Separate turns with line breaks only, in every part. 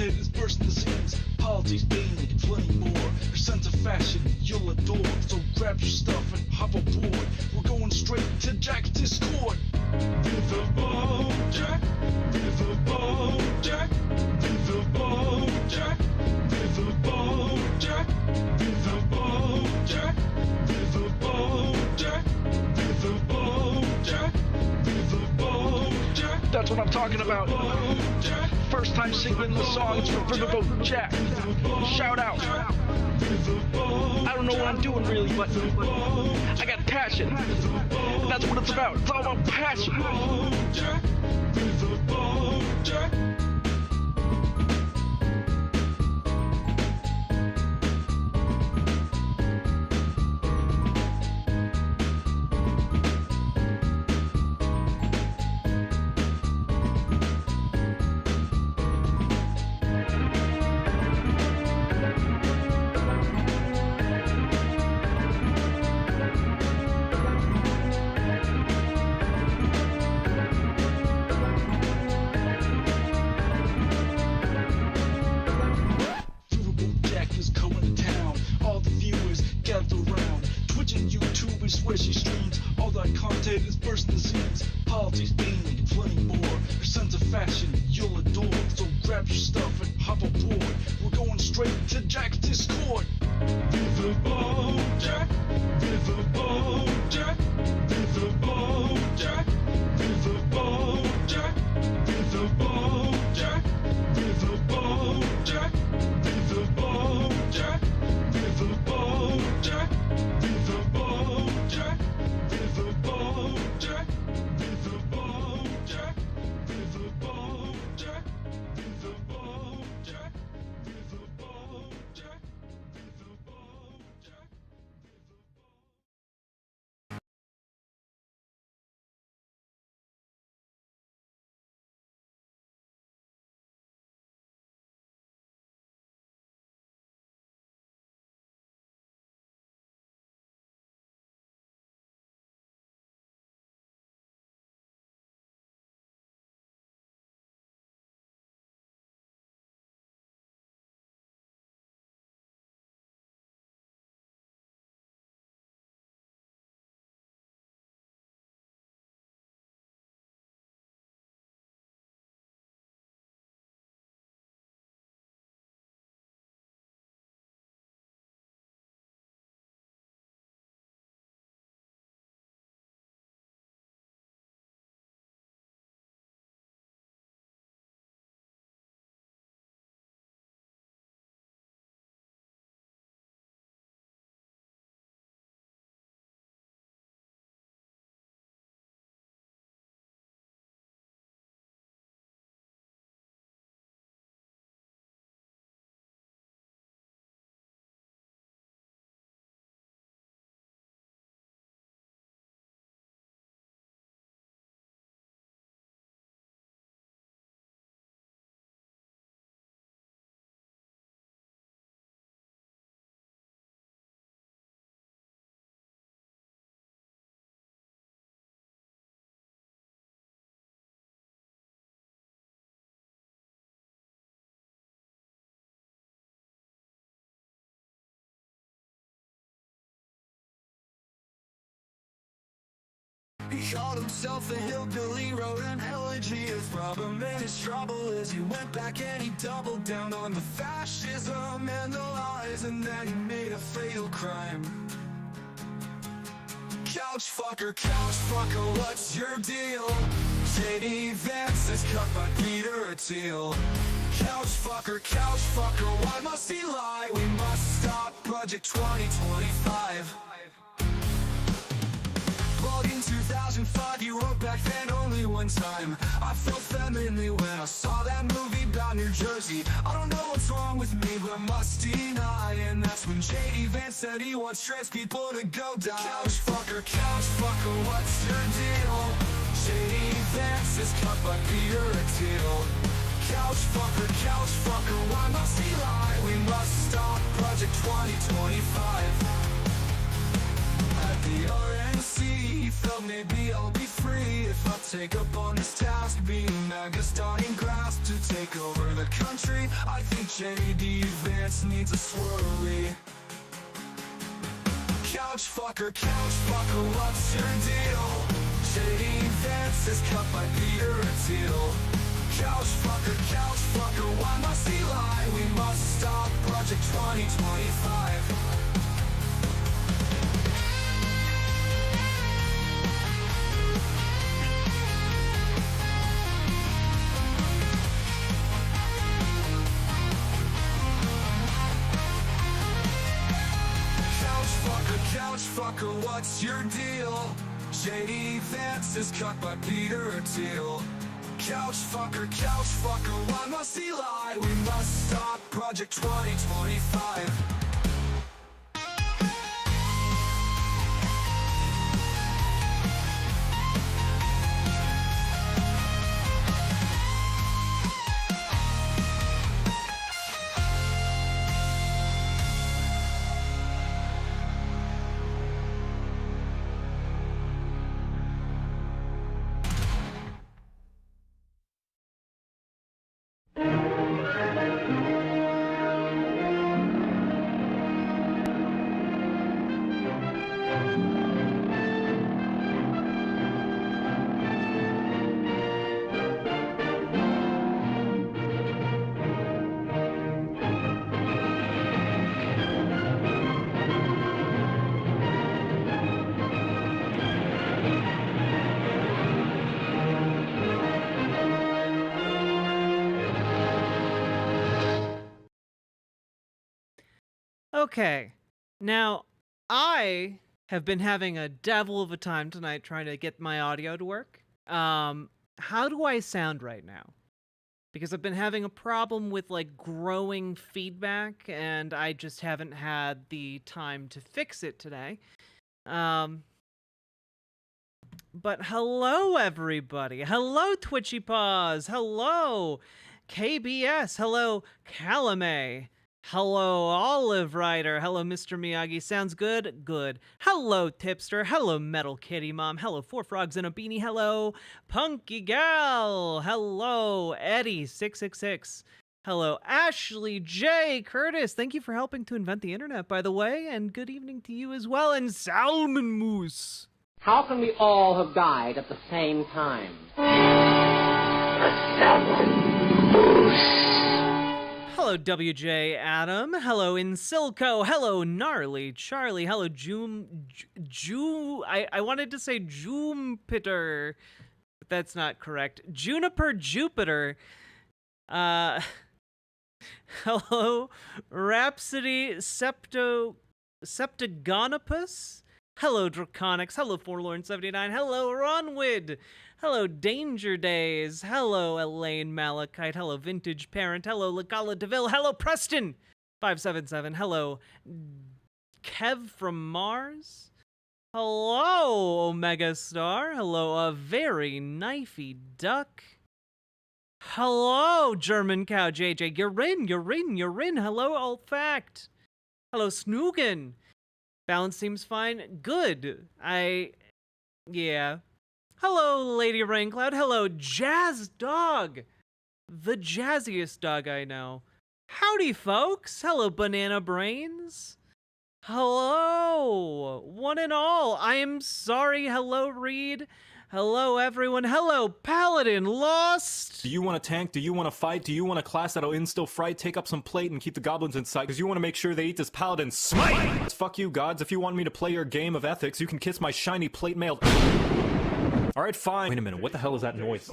content is bursting the seams. Politics, being and plenty more. Your sense of fashion you'll adore. So grab your stuff and hop aboard. We're going straight to Jack's Discord. Viva Jack, Viva Jack, Viva Jack, Viva Jack, Viva Jack, Viva Jack, Viva Jack, Viva Jack. That's what I'm talking about. First time singing the songs for Viva Jack. Shout out. I don't know what I'm doing really, but I got passion. And that's what it's about. It's all about passion. Where she streams, all that content is bursting the seams. Politics, being and plenty more. Your sense of fashion you'll adore. So grab your stuff and hop aboard. We're going straight to Jack's Discord. Viva Jack, Viva Jack, Viva Jack, Viva Jack, Viva Jack, Viva Jack, Viva Jack, Viva Jack,
He called himself a hillbilly, wrote an elegy. His problem and his trouble is he went back and he doubled down on the fascism and the lies, and then he made a fatal crime. Couch fucker, what's your deal? J.D. Vance is cut by Peter Thiel. Couch fucker, why must he lie? We must stop Project 2025. In 2005, you wrote back then only one time. I felt femininely when I saw that movie about New Jersey. I don't know what's wrong with me, but I must deny. And that's when J.D. Vance said he wants trans people to go die. Couch fucker, what's your deal? J.D. Vance is cut by Peter Thiel. Couch fucker, why must he lie? We must stop Project 2025. At the RNC, he felt maybe I'll be free if I take up on this task, being mega starting grasp to take over the country. I think JD Vance needs a swirly. Couch fucker, what's your deal? JD Vance is cut by Peter Thiel. Couch fucker, why must he lie? We must stop Project 2025. Couch fucker, what's your deal? JD Vance is cut by Peter Thiel. Couch fucker, why must he lie? We must stop Project 2025.
Okay, now I have been having a devil of a time tonight trying to get my audio to work. How do I sound right now? Because I've been having a problem with like growing feedback and I just haven't had the time to fix it today. But hello everybody. Hello Twitchy Paws. Hello KBS. Hello Calame. Hello, Olive Rider. Hello, Mr. Miyagi. Sounds good? Good. Hello, Tipster. Hello, Metal Kitty Mom. Hello, Four Frogs in a Beanie. Hello, Punky Gal. Hello, Eddie666. Hello, Ashley J. Curtis. Thank you for helping to invent the internet, by the way, and good evening to you as well, and Salmon Moose.
How can we all have died at the same time?
A salmon moose.
Hello, WJ Adam. Hello, Insilco. Hello, Gnarly Charlie. Hello, I wanted to say Jupiter, but that's not correct. Juniper Jupiter. Hello, Rhapsody Septagonopus. Hello, Draconics. Hello, Forlorn79. Hello, Ronwid. Hello, Danger Days. Hello, Elaine Malachite. Hello, Vintage Parent. Hello, Legala DeVille. Hello, Preston 577. Hello, Kev from Mars. Hello, Omega Star. Hello, a very knifey duck. Hello, German Cow JJ. You're in. Hello, Old Fact. Hello, Snoogan. Balance seems fine. Good. Yeah. Hello, Lady Raincloud. Hello, Jazz Dog. The jazziest dog I know. Howdy, folks. Hello, Banana Brains. Hello, one and all. I am sorry. Hello, Reed. Hello, everyone. Hello, Paladin Lost.
Do you want a tank? Do you want to fight? Do you want a class that'll instill fright? Take up some plate and keep the goblins in sight, because you want to make sure they eat this Paladin smite! Fuck you, gods. If you want me to play your game of ethics, you can kiss my shiny plate mail. Alright, fine. Wait a minute, what the hell is that noise?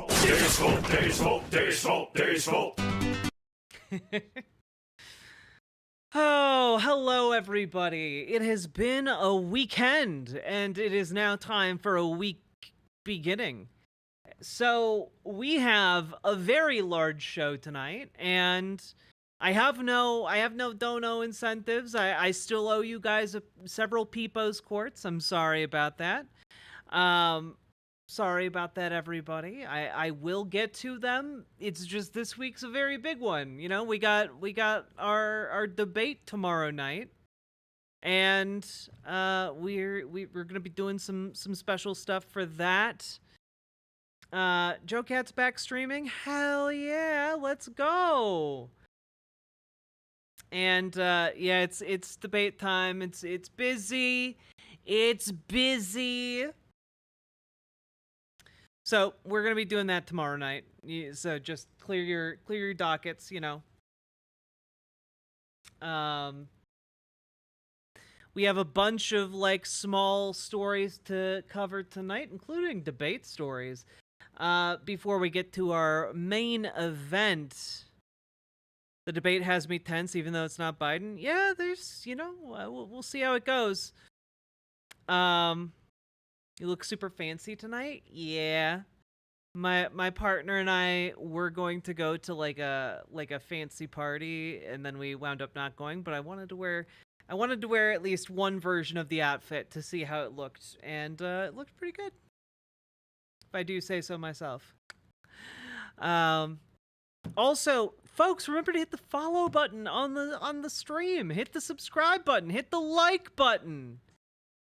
Oh, hello everybody. It has been a weekend, and it is now time for a week beginning. So, we have a very large show tonight, and I have no dono incentives. I still owe you guys several Peepo's quartz. I'm sorry about that. Sorry about that, everybody. I will get to them. It's just this week's a very big one. You know, we got our debate tomorrow night, and we're gonna be doing some special stuff for that. Joe Cat's back streaming. Hell yeah, let's go. And yeah, it's debate time. It's busy. It's busy. So we're gonna be doing that tomorrow night. So just clear your dockets. You know. We have a bunch of like small stories to cover tonight, including debate stories. Before we get to our main event, the debate has me tense, even though it's not Biden. Yeah, there's, we'll see how it goes. You look super fancy tonight. Yeah, my partner and I were going to go to like a fancy party, and then we wound up not going. But I wanted to wear at least one version of the outfit to see how it looked, and it looked pretty good, if I do say so myself. Also, folks, remember to hit the follow button on the stream. Hit the subscribe button. Hit the like button.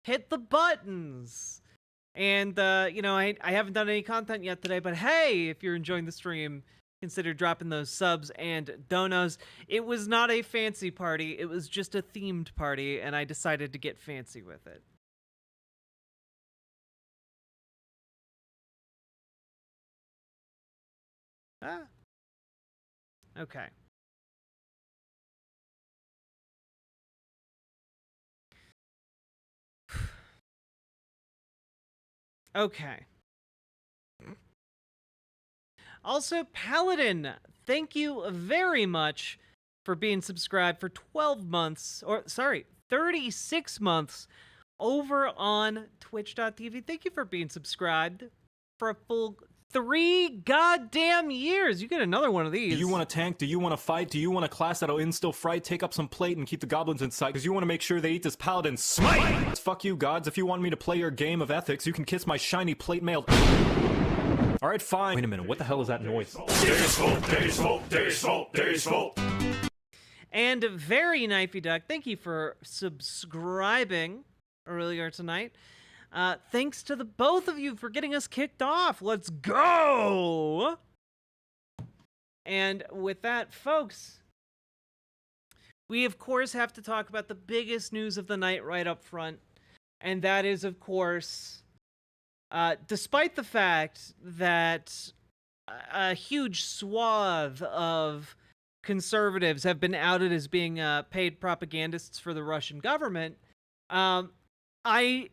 Hit the buttons. And I haven't done any content yet today, but hey, if you're enjoying the stream, consider dropping those subs and donos. It was not a fancy party. It was just a themed party, and I decided to get fancy with it. Okay. Okay. Also, Paladin, thank you very much for being subscribed for 12 months, 36 months over on twitch.tv. Thank you for being subscribed for a full 3 goddamn years. You get another one of these.
Do you want to tank? Do you want to fight? Do you want a class that'll instill fright? Take up some plate and keep the goblins in sight, because you want to make sure they eat this paladin smite! Fuck you, gods. If you want me to play your game of ethics, you can kiss my shiny plate mail. Alright, fine. Wait a minute, what the hell is that noise?
And very knifey duck, thank you for subscribing earlier tonight. Thanks to the both of you for getting us kicked off. Let's go! And with that, folks, we of course have to talk about the biggest news of the night right up front. And that is, of course, despite the fact that a huge swath of conservatives have been outed as being paid propagandists for the Russian government, I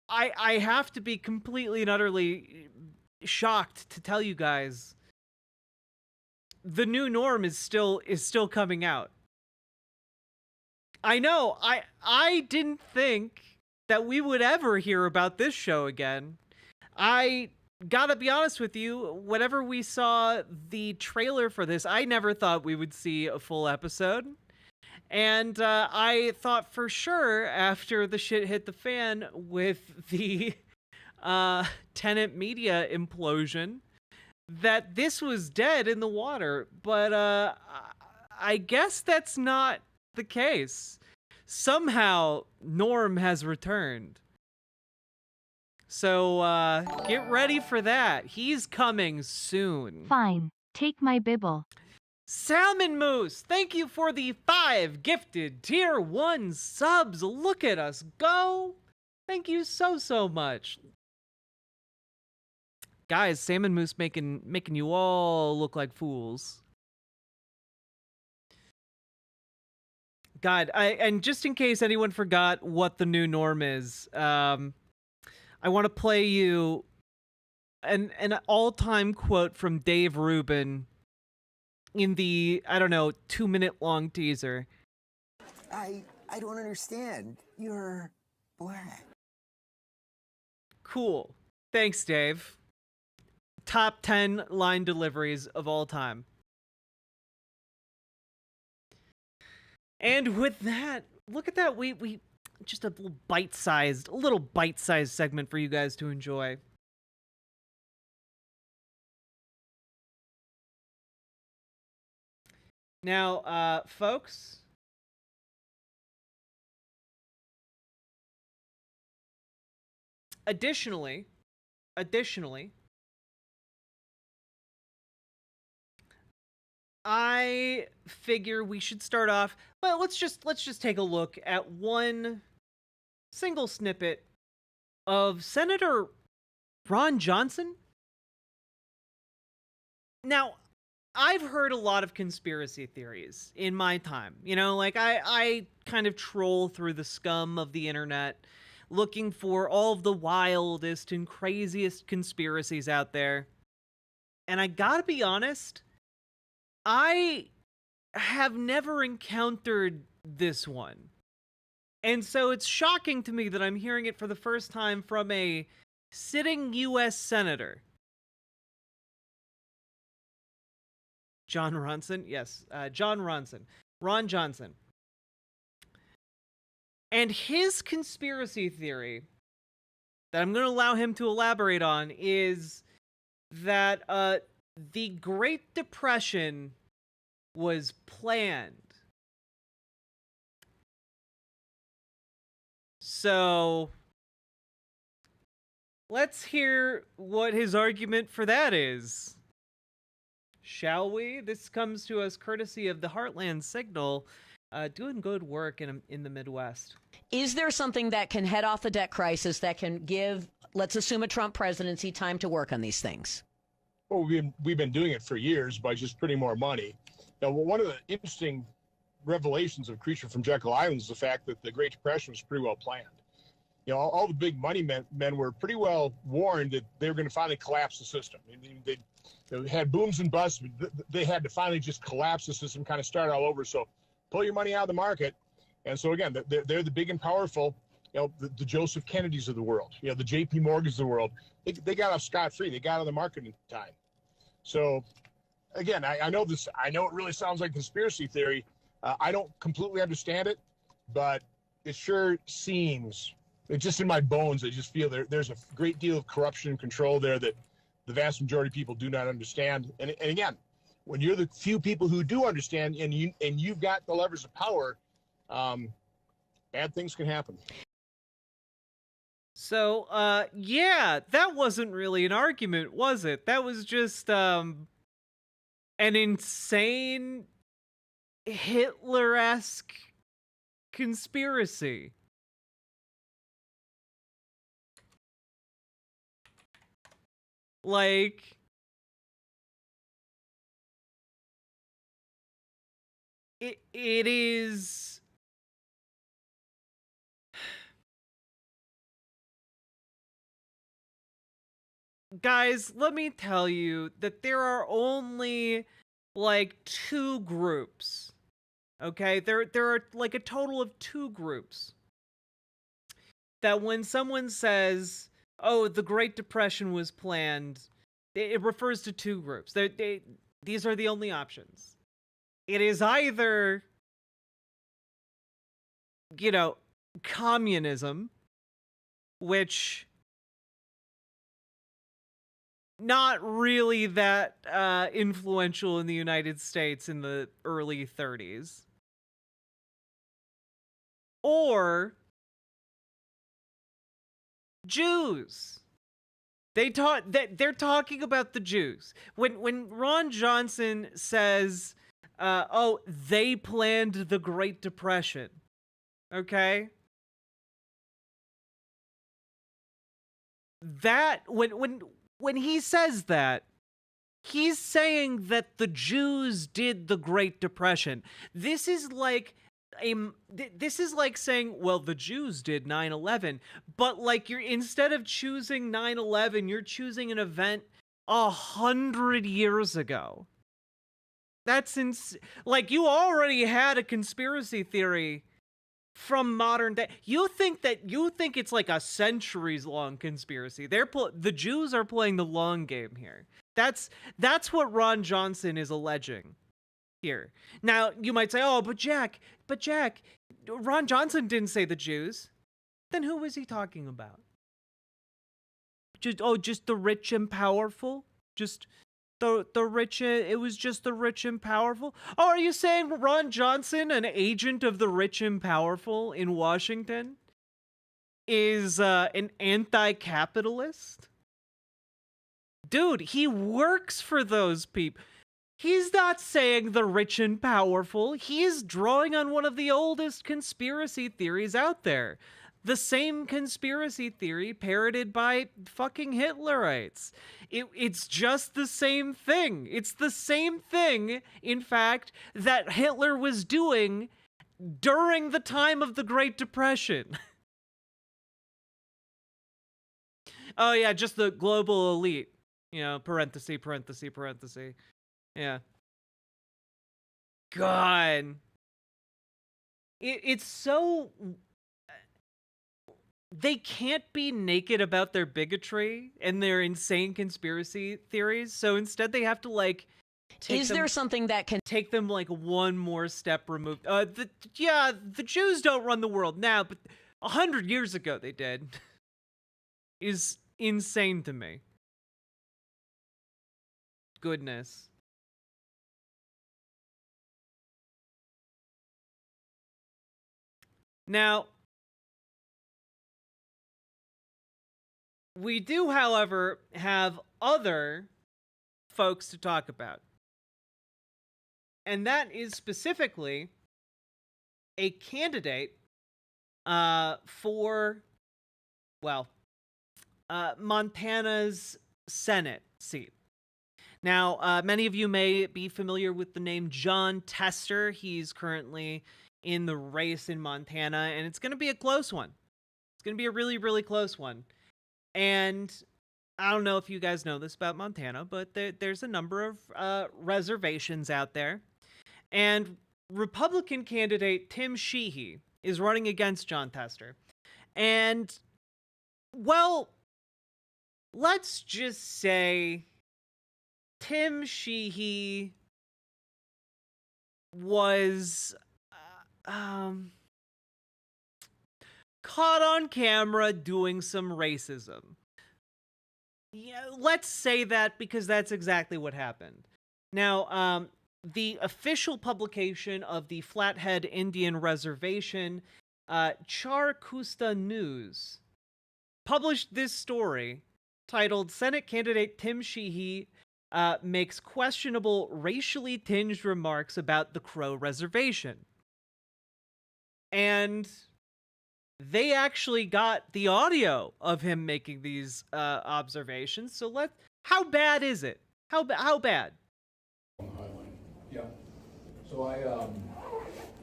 have to be completely and utterly shocked to tell you guys the new norm is still coming out. I know, I didn't think that we would ever hear about this show again. I gotta be honest with you, whenever we saw the trailer for this, I never thought we would see a full episode. And I thought for sure after the shit hit the fan with the Tenet Media implosion that this was dead in the water. But I guess that's not the case. Somehow Norm has returned. So get ready for that. He's coming soon.
Fine. Take my bibble.
Salmon Moose, thank you for the 5 gifted tier 1 subs. Look at us go. Thank you so much. Guys, Salmon Moose making you all look like fools. God, and just in case anyone forgot what the new norm is, I want to play you an all-time quote from Dave Rubin in the, 2-minute long teaser.
I don't understand. You're black.
Cool. Thanks, Dave. Top 10 line deliveries of all time. And with that, look at that. We just a little bite-sized segment for you guys to enjoy. Now, folks, additionally, I figure we should start off. Well, let's just take a look at one single snippet of Senator Ron Johnson. Now, I've heard a lot of conspiracy theories in my time. You know, like I kind of troll through the scum of the internet looking for all of the wildest and craziest conspiracies out there. And I gotta be honest, I have never encountered this one. And so it's shocking to me that I'm hearing it for the first time from a sitting U.S. Senator. John Ronson? Yes, John Ronson. Ron Johnson. And his conspiracy theory that I'm going to allow him to elaborate on is that the Great Depression was planned. So, let's hear what his argument for that is. Shall we? This comes to us courtesy of the Heartland Signal, doing good work in the Midwest.
Is there something that can head off the debt crisis that can give, let's assume, a Trump presidency time to work on these things?
Well, we've been doing it for years by just printing more money. Now, one of the interesting revelations of Creature from Jekyll Island is the fact that the Great Depression was pretty well planned. You know, all the big money men were pretty well warned that they were going to finally collapse the system. They had booms and busts. They had to finally just collapse the system, kind of start all over. So pull your money out of the market. And so, again, they're the big and powerful, you know, the Joseph Kennedys of the world, you know, the J.P. Morgans of the world. They got off scot-free. They got out of the market in time. So, again, I know this. I know it really sounds like conspiracy theory. I don't completely understand it, but it sure seems, it's just in my bones, I just feel there's a great deal of corruption and control there that the vast majority of people do not understand. And again, when you're the few people who do understand and you've got the levers of power, bad things can happen.
So, yeah, that wasn't really an argument, was it? That was just an insane Hitler-esque conspiracy. Like, it is... Guys, let me tell you that there are only, like, 2 groups. Okay? There are, like, a total of 2 groups. That when someone says, oh, the Great Depression was planned, it refers to 2 groups. These are the only options. It is either, you know, communism, which... not really that influential in the United States in the early 30s. Or Jews. They're talking about the Jews. When Ron Johnson says, oh, they planned the Great Depression. Okay? That when he says that, he's saying that the Jews did the Great Depression. This is like saying, well, the Jews did 9/11, but like instead of choosing 9/11, you're choosing an event 100 years ago. That's like you already had a conspiracy theory from modern day. You think it's like a centuries-long conspiracy. The Jews are playing the long game here. That's what Ron Johnson is alleging here. Now, you might say, oh, but Jack, Ron Johnson didn't say the Jews. Then who was he talking about? Just the rich and powerful? Just the rich, it was just the rich and powerful? Oh, are you saying Ron Johnson, an agent of the rich and powerful in Washington, is an anti-capitalist? Dude, he works for those people. He's not saying the rich and powerful. He is drawing on one of the oldest conspiracy theories out there. The same conspiracy theory parroted by fucking Hitlerites. It's just the same thing. It's the same thing, in fact, that Hitler was doing during the time of the Great Depression. Oh yeah, just the global elite. You know, parenthesis, parenthesis, parenthesis. Yeah. God. It's so... They can't be naked about their bigotry and their insane conspiracy theories, so instead they have to, like...
Is there something that can...
Take them, like, one more step removed. The Jews don't run the world now, but 100 years ago they did. Is insane to me. Goodness. Now, we do, however, have other folks to talk about. And that is specifically a candidate for, well, Montana's Senate seat. Now, many of you may be familiar with the name Jon Tester. He's currently in the race in Montana, and it's going to be a close one. It's going to be a really, really close one. And I don't know if you guys know this about Montana, but there's a number of reservations out there. And Republican candidate Tim Sheehy is running against Jon Tester. And, well, let's just say Tim Sheehy was caught on camera doing some racism. Yeah, let's say that because that's exactly what happened. Now, the official publication of the Flathead Indian Reservation, Charcusta News, published this story titled Senate Candidate Tim Sheehy makes questionable racially tinged remarks about the Crow Reservation. And they actually got the audio of him making these observations. So how bad is it? How bad?
Yeah. So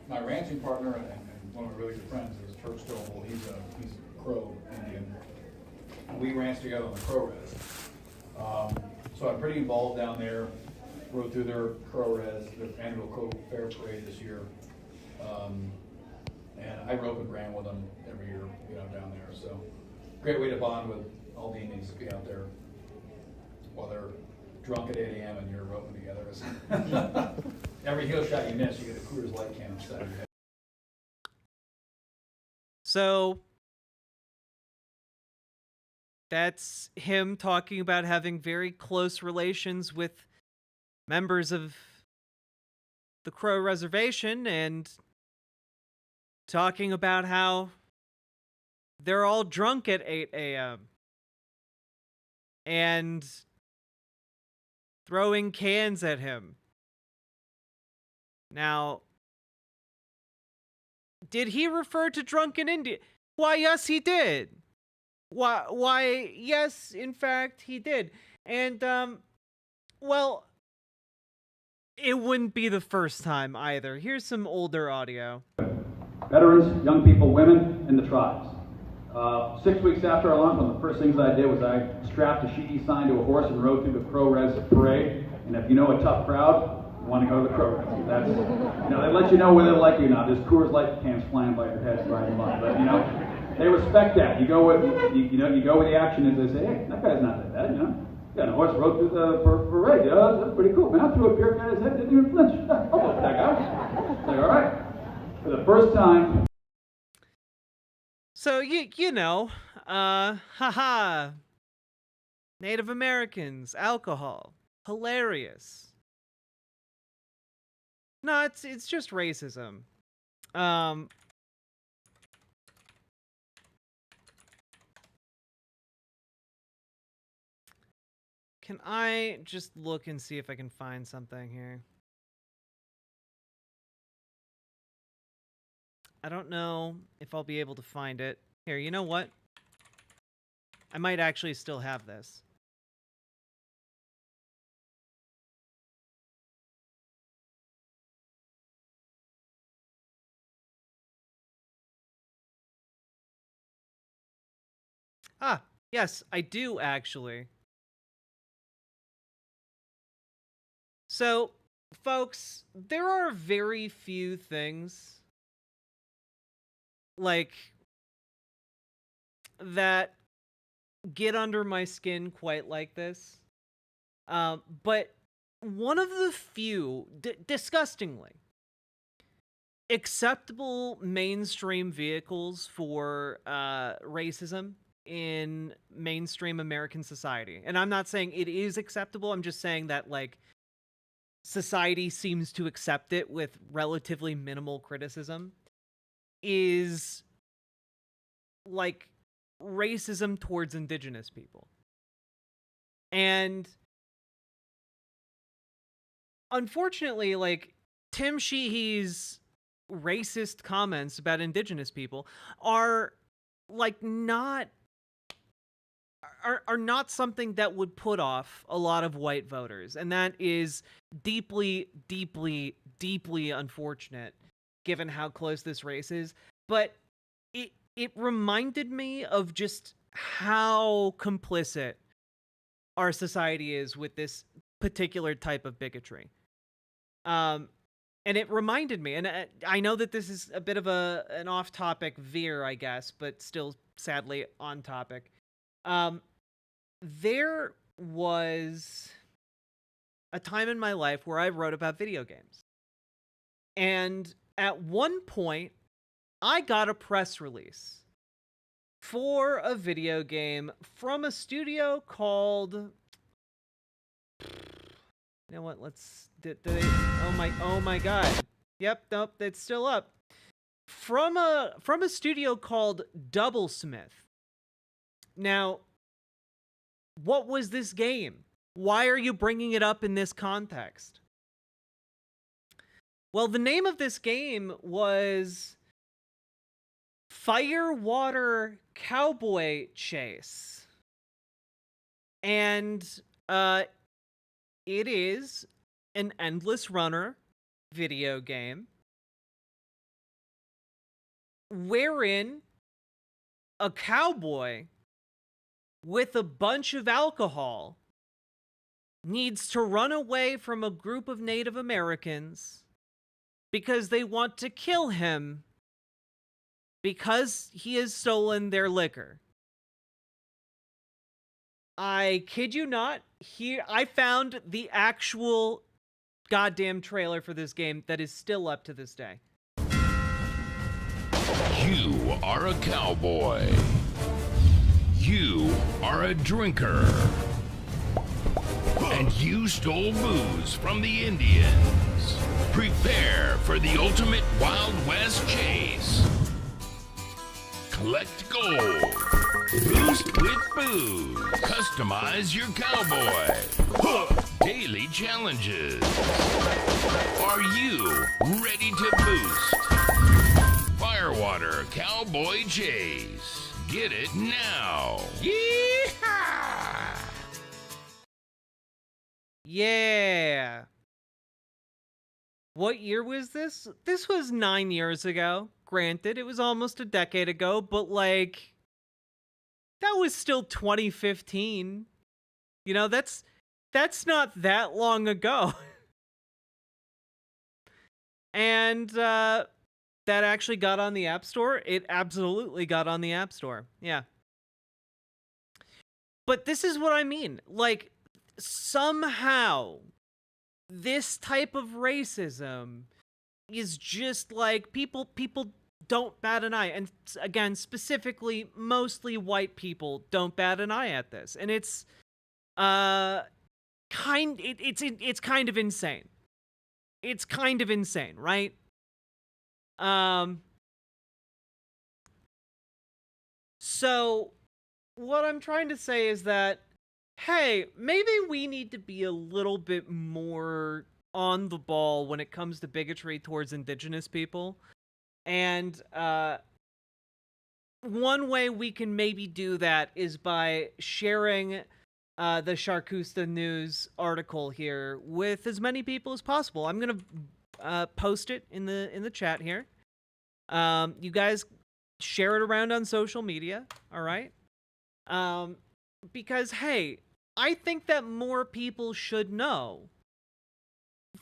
my ranching partner and one of my really good friends is Turk Stovall. He's a Crow Indian. We ranch together on the Crow Res. So I'm pretty involved down there. Rode through their Crow Res, their annual Crow Fair Parade this year. And I rope and ran with them every year, down there. So great way to bond with all the Indians to be out there while they're drunk at 8 a.m. and you're roping together. Every heel shot you miss, you get a Coors Light can on the side of your head.
So that's him talking about having very close relations with members of the Crow Reservation and talking about how they're all drunk at 8 a.m. and throwing cans at him. Now, did he refer to drunken Indian? Why, yes, he did. Why, yes, in fact, he did. And, well, it wouldn't be the first time either. Here's some older audio.
Veterans, young people, women, and the tribes. 6 weeks after our launch, one of the first things I did was I strapped a Sheehy sign to a horse and rode through the Crow Res parade. And if you know a tough crowd, you want to go to the Crow Res. That's, they let you know whether they like you or not. There's Coors Light cans flying by your head riding by, but they respect that. You go with you go with the action, and they say, hey, that guy's not that bad, Yeah, a horse rode through the parade. Yeah, that's pretty cool. Man, I threw a beer at his head, didn't even flinch. I'll go with that guy. It's like, all right. For the first time.
So, haha. Native Americans, alcohol, hilarious. No, it's just racism. Can I just look and see if I can find something here? I don't know if I'll be able to find it. Here, you know what? I might actually still have this. Ah, yes, I do actually. So, folks, there are very few things like that get under my skin quite like this. But one of the few, disgustingly, acceptable mainstream vehicles for racism in mainstream American society. And I'm not saying it is acceptable, I'm just saying that, like, society seems to accept it with relatively minimal criticism, is, like, racism towards indigenous people. And unfortunately, like, Tim Sheehy's racist comments about indigenous people are, like, not something that would put off a lot of white voters. And that is deeply, deeply, deeply unfortunate given how close this race is. But it reminded me of just how complicit our society is with this particular type of bigotry. And it reminded me, and I know that this is a bit of an off-topic veer, I guess, but still sadly on topic. There was a time in my life where I wrote about video games. And at one point, I got a press release for a video game from a studio called... You know what? Let's... Oh my god. Yep, nope, it's still up. From a studio called Doublesmith. Now, what was this game? Why are you bringing it up in this context? Well, the name of this game was Firewater Cowboy Chase. And it is an endless runner video game wherein a cowboy with a bunch of alcohol needs to run away from a group of Native Americans because they want to kill him because he has stolen their liquor. I kid you not, here I found the actual goddamn trailer for this game that is still up to this day.
You are a cowboy. You are a drinker. And you stole booze from the Indians. Prepare for the ultimate Wild West chase. Collect gold. Boost with booze. Customize your cowboy. Daily challenges. Are you ready to boost? Firewater Cowboy Chase. Get it now. Yeehaw!
Yeah. What year was this? This was 9 years ago. Granted, it was almost a decade ago, but like, that was still 2015. You know, that's not that long ago. And that actually got on the App Store. It absolutely got on the App Store. Yeah. But this is what I mean. Like, somehow this type of racism is just like people don't bat an eye. And again, specifically, mostly white people don't bat an eye at this. And it's kind of insane. It's kind of insane, right? So what I'm trying to say is that hey, maybe we need to be a little bit more on the ball when it comes to bigotry towards indigenous people. And one way we can maybe do that is by sharing the Charcusta News article here with as many people as possible. I'm gonna post it in the chat here. You guys share it around on social media, all right? Because hey, I think that more people should know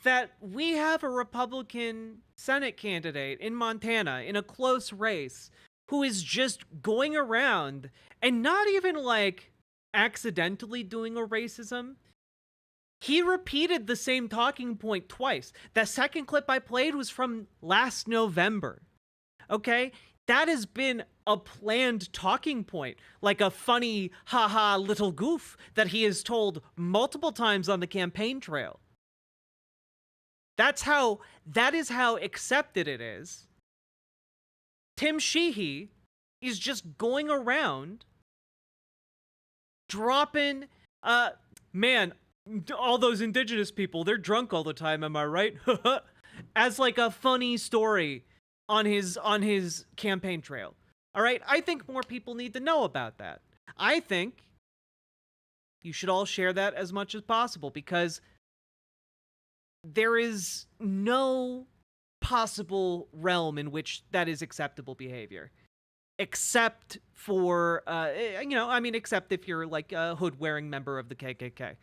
that we have a Republican Senate candidate in Montana in a close race who is just going around and not even like accidentally doing a racism. He repeated the same talking point twice. The second clip I played was from last November. Okay? That has been a planned talking point, like a funny, haha little goof that he has told multiple times on the campaign trail. That is how accepted it is. Tim Sheehy is just going around dropping, man, all those indigenous people, they're drunk all the time, am I right? As like a funny story on his campaign trail. All right, I think more people need to know about that. I think you should all share that as much as possible because there is no possible realm in which that is acceptable behavior. Except for, except if you're like a hood-wearing member of the KKK.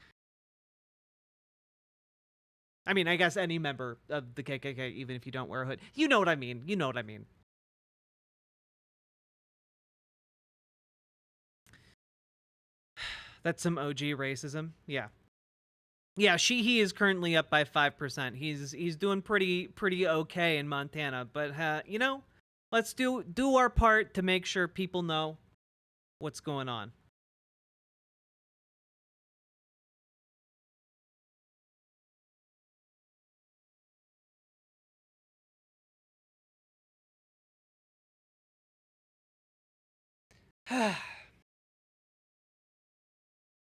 I mean, I guess any member of the KKK, even if you don't wear a hood. You know what I mean. You know what I mean. That's some OG racism. Yeah. Yeah, Sheehy is currently up by 5%. He's doing pretty okay in Montana, but let's do our part to make sure people know what's going on.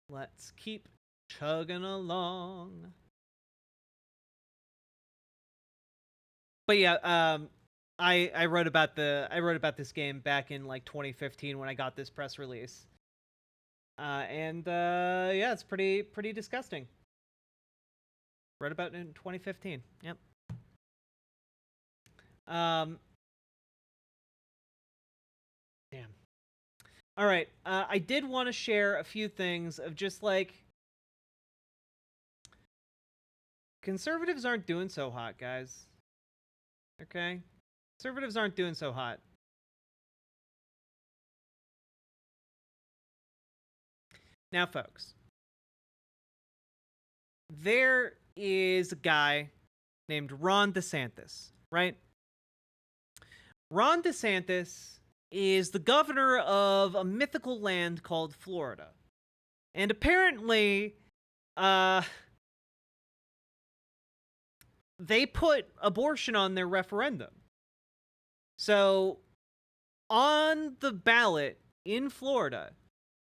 Let's keep chugging along. But yeah, I wrote about this game back in like 2015 when I got this press release. Yeah, it's pretty disgusting. Wrote about it in 2015. Yep. Damn. All right, I did want to share a few things of just like conservatives aren't doing so hot, guys. Okay? Conservatives aren't doing so hot. Now, folks, there is a guy named Ron DeSantis, right? Ron DeSantis is the governor of a mythical land called Florida. And apparently, they put abortion on their referendum. So, on the ballot in Florida,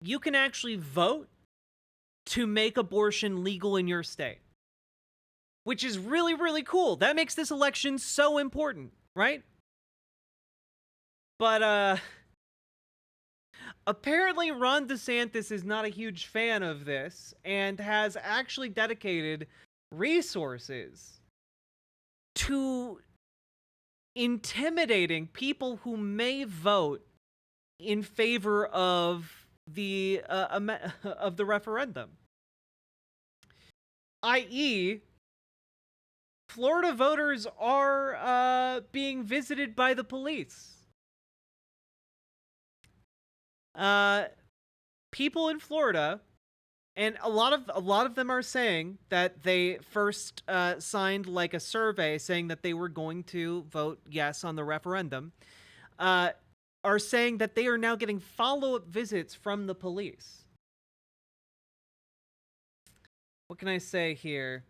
you can actually vote to make abortion legal in your state. Which is really, really cool. That makes this election so important, right? But, apparently Ron DeSantis is not a huge fan of this and has actually dedicated resources to intimidating people who may vote in favor of the referendum. i.e., Florida voters are being visited by the police. People in Florida, and a lot of them are saying that they first signed like a survey saying that they were going to vote yes on the referendum, are saying that they are now getting follow-up visits from the police. What can I say here?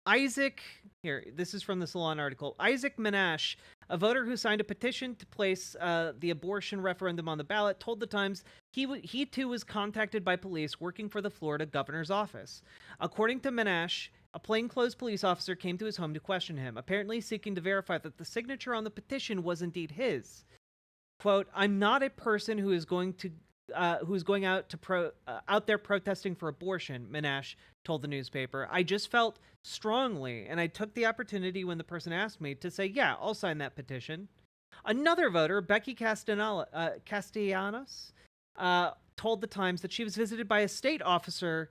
Isaac Here, this is from the Salon article. Isaac Minash, a voter who signed a petition to place the abortion referendum on the ballot, told the Times he too was contacted by police working for the Florida governor's office. According to Minash, a plainclothes police officer came to his home to question him, apparently seeking to verify that the signature on the petition was indeed his. Quote, "I'm not a person who is going out there protesting for abortion," Minash told the newspaper. "I just felt strongly, and I took the opportunity when the person asked me to say, yeah, I'll sign that petition." Another voter, Becky Castellanos, told the Times that she was visited by a state officer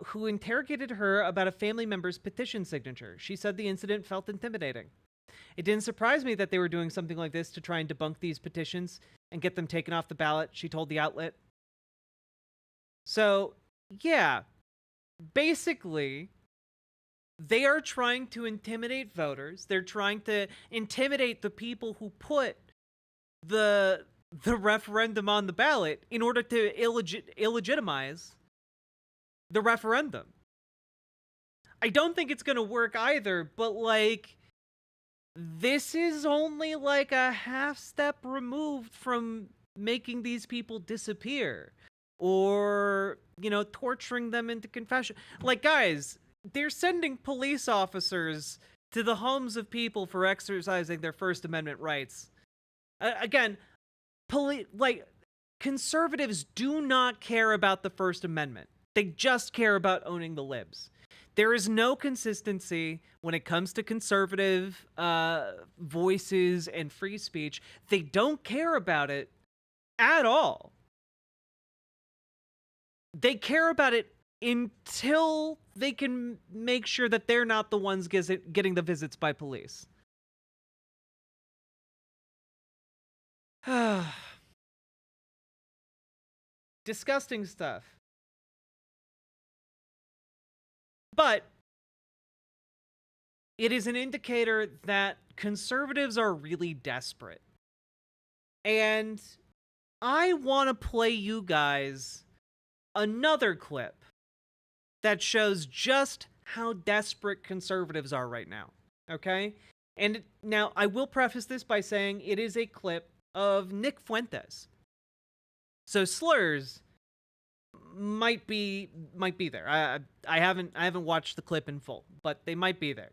who interrogated her about a family member's petition signature. She said the incident felt intimidating. "It didn't surprise me that they were doing something like this to try and debunk these petitions and get them taken off the ballot," she told the outlet. So, yeah, basically, they are trying to intimidate voters. They're trying to intimidate the people who put the referendum on the ballot in order to illegitimize the referendum. I don't think it's going to work either, but, like, this is only like a half step removed from making these people disappear or, you know, torturing them into confession. Like, guys, they're sending police officers to the homes of people for exercising their First Amendment rights. Again, conservatives do not care about the First Amendment. They just care about owning the libs. There is no consistency when it comes to conservative voices and free speech. They don't care about it at all. They care about it until they can make sure that they're not the ones getting the visits by police. Disgusting stuff. But it is an indicator that conservatives are really desperate. And I want to play you guys another clip that shows just how desperate conservatives are right now. Okay? And now I will preface this by saying it is a clip of Nick Fuentes. So slurs might be there. I haven't watched the clip in full, but they might be there.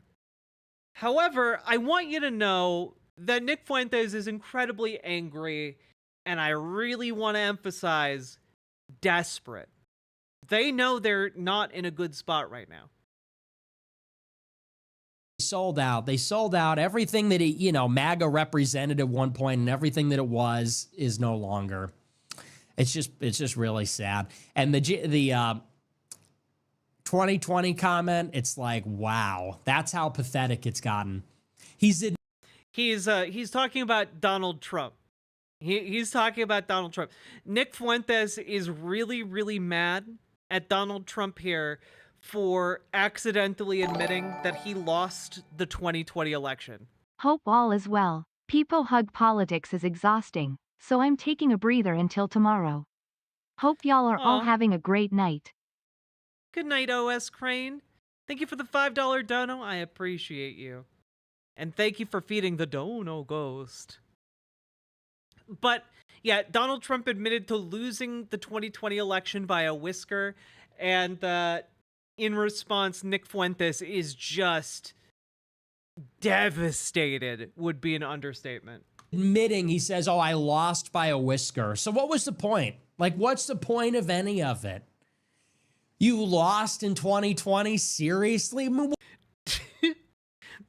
However, I want you to know that Nick Fuentes is incredibly angry, and I really want to emphasize desperate. They know they're not in a good spot right now.
Sold out. They sold out. Everything that MAGA represented at one point and everything that it was is no longer. It's just really sad. And the 2020 comment, it's like, wow, that's how pathetic it's gotten. He's
talking about Donald Trump. He's talking about Donald Trump. Nick Fuentes is really, really mad at Donald Trump here for accidentally admitting that he lost the 2020 election.
Hope all is well. People hug politics is exhausting, so I'm taking a breather until tomorrow. Hope y'all are all having a great night.
Good night, OS Crane. Thank you for the $5 dono. I appreciate you. And thank you for feeding the dono ghost. But, yeah, Donald Trump admitted to losing the 2020 election by a whisker. And in response, Nick Fuentes is just devastated, would be an understatement.
Admitting, he says, oh, I lost by a whisker. So what was the point? Like, what's the point of any of it? You lost in 2020? Seriously?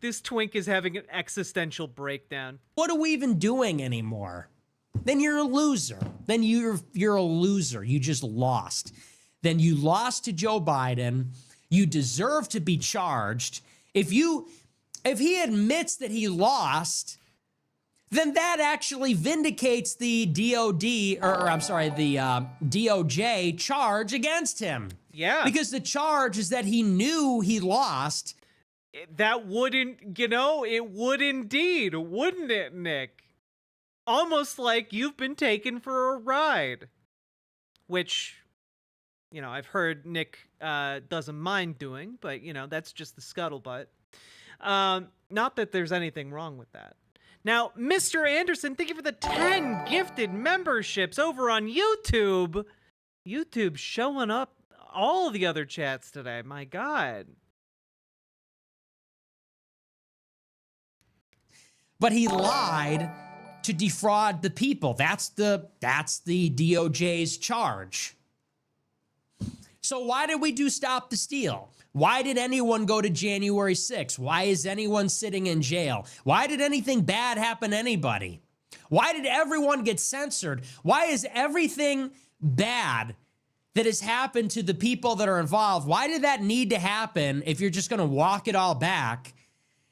This twink is having an existential breakdown.
What are we even doing anymore? Then you're a loser. Then you're a loser. You just lost. Then you lost to Joe Biden. You deserve to be charged. If he admits that he lost, then that actually vindicates the DOJ charge against him.
Yeah.
Because the charge is that he knew he lost.
That wouldn't, it would indeed, wouldn't it, Nick? Almost like you've been taken for a ride. Which, I've heard Nick doesn't mind doing, but, that's just the scuttlebutt. Not that there's anything wrong with that. Now, Mr. Anderson, thank you for the 10 gifted memberships over on YouTube. YouTube showing up all the other chats today. My God.
But he lied to defraud the people. That's the DOJ's charge. So why did we do Stop the Steal? Why did anyone go to January 6th? Why is anyone sitting in jail? Why did anything bad happen to anybody? Why did everyone get censored? Why is everything bad that has happened to the people that are involved, why did that need to happen if you're just going to walk it all back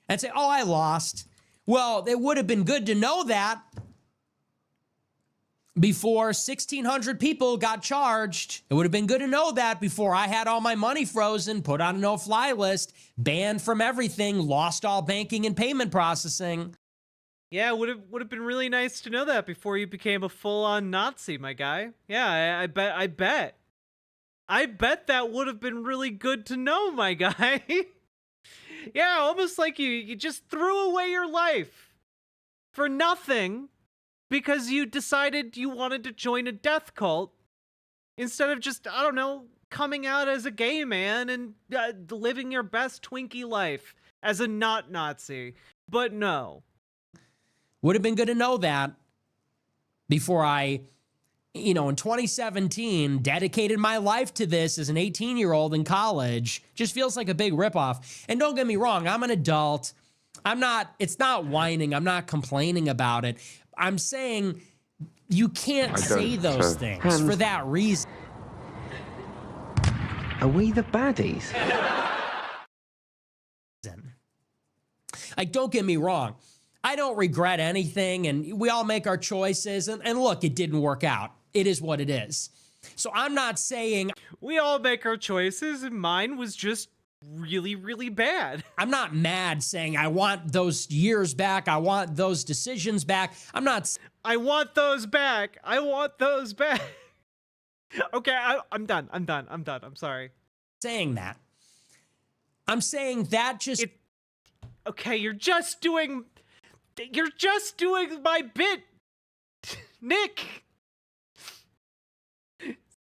and say, oh, I lost? Well, it would have been good to know that before 1,600 people got charged. It would have been good to know that before I had all my money frozen, put on a no-fly list, banned from everything, lost all banking and payment processing.
Yeah, it would have been really nice to know that before you became a full-on Nazi, my guy. Yeah, I bet. I bet that would have been really good to know, my guy. Yeah, almost like you just threw away your life for nothing because you decided you wanted to join a death cult instead of just, I don't know, coming out as a gay man and living your best Twinkie life as a not Nazi. But no.
Would have been good to know that before I, in 2017, dedicated my life to this as an 18-year-old in college. Just feels like a big ripoff. And don't get me wrong, I'm an adult. It's not whining. I'm not complaining about it. I'm saying you can't say those things for that reason.
Are we the baddies?
Like, don't get me wrong. I don't regret anything, and we all make our choices. And look, it didn't work out. It is what it is. So I'm not saying...
We all make our choices, and mine was just really, really bad.
I'm not mad saying I want those years back. I want those decisions back. I'm not...
I want those back. I want those back. Okay, I'm done. I'm sorry.
Saying that. I'm saying that just...
Okay, you're just doing my bit, Nick.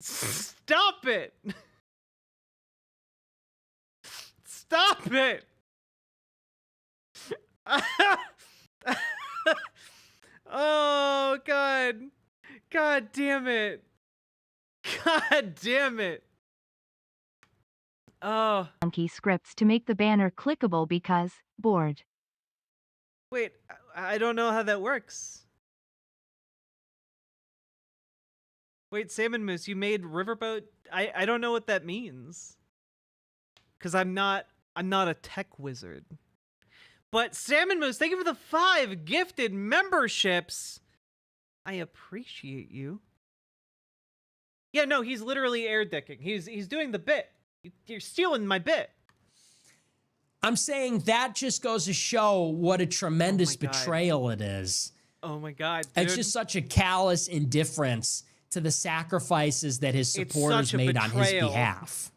Stop it. Stop it. Oh, God. God damn it. God damn it. Oh.
Monkey scripts to make the banner clickable because bored.
Wait, I don't know how that works. Wait, Salmon Moose, you made Riverboat? I don't know what that means. Because I'm not a tech wizard. But Salmon Moose, thank you for the 5 gifted memberships. I appreciate you. Yeah, no, he's literally air dicking. He's doing the bit. You're stealing my bit.
I'm saying that just goes to show what a tremendous betrayal it is.
Oh my God, dude.
It's just such a callous indifference to the sacrifices that his supporters made on his behalf.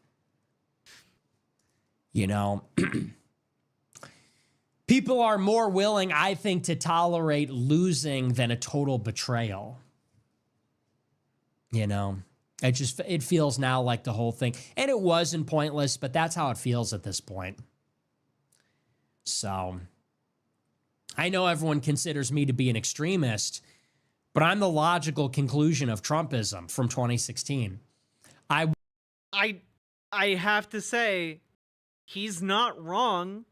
People are more willing, I think, to tolerate losing than a total betrayal. It feels now like the whole thing, and it wasn't pointless, but that's how it feels at this point. So, I know everyone considers me to be an extremist, but I'm the logical conclusion of Trumpism from 2016.
I have to say, he's not wrong.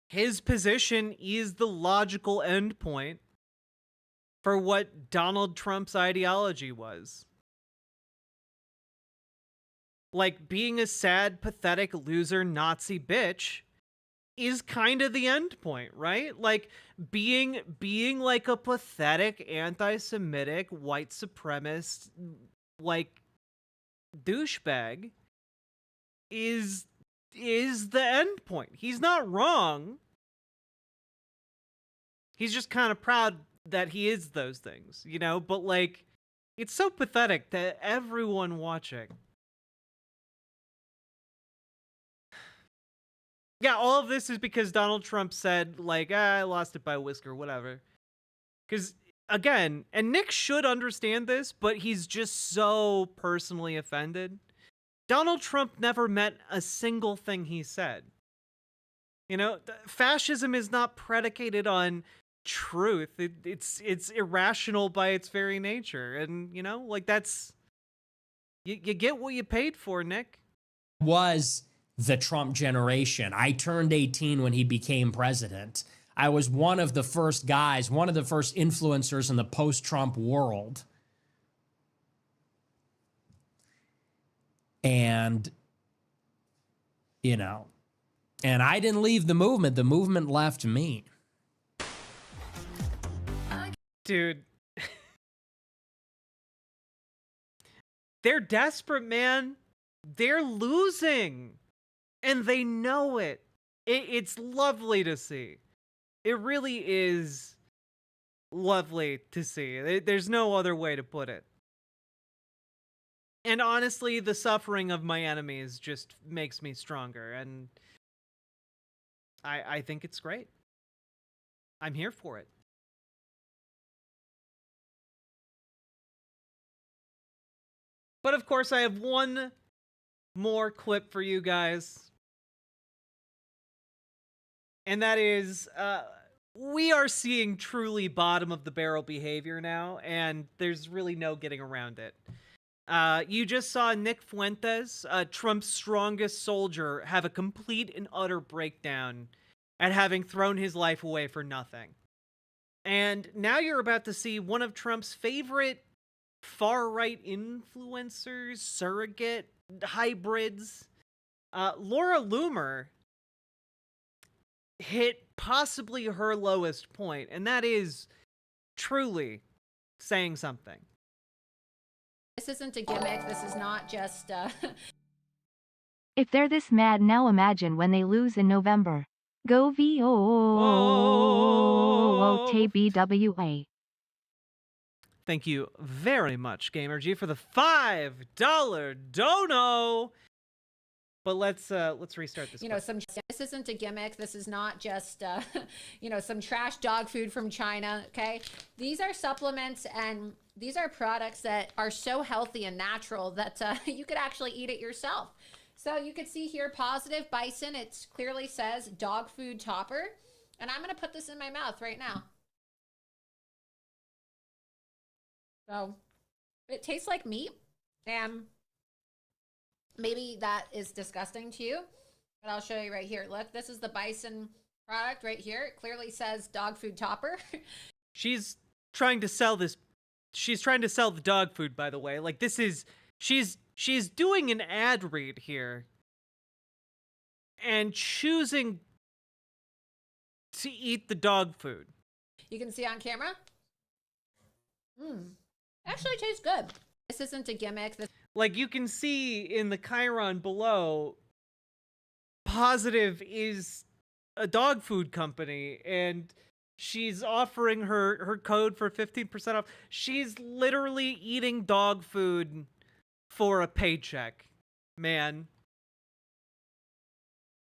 His position is the logical endpoint for what Donald Trump's ideology was. Like, being a sad, pathetic, loser, Nazi bitch is kind of the end point, right? Like, being like a pathetic, anti-Semitic, white supremacist, like, douchebag is the end point. He's not wrong. He's just kind of proud that he is those things, But, like, it's so pathetic that everyone watching Yeah, all of this is because Donald Trump said, like, I lost it by a whisker, whatever. Because, again, and Nick should understand this, but he's just so personally offended. Donald Trump never meant a single thing he said. You know, fascism is not predicated on truth. It's irrational by its very nature. And, you know, like that's... You get what you paid for, Nick.
Was the Trump generation. I turned 18 when he became president. I was one of the first guys, one of the first influencers in the post-Trump world. And, you know, and I didn't leave the movement left me.
Dude. They're desperate, man. They're losing. And they know it. It's lovely to see. It really is lovely to see. There's no other way to put it. And honestly, the suffering of my enemies just makes me stronger. And I think it's great. I'm here for it. But of course, I have one more clip for you guys. And that is, we are seeing truly bottom of the barrel behavior now, and there's really no getting around it. You just saw Nick Fuentes, Trump's strongest soldier, have a complete and utter breakdown at having thrown his life away for nothing. And now you're about to see one of Trump's favorite far-right influencers, surrogate hybrids, Laura Loomer, hit possibly her lowest point, and that is truly saying something.
This isn't a gimmick. This is not just...
If they're this mad now, imagine when they lose in November. Go VO TBWA.
Thank you very much, Gamergy, for the $5 dono. But let's restart this.
You know, this isn't a gimmick. This is not just you know, some trash dog food from China. Okay, these are supplements and these are products that are so healthy and natural that you could actually eat it yourself. So you could see here, positive bison. It clearly says dog food topper, and I'm gonna put this in my mouth right now. So it tastes like meat, and maybe that is disgusting to you, but I'll show you right here. Look, this is the bison product right here. It clearly says dog food topper.
She's trying to sell this. She's trying to sell the dog food, by the way. Like, this is, she's doing an ad read here and choosing to eat the dog food.
You can see on camera. Actually tastes good. This isn't a gimmick.
Like, you can see in the Chiron below, Positive is a dog food company, and she's offering her code for 15% off. She's literally eating dog food for a paycheck, man.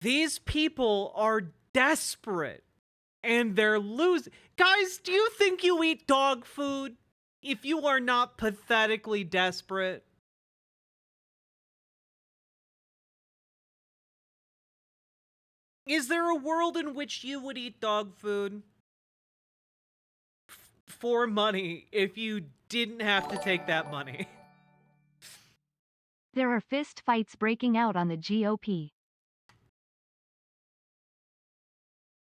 These people are desperate, and they're losing. Guys, do you think you eat dog food if you are not pathetically desperate? Is there a world in which you would eat dog food for money if you didn't have to take that money?
There are fist fights breaking out on the GOP.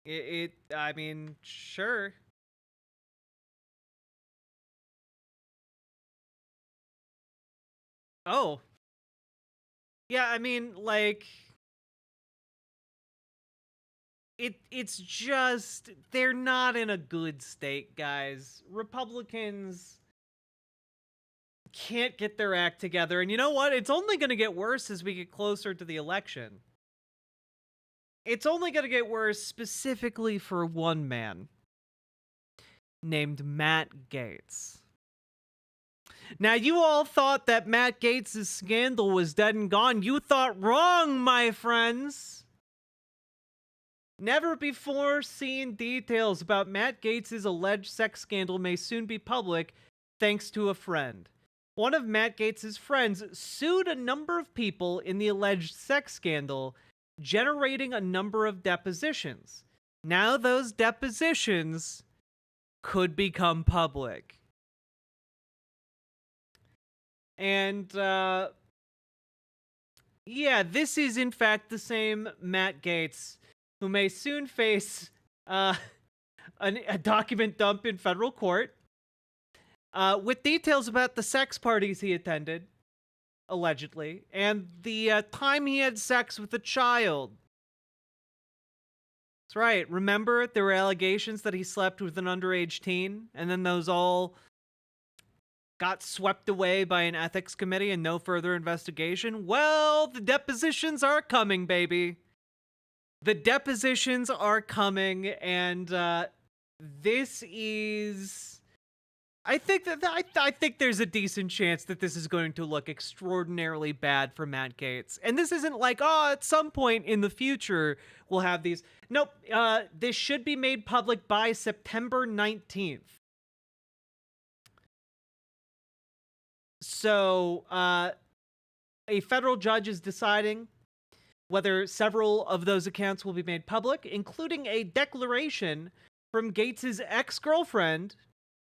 I mean, sure. Oh. Yeah, I mean, like, it's just, they're not in a good state, guys. Republicans can't get their act together. And you know what? It's only going to get worse as we get closer to the election. It's only going to get worse specifically for one man named Matt Gaetz. Now, you all thought that Matt Gaetz' scandal was dead and gone. You thought wrong, my friends. Never before seen details about Matt Gaetz' alleged sex scandal may soon be public, thanks to a friend. One of Matt Gaetz' friends sued a number of people in the alleged sex scandal, generating a number of depositions. Now those depositions could become public. And, yeah, this is in fact the same Matt Gaetz who may soon face a document dump in federal court with details about the sex parties he attended, allegedly, and the time he had sex with a child. That's right. Remember, there were allegations that he slept with an underage teen, and then those all got swept away by an ethics committee and no further investigation? Well, the depositions are coming, baby. The depositions are coming, and this is... I think there's a decent chance that this is going to look extraordinarily bad for Matt Gaetz. And this isn't like, oh, at some point in the future we'll have these. Nope, this should be made public by September 19th. So, a federal judge is deciding whether several of those accounts will be made public, including a declaration from Gaetz' ex-girlfriend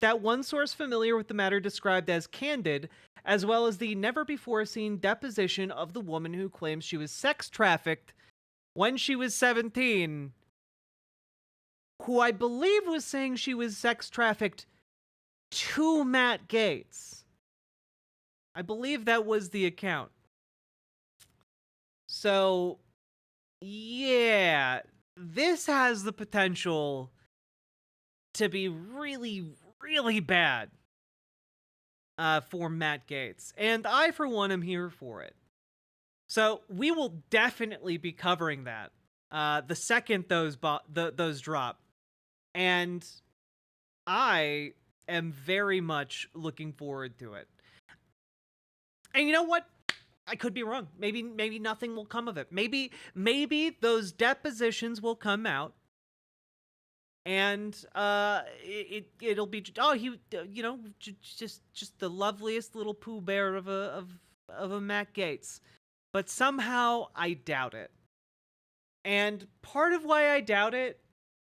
that one source familiar with the matter described as candid, as well as the never-before-seen deposition of the woman who claims she was sex-trafficked when she was 17, who I believe was saying she was sex-trafficked to Matt Gaetz. I believe that was the account. So, yeah, this has the potential to be really, really bad for Matt Gaetz. And I, for one, am here for it. So we will definitely be covering that the second those drop. And I am very much looking forward to it. And you know what? I could be wrong. Maybe nothing will come of it. Maybe those depositions will come out, and it'll be just the loveliest little Pooh Bear of a Matt Gaetz. But somehow I doubt it. And part of why I doubt it,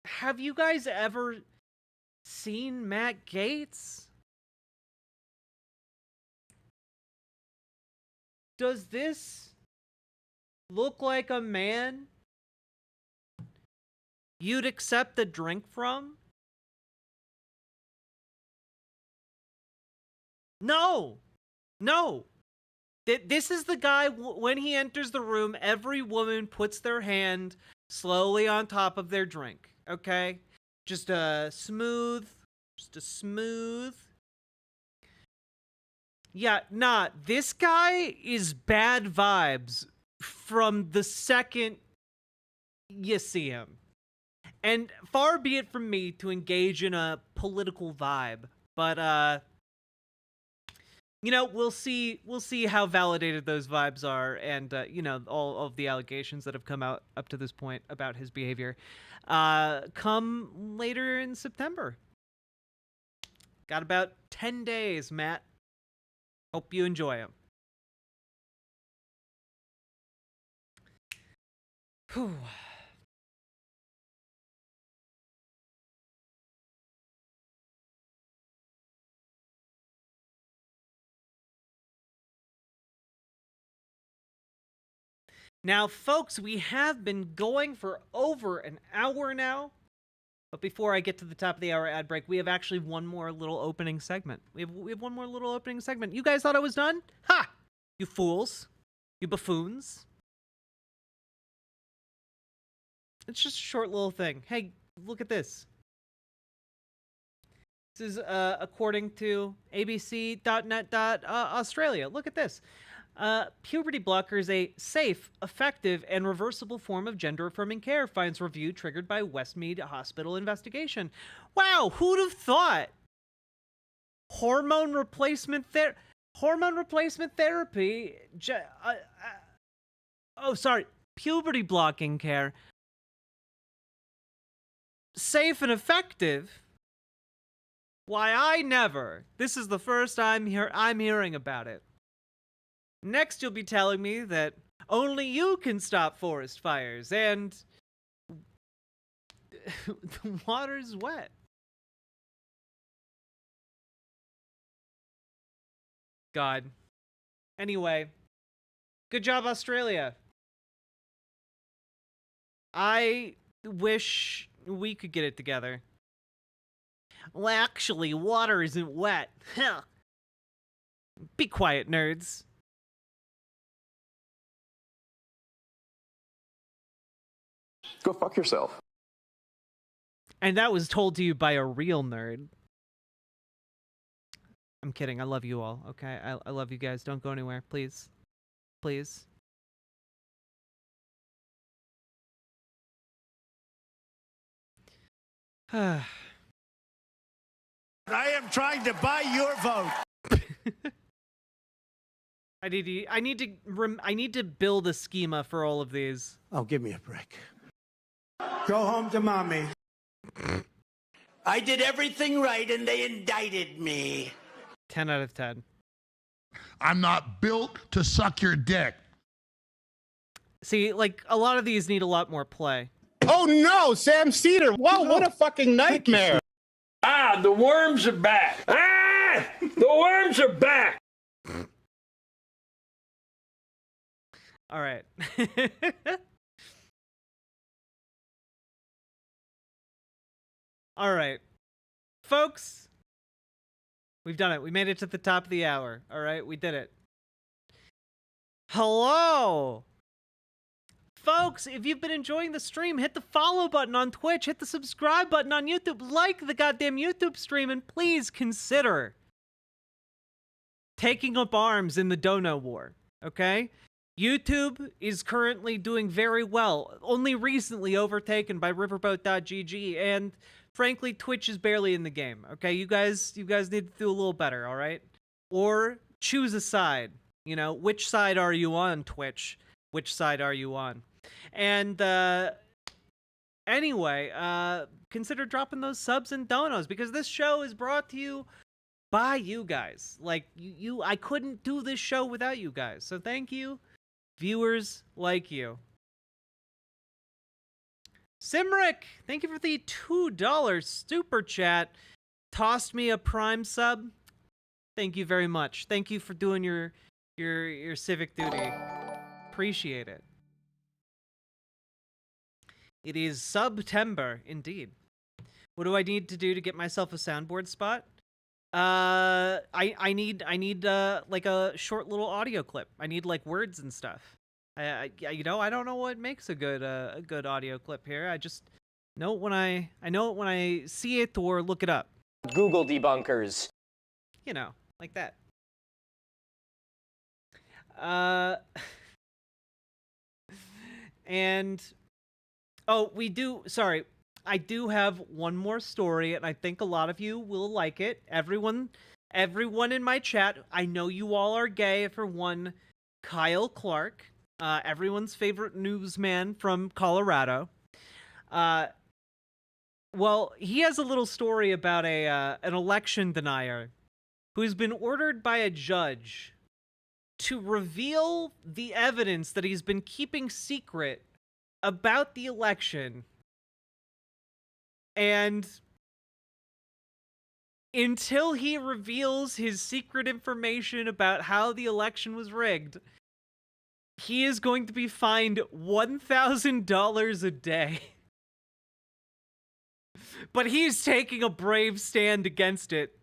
have you guys ever seen Matt Gaetz? Does this look like a man you'd accept a drink from? No. This is the guy, when he enters the room, every woman puts their hand slowly on top of their drink, okay? Just a smooth. Yeah, nah, this guy is bad vibes from the second you see him. And far be it from me to engage in a political vibe, but we'll see how validated those vibes are, and all of the allegations that have come out up to this point about his behavior come later in September. Got about 10 days, Matt. Hope you enjoy them. Whew. Now, folks, we have been going for over an hour now. But before I get to the top of the hour ad break, we have actually one more little opening segment. We have one more little opening segment. You guys thought I was done? Ha! You fools. You buffoons. It's just a short little thing. Hey, look at this. This is according to abc.net.australia. Look at this. Puberty blocker is a safe, effective, and reversible form of gender-affirming care, finds review triggered by Westmead Hospital investigation. Wow, who'd have thought? Hormone replacement therapy. Puberty blocking care safe and effective, why, I never. This is the first I'm hearing about it. Next, you'll be telling me that only you can stop forest fires, and the water's wet. God. Anyway, good job, Australia. I wish we could get it together. Well, actually, water isn't wet. Be quiet, nerds.
Go fuck yourself.
And that was told to you by a real nerd. I'm kidding. I love you all, okay? I love you guys. Don't go anywhere, please. Please.
I am trying to buy your vote.
I need to build a schema for all of these.
Oh, give me a break. Go home to mommy. I did everything right and they indicted me.
10 out of 10.
I'm not built to suck your dick.
See, like, a lot of these need a lot more play.
Oh no, Sam Cedar. Wow, what a fucking nightmare.
Ah, the worms are back. Ah, the worms are back.
All right. All right. Folks, we've done it. We made it to the top of the hour. All right, we did it. Hello. Folks, if you've been enjoying the stream, hit the follow button on Twitch, hit the subscribe button on YouTube, like the goddamn YouTube stream, and please consider taking up arms in the dono war, okay? YouTube is currently doing very well, only recently overtaken by riverboat.gg, and frankly, Twitch is barely in the game, okay? You guys need to do a little better, all right? Or choose a side, you know, which side are you on, Twitch? Which side are you on? And anyway, consider dropping those subs and donos, because this show is brought to you by you guys. Like, I couldn't do this show without you guys. So thank you, viewers like you. Simric, thank you for the $2 super chat. Tossed me a Prime sub. Thank you very much. Thank you for doing your civic duty. Appreciate it. It is September, indeed. What do I need to do to get myself a soundboard spot? I need like a short little audio clip. I need like words and stuff. I don't know what makes a good audio clip here. I just know it when I see it or look it up.
Google debunkers.
You know, like that. And oh, I do have one more story, and I think a lot of you will like it. Everyone in my chat, I know you all are gay. For one, Kyle Clark, everyone's favorite newsman from Colorado. Well, he has a little story about an election denier who's been ordered by a judge to reveal the evidence that he's been keeping secret about the election. And until he reveals his secret information about how the election was rigged, he is going to be fined $1,000 a day. But he's taking a brave stand against it.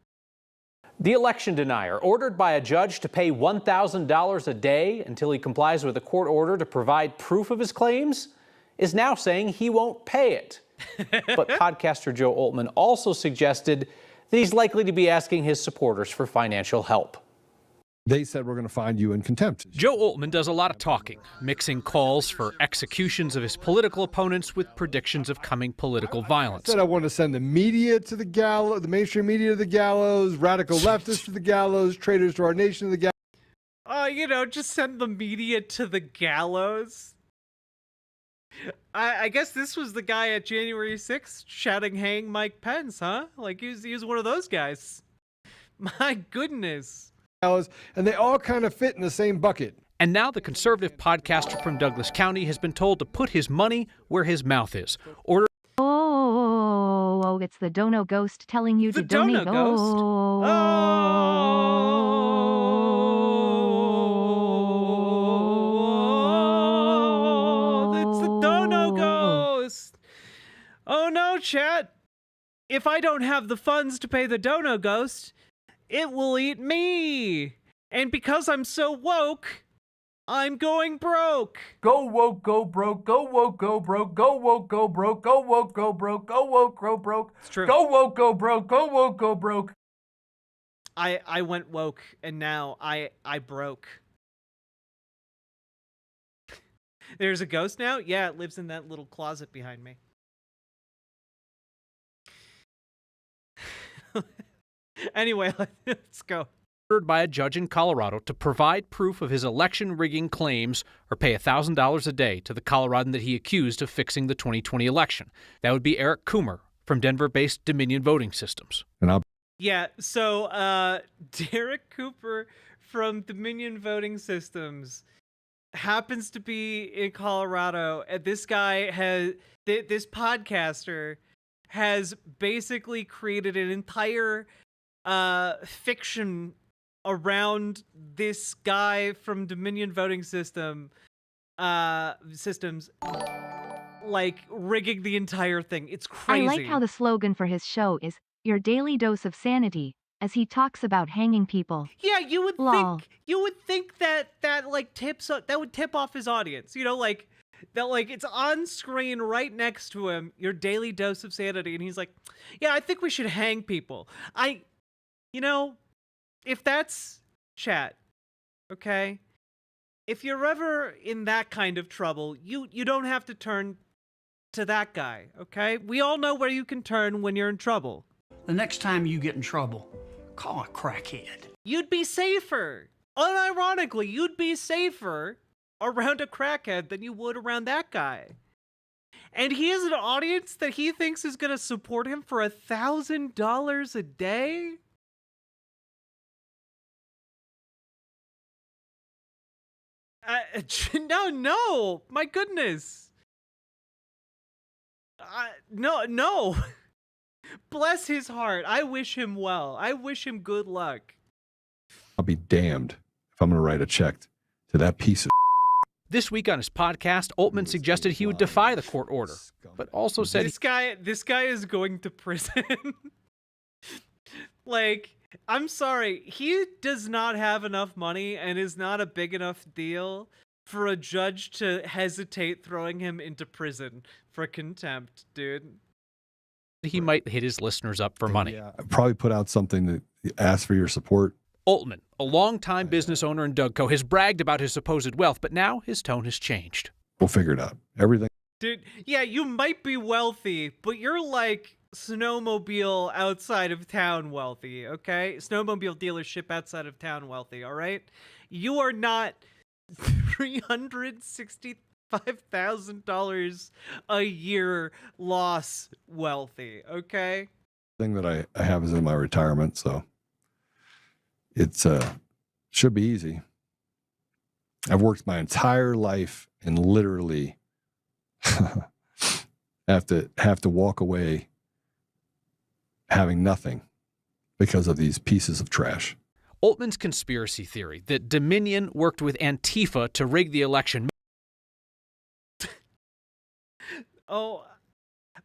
The election denier, ordered by a judge to pay $1,000 a day until he complies with a court order to provide proof of his claims, is now saying he won't pay it. But podcaster Joe Altman also suggested that he's likely to be asking his supporters for financial help.
They said, we're going to find you in contempt.
Joe Altman does a lot of talking, mixing calls for executions of his political opponents with predictions of coming political violence.
I said I want to send the media to the gallows, the mainstream media to the gallows, radical leftists to the gallows, traitors to our nation to the gallows.
Just send the media to the gallows. I guess this was the guy at January 6th shouting "Hang Mike Pence," huh? Like he was one of those guys. My goodness.
And they all kind of fit in the same bucket.
And now the conservative podcaster from Douglas County has been told to put his money where his mouth is.
Oh, it's the Dono Ghost telling you to donate.
It's the Dono Ghost. Oh no, chat. If I don't have the funds to pay the Dono Ghost, it will eat me. And because I'm so woke, I'm going broke.
Go woke, go broke, go woke, go broke, go woke, go broke, go woke, go broke, go woke, go broke.
It's true.
Go woke, go broke, go woke, go broke.
I went woke and now I broke. There's a ghost now? Yeah, it lives in that little closet behind me. Anyway, let's go.
Ordered by a judge in Colorado to provide proof of his election rigging claims or pay $1,000 a day to the Coloradan that he accused of fixing the 2020 election. That would be Eric Coomer from Denver-based Dominion Voting Systems.
Yeah, so Derek Cooper from Dominion Voting Systems happens to be in Colorado, and this guy this podcaster has basically created an entire fiction around this guy from Dominion Voting Systems, like rigging the entire thing. It's crazy.
I like how the slogan for his show is "Your Daily Dose of Sanity," as he talks about hanging people.
Yeah, you would think that like that would tip off his audience. You know, like that, like it's on screen right next to him, your daily dose of sanity, and he's like, "Yeah, I think we should hang people." You know, if that's chat, okay? If you're ever in that kind of trouble, you don't have to turn to that guy, okay? We all know where you can turn when you're in trouble.
The next time you get in trouble, call a crackhead.
You'd be safer. Unironically, you'd be safer around a crackhead than you would around that guy. And he has an audience that he thinks is going to support him for $1,000 a day? No, my goodness. No. Bless his heart. I wish him well. I wish him good luck.
I'll be damned if I'm going to write a check to that piece of
This week on his podcast, Altman suggested he would defy the court order, but also said
this guy is going to prison. Like, I'm sorry, he does not have enough money and is not a big enough deal for a judge to hesitate throwing him into prison for contempt, dude.
He might hit his listeners up for money.
Yeah, probably put out something that asks for your support.
Altman, a longtime business owner in Dougco, has bragged about his supposed wealth, but now his tone has changed.
We'll figure it out. Everything.
Dude, yeah, you might be wealthy, but you're like snowmobile outside of town wealthy, okay? Snowmobile dealership outside of town wealthy, all right? You are not $365,000 a year loss wealthy, okay?
Thing that I have is in my retirement, so it's should be easy. I've worked my entire life and literally have to walk away having nothing because of these pieces of trash.
Altman's conspiracy theory that Dominion worked with Antifa to rig the election.
Oh,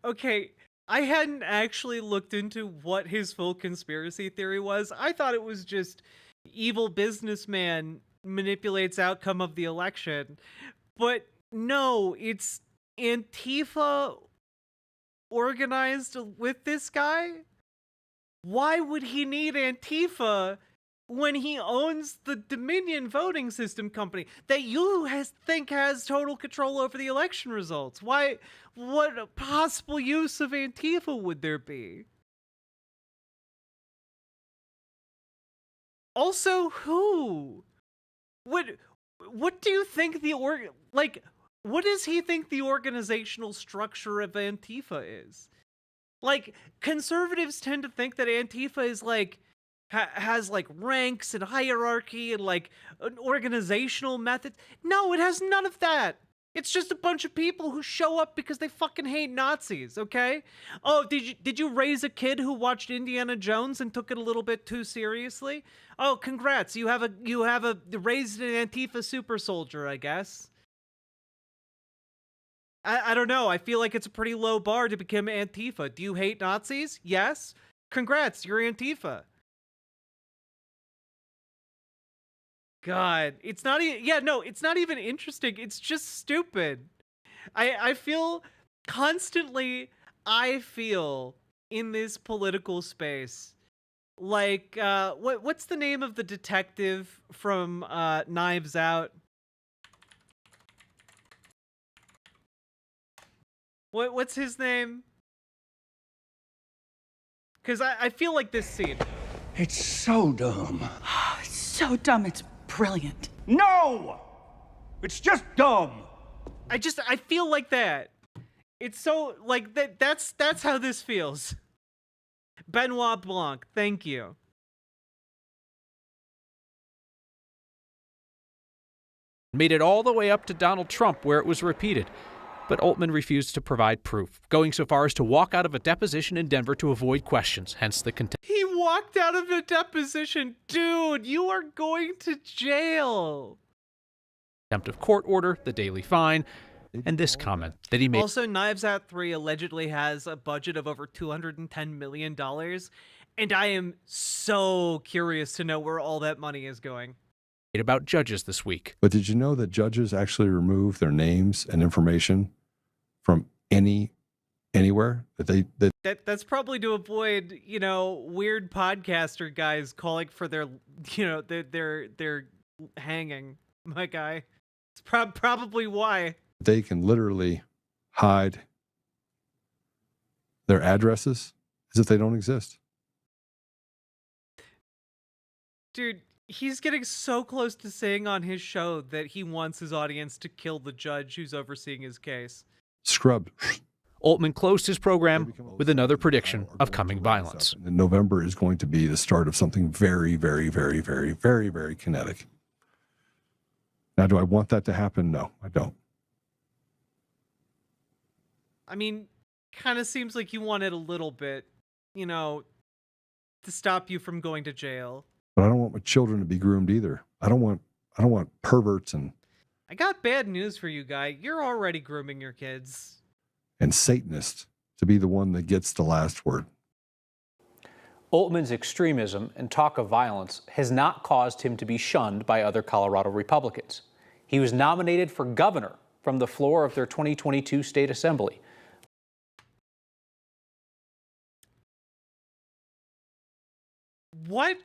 okay. I hadn't actually looked into what his full conspiracy theory was. I thought it was just evil businessman manipulates outcome of the election. But no, it's Antifa organized with this guy? Why would he need Antifa when he owns the Dominion voting system company that you think has total control over the election results? Why? What possible use of Antifa would there be? Also, who? What do you think What does he think the organizational structure of Antifa is? Like, conservatives tend to think that Antifa is like, has like ranks and hierarchy and like an organizational method. No, it has none of that. It's just a bunch of people who show up because they fucking hate Nazis, okay? Oh, did you raise a kid who watched Indiana Jones and took it a little bit too seriously? Oh, congrats. You have raised an Antifa super soldier, I guess. I don't know. I feel like it's a pretty low bar to become Antifa. Do you hate Nazis? Yes. Congrats, you're Antifa. God, it's not even, it's not even interesting. It's just stupid. I feel constantly, in this political space, like, what's the name of the detective from Knives Out? What's his name? Because I feel like this scene.
It's so dumb.
It's so dumb, it's brilliant.
No! It's just dumb.
I feel like that. It's so, like, that's how this feels. Benoit Blanc, thank you.
Made it all the way up to Donald Trump, where it was repeated. But Oltmann refused to provide proof, going so far as to walk out of a deposition in Denver to avoid questions, hence the contempt.
He walked out of a deposition. Dude, you are going to jail.
Contempt of court order, the daily fine, and this comment that he made.
Also, Knives Out 3 allegedly has a budget of over $210 million, and I am so curious to know where all that money is going.
About judges this week.
But did you know that judges actually remove their names and information from anywhere
That's probably to avoid, weird podcaster guys calling for their, their hanging, my guy. It's probably why.
They can literally hide their addresses as if they don't exist.
Dude, he's getting so close to saying on his show that he wants his audience to kill the judge who's overseeing his case.
Scrubbed.
Altman closed his program with another prediction of coming violence.
And November is going to be the start of something very, very, very, very, very, very kinetic. Now, do I want that to happen? No, I don't.
I mean, kind of seems like you want it a little bit, to stop you from going to jail.
But I don't want my children to be groomed either. I don't want perverts and
I got bad news for you, guy. You're already grooming your kids.
And Satanists to be the one that gets the last word.
Oltmann's extremism and talk of violence has not caused him to be shunned by other Colorado Republicans. He was nominated for governor from the floor of their 2022 state assembly.
What?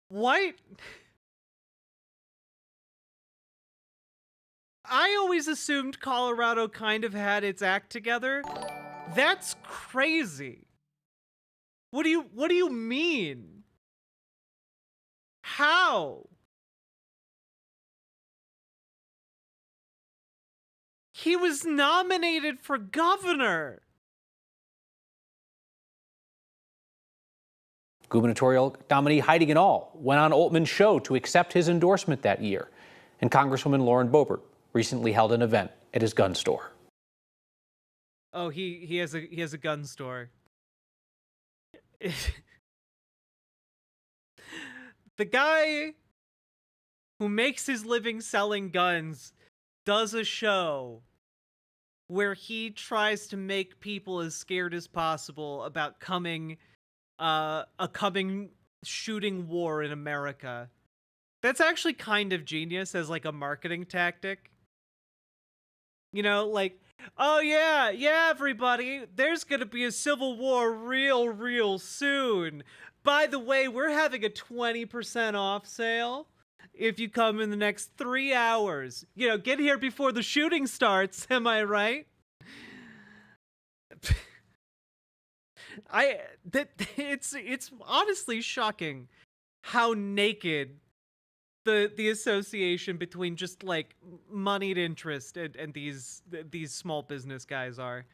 What? I always assumed Colorado kind of had its act together. That's crazy. What do you mean? How? He was nominated for governor.
Gubernatorial nominee Heidi Ganahl went on Oltmann's show to accept his endorsement that year. And Congresswoman Lauren Boebert recently held an event at his gun store.
Oh, he has a gun store. The guy who makes his living selling guns does a show where he tries to make people as scared as possible about a coming shooting war in America. That's actually kind of genius as like a marketing tactic. Like, oh yeah, everybody, there's gonna be a civil war real soon. By the way, we're having a 20% off sale if you come in the next 3 hours. Get here before the shooting starts, am I right? It's honestly shocking how naked the association between just like moneyed interest and these small business guys are.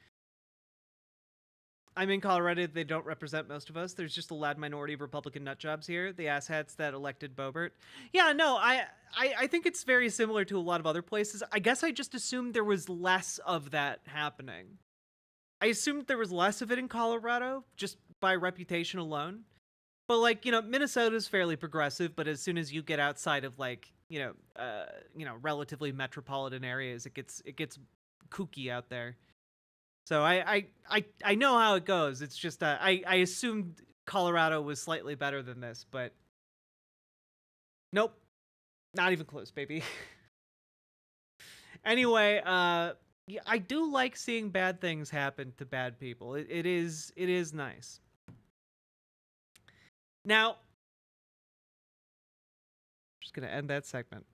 I'm in Colorado. They don't represent most of us. There's just a loud minority of Republican nutjobs here. The asshats that elected Boebert. Yeah, no, I think it's very similar to a lot of other places. I guess I just assumed there was less of that happening. I assumed there was less of it in Colorado, just by reputation alone. But like, you know, Minnesota's fairly progressive, but as soon as you get outside of like, relatively metropolitan areas, it gets kooky out there. So I know how it goes. It's just I assumed Colorado was slightly better than this, but nope, not even close, baby. Anyway, yeah, I do like seeing bad things happen to bad people. It is nice. Now, I'm just gonna end that segment.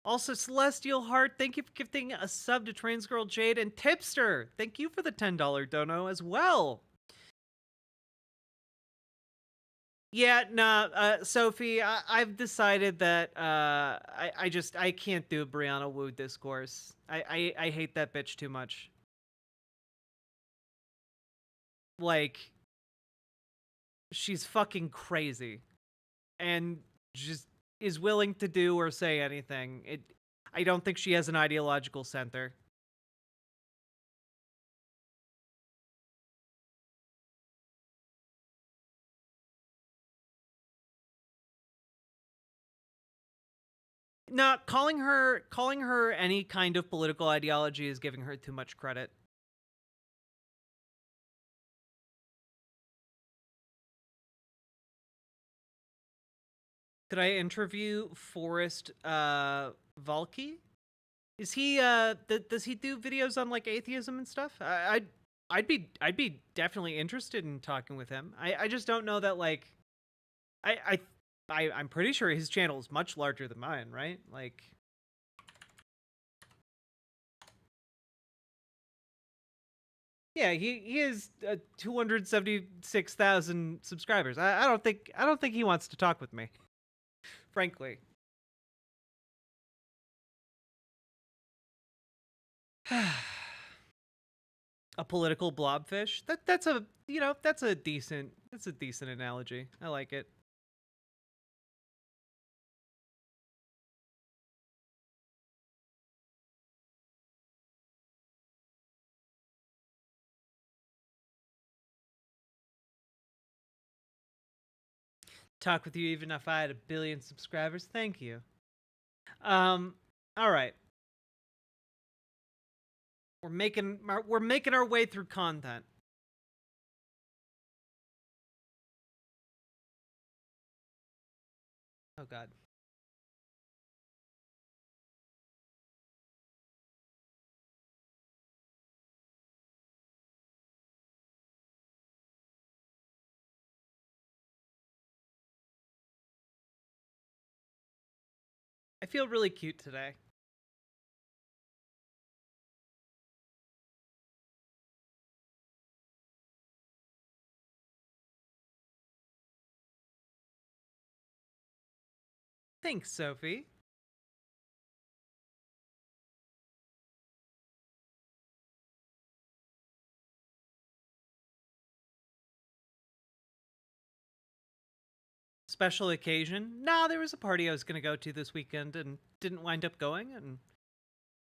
Also, Celestial Heart, thank you for gifting a sub to Transgirl Jade, and Tipster, thank you for the $10 dono as well. Yeah, nah, Sophie, I've decided that I can't do Brianna Wu discourse. I hate that bitch too much. Like, she's fucking crazy, and just is willing to do or say anything. I don't think she has an ideological center. No, calling her any kind of political ideology is giving her too much credit. Could I interview Forrest Valky? Is he does he do videos on like atheism and stuff? I'd be definitely interested in talking with him. I just don't know that like I'm pretty sure his channel is much larger than mine, right? Like, yeah, he has 276,000 subscribers. I don't think he wants to talk with me, frankly. A political blobfish. That's a decent analogy. I like it. Talk with you even if I had 1 billion subscribers. Thank you. All right. We're making our way through content. Oh God. I feel really cute today. Thanks, Sophie. Special occasion? Nah, there was a party I was going to go to this weekend and didn't wind up going, and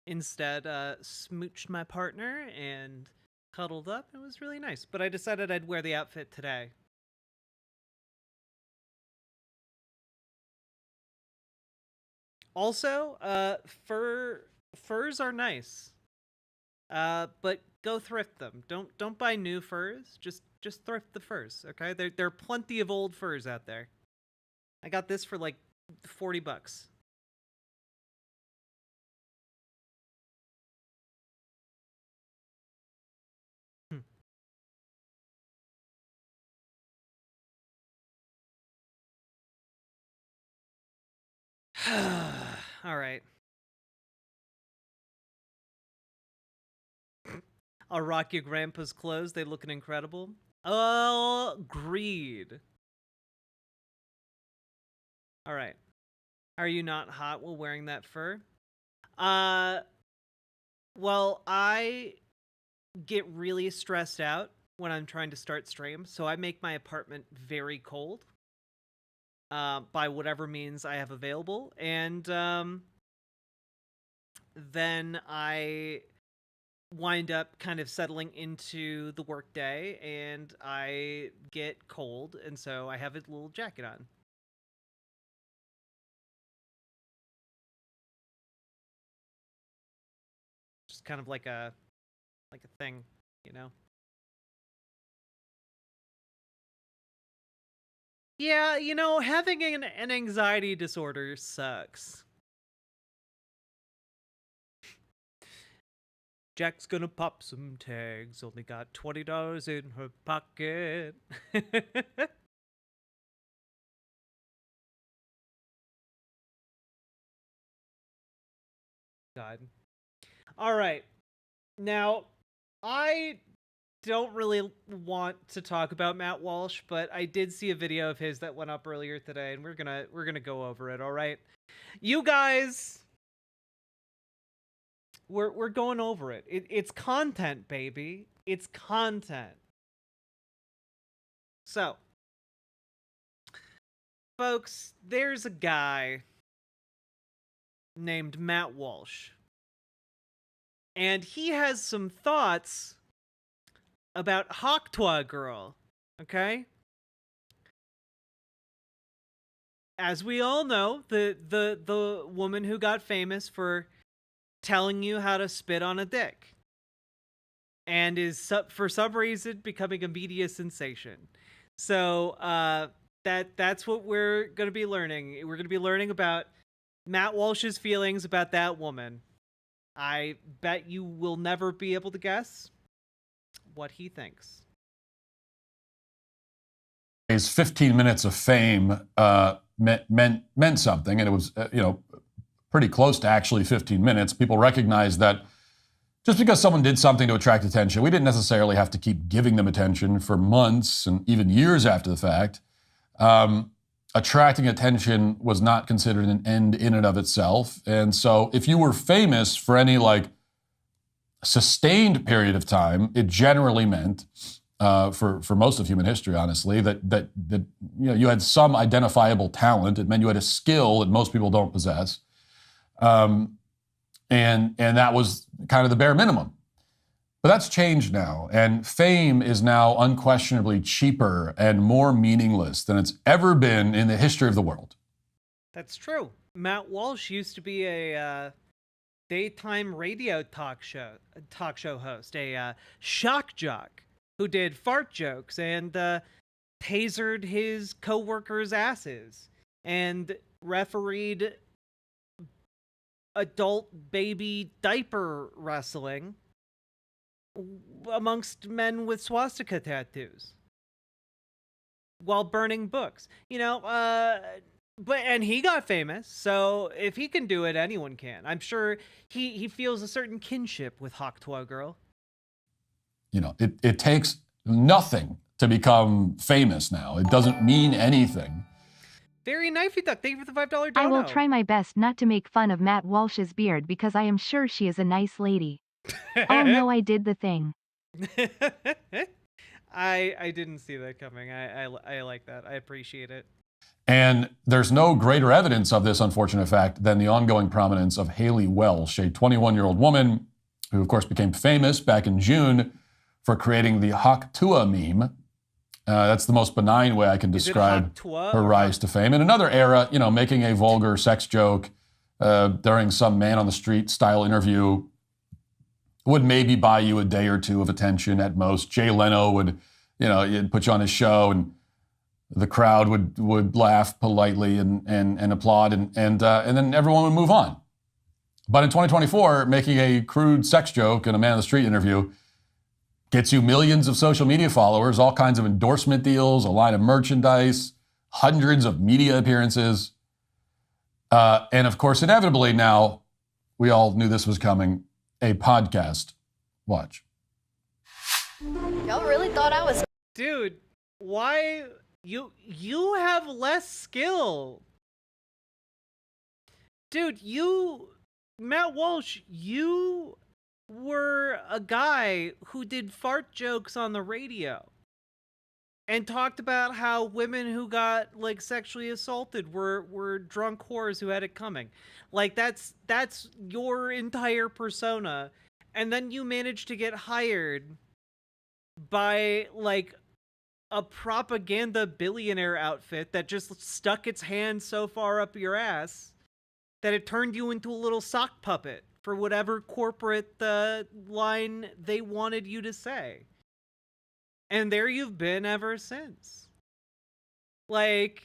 instead smooched my partner and cuddled up. It was really nice, but I decided I'd wear the outfit today. Also, furs are nice. But go thrift them. Don't buy new furs. Just thrift the furs, okay? There are plenty of old furs out there. I got this for like $40. All right. I'll rock your grandpa's clothes. They looking incredible. Agreed. All right. Are you not hot while wearing that fur? Well, I get really stressed out when I'm trying to start streams, so I make my apartment very cold by whatever means I have available, and then I wind up kind of settling into the workday, and I get cold, and so I have a little jacket on. Just kind of like a thing, you know? Yeah, you know, having an anxiety disorder sucks. Jack's gonna pop some tags, only got $20 in her pocket. God. All right. Now, I don't really want to talk about Matt Walsh, but I did see a video of his that went up earlier today, and we're gonna go over it, all right? You guys, we're going over it. It's content, baby. It's content. So, folks, there's a guy named Matt Walsh, and he has some thoughts about Tuah girl, okay? As we all know, the woman who got famous for telling you how to spit on a dick, and is for some reason becoming a media sensation. So that's what we're going to be learning. We're going to be learning about Matt Walsh's feelings about that woman. I bet you will never be able to guess what he thinks.
His 15 minutes of fame meant something, and it was pretty close to actually 15 minutes. People recognized that just because someone did something to attract attention, we didn't necessarily have to keep giving them attention for months and even years after the fact. Attracting attention was not considered an end in and of itself. And so if you were famous for any sustained period of time, it generally meant, for most of human history, honestly, that you had some identifiable talent. It meant you had a skill that most people don't possess. And that was kind of the bare minimum. But that's changed now, and fame is now unquestionably cheaper and more meaningless than it's ever been in the history of the world.
That's true. Matt Walsh used to be a daytime radio talk show host, a shock jock who did fart jokes and tasered his coworkers' asses and refereed adult baby diaper wrestling amongst men with swastika tattoos while burning books. And he got famous, so if he can do it, anyone can. I'm sure he feels a certain kinship with Tuah girl.
It takes nothing to become famous now. It doesn't mean anything.
Very knifey duck, thank you for the $5 dono.
I will try my best not to make fun of Matt Walsh's beard because I am sure she is a nice lady. Oh no, I did the thing.
I didn't see that coming. I like that. I appreciate it.
And there's no greater evidence of this unfortunate fact than the ongoing prominence of Haley Walsh, a 21-year-old woman who, of course, became famous back in June for creating the Tuah meme. That's the most benign way I can describe her rise to fame. In another era, making a vulgar sex joke during some man on the street style interview would maybe buy you a day or two of attention at most. Jay Leno would, he'd put you on his show and the crowd would laugh politely and applaud and then everyone would move on. But in 2024, making a crude sex joke in a man on the street interview gets you millions of social media followers, all kinds of endorsement deals, a line of merchandise, hundreds of media appearances. And of course, inevitably now, we all knew this was coming, a podcast. Watch.
thought I was.
Dude, why you have less skill? Dude, Matt Walsh, you were a guy who did fart jokes on the radio and talked about how women who got like sexually assaulted were drunk whores who had it coming. Like that's your entire persona. And then you managed to get hired by like a propaganda billionaire outfit that just stuck its hand so far up your ass that it turned you into a little sock puppet for whatever corporate line they wanted you to say. And there you've been ever since. Like,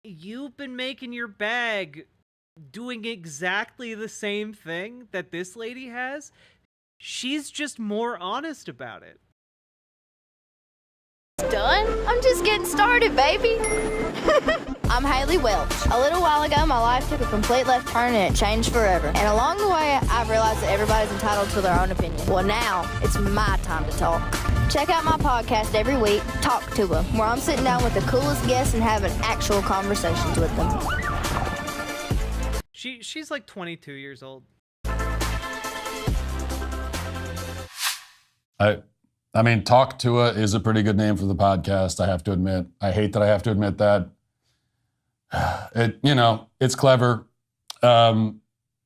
you've been making your bag doing exactly the same thing that this lady has. She's just more honest about it.
Done? I'm just getting started, baby. I'm Haley Welch. A little while ago, my life took a complete left turn and it changed forever. And along the way, I've realized that everybody's entitled to their own opinion. Well, now it's my time to talk. Check out my podcast every week, Talk Tuah, where I'm sitting down with the coolest guests and having actual conversations with them.
She's like 22 years old.
I mean, Talk Tuah is a pretty good name for the podcast, I have to admit. I hate that I have to admit that. It's clever. Can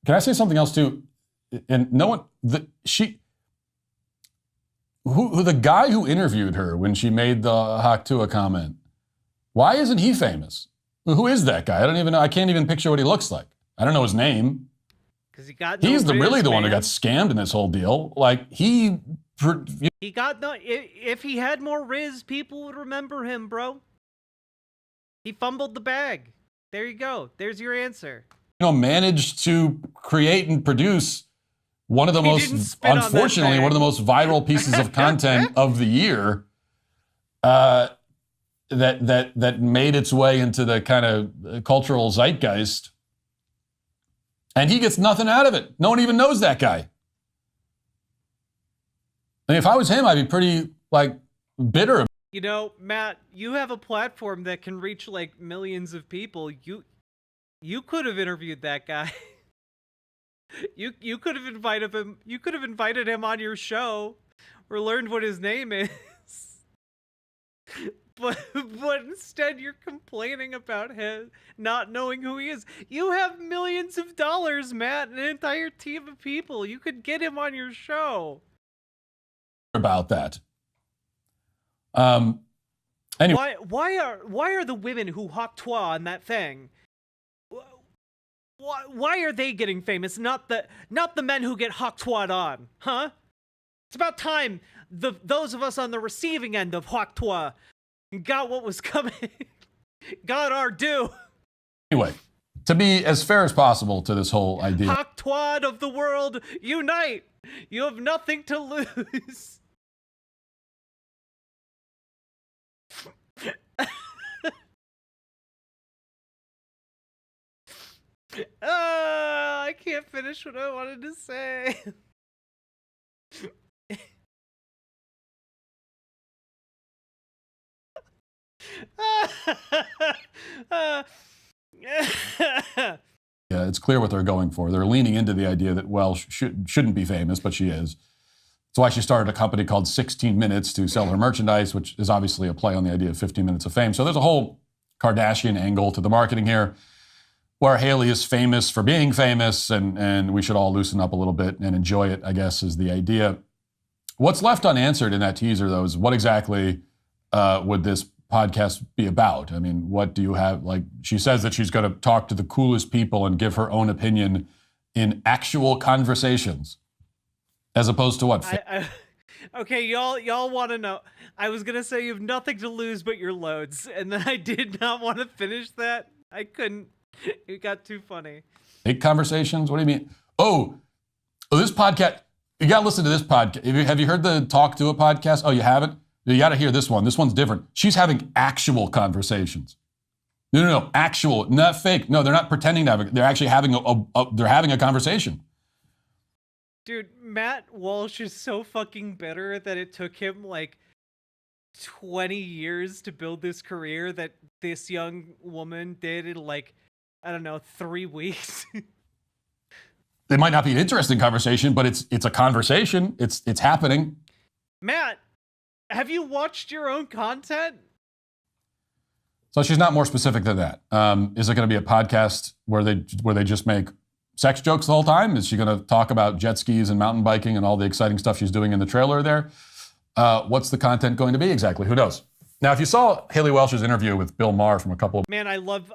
I say something else too? And no one, the guy who interviewed her when she made the Hawk Tuah comment, why isn't he famous? Who is that guy? I don't even know. I can't even picture what he looks like. I don't know his name.
Because
He's really the one who got scammed in this whole deal. Like he got
no. If he had more riz, people would remember him, bro. He fumbled the bag. There you go. There's your answer.
Managed to create and produce one of the unfortunately, one of the most viral pieces of content of the year. That made its way into the kind of cultural zeitgeist. And he gets nothing out of it. No one even knows that guy. I mean, if I was him, I'd be pretty, bitter.
Matt, you have a platform that can reach, millions of people. You could have interviewed that guy. You could have invited him. You could have invited him on your show or learned what his name is. But instead you're complaining about him not knowing who he is. You have millions of dollars, Matt, an entire team of people. You could get him on your show.
About that. Anyway.
Why are the women who hawk Tuah on that thing? Why are they getting famous? Not the men who get hawk Tuah on, huh? It's about time those of us on the receiving end of hawk Tuah got what was coming. Got our due.
Anyway, to be as fair as possible to this whole idea.
Hawk Tuah of the world, unite! You have nothing to lose. I can't finish what I wanted to say.
Yeah, it's clear what they're going for. They're leaning into the idea that Welsh shouldn't be famous, but she is. That's why she started a company called 16 Minutes to sell her merchandise, which is obviously a play on the idea of 15 minutes of fame. So there's a whole Kardashian angle to the marketing here, where Haley is famous for being famous, and we should all loosen up a little bit and enjoy it, I guess, is the idea. What's left unanswered in that teaser, though, is what exactly would this podcast be about? I mean, what do you have? She says that she's going to talk to the coolest people and give her own opinion in actual conversations, as opposed to what?
Okay, y'all want to know. I was going to say you have nothing to lose but your loads, and then I did not want to finish that. I couldn't. It got too funny.
Fake conversations? What do you mean? Oh, this podcast. You got to listen to this podcast. Have you heard the Talk Tuah podcast? Oh, you haven't? You got to hear this one. This one's different. She's having actual conversations. No. Actual, not fake. No, they're not pretending to have it. They're actually having they're having a conversation.
Dude, Matt Walsh is so fucking bitter that it took him like 20 years to build this career that this young woman did in like, I don't know, 3 weeks.
It might not be an interesting conversation, but it's a conversation. It's happening.
Matt, have you watched your own content?
So she's not more specific than that. Is it going to be a podcast where they just make sex jokes the whole time? Is she going to talk about jet skis and mountain biking and all the exciting stuff she's doing in the trailer there? What's the content going to be exactly? Who knows? Now, if you saw Haley Welsh's interview with Bill Maher from a couple of...
Man, I love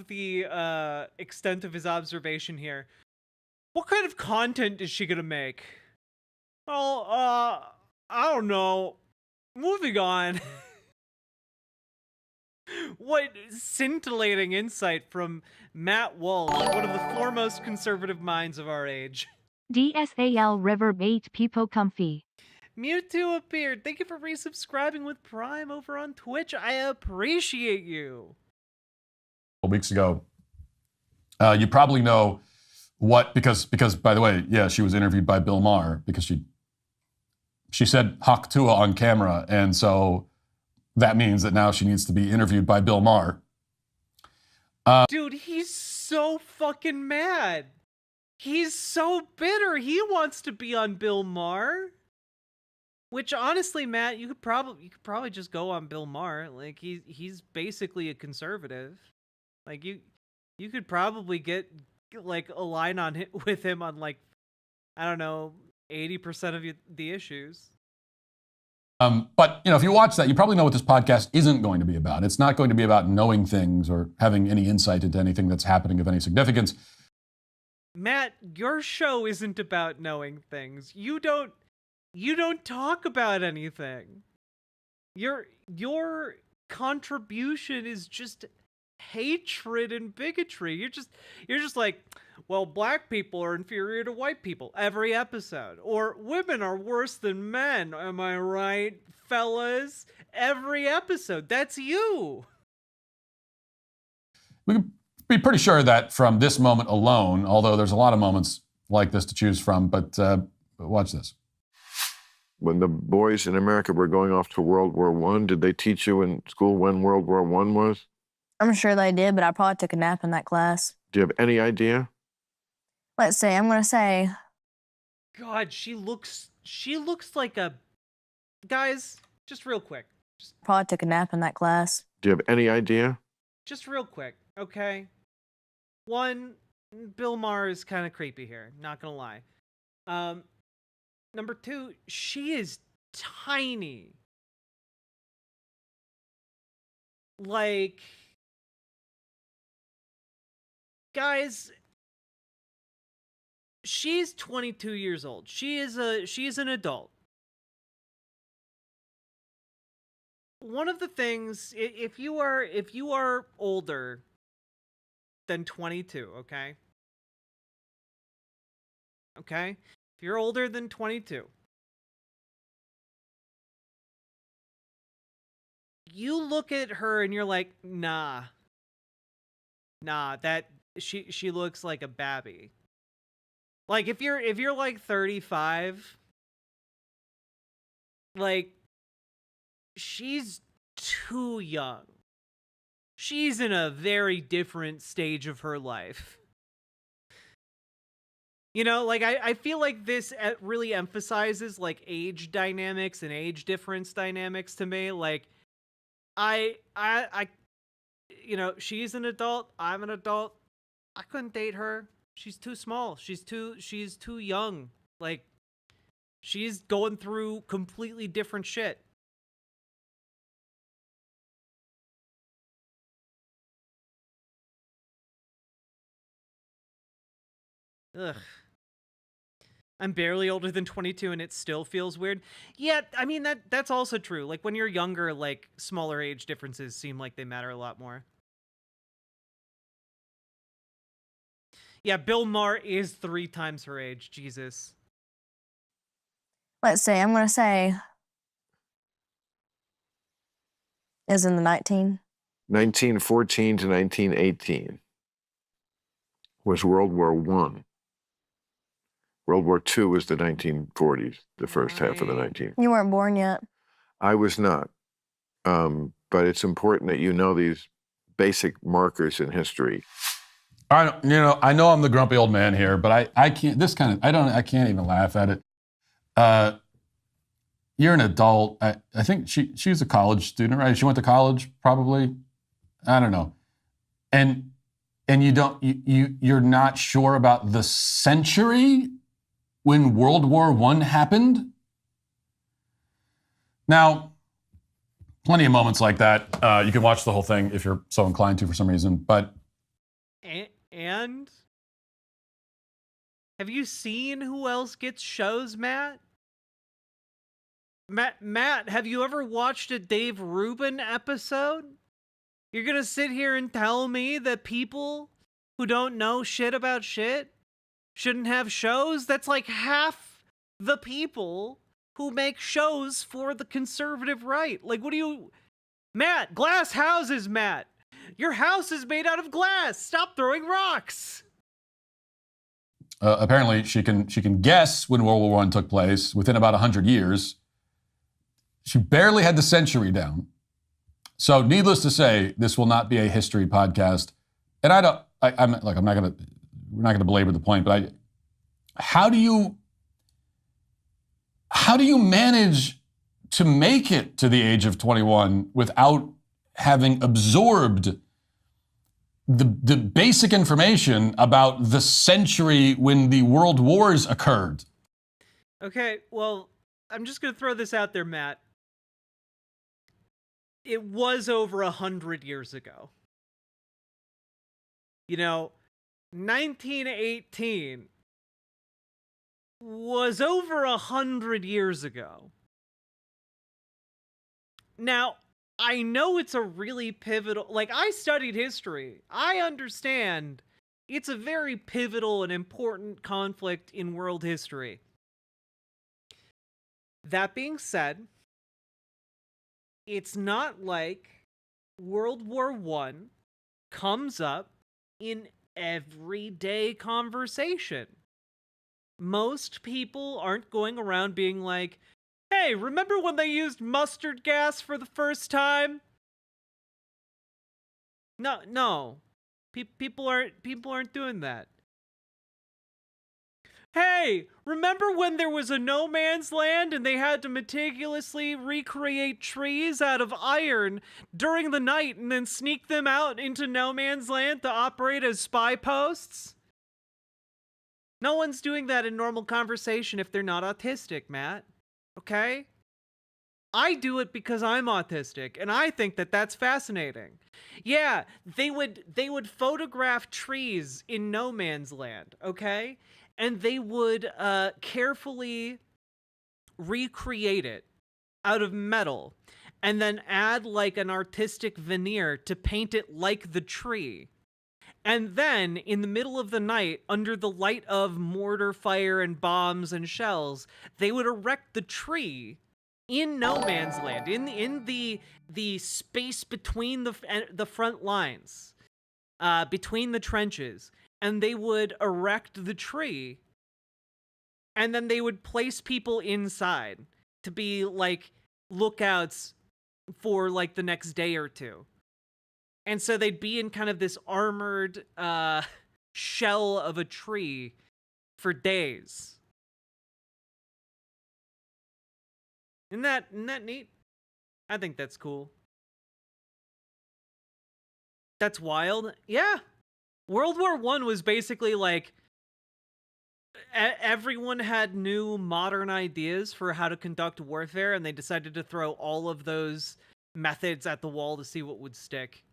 the extent of his observation here. What kind of content is she gonna make? Well, I don't know. Moving on. What scintillating insight from Matt Walsh, one of the foremost conservative minds of our age.
DSAL River Bait People Comfy.
Mewtwo appeared. Thank you for resubscribing with Prime over on Twitch. I appreciate you.
Weeks ago, you probably know what, because by the way, yeah, she was interviewed by Bill Maher because she said Hawk Tuah on camera, and so that means that now she needs to be interviewed by Bill Maher.
Dude, he's so fucking mad. He's so bitter. He wants to be on Bill Maher. Which honestly, Matt, you could probably just go on Bill Maher. Like he's basically a conservative. Like you could probably get like a line on with him on like, I don't know, 80% of the issues.
But if you watch that, you probably know what this podcast isn't going to be about. It's not going to be about knowing things or having any insight into anything that's happening of any significance.
Matt, your show isn't about knowing things. You don't talk about anything. Your contribution is just hatred and bigotry. You're just like, well, black people are inferior to white people every episode, or women are worse than men. Am I right, fellas? Every episode. That's you.
We can be pretty sure that from this moment alone, although there's a lot of moments like this to choose from, but watch this.
When the boys in America were going off to World War I, did they teach you in school when World War I was?
I'm sure they did, but I probably took a nap in that class.
Do you have any idea?
Let's see, I'm going to say...
God, she looks like a... Guys, just real quick.
Probably took a nap in that class.
Do you have any idea?
Just real quick, okay? One, Bill Maher is kind of creepy here, not gonna lie. Number two, she is tiny. Like, guys, she's 22 years old. She's an adult. One of the things, if you are older than 22, okay? Okay? If you're older than 22, you look at her and you're like, nah, that she looks like a babby. Like if you're like 35, like she's too young. She's in a very different stage of her life. You know, like I feel like this really emphasizes like age dynamics and age difference dynamics to me. Like I you know, she's an adult, I'm an adult. I couldn't date her. She's too small. She's too young. Like she's going through completely different shit. Ugh. I'm barely older than 22 and it still feels weird. Yeah, I mean, that's also true. Like, when you're younger, like, smaller age differences seem like they matter a lot more. Yeah, Bill Maher is 3 times her age. Jesus.
Let's see, I'm going to say... is in the
1914 to 1918 was World War I. World War II was the 1940s, the first half of the 19.
You weren't born yet.
I was not. But it's important that you know these basic markers in history.
I know I'm the grumpy old man here, but I can't. I can't even laugh at it. You're an adult. I think she's a college student, right? She went to college, probably. I don't know. And you're not sure about the century when World War I happened? Now, plenty of moments like that. You can watch the whole thing if you're so inclined to for some reason. But
and have you seen who else gets shows, Matt? Matt, have you ever watched a Dave Rubin episode? You're gonna sit here and tell me that people who don't know shit about shit shouldn't have shows? That's like half the people who make shows for the conservative right. Like, what do you... Matt, glass houses, Matt. Your house is made out of glass. Stop throwing rocks.
Apparently, she can guess when World War I took place within about 100 years. She barely had the century down. So, needless to say, this will not be a history podcast. And we're not gonna belabor the point, but how do you manage to make it to the age of 21 without having absorbed the basic information about the century when the world wars occurred?
Okay, well, I'm just gonna throw this out there, Matt. It was over 100 years ago. 1918 was over 100 years ago. Now, I know it's a really pivotal... Like, I studied history. I understand it's a very pivotal and important conflict in world history. That being said, it's not like World War I comes up in everyday conversation. Most people aren't going around being like, hey, remember when they used mustard gas for the first time? No. People aren't doing that. Hey, remember when there was a no man's land and they had to meticulously recreate trees out of iron during the night and then sneak them out into no man's land to operate as spy posts? No one's doing that in normal conversation if they're not autistic, Matt. Okay? I do it because I'm autistic, and I think that that's fascinating. Yeah, they would photograph trees in no man's land, okay? And they would carefully recreate it out of metal and then add like an artistic veneer to paint it like the tree. And then in the middle of the night, under the light of mortar fire and bombs and shells, they would erect the tree in no man's land, in the space between the front lines, between the trenches. And they would erect the tree, and then they would place people inside to be, like, lookouts for, like, the next day or two. And so they'd be in kind of this armored shell of a tree for days. Isn't that neat? I think that's cool. That's wild. Yeah. World War I was basically like everyone had new modern ideas for how to conduct warfare, and they decided to throw all of those methods at the wall to see what would stick.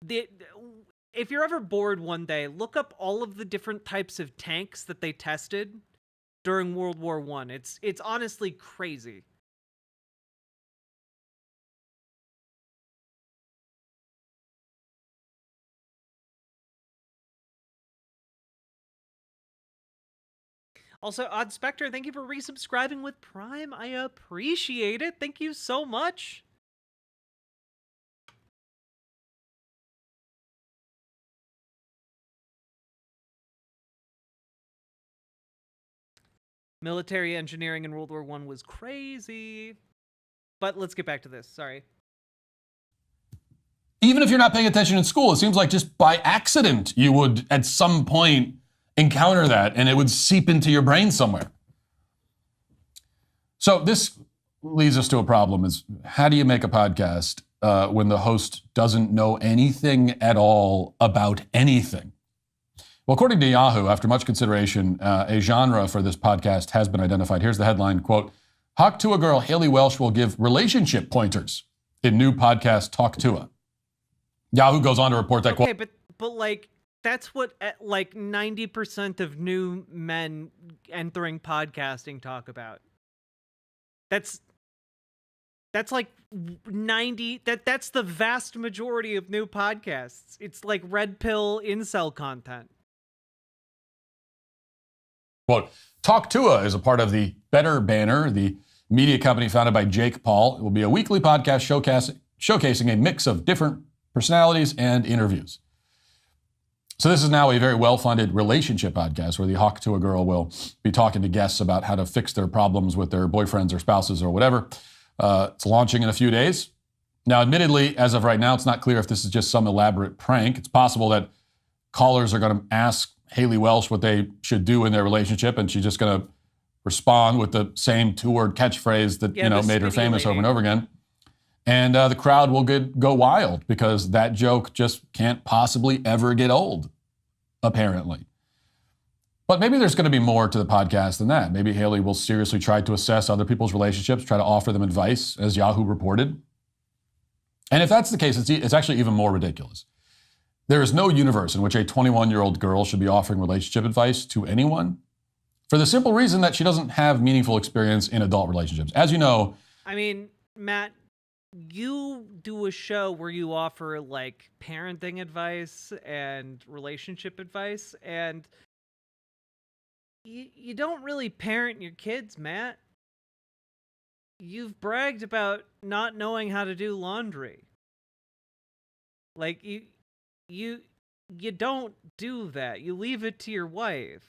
If you're ever bored one day, look up all of the different types of tanks that they tested during World War I. It's honestly crazy. Also, Odd Spectre, thank you for resubscribing with Prime. I appreciate it. Thank you so much. Military engineering in World War I was crazy. But let's get back to this. Sorry.
Even if you're not paying attention in school, it seems like just by accident you would at some point encounter that and it would seep into your brain somewhere. So this leads us to a problem is how do you make a podcast when the host doesn't know anything at all about anything? Well, according to Yahoo, after much consideration, a genre for this podcast has been identified. Here's the headline, quote, Hawk Tuah girl Haley Welsh will give relationship pointers in new podcast Talk Tuah. Yahoo goes on to report that,
okay, but like, that's what like 90% of new men entering podcasting talk about. That's like 90, that's the vast majority of new podcasts. It's like red pill incel content.
Quote, Talk Tuah is a part of the Better banner, the media company founded by Jake Paul. It will be a weekly podcast showcasing a mix of different personalities and interviews. So this is now a very well-funded relationship podcast where the Hawk Tuah girl will be talking to guests about how to fix their problems with their boyfriends or spouses or whatever. It's launching in a few days. Now, admittedly, as of right now, it's not clear if this is just some elaborate prank. It's possible that callers are going to ask Haley Welsh what they should do in their relationship, and she's just going to respond with the same two-word catchphrase that made her famous over and over again. And the crowd will go wild because that joke just can't possibly ever get old, apparently. But maybe there's going to be more to the podcast than that. Maybe Haley will seriously try to assess other people's relationships, try to offer them advice, as Yahoo reported. And if that's the case, it's actually even more ridiculous. There is no universe in which a 21-year-old girl should be offering relationship advice to anyone for the simple reason that she doesn't have meaningful experience in adult relationships. As you know...
I mean, Matt, you do a show where you offer like parenting advice and relationship advice, and you don't really parent your kids, Matt. You've bragged about not knowing how to do laundry. Like you don't do that. You leave it to your wife.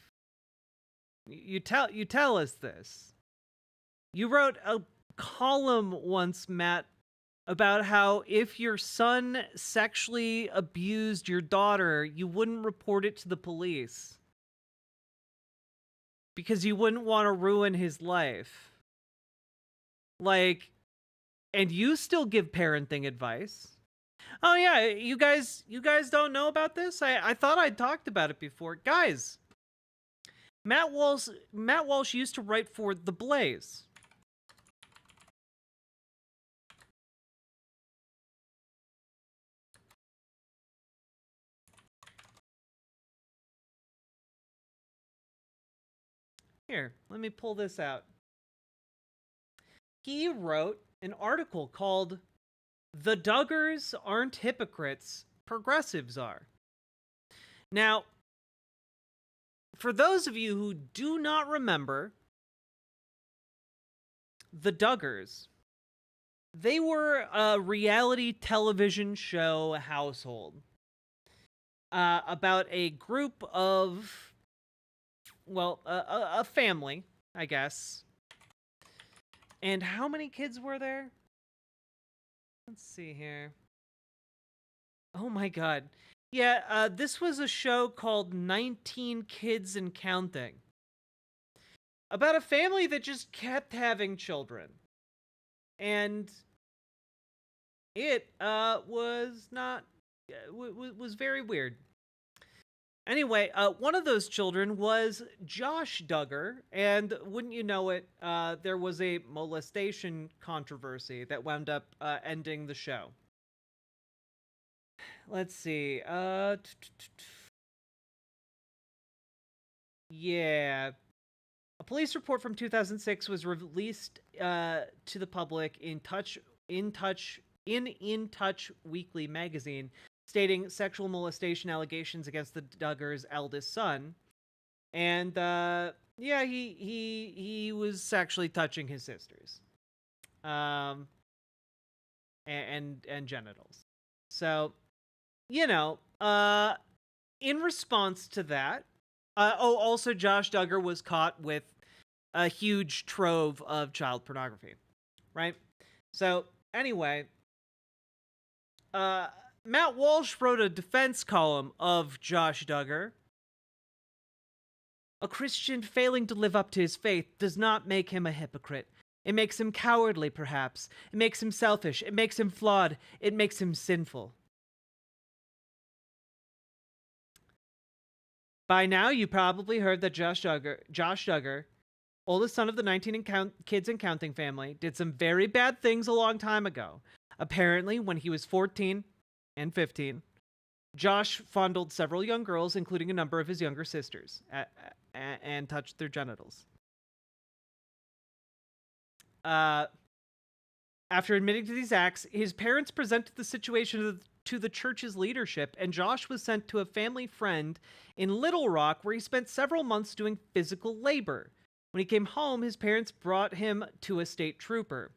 You tell us this. You wrote a column once, Matt, about how if your son sexually abused your daughter, you wouldn't report it to the police because you wouldn't want to ruin his life. Like, and you still give parenting advice. Oh yeah, you guys don't know about this? I thought I'd talked about it before. Guys, Matt Walsh used to write for The Blaze. Here, let me pull this out. He wrote an article called "The Duggars Aren't Hypocrites, Progressives Are." Now, for those of you who do not remember, the Duggars, they were a reality television show household about a group of, well, a family, I guess. And how many kids were there? Let's see here. Oh my God. Yeah, this was a show called 19 Kids and Counting. About a family that just kept having children. And it was very weird. Anyway, one of those children was Josh Duggar, and wouldn't you know it, there was a molestation controversy that wound up ending the show. Let's see. Yeah. A police report from 2006 was released to the public in In Touch Weekly magazine, stating sexual molestation allegations against the Duggars' eldest son. And yeah, he was actually touching his sisters. And genitals. So, you know, in response to that, also Josh Duggar was caught with a huge trove of child pornography, right? So anyway, Matt Walsh wrote a defense column of Josh Duggar. A Christian failing to live up to his faith does not make him a hypocrite. It makes him cowardly, perhaps. It makes him selfish. It makes him flawed. It makes him sinful. By now, you probably heard that Josh Duggar, oldest son of the 19 kids and counting family, did some very bad things a long time ago. Apparently, when he was 14 and 15, Josh fondled several young girls, including a number of his younger sisters, and touched their genitals. After admitting to these acts, his parents presented the situation to the church's leadership, and Josh was sent to a family friend in Little Rock, where he spent several months doing physical labor. When he came home, his parents brought him to a state trooper.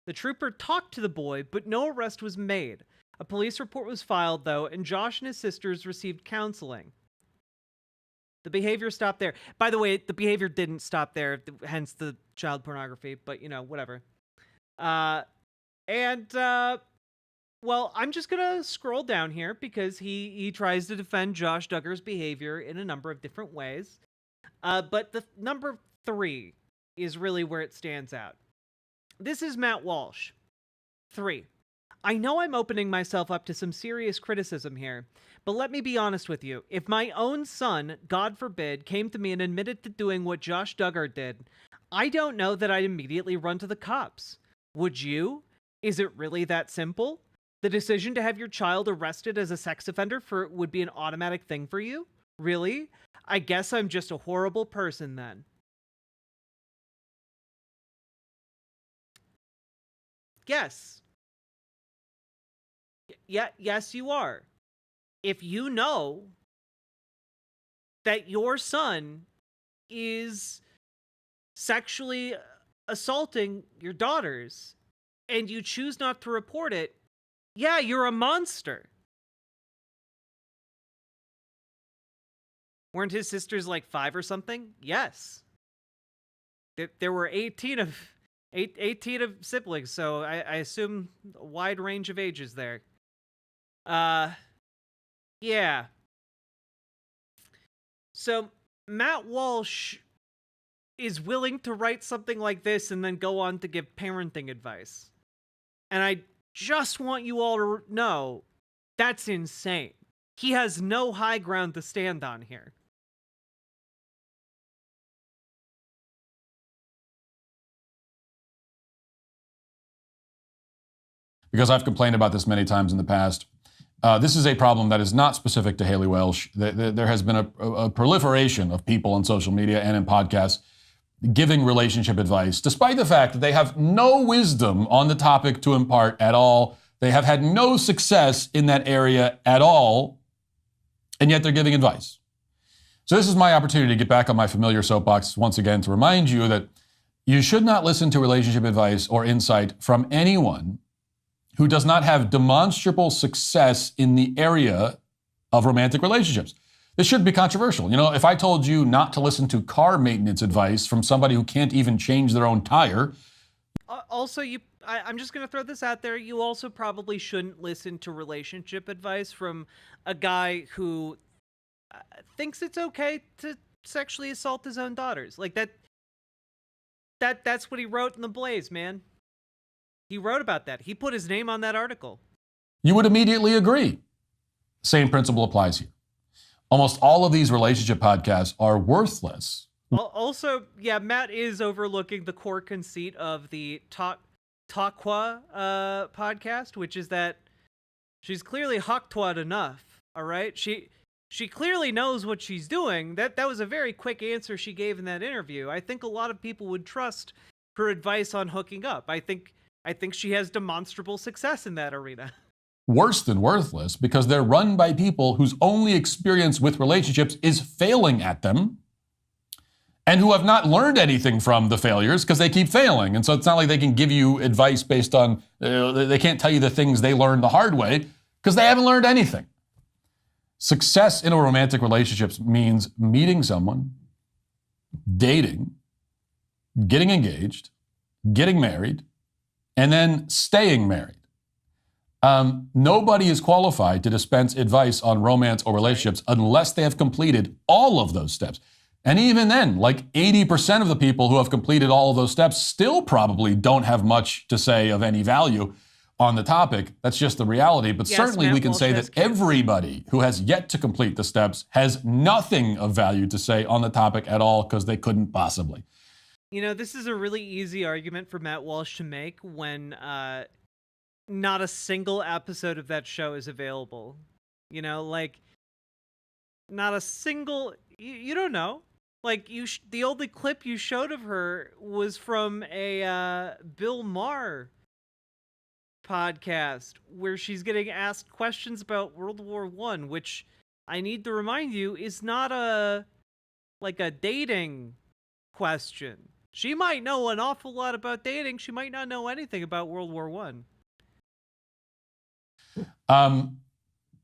The trooper talked to the boy, but no arrest was made. A police report was filed, though, and Josh and his sisters received counseling. The behavior stopped there. By the way, the behavior didn't stop there, hence the child pornography, but, you know, whatever. Well, I'm just going to scroll down here because he tries to defend Josh Duggar's behavior in a number of different ways. But the number 3 is really where it stands out. This is Matt Walsh. 3. I know I'm opening myself up to some serious criticism here, but let me be honest with you. If my own son, God forbid, came to me and admitted to doing what Josh Duggar did, I don't know that I'd immediately run to the cops. Would you? Is it really that simple? The decision to have your child arrested as a sex offender would be an automatic thing for you? Really? I guess I'm just a horrible person then. Yes. Yes, you are. If you know that your son is sexually assaulting your daughters and you choose not to report it, yeah, you're a monster. Weren't his sisters like 5 or something? Yes. There were 18 of siblings, so I assume a wide range of ages there. Yeah. So Matt Walsh is willing to write something like this and then go on to give parenting advice. And I just want you all to know that's insane. He has no high ground to stand on here.
Because I've complained about this many times in the past. This is a problem that is not specific to Haley Welsh. There has been a proliferation of people on social media and in podcasts giving relationship advice, despite the fact that they have no wisdom on the topic to impart at all. They have had no success in that area at all, and yet they're giving advice. So this is my opportunity to get back on my familiar soapbox once again to remind you that you should not listen to relationship advice or insight from anyone who does not have demonstrable success in the area of romantic relationships. This should be controversial. You know, if I told you not to listen to car maintenance advice from somebody who can't even change their own tire.
Also, I'm just going to throw this out there. You also probably shouldn't listen to relationship advice from a guy who thinks it's okay to sexually assault his own daughters. Like that's what he wrote in The Blaze, man. He wrote about that. He put his name on that article.
You would immediately agree. Same principle applies here. Almost all of these relationship podcasts are worthless.
Also, yeah, Matt is overlooking the core conceit of the Tuah podcast, which is that she's clearly hawk-twat enough, all right? She clearly knows what she's doing. That was a very quick answer she gave in that interview. I think a lot of people would trust her advice on hooking up. I think she has demonstrable success in that arena.
Worse than worthless, because they're run by people whose only experience with relationships is failing at them and who have not learned anything from the failures because they keep failing. And so it's not like they can give you advice based on, they can't tell you the things they learned the hard way because they haven't learned anything. Success in a romantic relationship means meeting someone, dating, getting engaged, getting married, and then staying married. Nobody is qualified to dispense advice on romance or relationships unless they have completed all of those steps. And even then, like 80% of the people who have completed all of those steps still probably don't have much to say of any value on the topic. That's just the reality. But
Yes,
certainly
Matt
we can
Walsh
say
has
that
kids.
everybody who has yet to complete the steps has nothing of value to say on the topic at all because they couldn't possibly.
You know, this is a really easy argument for Matt Walsh to make when not a single episode of that show is available. You know, like, not a single... You don't know. Like, the only clip you showed of her was from a Bill Maher podcast where she's getting asked questions about World War I, which I need to remind you is not a dating question. She might know an awful lot about dating. She might not know anything about World War I.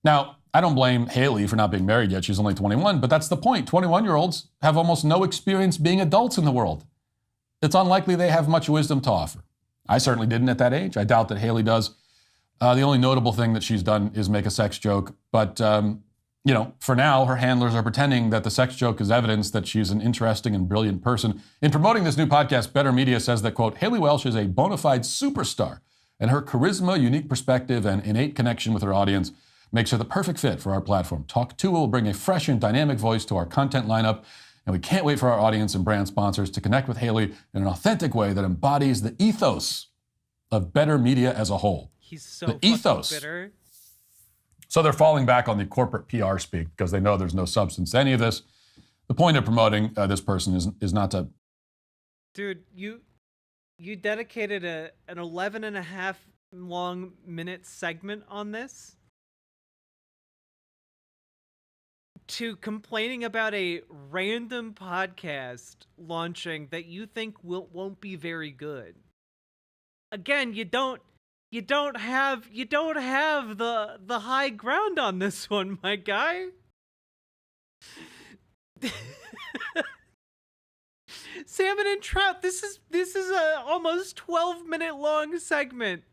Now, I don't blame Haley for not being married yet. She's only 21, but that's the point. 21-year-olds have almost no experience being adults in the world. It's unlikely they have much wisdom to offer. I certainly didn't at that age. I doubt that Haley does. The only notable thing that she's done is make a sex joke. But, for now, her handlers are pretending that the sex joke is evidence that she's an interesting and brilliant person. In promoting this new podcast, Better Media says that, quote, Haley Welsh is a bona fide superstar, and her charisma, unique perspective, and innate connection with her audience makes her the perfect fit for our platform. Tuah will bring a fresh and dynamic voice to our content lineup, and we can't wait for our audience and brand sponsors to connect with Haley in an authentic way that embodies the ethos of Better Media as a whole.
He's so
the ethos.
bitter.
So they're falling back on the corporate PR speak because they know there's no substance to any of this. The point of promoting this person is not to...
Dude, you dedicated an 11 and a half long minute segment on this to complaining about a random podcast launching that you think won't be very good. Again, you don't have the high ground on this one, my guy. Salmon and Trout, this is a almost 12-minute long segment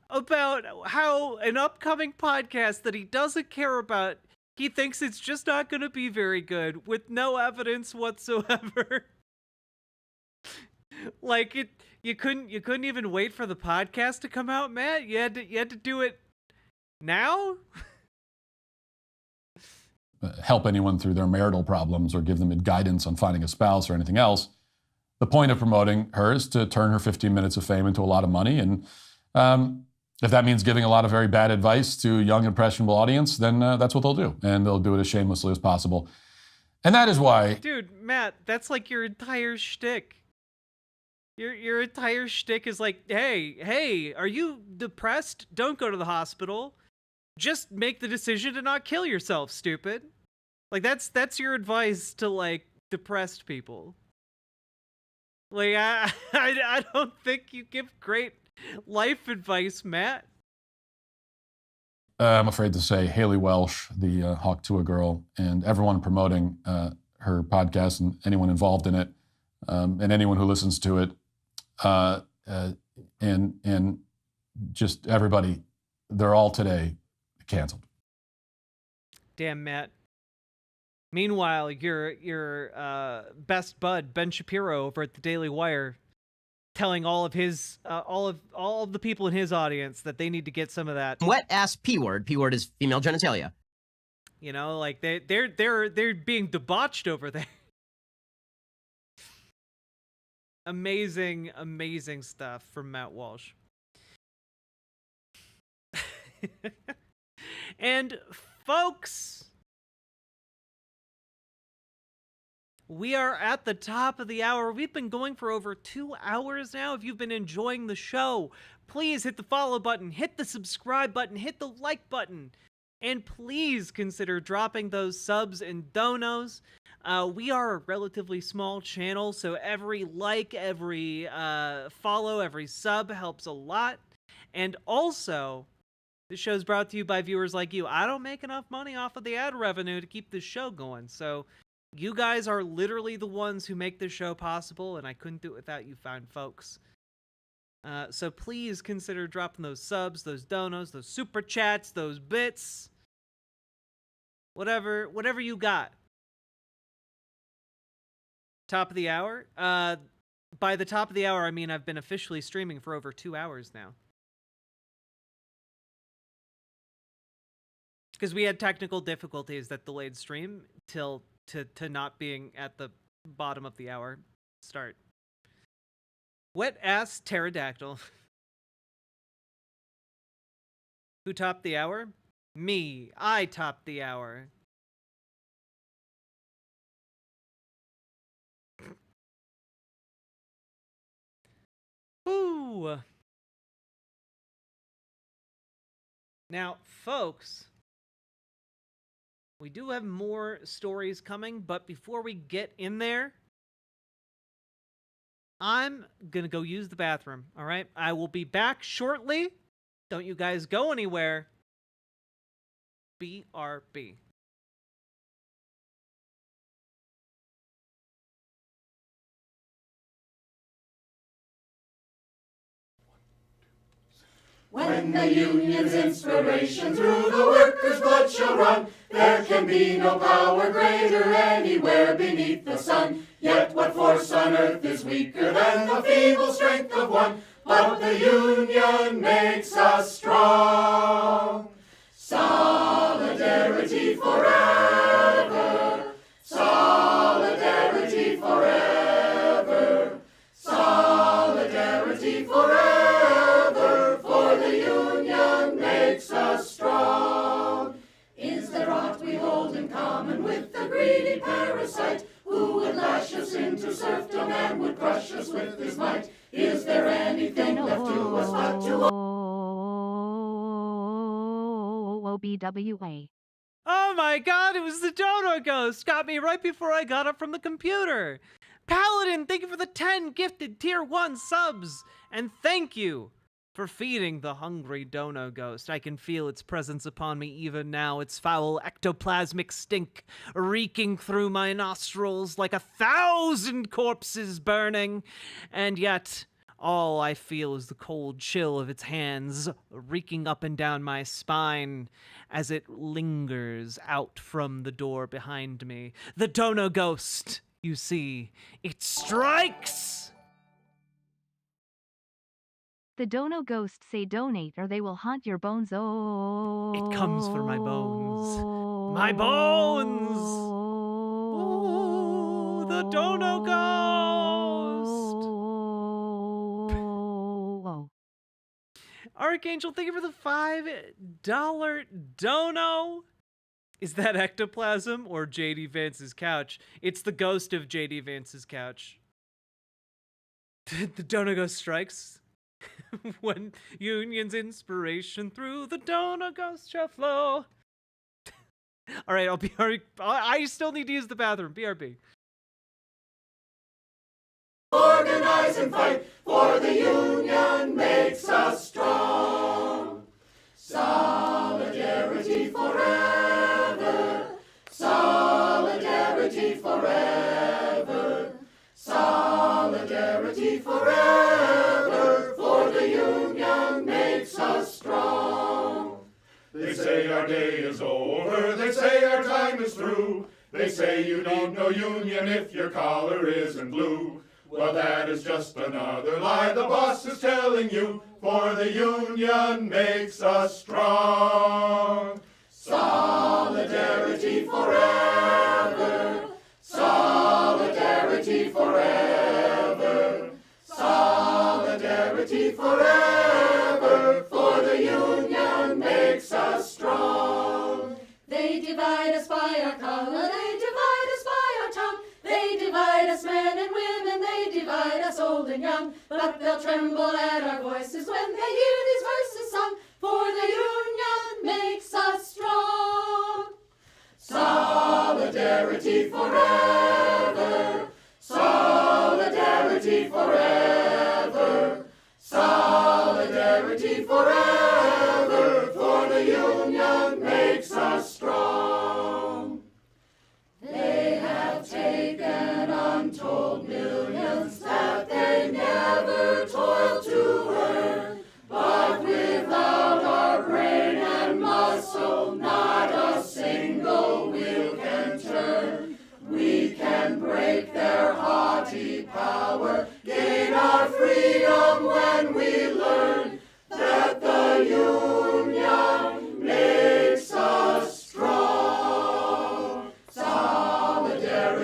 about how an upcoming podcast that he doesn't care about, he thinks it's just not going to be very good with no evidence whatsoever. Like you couldn't even wait for the podcast to come out, Matt. You had to do it now.
Help anyone through their marital problems or give them guidance on finding a spouse or anything else. The point of promoting her is to turn her 15 minutes of fame into a lot of money. And if that means giving a lot of very bad advice to a young, impressionable audience, then that's what they'll do. And they'll do it as shamelessly as possible. And that is why...
Dude, Matt, that's like your entire shtick. Your entire shtick is like, hey, are you depressed? Don't go to the hospital. Just make the decision to not kill yourself, stupid. Like, that's your advice to, like, depressed people. Like, I don't think you give great life advice, Matt.
I'm afraid to say Haley Welsh, the Hawk Tuah girl, and everyone promoting her podcast and anyone involved in it, and anyone who listens to it, and just everybody, they're all today canceled.
Damn, Matt. Meanwhile, your best bud Ben Shapiro over at the Daily Wire, telling all of his all of the people in his audience that they need to get some of that
wet ass P word. P word is female genitalia.
You know, like they're being debauched over there. Amazing stuff from Matt Walsh. And folks, we are at the top of the hour. We've been going for over 2 hours now. If you've been enjoying the show, please hit the follow button, hit the subscribe button, hit the like button, and please consider dropping those subs and donos. We are a relatively small channel, so every like, every follow, every sub helps a lot. And also, this show's brought to you by viewers like you. I don't make enough money off of the ad revenue to keep this show going, so You guys are literally the ones who make this show possible, and I couldn't do it without you fine folks. So please consider dropping those subs, those donos, those super chats, those bits. Whatever you got. Top of the hour? By the top of the hour, I mean I've been officially streaming for over 2 hours now. Because we had technical difficulties that delayed stream till to not being at the bottom of the hour start. Wet ass pterodactyl. Who topped the hour? Me. I topped the hour. Ooh. Now, folks, we do have more stories coming, but before we get in there, I'm gonna go use the bathroom, all right? I will be back shortly. Don't you guys go anywhere. BRB.
When the union's inspiration through the workers' blood shall run, there can be no power greater anywhere beneath the sun. Yet what force on earth is weaker than the feeble strength of one? But the union makes us strong. Solidarity forever. Solidarity forever. Solidarity forever. For the union makes us strong. Is there aught we hold in common with the greedy parasite who would lash us into serfdom and would crush us with his might? Is there anything left to us but to
OBWA.
Oh my god, it was the Dono Ghost! Got me right before I got up from the computer! Paladin, thank you for the 10 gifted tier 1 subs! And thank you for feeding the hungry Dono Ghost. I can feel its presence upon me even now, its foul ectoplasmic stink reeking through my nostrils like 1,000 corpses burning. And yet, all I feel is the cold chill of its hands reeking up and down my spine as it lingers out from the door behind me. The Dono Ghost, you see, it strikes!
The Dono Ghosts say donate or they will haunt your bones. Oh.
It comes for my bones. My bones! Ooh, the Dono Ghost!
Whoa.
Archangel, thank you for the $5 dono. Is that ectoplasm or JD Vance's couch? It's the ghost of JD Vance's couch. The Dono Ghost strikes. When union's inspiration through the Dono Ghost shall flow. All right, I still need to use the bathroom. BRB.
organize and fight, for the union makes us strong. Solidarity forever. Solidarity forever. Solidarity forever. For the union makes us strong. They say our day is over. They say our time is through. They say you need no union if your collar isn't blue. Well, that is just another lie the boss is telling you, for the union makes us strong. Solidarity forever. Solidarity forever. Solidarity forever. For the union makes us strong. They divide us by our color, they divide us by our tongue. They divide us men and women, they divide us old and young. But they'll tremble at our voices when they hear these verses sung. For the union makes us strong. Solidarity forever. Solidarity forever. Solidarity forever. For the union makes us strong. They have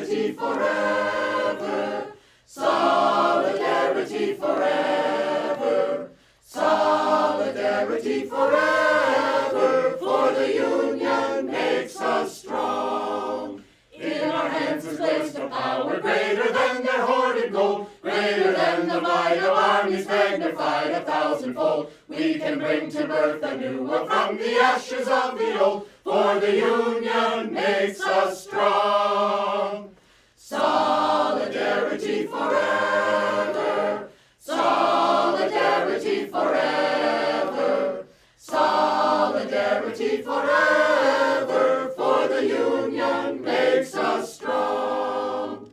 Solidarity forever. Solidarity forever. Solidarity forever. For the Union makes us strong. In our hands is placed a power greater than their hoarded gold, greater than the might of armies magnified 1,000-fold. We can bring to birth a new world from the ashes of the old, for the Union makes us strong. Solidarity forever. Solidarity forever. Solidarity forever. For the Union makes us strong.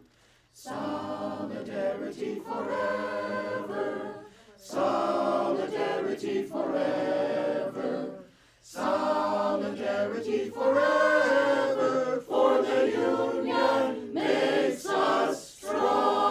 Solidarity forever. Solidarity forever. Solidarity forever. For the Union makes us strong.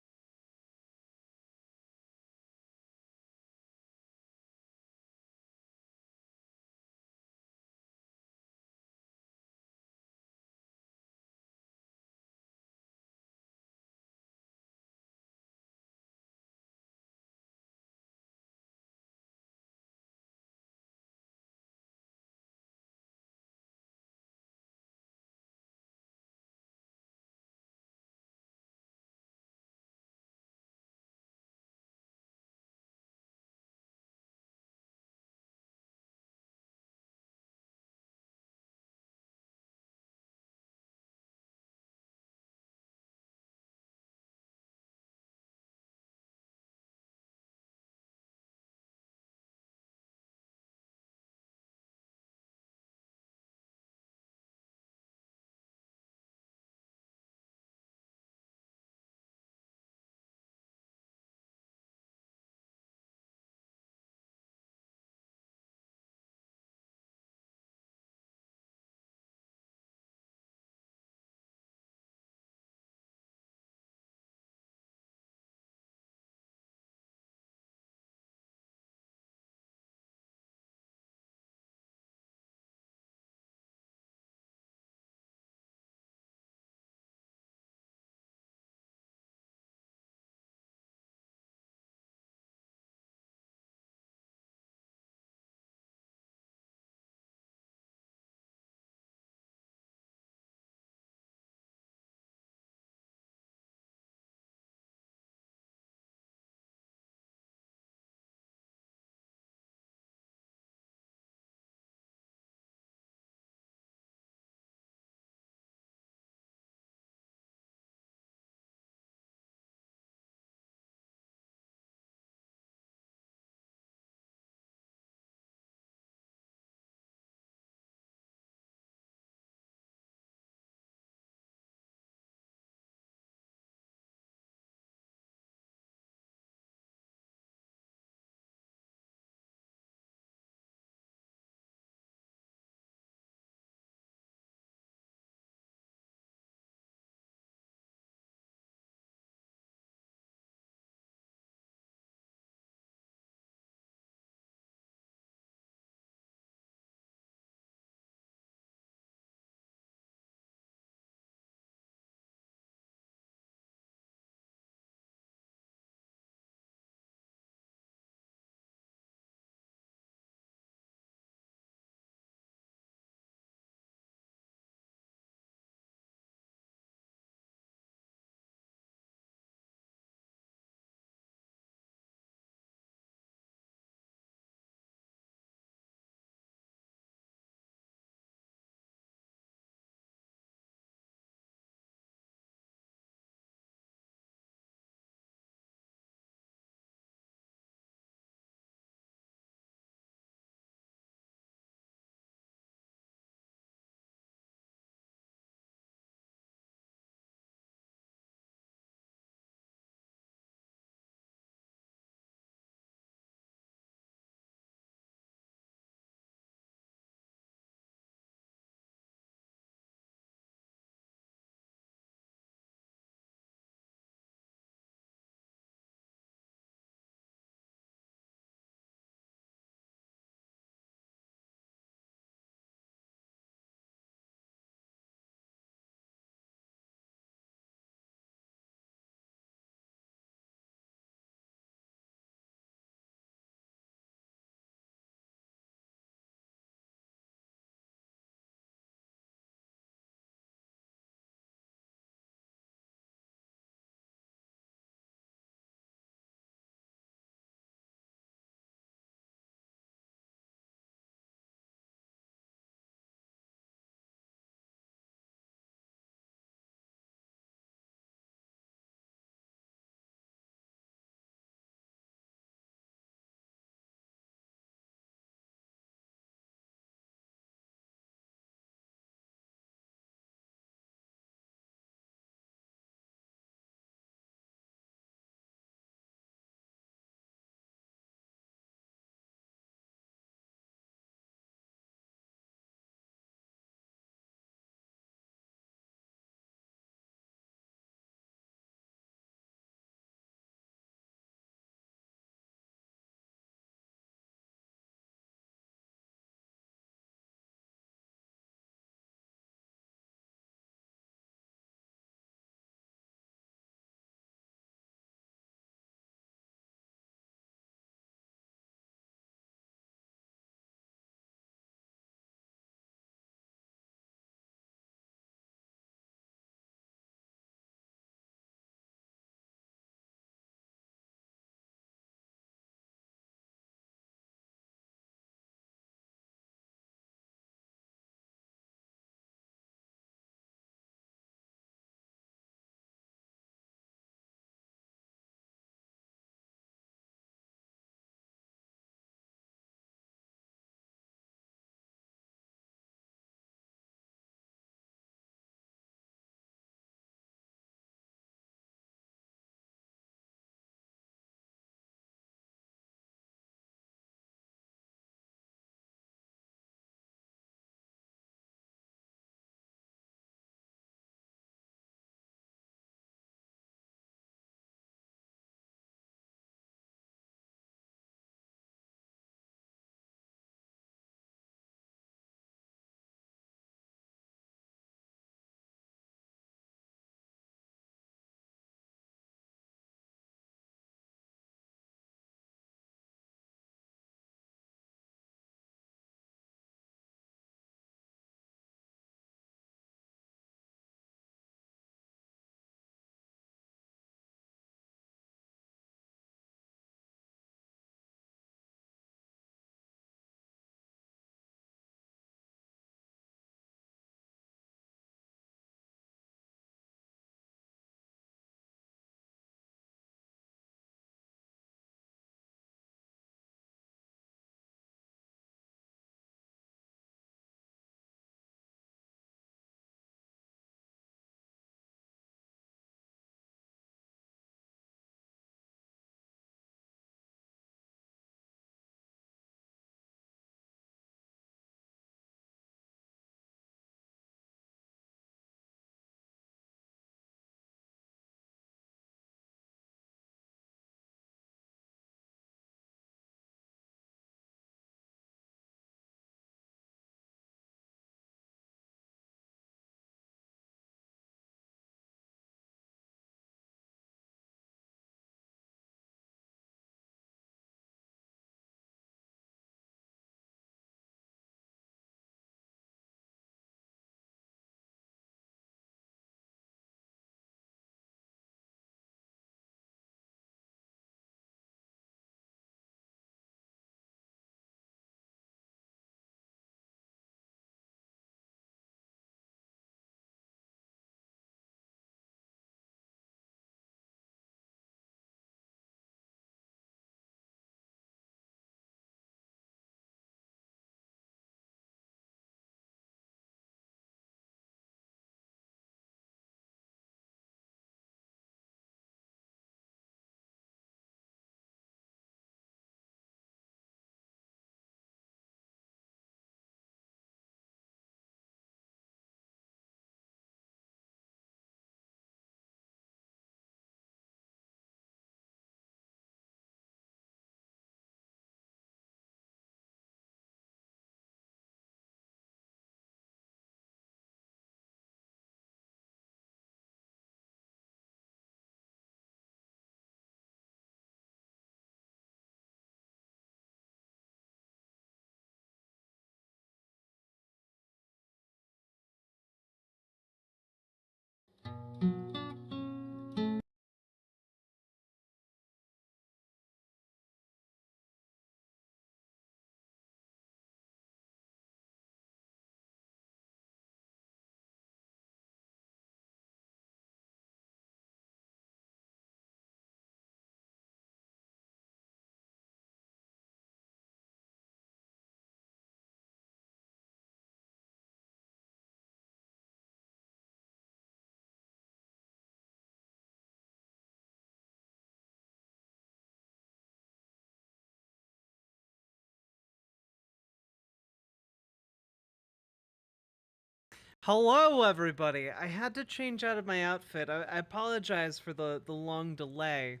Hello, everybody. I had to change out of my outfit. I apologize for the long delay.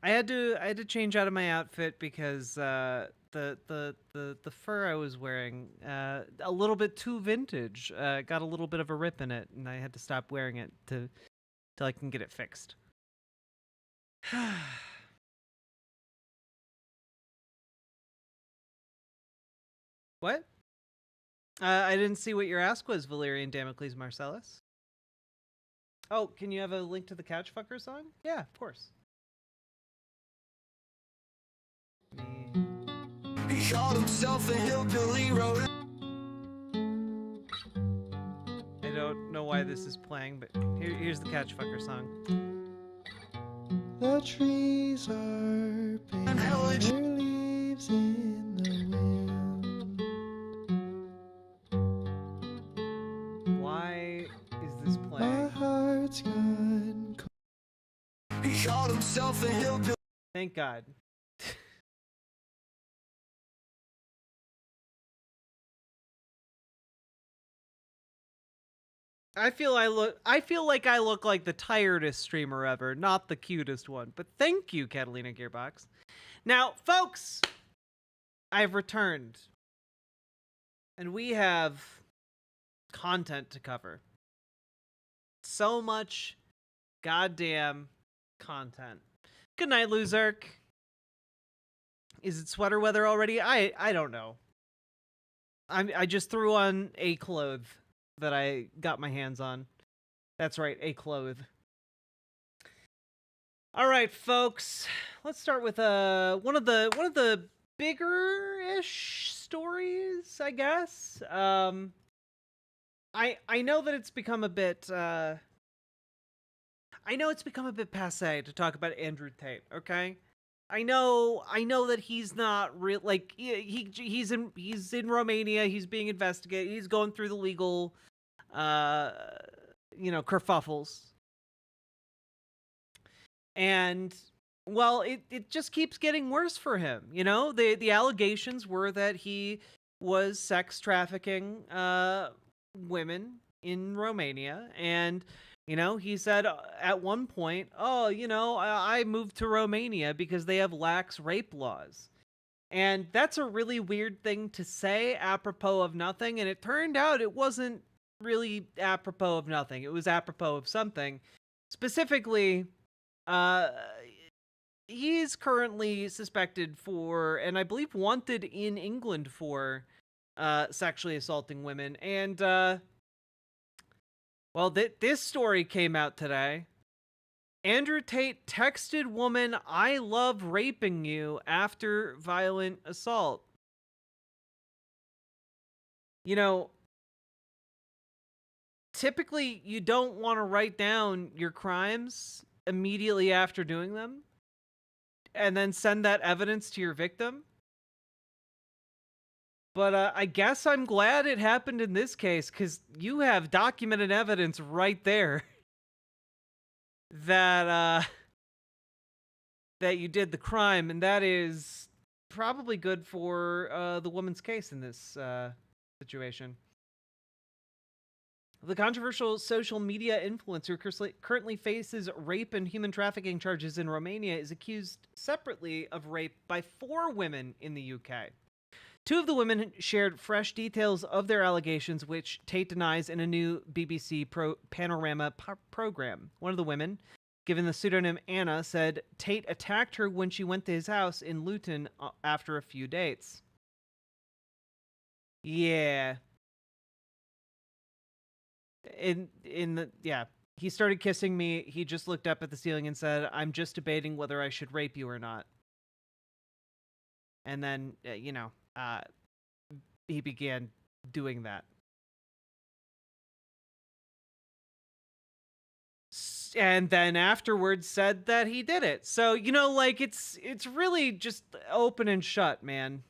I had to change out of my outfit because the fur I was wearing a little bit too vintage. Got a little bit of a rip in it, and I had to stop wearing it till I can get it fixed. What? I didn't see what your ask was, Valerian Damocles Marcellus. Oh, can you have a link to the Couchfucker song? Yeah, of course.
He called himself a hillbilly road.
I don't know why this is playing, but here's the Couchfucker song.
The trees are painted, their leaves in the wind.
Why is this playing?
My heart's gone cold. He called himself a hillbilly.
Thank God. I feel like I look like the tiredest streamer ever, not the cutest one. But thank you, Catalina Gearbox. Now, folks, I've returned. And we have content to cover. So much goddamn content. Good night, Luzerk. Is it sweater weather already? I don't know. I just threw on a cloth that I got my hands on. That's right, a cloth. All right, folks. Let's start with one of the bigger-ish stories, I guess. I know that it's become a bit I know it's become a bit passé to talk about Andrew Tate, okay? I know that he's not real, like he's in Romania, he's being investigated, he's going through the legal kerfuffles. And well, it just keeps getting worse for him. You know, the allegations were that he was sex trafficking women in Romania, and he said at one point, I moved to Romania because they have lax rape laws. And that's a really weird thing to say apropos of nothing. And it turned out it wasn't really apropos of nothing. It was apropos of something. Specifically, he's currently suspected for, and I believe wanted in England for, sexually assaulting women. And, well, this story came out today. Andrew Tate texted woman, "I love raping you," after violent assault. Typically, you don't want to write down your crimes immediately after doing them and then send that evidence to your victim. But I guess I'm glad it happened in this case, because you have documented evidence right there that you did the crime, and that is probably good for the woman's case in this situation. The controversial social media influencer currently faces rape and human trafficking charges in Romania is accused separately of rape by 4 women in the UK. 2 of the women shared fresh details of their allegations, which Tate denies in a new BBC Panorama program. One of the women, given the pseudonym Anna, said Tate attacked her when she went to his house in Luton after a few dates. Yeah. He started kissing me. He just looked up at the ceiling and said, "I'm just debating whether I should rape you or not." And then, he began doing that. And then afterwards said that he did it. So, it's really just open and shut, man.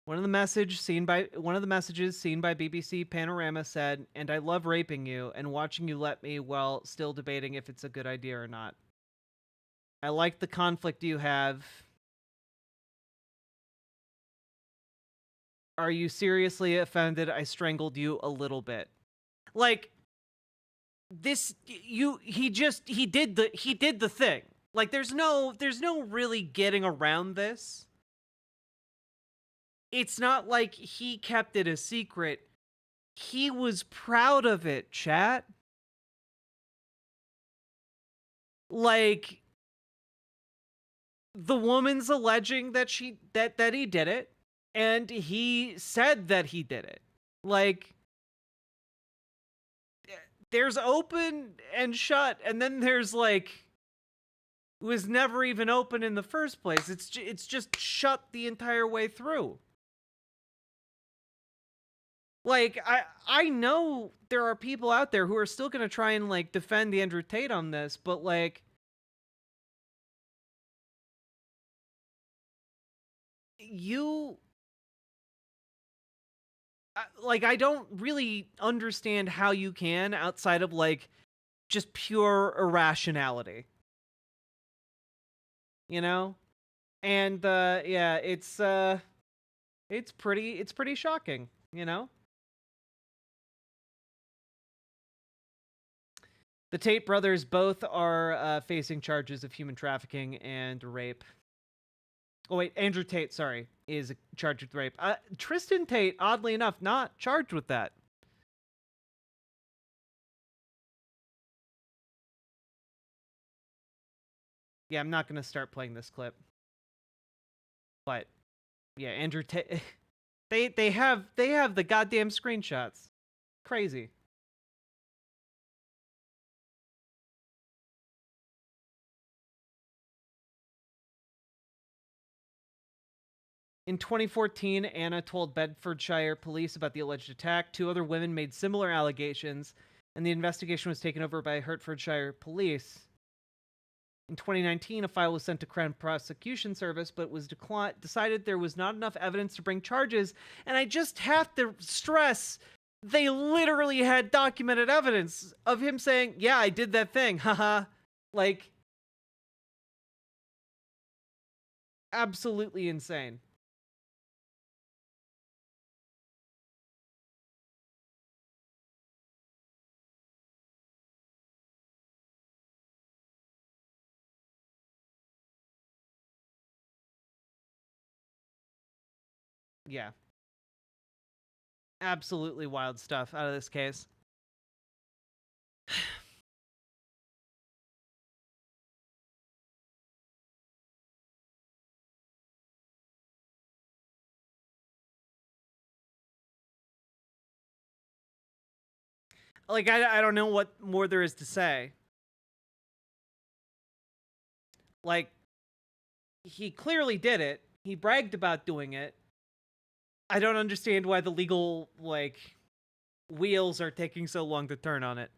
One of the messages seen by BBC Panorama said, "And I love raping you and watching you let me while still debating if it's a good idea or not. I like the conflict you have. Are you seriously offended I strangled you a little bit? Like, this, he did the thing. Like, there's no really getting around this. It's not like he kept it a secret. He was proud of it, chat. Like, the woman's alleging that that he did it, and he said that he did it. Like, there's open and shut, and then there's like, it was never even open in the first place. It's just shut the entire way through. Like, I know there are people out there who are still gonna try and like defend Andrew Tate on this, but like, I don't really understand how you can, outside of like just pure irrationality, you know? And yeah, it's pretty shocking, you know? The Tate brothers both are facing charges of human trafficking and rape. Oh wait, Andrew Tate, sorry, is charged with rape. Tristan Tate, oddly enough, not charged with that. Yeah, I'm not gonna start playing this clip. But yeah, Andrew Tate, they have the goddamn screenshots. Crazy. In 2014, Anna told Bedfordshire police about the alleged attack. 2 other women made similar allegations, and the investigation was taken over by Hertfordshire police. In 2019, a file was sent to Crown Prosecution Service, but was decided there was not enough evidence to bring charges. And I just have to stress, they literally had documented evidence of him saying, yeah, I did that thing, haha. Like, absolutely insane. Yeah. Absolutely wild stuff out of this case. Like, I don't know what more there is to say. Like, he clearly did it. He bragged about doing it. I don't understand why the legal, like, wheels are taking so long to turn on it.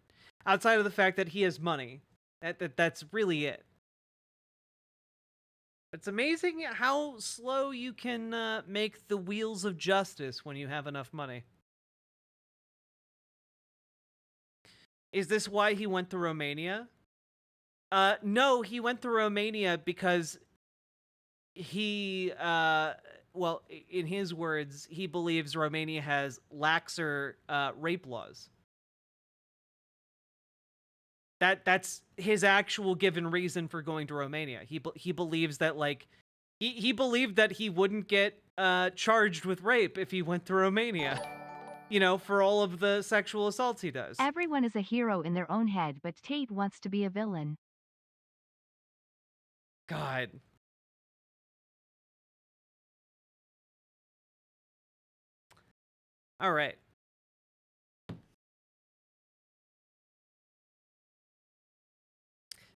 Outside of the fact that he has money. That's really it. It's amazing how slow you can make the wheels of justice when you have enough money. Is this why he went to Romania? No, he went to Romania because he, well, in his words, he believes Romania has laxer rape laws. That's his actual given reason for going to Romania. He believes that, like, he believed that he wouldn't get charged with rape if he went to Romania. You know, for all of the sexual assaults he does.
Everyone is a hero in their own head, but Tate wants to be a villain.
God. All right.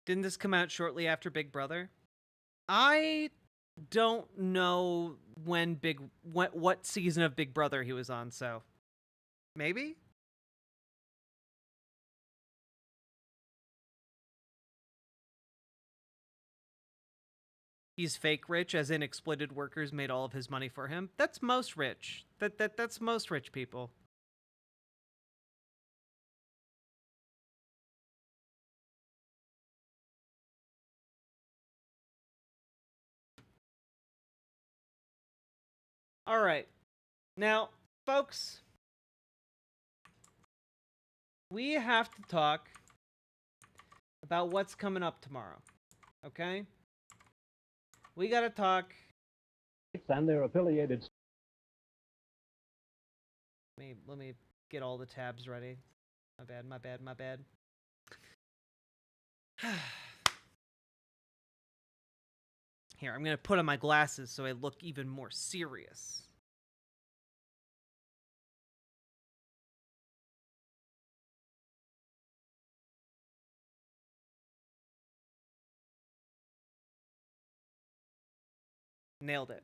Didn't this come out shortly after Big Brother? I don't know when what season of Big Brother he was on, so maybe? He's fake rich, as in exploited workers made all of his money for him. That's most rich. That's most rich people. All right. Now, folks, we have to talk about what's coming up tomorrow, okay? We got to talk.
And their affiliated.
Let me get all the tabs ready. My bad. Here, I'm going to put on my glasses so I look even more serious. Nailed it.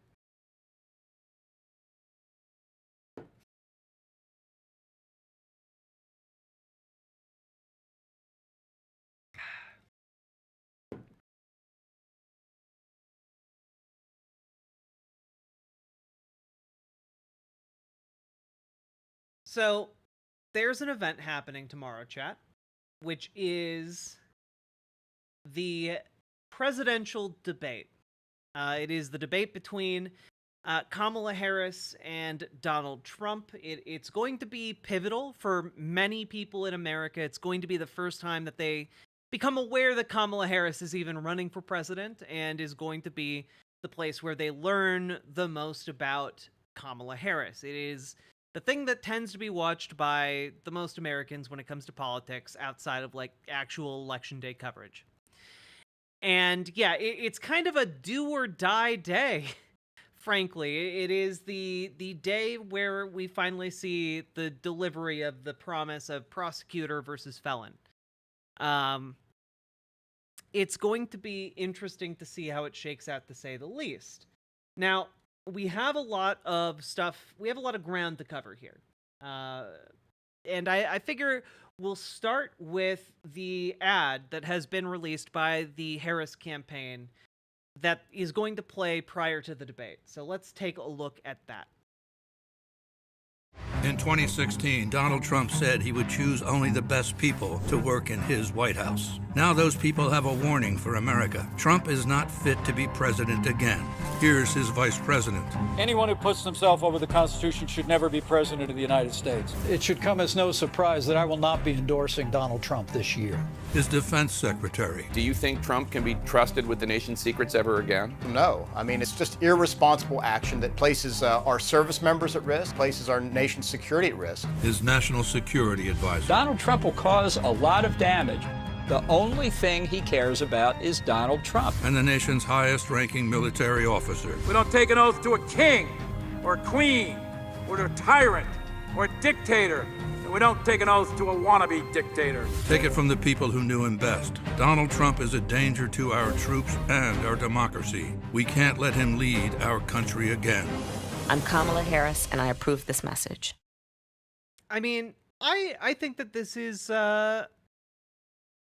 So, there's an event happening tomorrow, chat, which is the presidential debate. It is the debate between Kamala Harris and Donald Trump. It's going to be pivotal for many people in America. It's going to be the first time that they become aware that Kamala Harris is even running for president, and is going to be the place where they learn the most about Kamala Harris. It is the thing that tends to be watched by the most Americans when it comes to politics outside of like actual election day coverage. And yeah, it's kind of a do or die day. Frankly, it is the day where we finally see the delivery of the promise of prosecutor versus felon. It's going to be interesting to see how it shakes out, to say the least. Now, we have a lot of stuff, we have a lot of ground to cover here. And I figure we'll start with the ad that has been released by the Harris campaign that is going to play prior to the debate. So let's take a look at that.
In 2016, Donald Trump said he would choose only the best people to work in his White House. Now those people have a warning for America. Trump is not fit to be president again. Here's his vice president.
Anyone who puts himself over the Constitution should never be president of the United States.
It should come as no surprise that I will not be endorsing Donald Trump this year.
His defense secretary.
Do you think Trump can be trusted with the nation's secrets ever again?
No. I mean, it's just irresponsible action that places our service members at risk, places our nation's security at risk.
His national security advisor.
Donald Trump will cause a lot of damage. The only thing he cares about is Donald Trump.
And the nation's highest-ranking military officer.
We don't take an oath to a king or a queen or to a tyrant or a dictator. And we don't take an oath to a wannabe dictator.
Take it from the people who knew him best. Donald Trump is a danger to our troops and our democracy. We can't let him lead our country again.
I'm Kamala Harris, and I approve this message.
I mean, I think that this is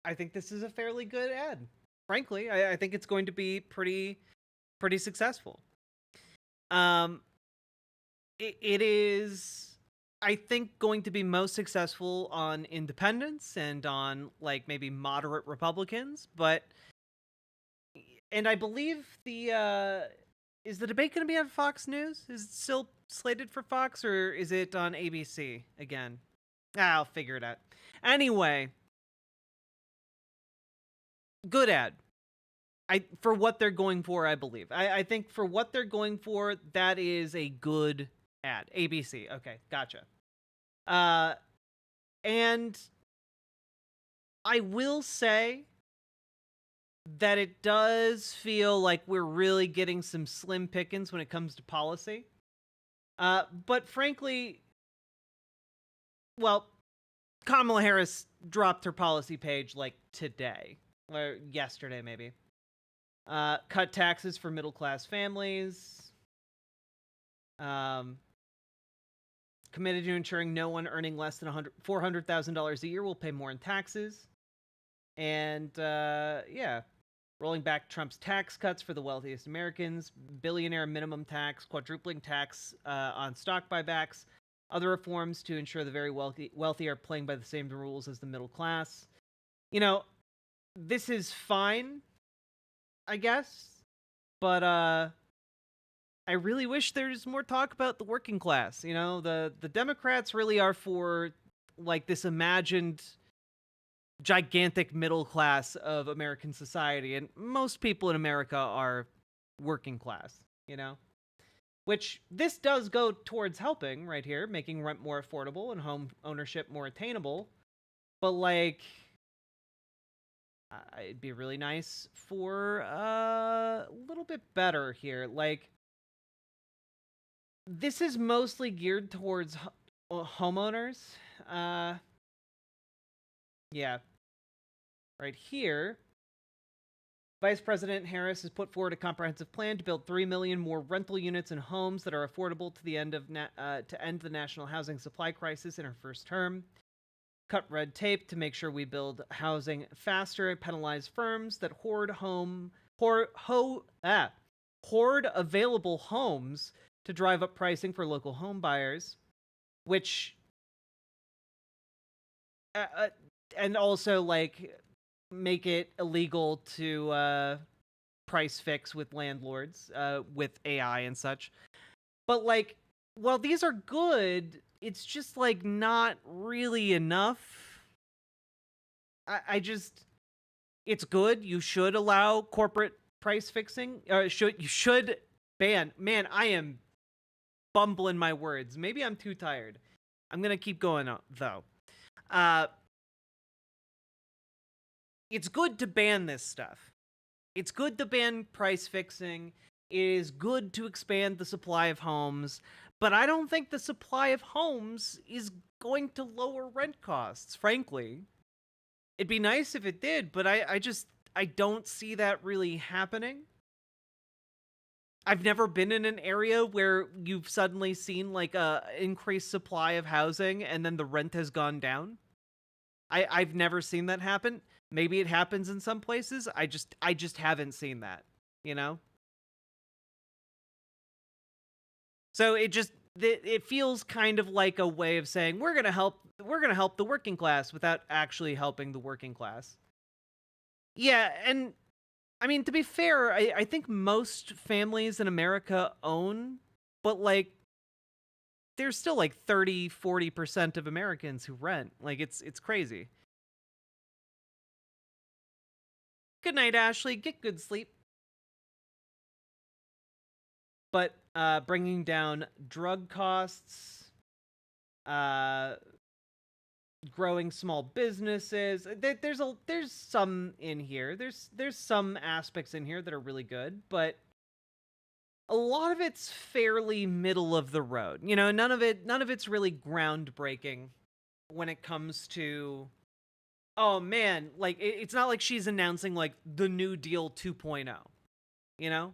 I think this is a fairly good ad. Frankly, I think it's going to be pretty successful. It is, I think, going to be most successful on independents and on like maybe moderate Republicans, and I believe is the debate going to be on Fox News? Is it still slated for Fox, or is it on ABC again? I'll figure it out. Anyway, good ad. For what they're going for, I believe. I think for what they're going for, that is a good ad. ABC. Okay, gotcha. And I will say that it does feel like we're really getting some slim pickings when it comes to policy. But frankly, well, Kamala Harris dropped her policy page like today, or yesterday maybe. Cut taxes for middle-class families. Committed to ensuring no one earning less than $400,000 a year will pay more in taxes. And, yeah, rolling back Trump's tax cuts for the wealthiest Americans, billionaire minimum tax, quadrupling tax on stock buybacks, other reforms to ensure the very wealthy are playing by the same rules as the middle class. You know, this is fine, I guess, but I really wish there's more talk about the working class. You know, the Democrats really are for like this imagined gigantic middle class of American society, and most people in America are working class, you know? Which this does go towards helping right here, making rent more affordable and home ownership more attainable. But like, it'd be really nice for a little bit better here. Like, this is mostly geared towards homeowners. Yeah. Right here, Vice President Harris has put forward a comprehensive plan to build 3 million more rental units and homes that are affordable to the end of to end the national housing supply crisis in her first term. Cut red tape to make sure we build housing faster, penalize firms that hoard available homes to drive up pricing for local home buyers, which and also like make it illegal to price fix with landlords with AI and such. But like, while these are good, it's just like not really enough. It's good. You should allow corporate price fixing. You should ban. Man, I am bumbling my words. Maybe I'm too tired. I'm gonna keep going though. It's good to ban this stuff. It's good to ban price fixing. It is good to expand the supply of homes, but I don't think the supply of homes is going to lower rent costs, frankly. It'd be nice if it did, but I don't see that really happening. I've never been in an area where you've suddenly seen like a increased supply of housing and then the rent has gone down. I've never seen that happen. Maybe it happens in some places. I just haven't seen that, you know? So it feels kind of like a way of saying we're going to help the working class without actually helping the working class. Yeah, and I mean, to be fair, I think most families in America own, but like there's still like 30-40% of Americans who rent. Like it's crazy. Good night, Ashley. Get good sleep. But bringing down drug costs, growing small businesses. There's some in here. There's some aspects in here that are really good, but a lot of it's fairly middle of the road. You know, none of it's really groundbreaking when it comes to, oh man, like it's not like she's announcing like the New Deal 2.0, you know?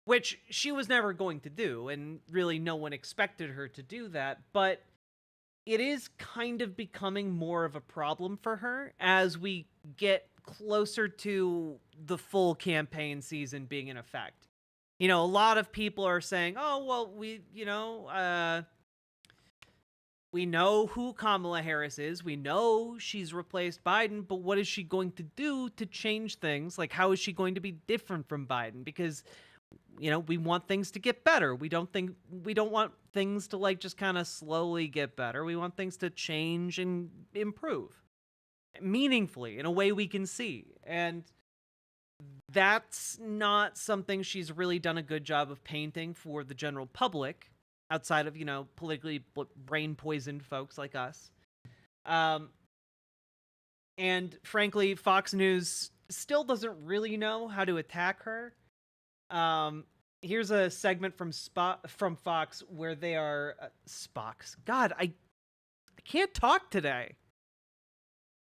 Which she was never going to do, and really no one expected her to do that, but it is kind of becoming more of a problem for her as we get closer to the full campaign season being in effect. You know, a lot of people are saying, oh, well, we know who Kamala Harris is. We know she's replaced Biden, but what is she going to do to change things? Like, how is she going to be different from Biden? Because, you know, we want things to get better. We don't want things to like just kind of slowly get better. We want things to change and improve meaningfully in a way we can see. And that's not something she's really done a good job of painting for the general public outside of, you know, politically brain poisoned folks like us. And frankly, Fox News still doesn't really know how to attack her. Here's a segment from Fox where they are Spock's. God, I can't talk today.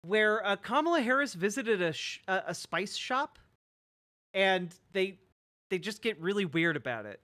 Where Kamala Harris visited a spice shop, and they just get really weird about it.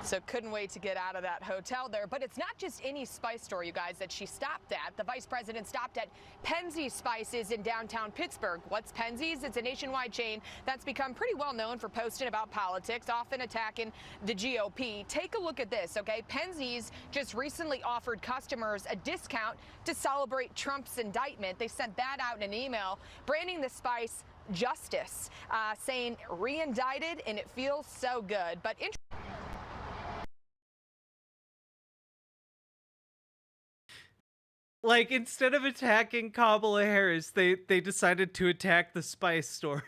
So couldn't wait to get out of that hotel there. But it's not just any spice store, you guys, that she stopped at. The vice president stopped at Penzeys Spices in downtown Pittsburgh. What's Penzeys? It's a nationwide chain that's become pretty well known for posting about politics, often attacking the GOP. Take a look at this, okay? Penzeys just recently offered customers a discount to celebrate Trump's indictment. They sent that out in an email, branding the spice justice, saying re-indicted and it feels so good. But
like, instead of attacking Kamala Harris, they decided to attack the spice story.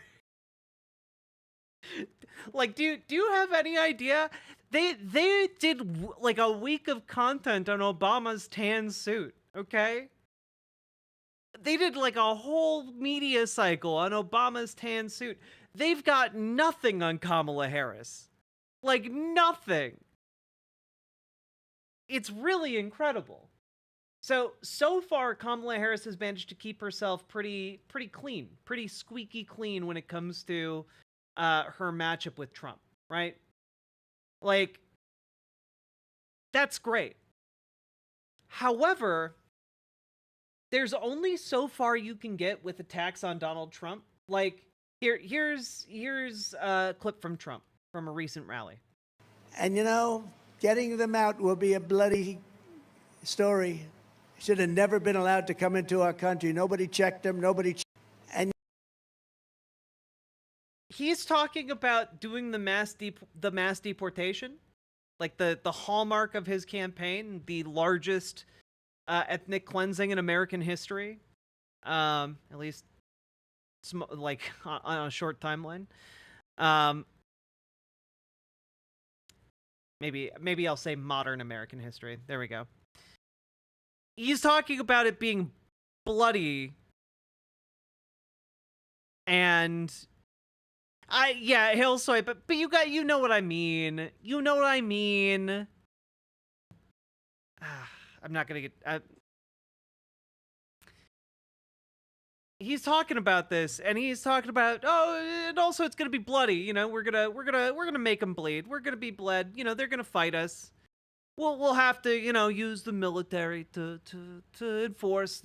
Like, do you have any idea? They did like a week of content on Obama's tan suit, okay? They did like a whole media cycle on Obama's tan suit. They've got nothing on Kamala Harris. Like, nothing. It's really incredible. So far, Kamala Harris has managed to keep herself pretty clean, pretty squeaky clean when it comes to her matchup with Trump, right? Like, that's great. However, there's only so far you can get with attacks on Donald Trump. Like, here's a clip from Trump from a recent rally.
And you know, getting them out will be a bloody story. Should have never been allowed to come into our country. Nobody checked them. And
he's talking about doing the mass deportation, like the hallmark of his campaign, the largest ethnic cleansing in American history, at least like on a short timeline. Maybe I'll say modern American history. There we go. He's talking about it being bloody, and he'll soy, but you know what I mean. You know what I mean. I'm not gonna get. He's talking about this, and he's talking about, and also it's gonna be bloody. You know, we're gonna make them bleed. We're gonna be bled. You know, they're gonna fight us. We'll have to, you know, use the military to enforce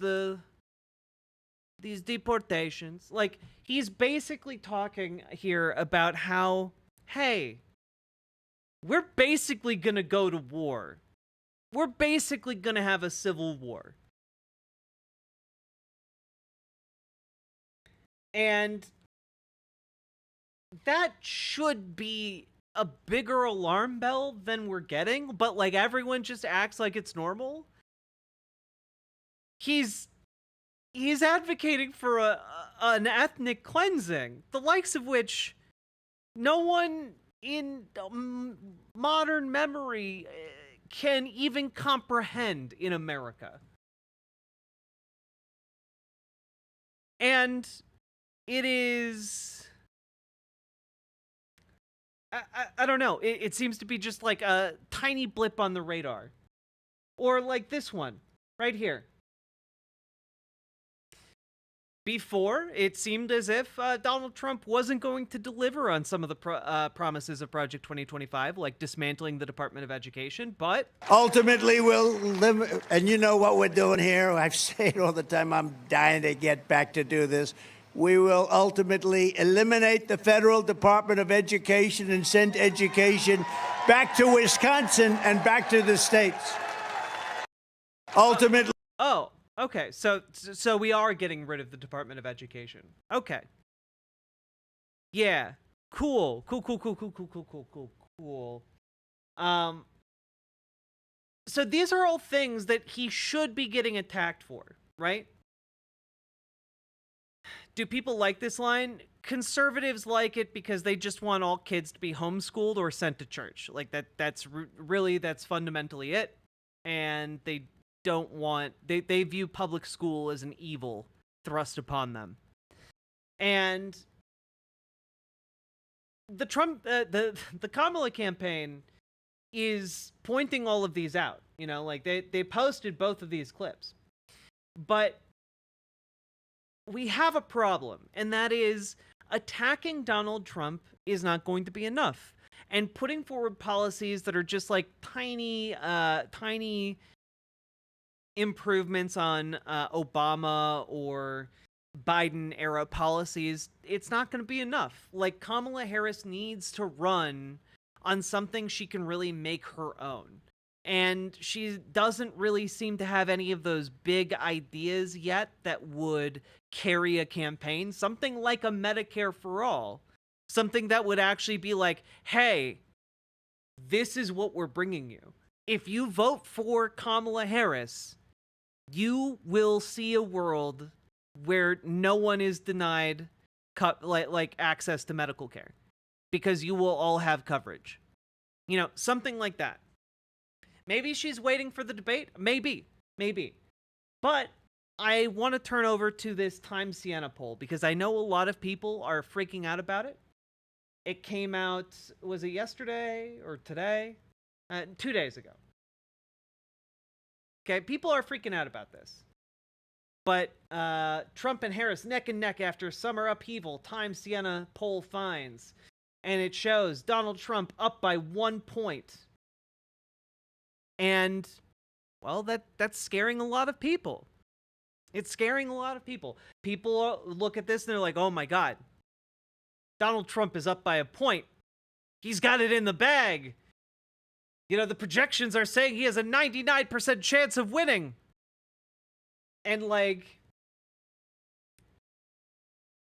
these deportations. Like, he's basically talking here about how, hey, we're basically gonna go to war. We're basically gonna have a civil war. And that should be a bigger alarm bell than we're getting, but like everyone just acts like it's normal. He's advocating for an ethnic cleansing, the likes of which no one in modern memory can even comprehend in America. And it is, I don't know. It seems to be just like a tiny blip on the radar. Or like this one, right here. Before, it seemed as if Donald Trump wasn't going to deliver on some of the promises of Project 2025, like dismantling the Department of Education, but
ultimately we'll live, and you know what we're doing here. I say it all the time. I'm dying to get back to do this. We will ultimately eliminate the Federal Department of Education and send education back to Wisconsin and back to the states. Ultimately.
Oh, okay. So we are getting rid of the Department of Education. Okay. Yeah. Cool. So these are all things that he should be getting attacked for, right? Do people like this line? Conservatives like it because they just want all kids to be homeschooled or sent to church. Like that's fundamentally it. And they don't want, they view public school as an evil thrust upon them. And the the Kamala campaign is pointing all of these out. You know, like they posted both of these clips. But we have a problem, and that is attacking Donald Trump is not going to be enough. And putting forward policies that are just like tiny improvements on Obama or Biden era policies, it's not going to be enough. Like, Kamala Harris needs to run on something she can really make her own. And she doesn't really seem to have any of those big ideas yet that would carry a campaign. Something like a Medicare for all. Something that would actually be like, hey, this is what we're bringing you. If you vote for Kamala Harris, you will see a world where no one is denied like access to medical care. Because you will all have coverage. You know, something like that. Maybe she's waiting for the debate. Maybe. But I want to turn over to this Time Siena poll because I know a lot of people are freaking out about it. It came out, was it yesterday or today? 2 days ago. Okay, people are freaking out about this. But Trump and Harris neck and neck after summer upheaval, Time Siena poll finds. And it shows Donald Trump up by 1 point. And, well, that's scaring a lot of people. It's scaring a lot of people. People look at this and they're like, oh my God. Donald Trump is up by a point. He's got it in the bag. You know, the projections are saying he has a 99% chance of winning. And, like,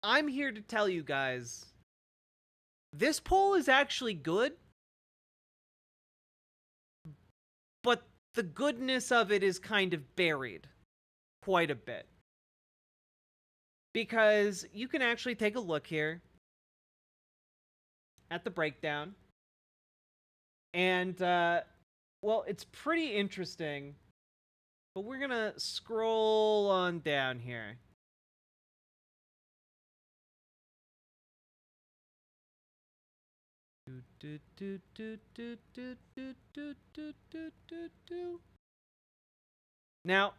I'm here to tell you guys, this poll is actually good. But the goodness of it is kind of buried quite a bit. Because you can actually take a look here at the breakdown. And, well, it's pretty interesting. But we're going to scroll on down here. Now,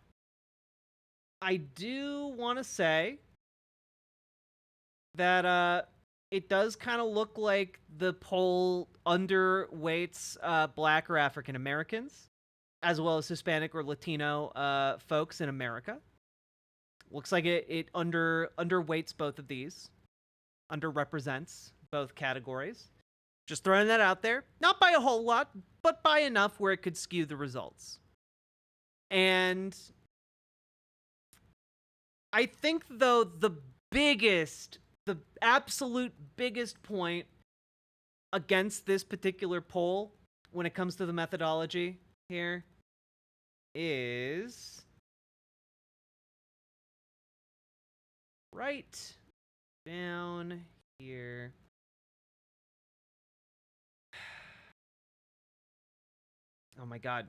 I do want to say that it does kind of look like the poll underweights Black or African Americans, as well as Hispanic or Latino folks in America. Looks like it underweights both of these, underrepresents both categories. Just throwing that out there. Not by a whole lot, but by enough where it could skew the results. And I think, though, the absolute biggest point against this particular poll when it comes to the methodology here is right down here. Oh my God.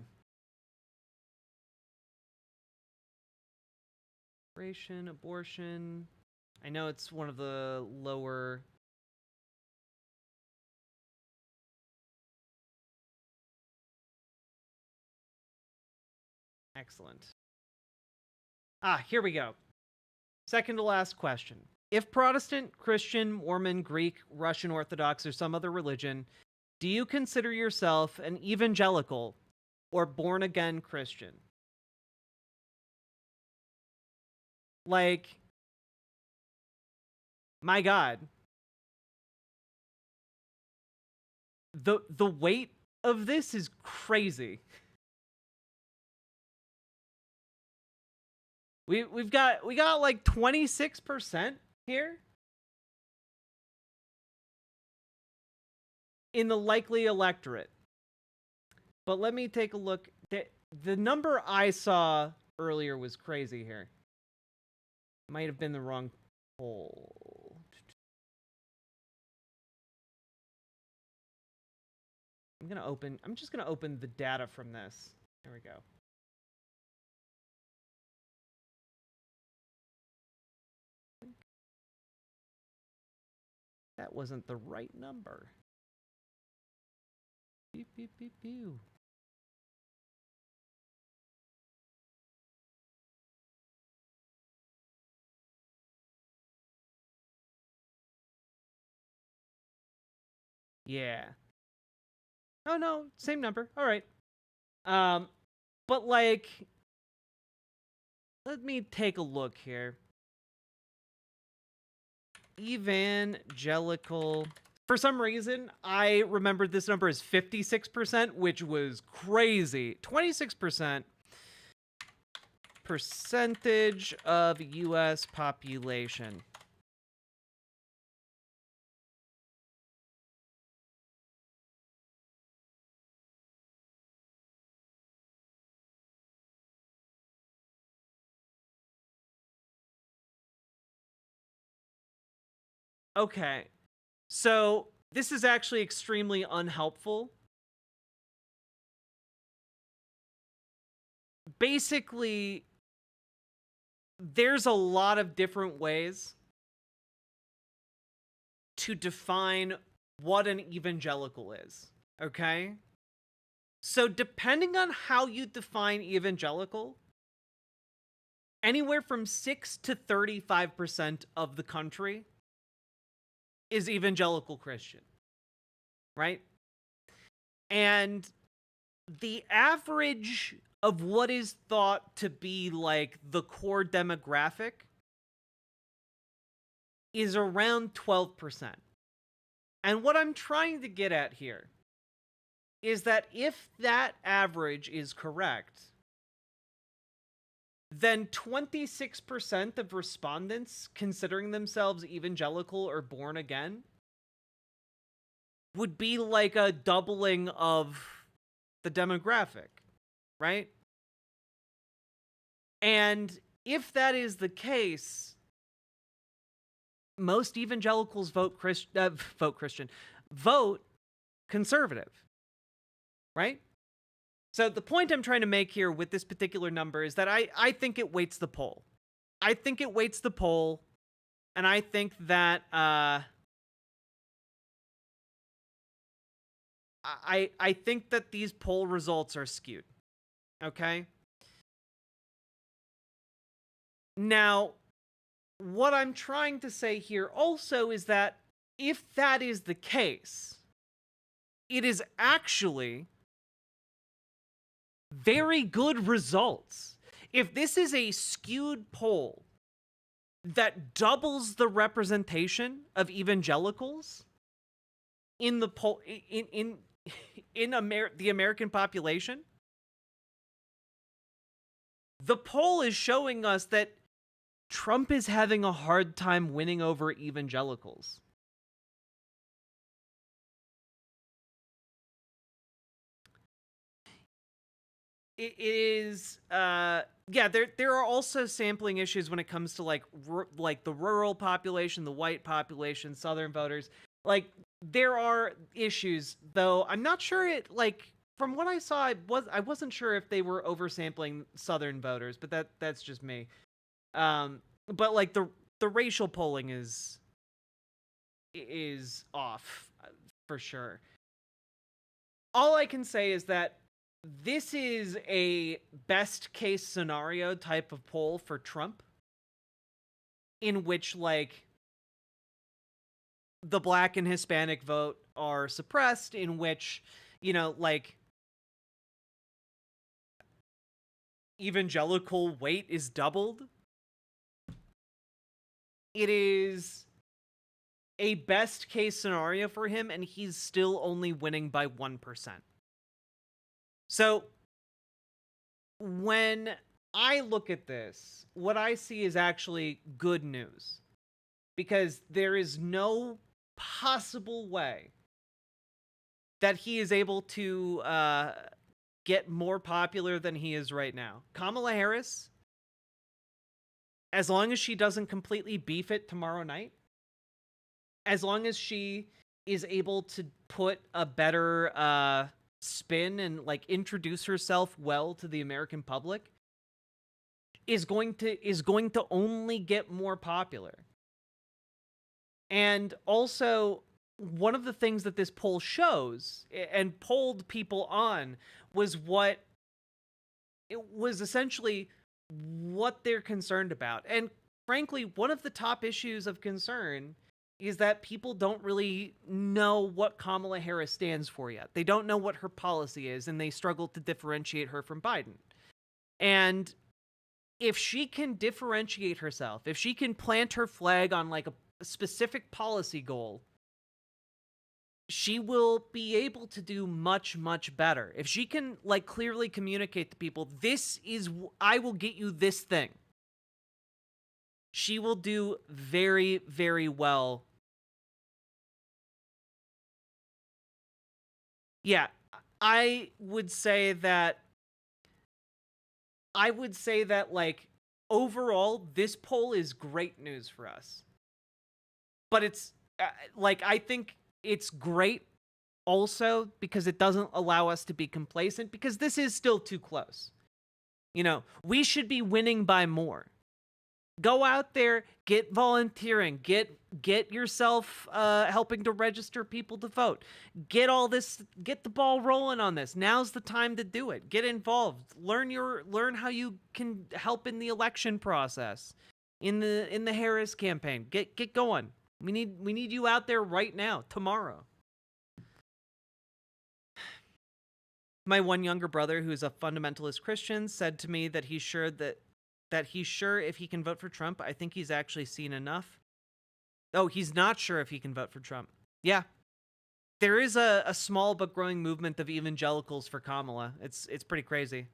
Abortion. I know it's one of the lower. Excellent. Here we go. Second to last question. If Protestant, Christian, Mormon, Greek, Russian Orthodox, or some other religion, do you consider yourself an evangelical or born-again Christian? Like, my God. The weight of this is crazy. We got like 26% here in the likely electorate. But let me take a look. The number I saw earlier was crazy here. Might have been the wrong poll. I'm just gonna open the data from this. There we go. That wasn't the right number. Beep, beep, beep, pew. Yeah. Oh no, same number. All right. But like, let me take a look here. Evangelical For some reason, I remembered this number as 56%, which was crazy. 26% percentage of U.S. population. Okay, so this is actually extremely unhelpful. Basically, there's a lot of different ways to define what an evangelical is, okay? So depending on how you define evangelical, anywhere from 6 to 35% of the country is evangelical Christian, right? And the average of what is thought to be like the core demographic is around 12%. And what I'm trying to get at here is that if that average is correct, then 26% of respondents considering themselves evangelical or born again would be like a doubling of the demographic, right? And if that is the case, most evangelicals vote conservative, right? So the point I'm trying to make here with this particular number is that I think it weights the poll. I think it weights the poll, and I think that I think that these poll results are skewed. Okay? Now, what I'm trying to say here also is that if that is the case, it is actually very good results. If this is a skewed poll that doubles the representation of evangelicals in the poll in the American population, the poll is showing us that Trump is having a hard time winning over evangelicals. It is, yeah, there are also sampling issues when it comes to like the rural population, the white population, Southern voters. Like, there are issues, though. I'm not sure from what I saw, I wasn't sure if they were oversampling Southern voters, but that's just me. But like the racial polling is off for sure. All I can say is that this is a best case scenario type of poll for Trump, in which like the Black and Hispanic vote are suppressed, in which, you know, like evangelical weight is doubled. It is a best case scenario for him, and he's still only winning by 1%. So when I look at this, what I see is actually good news, because there is no possible way that he is able to get more popular than he is right now. Kamala Harris, as long as she doesn't completely beef it tomorrow night, as long as she is able to put a better spin and like introduce herself well to the American public, is going to only get more popular. And also, one of the things that this poll shows and polled people on was essentially what they're concerned about. And frankly, one of the top issues of concern is that people don't really know what Kamala Harris stands for yet. They don't know what her policy is, and they struggle to differentiate her from Biden. And if she can differentiate herself, if she can plant her flag on like a specific policy goal, she will be able to do much, much better. If she can, like, clearly communicate to people, I will get you this thing. She will do very, very well. Yeah, I would say that, like, overall, this poll is great news for us. But it's, like, I think it's great also because it doesn't allow us to be complacent, because this is still too close. You know, we should be winning by more. Go out there, get volunteering, get yourself helping to register people to vote. Get the ball rolling on this. Now's the time to do it. Get involved. Learn how you can help in the election process, in the Harris campaign. Get going. We need you out there right now, tomorrow. My one younger brother, who's a fundamentalist Christian, said to me that he's sure if he can vote for Trump. I think he's actually seen enough. Oh, he's not sure if he can vote for Trump. Yeah. There is a small but growing movement of evangelicals for Kamala. It's pretty crazy.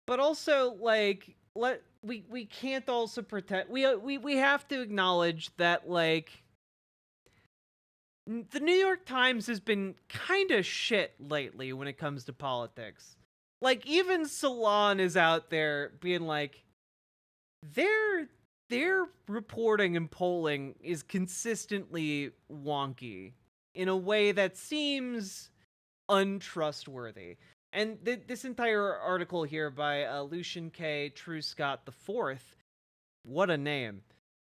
But also, like, we can't also pretend we have to acknowledge that, like, the New York Times has been kind of shit lately when it comes to politics. Like, even Salon is out there being like, their reporting and polling is consistently wonky in a way that seems untrustworthy. And this entire article here by Lucian K. Truscott IV, what a name,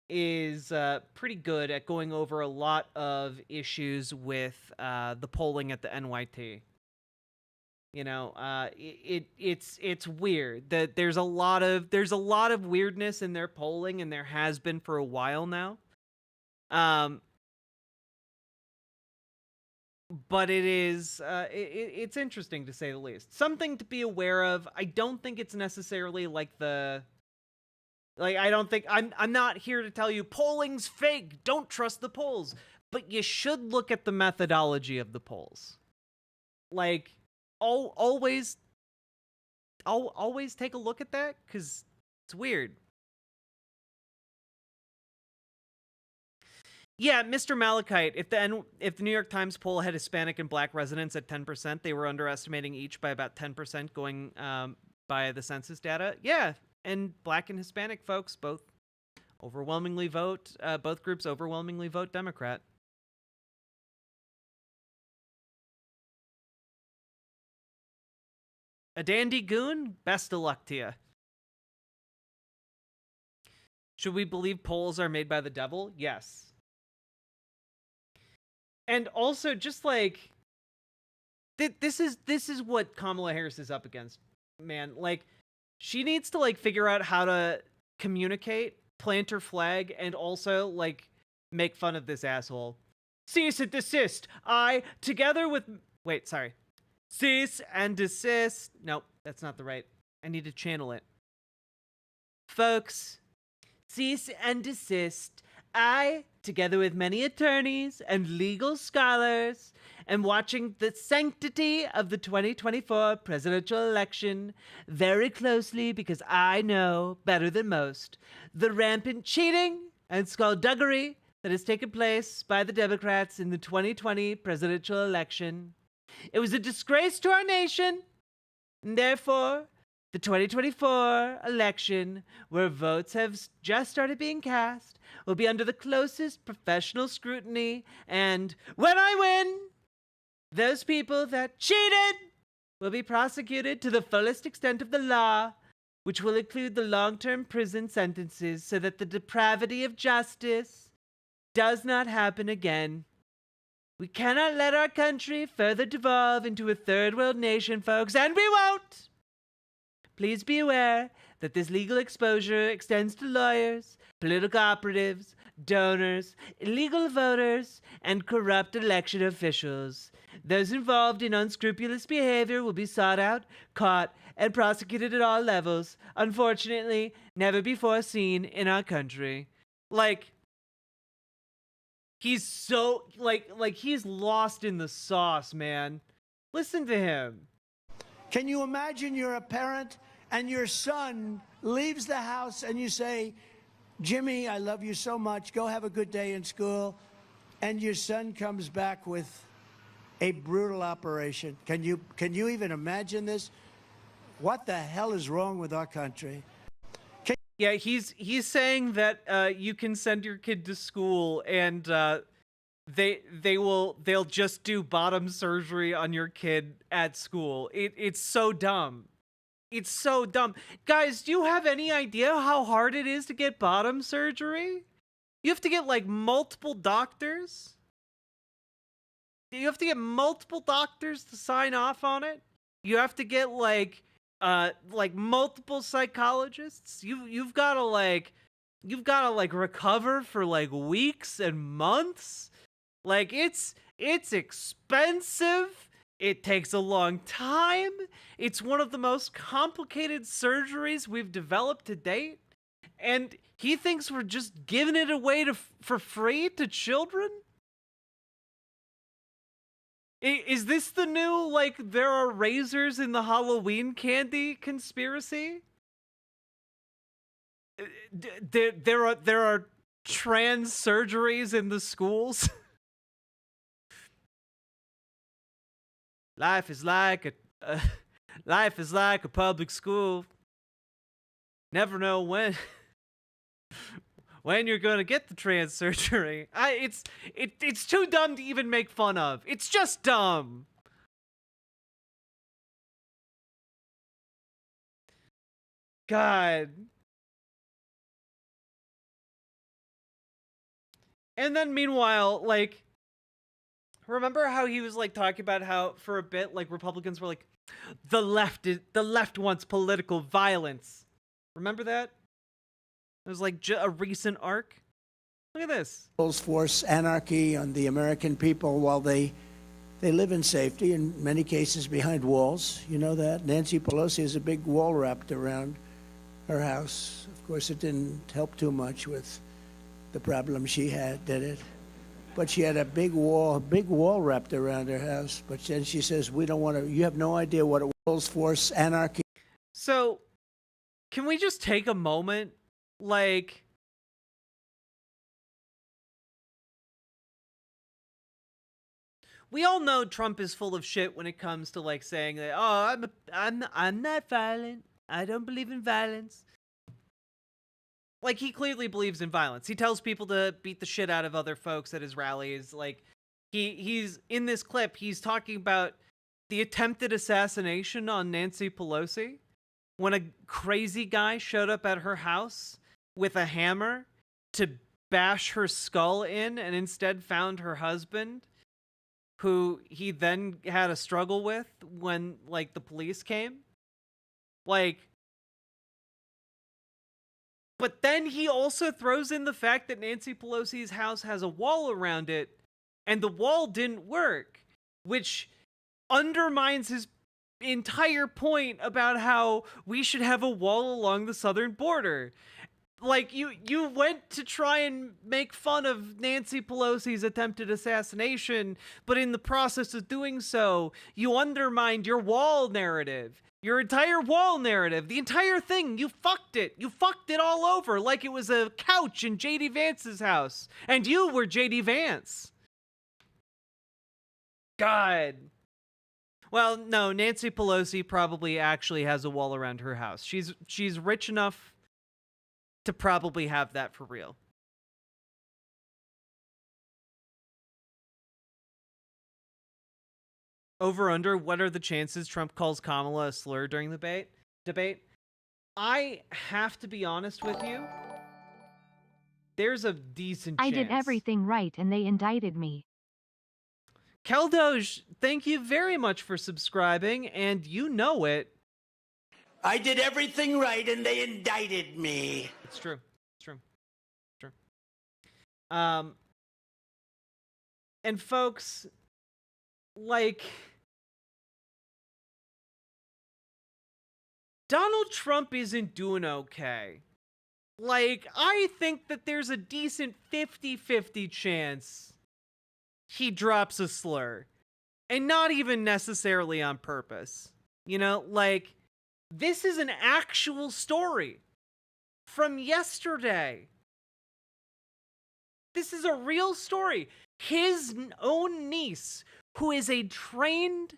is pretty good at going over a lot of issues with the polling at the NYT. You know, it's weird that there's a lot of weirdness in their polling, and there has been for a while now. But it is, it's interesting to say the least. Something to be aware of. I don't think it's necessarily like I don't think, I'm not here to tell you polling's fake, don't trust the polls. But you should look at the methodology of the polls. Like, always take a look at that, because it's weird. Yeah, Mr. Malachite, if the New York Times poll had Hispanic and Black residents at 10%, they were underestimating each by about 10% going by the census data. Yeah, and Black and Hispanic folks both overwhelmingly vote, both groups overwhelmingly vote Democrat. A dandy goon? Best of luck to you. Should we believe polls are made by the devil? Yes. And also, just like, this is what Kamala Harris is up against, man. Like, she needs to, like, figure out how to communicate, plant her flag, and also, like, make fun of this asshole. Cease and desist. Cease and desist. Nope, that's not the right. I need to channel it. Folks, cease and desist. I, together with many attorneys and legal scholars, am watching the sanctity of the 2024 presidential election very closely, because I know, better than most, the rampant cheating and skullduggery that has taken place by the Democrats in the 2020 presidential election. It was a disgrace to our nation, and therefore, the 2024 election, where votes have just started being cast, will be under the closest professional scrutiny, and when I win, those people that cheated will be prosecuted to the fullest extent of the law, which will include the long-term prison sentences, so that the depravity of justice does not happen again. We cannot let our country further devolve into a third world nation, folks, and we won't! Please be aware that this legal exposure extends to lawyers, political operatives, donors, illegal voters, and corrupt election officials. Those involved in unscrupulous behavior will be sought out, caught, and prosecuted at all levels. Unfortunately, never before seen in our country. Like, he's so, like he's lost in the sauce, man. Listen to him.
Can you imagine you're a parent and your son leaves the house and you say, Jimmy, I love you so much. Go have a good day in school. And your son comes back with a brutal operation. Can you even imagine this? What the hell is wrong with our country?
Yeah, he's saying that you can send your kid to school and they'll just do bottom surgery on your kid at school. It's so dumb. It's so dumb. Guys, do you have any idea how hard it is to get bottom surgery? You have to get like multiple doctors. You have to get multiple doctors to sign off on it. You have to get like multiple psychologists. You've got to recover for like weeks and months. Like it's expensive. It takes a long time. It's one of the most complicated surgeries we've developed to date. And he thinks we're just giving it away for free to children? Is this the new, like, there are razors in the Halloween candy conspiracy? There are trans surgeries in the schools? Life is like a public school. Never know when you're gonna get the trans surgery. It's too dumb to even make fun of. It's just dumb. God. And then meanwhile, like, remember how he was like talking about how for a bit like Republicans were like, the left wants political violence. Remember that? It was like a recent arc. Look at this.
Force anarchy on the American people while they live in safety, in many cases behind walls. You know that? Nancy Pelosi has a big wall wrapped around her house. Of course, it didn't help too much with the problem she had, did it? But she had a big wall wrapped around her house. But then she says, we don't want to, you have no idea what it was, force anarchy.
So, can we just take a moment? Like, we all know Trump is full of shit when it comes to like saying that, oh, I'm not violent. I don't believe in violence. Like, he clearly believes in violence. He tells people to beat the shit out of other folks at his rallies. Like, he's in this clip, he's talking about the attempted assassination on Nancy Pelosi when a crazy guy showed up at her house with a hammer to bash her skull in and instead found her husband, who he then had a struggle with when, like, the police came. Like, but then he also throws in the fact that Nancy Pelosi's house has a wall around it, and the wall didn't work, which undermines his entire point about how we should have a wall along the southern border. Like, you went to try and make fun of Nancy Pelosi's attempted assassination, but in the process of doing so, you undermined your wall narrative. Your entire wall narrative, the entire thing, you fucked it. You fucked it all over like it was a couch in J.D. Vance's house. And you were J.D. Vance. God. Well, no, Nancy Pelosi probably actually has a wall around her house. She's rich enough to probably have that for real. Over under, what are the chances Trump calls Kamala a slur during the debate? I have to be honest with you. There's a decent chance.
I did everything right and they indicted me.
Keldoge, thank you very much for subscribing, and you know it.
I did everything right, and they indicted me.
It's true. It's true. It's true. And folks, like, Donald Trump isn't doing okay. Like, I think that there's a decent 50-50 chance he drops a slur. And not even necessarily on purpose. You know, like, this is an actual story from yesterday. This is a real story. His own niece, who is a trained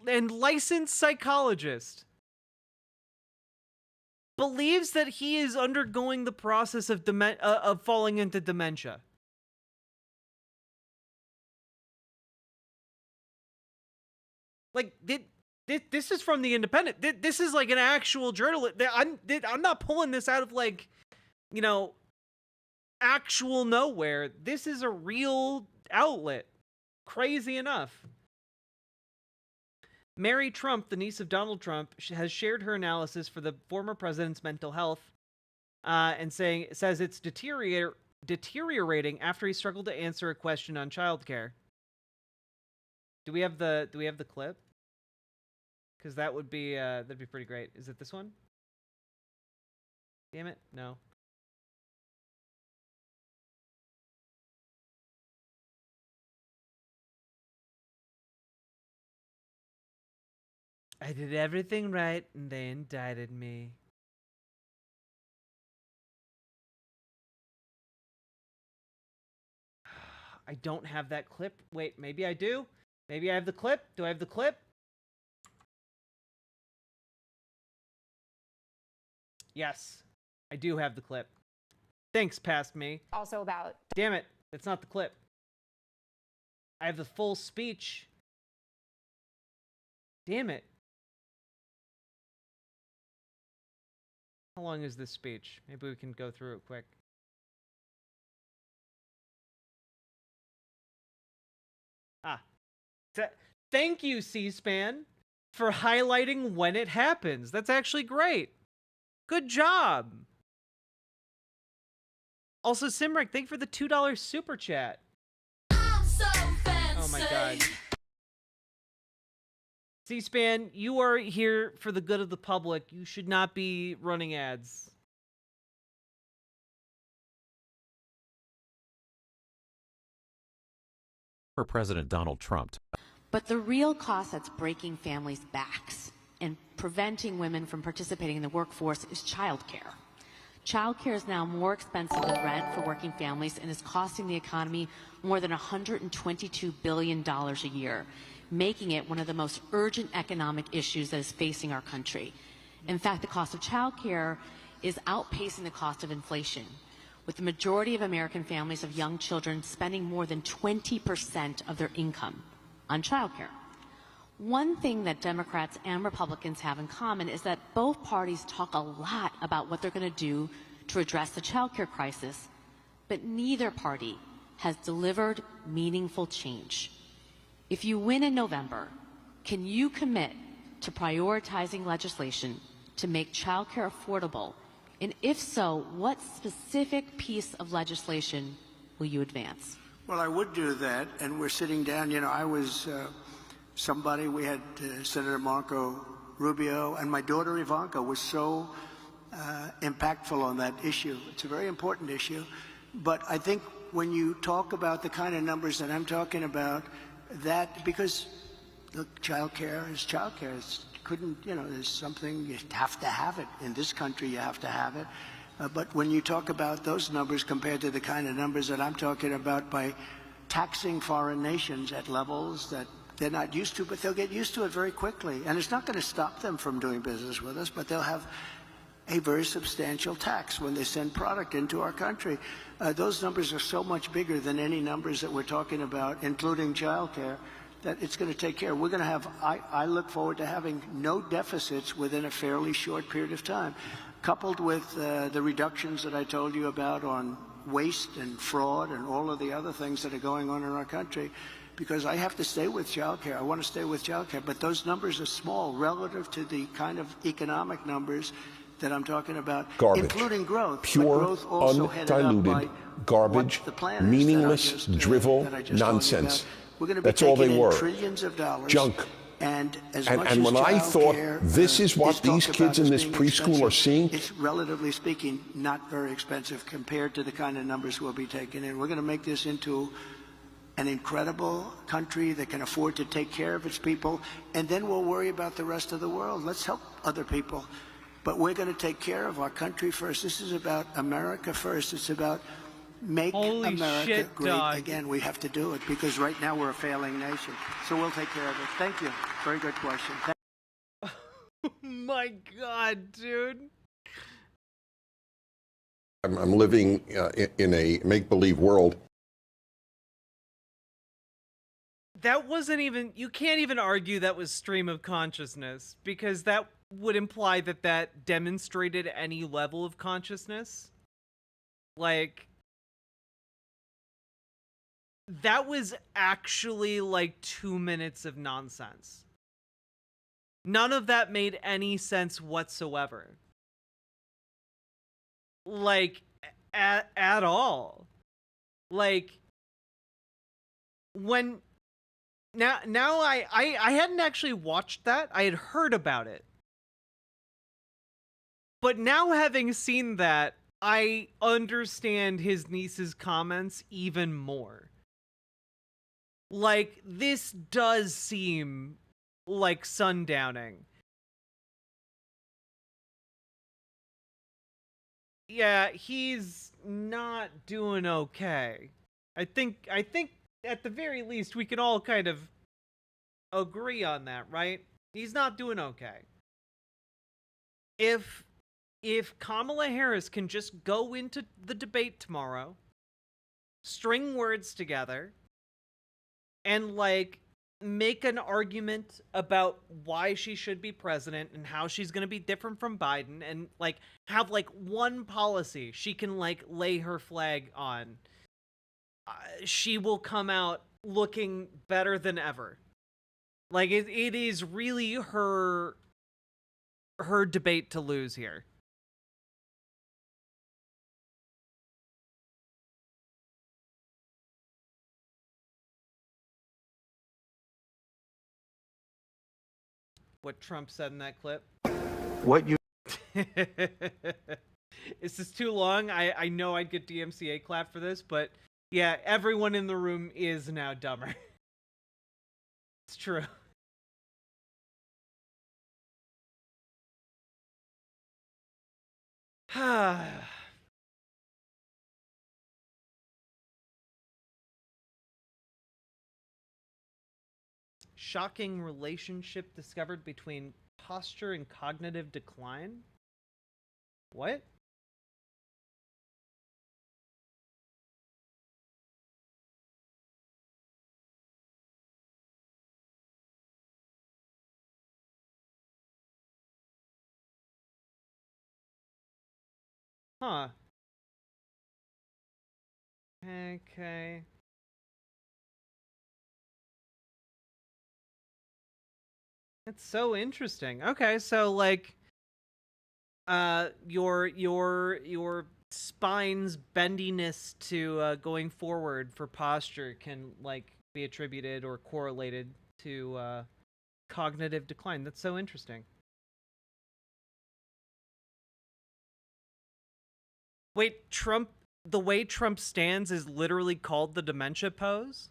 and licensed psychologist, believes that he is undergoing the process of falling into dementia. Like, this is from The Independent. This is like an actual journalist. I'm not pulling this out of, like, you know, actual nowhere. This is a real outlet. Crazy enough. Mary Trump, the niece of Donald Trump, has shared her analysis for the former president's mental health, and says it's deteriorating after he struggled to answer a question on childcare. Do we have the clip? Because that would be that'd be pretty great. Is it this one? Damn it, no. I did everything right, and they indicted me. I don't have that clip. Wait, maybe I do? Maybe I have the clip? Do I have the clip? Yes, I do have the clip. Thanks, past me.
Also about...
Damn it, that's not the clip. I have the full speech. Damn it. How long is this speech? Maybe we can go through it quick. Thank you, C-SPAN, for highlighting when it happens. That's actually great. Good job. Also, Simric, thank you for the $2 super chat. I'm so fancy. Oh my god. C-SPAN, you are here for the good of the public. You should not be running ads.
For President Donald Trump.
But the real cost that's breaking families' backs and preventing women from participating in the workforce is childcare. Childcare is now more expensive than rent for working families and is costing the economy more than $122 billion a year, making it one of the most urgent economic issues that is facing our country. In fact, the cost of childcare is outpacing the cost of inflation, with the majority of American families of young children spending more than 20% of their income on childcare. One thing that Democrats and Republicans have in common is that both parties talk a lot about what they're going to do to address the childcare crisis, but neither party has delivered meaningful change. If you win in November, can you commit to prioritizing legislation to make childcare affordable? And if so, what specific piece of legislation will you advance?
Well, I would do that, and we're sitting down. You know, I was somebody, we had Senator Marco Rubio, and my daughter Ivanka was so impactful on that issue. It's a very important issue. But I think when you talk about the kind of numbers that I'm talking about, that, because look, childcare is childcare. There's something, you have to have it. In this country, you have to have it. But when you talk about those numbers compared to the kind of numbers that I'm talking about by taxing foreign nations at levels that they're not used to, but they'll get used to it very quickly. And it's not going to stop them from doing business with us, but they'll have a very substantial tax when they send product into our country. Those numbers are so much bigger than any numbers that we're talking about, including childcare, that it's going to take care. We're going to have, I look forward to having no deficits within a fairly short period of time, coupled with the reductions that I told you about on waste and fraud and all of the other things that are going on in our country, because I have to stay with child care. I want to stay with child care, but those numbers are small relative to the kind of economic numbers that I'm talking about,
Garbage.
including growth.
Pure,
growth also
undiluted garbage, meaningless, drivel, nonsense.
We're going to be
That's all they
taking in
were.
trillions of dollars.
Junk.
And as
And,
much
and
as
when I thought
childcare,
this is what these
talked
kids
about
in
as
this
being
preschool
expensive,
are seeing,
it's relatively speaking not very expensive compared to the kind of numbers we'll be taking in. We're going to make this into an incredible country that can afford to take care of its people, and then we'll worry about the rest of the world. Let's help other people. But we're going to take care of our country first. This is about America first. It's about make America
shit,
great
dog.
again. We have to do it because right now we're a failing nation. So we'll take care of it. Thank you. Very good question.
My God, dude.
I'm living in a make-believe world.
That wasn't even, you can't even argue that was stream of consciousness, because that would imply that that demonstrated any level of consciousness. Like, that was actually like 2 minutes of nonsense. None of that made any sense whatsoever. Like, at all. Like, when... Now I hadn't actually watched that. I had heard about it. But now having seen that, I understand his niece's comments even more. Like, this does seem like sundowning. Yeah, he's not doing okay. I think at the very least we can all kind of agree on that, right? He's not doing okay. If Kamala Harris can just go into the debate tomorrow, string words together, and like make an argument about why she should be president and how she's going to be different from Biden, and like have like one policy she can like lay her flag on, she will come out looking better than ever. Like it is really her debate to lose here. What Trump said in that clip.
What you...
Is this too long? I know I'd get DMCA clap for this, but yeah, everyone in the room is now dumber. It's true. Shocking relationship discovered between posture and cognitive decline? What? Huh. Okay. That's so interesting. Okay, so like your spine's bendiness to going forward for posture can like be attributed or correlated to cognitive decline. That's so interesting. Wait, the way Trump stands is literally called the dementia pose?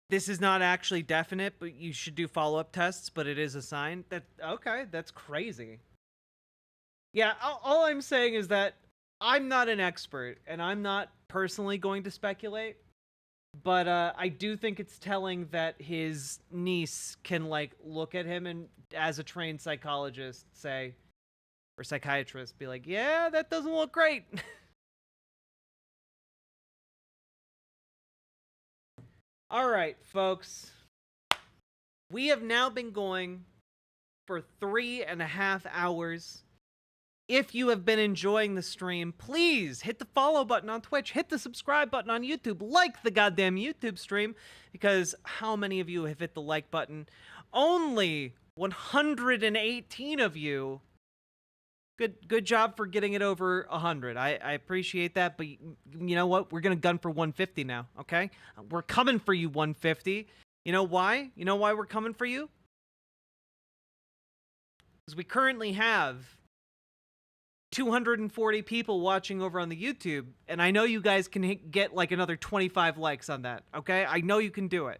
This is not actually definite, but you should do follow-up tests, but it is a sign. Okay, that's crazy. Yeah, all I'm saying is that I'm not an expert, and I'm not personally going to speculate, but I do think it's telling that his niece can, like, look at him and, as a trained psychologist, say, or psychiatrist, be like, yeah, that doesn't look great. All right, folks. We have now been going for 3.5 hours. if you have been enjoying the stream, please hit the follow button on Twitch, hit the subscribe button on YouTube, like the goddamn YouTube stream, because how many of you have hit the like button? Only 118 of you. Good job for getting it over 100. I appreciate that, but you know what? We're going to gun for 150 now, okay? We're coming for you, 150. You know why? You know why we're coming for you? Because we currently have 240 people watching over on the YouTube, and I know you guys can get like another 25 likes on that, okay? I know you can do it.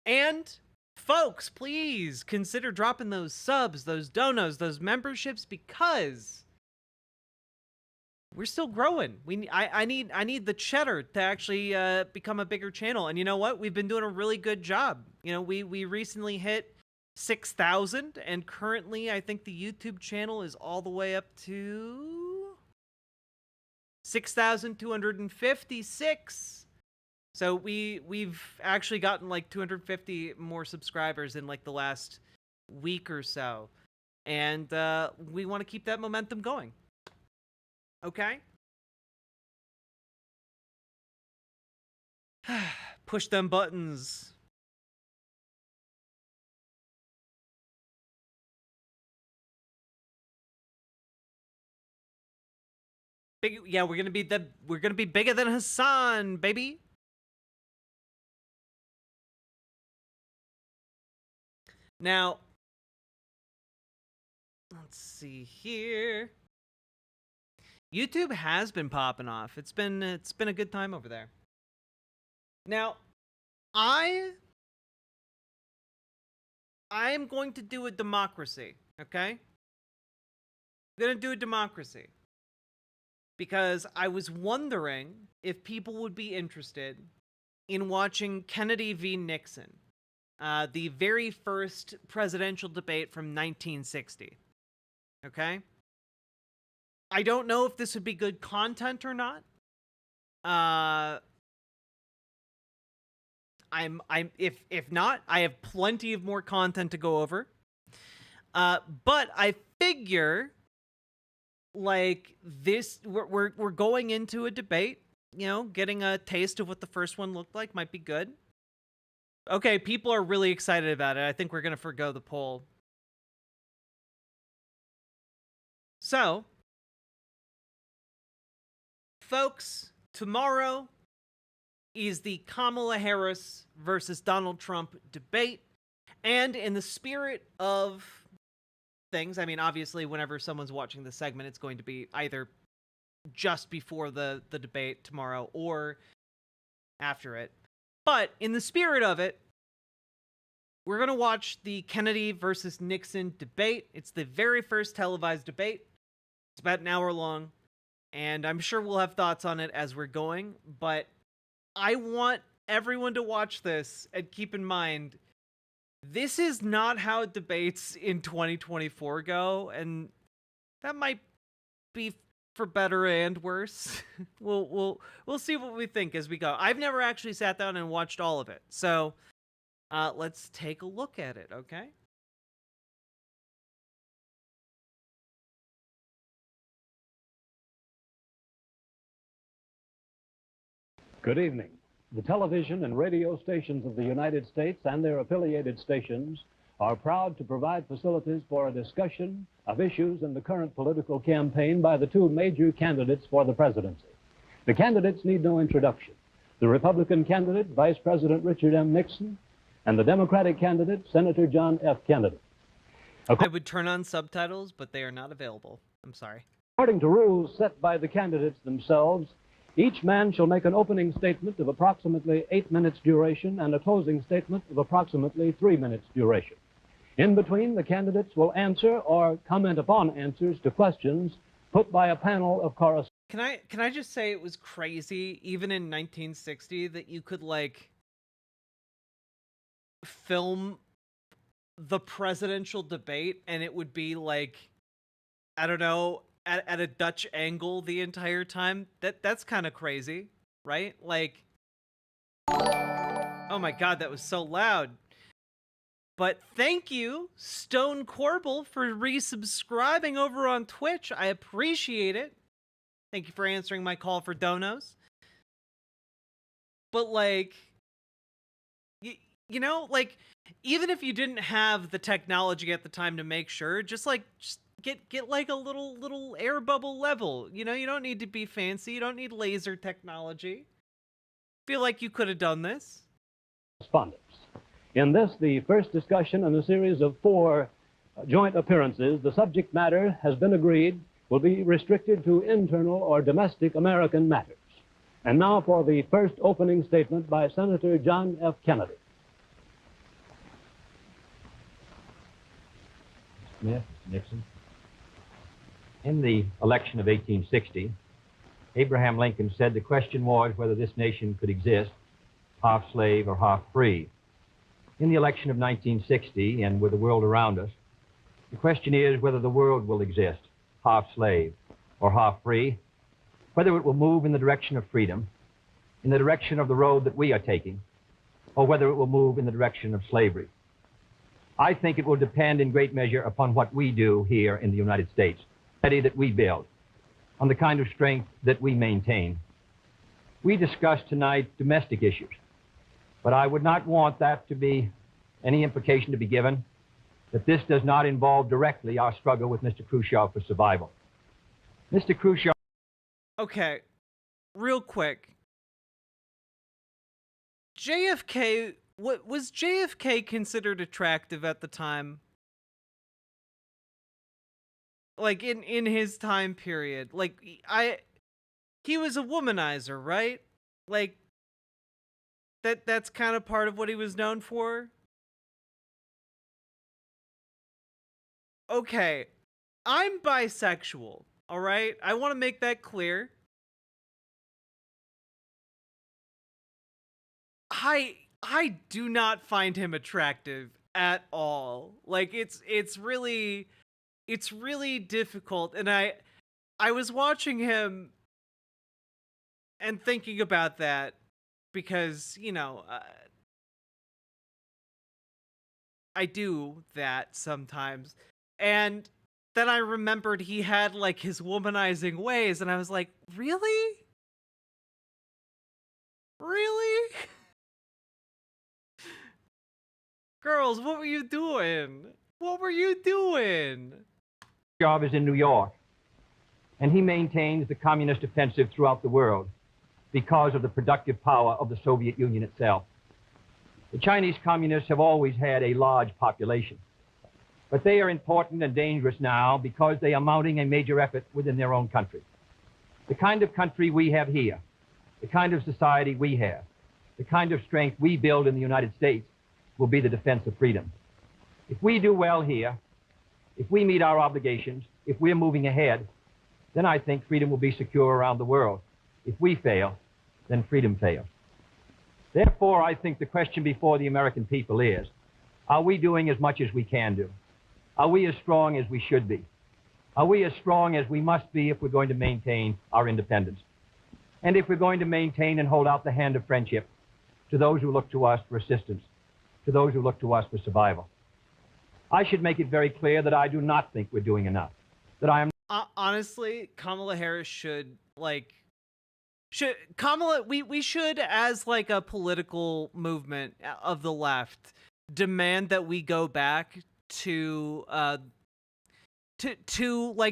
And folks, please consider dropping those subs, those donos, those memberships, because we're still growing. I need the cheddar to actually become a bigger channel. And you know what? We've been doing a really good job. You know, we recently hit 6,000, and currently I think the YouTube channel is all the way up to 6,256. So we've actually gotten like 250 more subscribers in like the last week or so. And we want to keep that momentum going. Okay? Push them buttons. Yeah, we're gonna be bigger than Hassan, baby. Now, let's see here. YouTube has been popping off. It's been a good time over there. Now, I am going to do a democracy, okay? I'm going to do a democracy. Because I was wondering if people would be interested in watching Kennedy v. Nixon, the very first presidential debate from 1960. Okay? I don't know if this would be good content or not. If not, I have plenty of more content to go over. But I figure, like, this, we're going into a debate, you know, getting a taste of what the first one looked like might be good. Okay, people are really excited about it. I think we're going to forgo the poll. So, folks, tomorrow is the Kamala Harris versus Donald Trump debate. And in the spirit of things, I mean, obviously, whenever someone's watching this segment, it's going to be either just before the debate tomorrow or after it. But in the spirit of it, we're going to watch the Kennedy versus Nixon debate. It's the very first televised debate. It's about an hour long, and I'm sure we'll have thoughts on it as we're going, but I want everyone to watch this and keep in mind, this is not how debates in 2024 go, and that might be for better and worse. We'll see what we think as we go. I've never actually sat down and watched all of it, so let's take a look at it, okay?
Good evening. The television and radio stations of the United States and their affiliated stations are proud to provide facilities for a discussion of issues in the current political campaign by the two major candidates for the presidency. The candidates need no introduction. The Republican candidate, Vice President Richard M. Nixon, and the Democratic candidate, Senator John F. Kennedy.
I would turn on subtitles, but they are not available. I'm sorry.
According to rules set by the candidates themselves, each man shall make an opening statement of approximately 8 minutes duration and a closing statement of approximately 3 minutes duration. In between, the candidates will answer or comment upon answers to questions put by a panel of correspondents.
Can I just say it was crazy, even in 1960, that you could, like, film the presidential debate and it would be, like, I don't know, at a Dutch angle the entire time. That's kind of crazy, right? Like, oh my god, that was so loud. But thank you, Stone Corbel, for resubscribing over on Twitch. I appreciate it. Thank you for answering my call for donos. But like, you know, like, even if you didn't have the technology at the time to make sure, just get like a little air bubble level. You know, you don't need to be fancy. You don't need laser technology. Feel like you could have done this.
Respondents. In this, the first discussion in a series of 4 joint appearances, the subject matter has been agreed will be restricted to internal or domestic American matters. And now for the first opening statement by Senator John F. Kennedy.
Smith, Nixon. In the election of 1860, Abraham Lincoln said the question was whether this nation could exist, half slave or half free. In the election of 1960, and with the world around us, the question is whether the world will exist, half slave or half free, whether it will move in the direction of freedom, in the direction of the road that we are taking, or whether it will move in the direction of slavery. I think it will depend in great measure upon what we do here in the United States, that we build, on the kind of strength that we maintain. We discussed tonight domestic issues, but I would not want that to be any implication to be given that this does not involve directly our struggle with Mr. Khrushchev for survival. Mr. Khrushchev...
Okay, real quick. JFK, was JFK considered attractive at the time? Like, in his time period. Like, he was a womanizer, right? Like, that's kind of part of what he was known for? Okay, I'm bisexual, all right? I want to make that clear. I do not find him attractive at all. Like, it's really difficult. And I was watching him and thinking about that because, you know, I do that sometimes. And then I remembered he had like his womanizing ways, and I was like, really? Really? Girls, what were you doing? What were you doing?
Job is in New York, and he maintains the communist offensive throughout the world because of the productive power of the Soviet Union itself. The Chinese communists have always had a large population, but they are important and dangerous now because they are mounting a major effort within their own country. The kind of country we have here, the kind of society we have, the kind of strength we build in the United States will be the defense of freedom. If we do well here, if we meet our obligations, if we're moving ahead, then I think freedom will be secure around the world. If we fail, then freedom fails. Therefore, I think the question before the American people is, are we doing as much as we can do? Are we as strong as we should be? Are we as strong as we must be if we're going to maintain our independence? And if we're going to maintain and hold out the hand of friendship to those who look to us for assistance, to those who look to us for survival? I should make it very clear that I do not think we're doing enough. That I am...
honestly, Kamala Harris we should, as like a political movement of the left, demand that we go back to like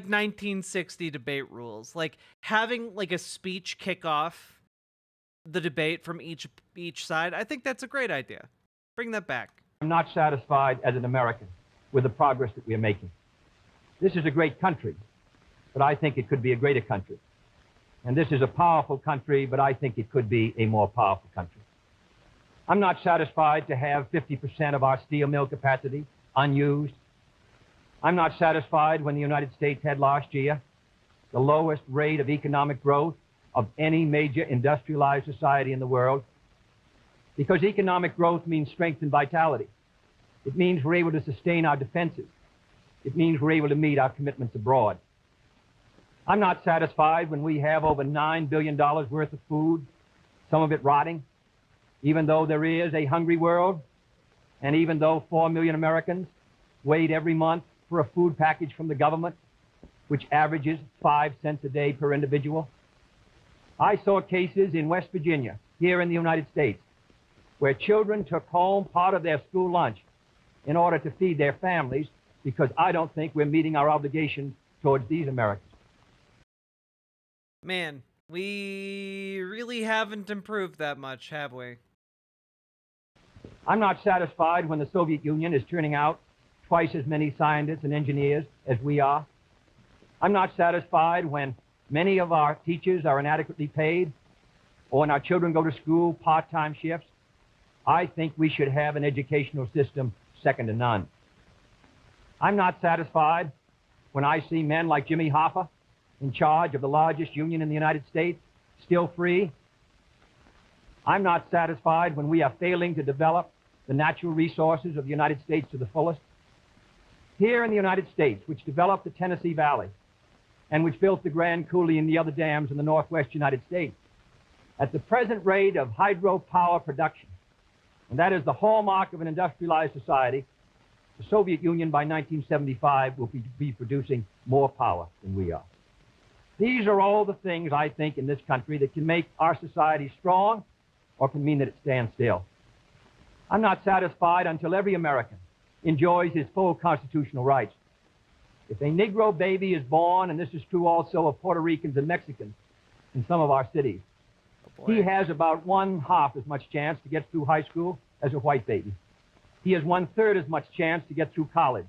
1960 debate rules, like having like a speech kick off the debate from each side. I think that's a great idea. Bring that back.
I'm not satisfied as an American with the progress that we are making. This is a great country, but I think it could be a greater country. And this is a powerful country, but I think it could be a more powerful country. I'm not satisfied to have 50% of our steel mill capacity unused. I'm not satisfied when the United States had last year the lowest rate of economic growth of any major industrialized society in the world, because economic growth means strength and vitality. It means we're able to sustain our defenses. It means we're able to meet our commitments abroad. I'm not satisfied when we have over $9 billion worth of food, some of it rotting, even though there is a hungry world. And even though 4 million Americans wait every month for a food package from the government, which averages 5 cents a day per individual, I saw cases in West Virginia, here in the United States, where children took home part of their school lunch in order to feed their families, because I don't think we're meeting our obligations towards these Americans.
Man, we really haven't improved that much, have we?
I'm not satisfied when the Soviet Union is turning out twice as many scientists and engineers as we are. I'm not satisfied when many of our teachers are inadequately paid, or when our children go to school part-time shifts. I think we should have an educational system second to none. I'm not satisfied when I see men like Jimmy Hoffa, in charge of the largest union in the United States, still free. I'm not satisfied when we are failing to develop the natural resources of the United States to the fullest. Here in the United States, which developed the Tennessee Valley and which built the Grand Coulee and the other dams in the northwest United States, at the present rate of hydropower production, and that is the hallmark of an industrialized society, the Soviet Union by 1975 will be producing more power than we are. These are all the things, I think, in this country that can make our society strong or can mean that it stands still. I'm not satisfied until every American enjoys his full constitutional rights. If a Negro baby is born, and this is true also of Puerto Ricans and Mexicans in some of our cities, he has about 1/2 as much chance to get through high school as a white baby. He has 1/3 as much chance to get through college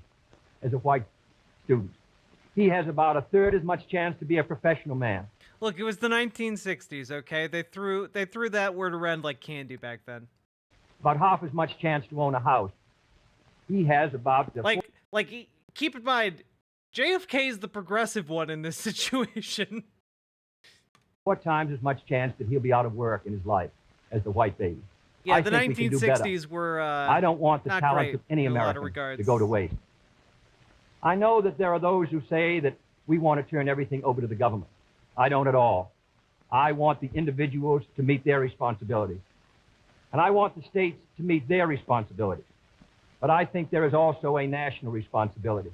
as a white student. He has about 1/3 as much chance to be a professional man.
Look, it was the 1960s, okay? They threw that word around like candy back then.
About 1/2 as much chance to own a house. He has about...
Keep in mind, JFK is the progressive one in this situation.
4 times as much chance that he'll be out of work in his life as the white baby.
Yeah, the 1960s were
I don't want the talents of any American to go to waste. I know that there are those who say that we want to turn everything over to the government. I don't at all. I want the individuals to meet their responsibilities. And I want the states to meet their responsibilities. But I think there is also a national responsibility.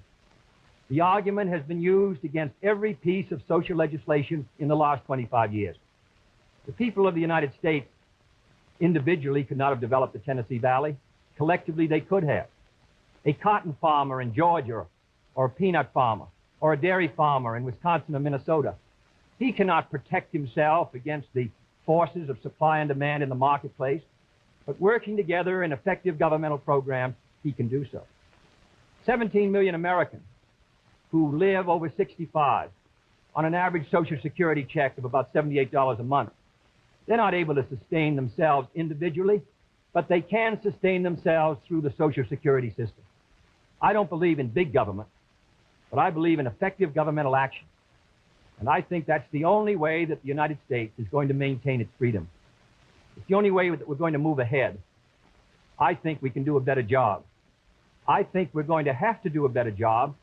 The argument has been used against every piece of social legislation in the last 25 years. The people of the United States individually could not have developed the Tennessee Valley. Collectively, they could have. A cotton farmer in Georgia, or a peanut farmer, or a dairy farmer in Wisconsin or Minnesota, he cannot protect himself against the forces of supply and demand in the marketplace, but working together in effective governmental programs, he can do so. 17 million Americans who live over 65 on an average Social Security check of about $78 a month. They're not able to sustain themselves individually, but they can sustain themselves through the Social Security system. I don't believe in big government, but I believe in effective governmental action. And I think that's the only way that the United States is going to maintain its freedom. It's the only way that we're going to move ahead. I think we can do a better job. I think we're going to have to do a better job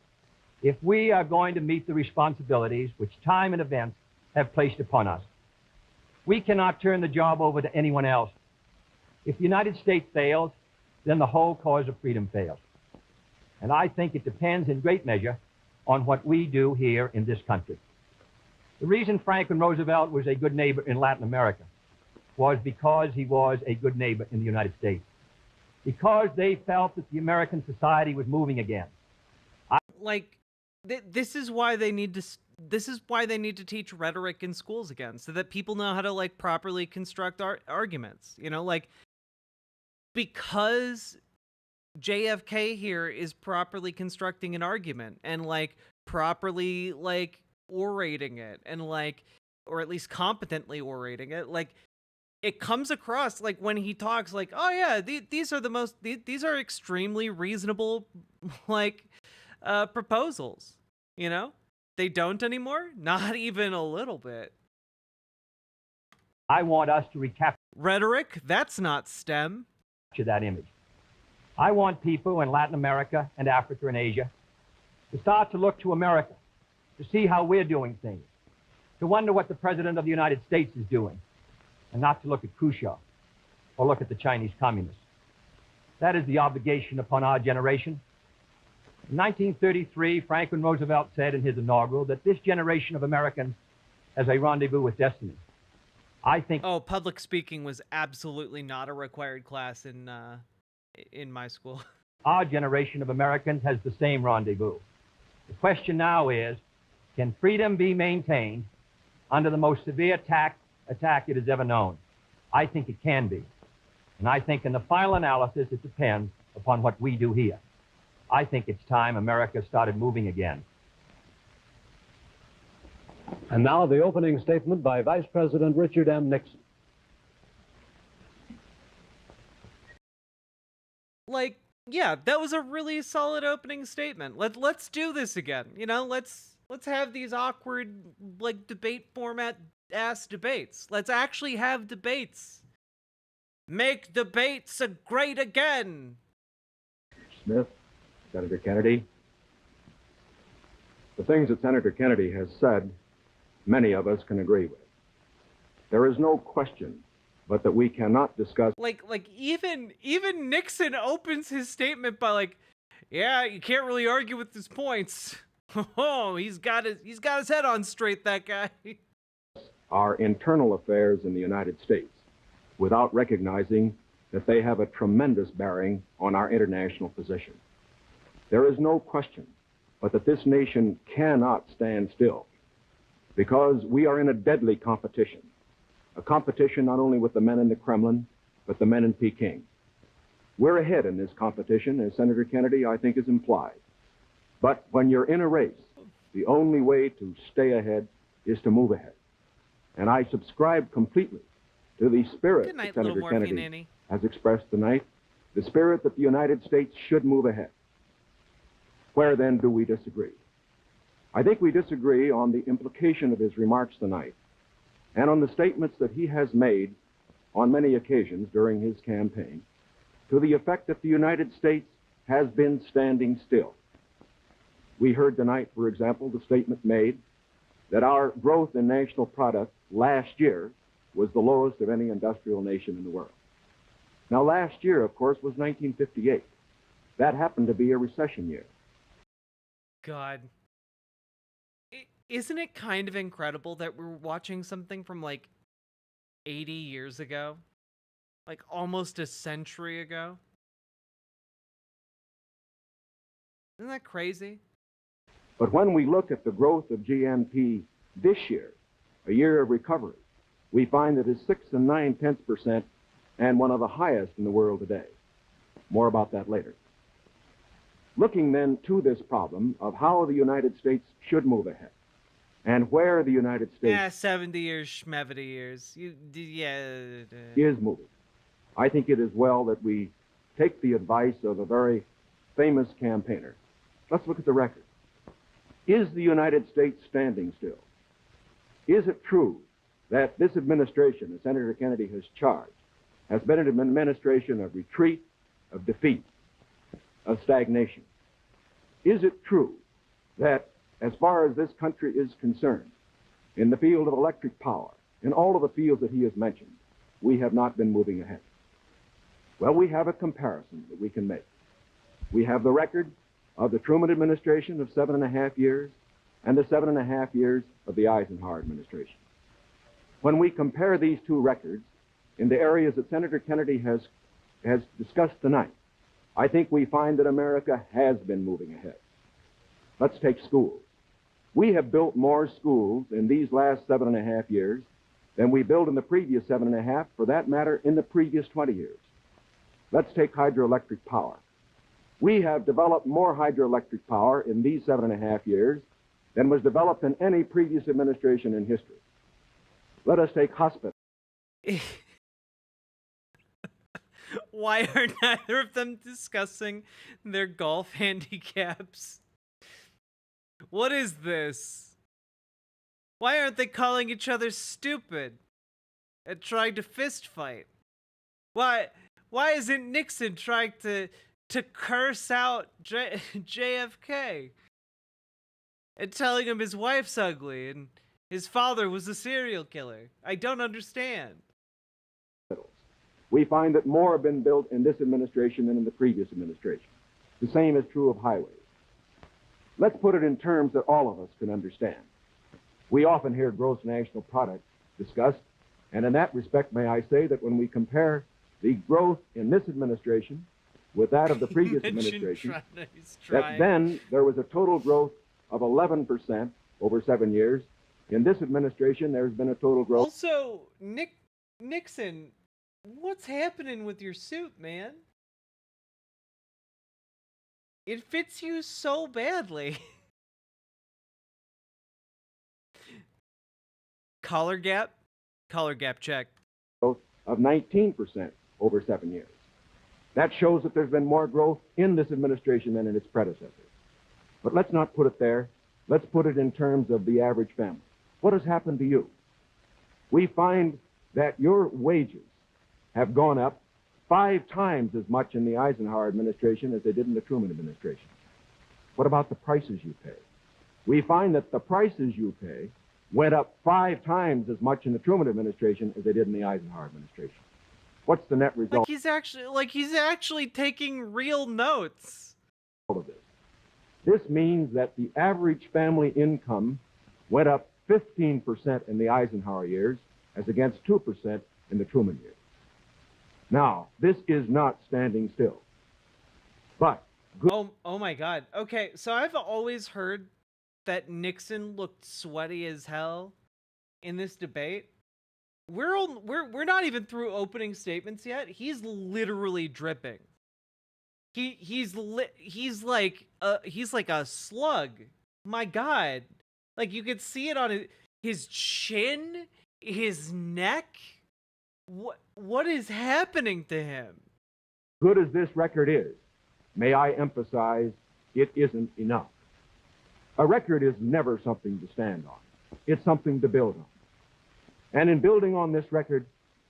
if we are going to meet the responsibilities which time and events have placed upon us. We cannot turn the job over to anyone else. If the United States fails, then the whole cause of freedom fails. And I think it depends in great measure on what we do here in this country. The reason Franklin Roosevelt was a good neighbor in Latin America was because he was a good neighbor in the United States. Because they felt that the American society was moving again.
This is why they need to teach rhetoric in schools again, so that people know how to properly construct arguments. Because JFK here is properly constructing an argument and properly orating it and or at least competently orating it. It comes across when he talks oh yeah, these are extremely reasonable proposals. They don't anymore, not even a little bit.
I want us to recapture
rhetoric. That's not STEM.
That image. I want people in Latin America and Africa and Asia to start to look to America, to see how we're doing things, to wonder what the President of the United States is doing, and not to look at Khrushchev or look at the Chinese communists. That is the obligation upon our generation. In 1933, Franklin Roosevelt said in his inaugural that this generation of Americans has a rendezvous with destiny. I think...
Oh, public speaking was absolutely not a required class in my school.
Our generation of Americans has the same rendezvous. The question now is, can freedom be maintained under the most severe attack it has ever known? I think it can be. And I think in the final analysis, it depends upon what we do here. I think it's time America started moving again.
And now the opening statement by Vice President Richard M. Nixon.
Like, yeah, that was a really solid opening statement. Let's do this again. You know, let's have these awkward, like, debate format ass debates. Let's actually have debates. Make debates great again.
Smith, Senator Kennedy. The things that Senator Kennedy has said, many of us can agree with. There is no question but that we cannot discuss...
Like even Nixon opens his statement by like, yeah, you can't really argue with his points. Oh, he's got his head on straight, that guy.
Our internal affairs in the United States without recognizing that they have a tremendous bearing on our international position. There is no question but that this nation cannot stand still because we are in a deadly competition. A competition not only with the men in the Kremlin, but the men in Peking. We're ahead in this competition, as Senator Kennedy, I think, has implied. But when you're in a race, the only way to stay ahead is to move ahead. And I subscribe completely to the spirit that Senator Kennedy has expressed tonight, the spirit that the United States should move ahead. Where then do we disagree? I think we disagree on the implication of his remarks tonight and on the statements that he has made on many occasions during his campaign to the effect that the United States has been standing still. We heard tonight, for example, the statement made that our growth in national product last year was the lowest of any industrial nation in the world. Now, last year, of course, was 1958. That happened to be a recession year.
God. Isn't it kind of incredible that we're watching something from like 80 years ago? Like almost a century ago? Isn't that crazy?
But when we look at the growth of GNP this year, a year of recovery, we find that it's 6 9/10% and one of the highest in the world today. More about that later. Looking then to this problem of how the United States should move ahead and where the United States...
Yeah, 70 years, schmevity years.
is moving. I think it is well that we take the advice of a very famous campaigner. Let's look at the record. Is the United States standing still? Is it true that this administration, as Senator Kennedy has charged, has been an administration of retreat, of defeat, of stagnation? Is it true that as far as this country is concerned, in the field of electric power, in all of the fields that he has mentioned, we have not been moving ahead? Well, we have a comparison that we can make. We have the record of the Truman administration of 7.5 years and the 7.5 years of the Eisenhower administration. When we compare these two records in the areas that Senator Kennedy has discussed tonight, I think we find that America has been moving ahead. Let's take schools. We have built more schools in these last 7.5 years than we built in the previous 7.5, for that matter, in the previous 20 years. Let's take hydroelectric power. We have developed more hydroelectric power in these 7.5 years than was developed in any previous administration in history. Let us take hospitals.
Why are neither of them discussing their golf handicaps? What is this? Why aren't they calling each other stupid and trying to fist fight? Why isn't Nixon trying to curse out JFK and telling him his wife's ugly and his father was a serial killer? I don't understand.
we find that more have been built in this administration than in the previous administration. The same is true of highways. Let's put it in terms that all of us can understand. We often hear gross national product discussed, and in that respect, may I say that when we compare the growth in this administration with that of the previous administration, that then there was a total growth of 11% over 7 years. In this administration, there's been a total growth.
Also, Nixon, what's happening with your suit, man? It fits you so badly. Collar gap check.
Growth of 19% over 7 years. That shows that there's been more growth in this administration than in its predecessor. But let's not put it there. Let's put it in terms of the average family. What has happened to you? We find that your wages have gone up 5 times as much in the Eisenhower administration as they did in the Truman administration. What about the prices you pay? We find that the prices you pay went up 5 times as much in the Truman administration as they did in the Eisenhower administration. What's the net result?
He's actually taking real notes.
Of this. This means that the average family income went up 15% in the Eisenhower years as against 2% in the Truman years. Now, this is not standing still. But
oh my God. Okay, so I've always heard that Nixon looked sweaty as hell in this debate. We're not even through opening statements yet. He's literally dripping. He's like a slug. My God. Like, you could see it on his chin, his neck. What is happening to him?
Good as this record is, may I emphasize, it isn't enough. A record is never something to stand on. It's something to build on. And in building on this record,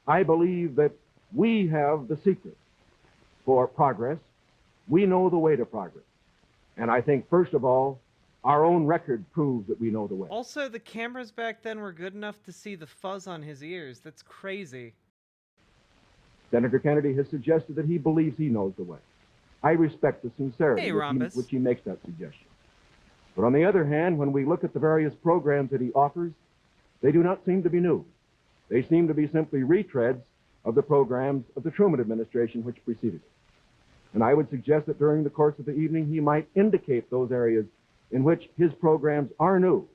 I believe that we have the secret for progress. We know the way to progress. And I think, first of all, our own record proves that we know the way.
Also, the cameras back then were good enough to see the fuzz on his ears. That's crazy.
Senator Kennedy has suggested that he believes he knows the way. I respect the sincerity with which he makes that suggestion. But on the other hand, when we look at the various programs that he offers, they do not seem to be new. They seem to be simply retreads of the programs of the Truman administration which preceded it. And I would suggest that during the course of the evening, he might indicate those areas in which his programs are new,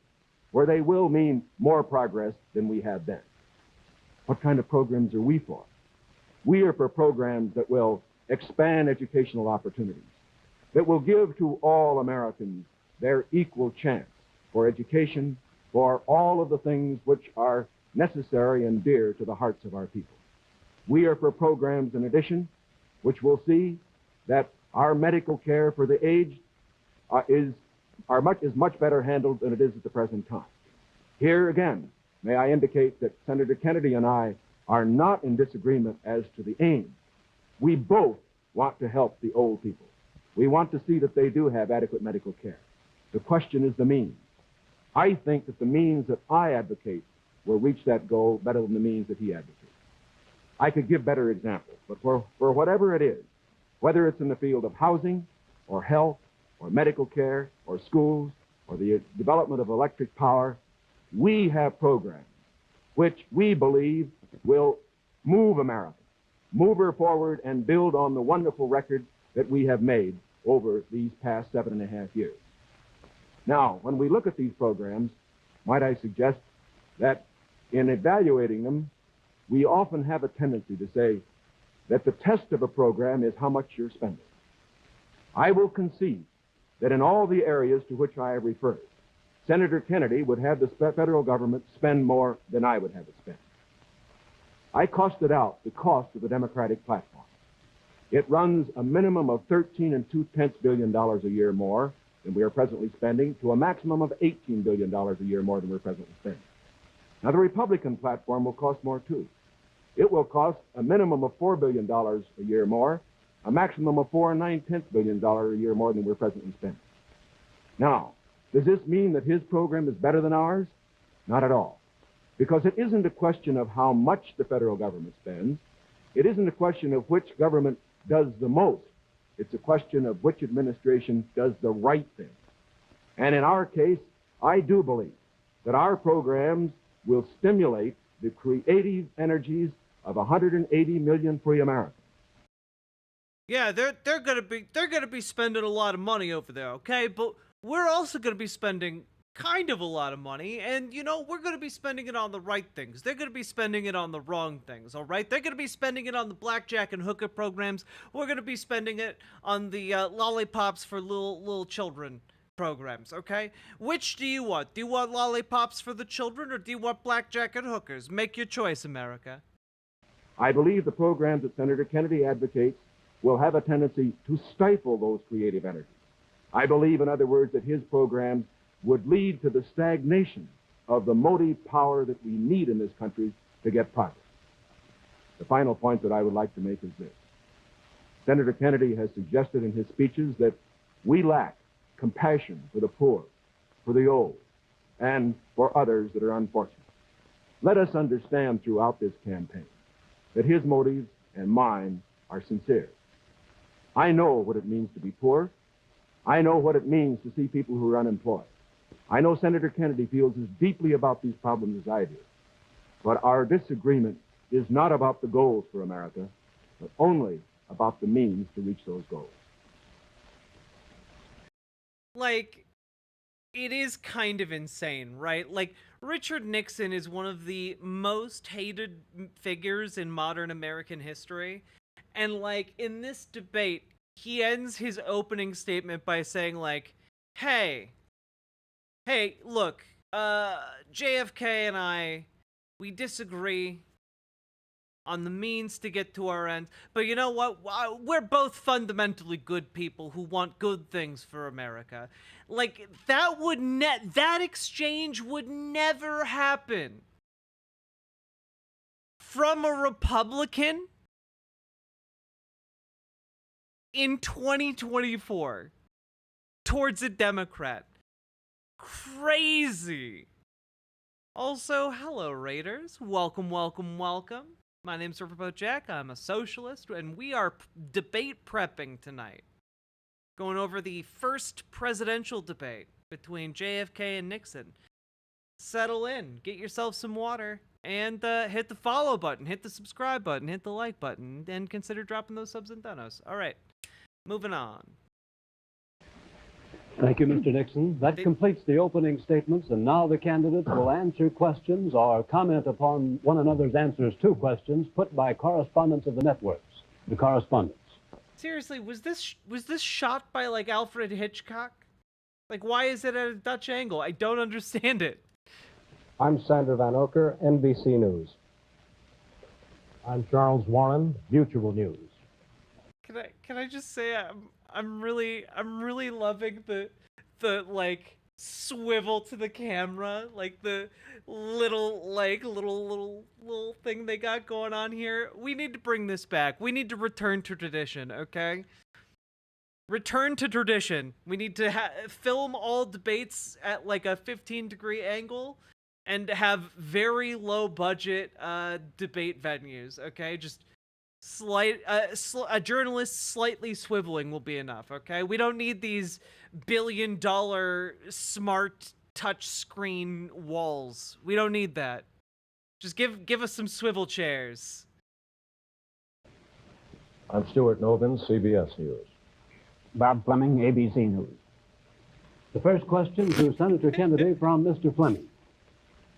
where they will mean more progress than we had then. What kind of programs are we for? We are for programs that will expand educational opportunities, that will give to all Americans their equal chance for education, for all of the things which are necessary and dear to the hearts of our people. We are for programs, in addition, which will see that our medical care for the aged is much better handled than it is at the present time. Here again, may I indicate that Senator Kennedy and I are not in disagreement as to the aim. We both want to help the old people. We want to see that they do have adequate medical care. The question is the means. I think that the means that I advocate will reach that goal better than the means that he advocates. I could give better examples, but for whatever it is, whether it's in the field of housing or health or medical care or schools or the development of electric power, we have programs which we believe will move America, move her forward and build on the wonderful record that we have made over these past 7.5 years. Now, when we look at these programs, might I suggest that in evaluating them, we often have a tendency to say that the test of a program is how much you're spending. I will concede that in all the areas to which I have referred, Senator Kennedy would have the federal government spend more than I would have it spend. I costed out the cost of the Democratic platform. It runs a minimum of $13.2 billion a year more than we are presently spending to a maximum of $18 billion a year more than we're presently spending. Now, the Republican platform will cost more, too. It will cost a minimum of $4 billion a year more, a maximum of $4.9 billion a year more than we're presently spending. Now, does this mean that his program is better than ours? Not at all. Because it isn't a question of how much the federal government spends. It isn't a question of which government does the most. It's a question of which administration does the right thing. And in our case, I do believe that our programs will stimulate the creative energies of 180 million free Americans.
Yeah, they're gonna be spending a lot of money over there, okay? But we're also gonna be spending kind of a lot of money, and you know, we're gonna be spending it on the right things. They're gonna be spending it on the wrong things, all right? They're gonna be spending it on the blackjack and hooker programs. We're gonna be spending it on the lollipops for little children programs, okay? Which do you want? Do you want lollipops for the children, or do you want blackjack and hookers? Make your choice, America.
I believe the programs that Senator Kennedy advocates will have a tendency to stifle those creative energies. I believe, in other words, that his programs would lead to the stagnation of the motive power that we need in this country to get progress. The final point that I would like to make is this. Senator Kennedy has suggested in his speeches that we lack compassion for the poor, for the old, and for others that are unfortunate. Let us understand throughout this campaign that his motives and mine are sincere. I know what it means to be poor. I know what it means to see people who are unemployed. I know Senator Kennedy feels as deeply about these problems as I do. But our disagreement is not about the goals for America, but only about the means to reach those goals.
Like, it is kind of insane, right? Like, Richard Nixon is one of the most hated figures in modern American history. And, like, in this debate, he ends his opening statement by saying, like, hey, look, JFK and I, we disagree on the means to get to our end, but you know what? We're both fundamentally good people who want good things for America. Like, that exchange would never happen from a Republican in 2024 towards a Democrat. Crazy. Also, hello, Raiders. Welcome, welcome, welcome. My name's Riverboat Jack. I'm a socialist, and we are debate prepping tonight. Going over the first presidential debate between JFK and Nixon. Settle in, get yourself some water, and hit the follow button, hit the subscribe button, hit the like button, and consider dropping those subs and donos. All right, moving on.
Thank you, Mr. Nixon. That completes the opening statements, and now the candidates will answer questions or comment upon one another's answers to questions put by correspondents of the networks. The correspondents.
Seriously, was this shot by, like, Alfred Hitchcock? Like, why is it at a Dutch angle? I don't understand it.
I'm Sandra Van Oker, NBC News. I'm Charles Warren, Mutual News.
Can I just say I'm really loving the like swivel to the camera, like the little thing they got going on here. We need to bring this back. We need to return to tradition, okay? Return to tradition. We need to film all debates at like a 15-degree angle and have very low budget debate venues, okay? Just a journalist slightly swiveling will be enough, okay? We don't need these billion-dollar smart touch screen walls. We don't need that. Just give us some swivel chairs.
I'm Stuart Novin, CBS News.
Bob Fleming, ABC News.
The first question to Senator Kennedy from Mr. Fleming.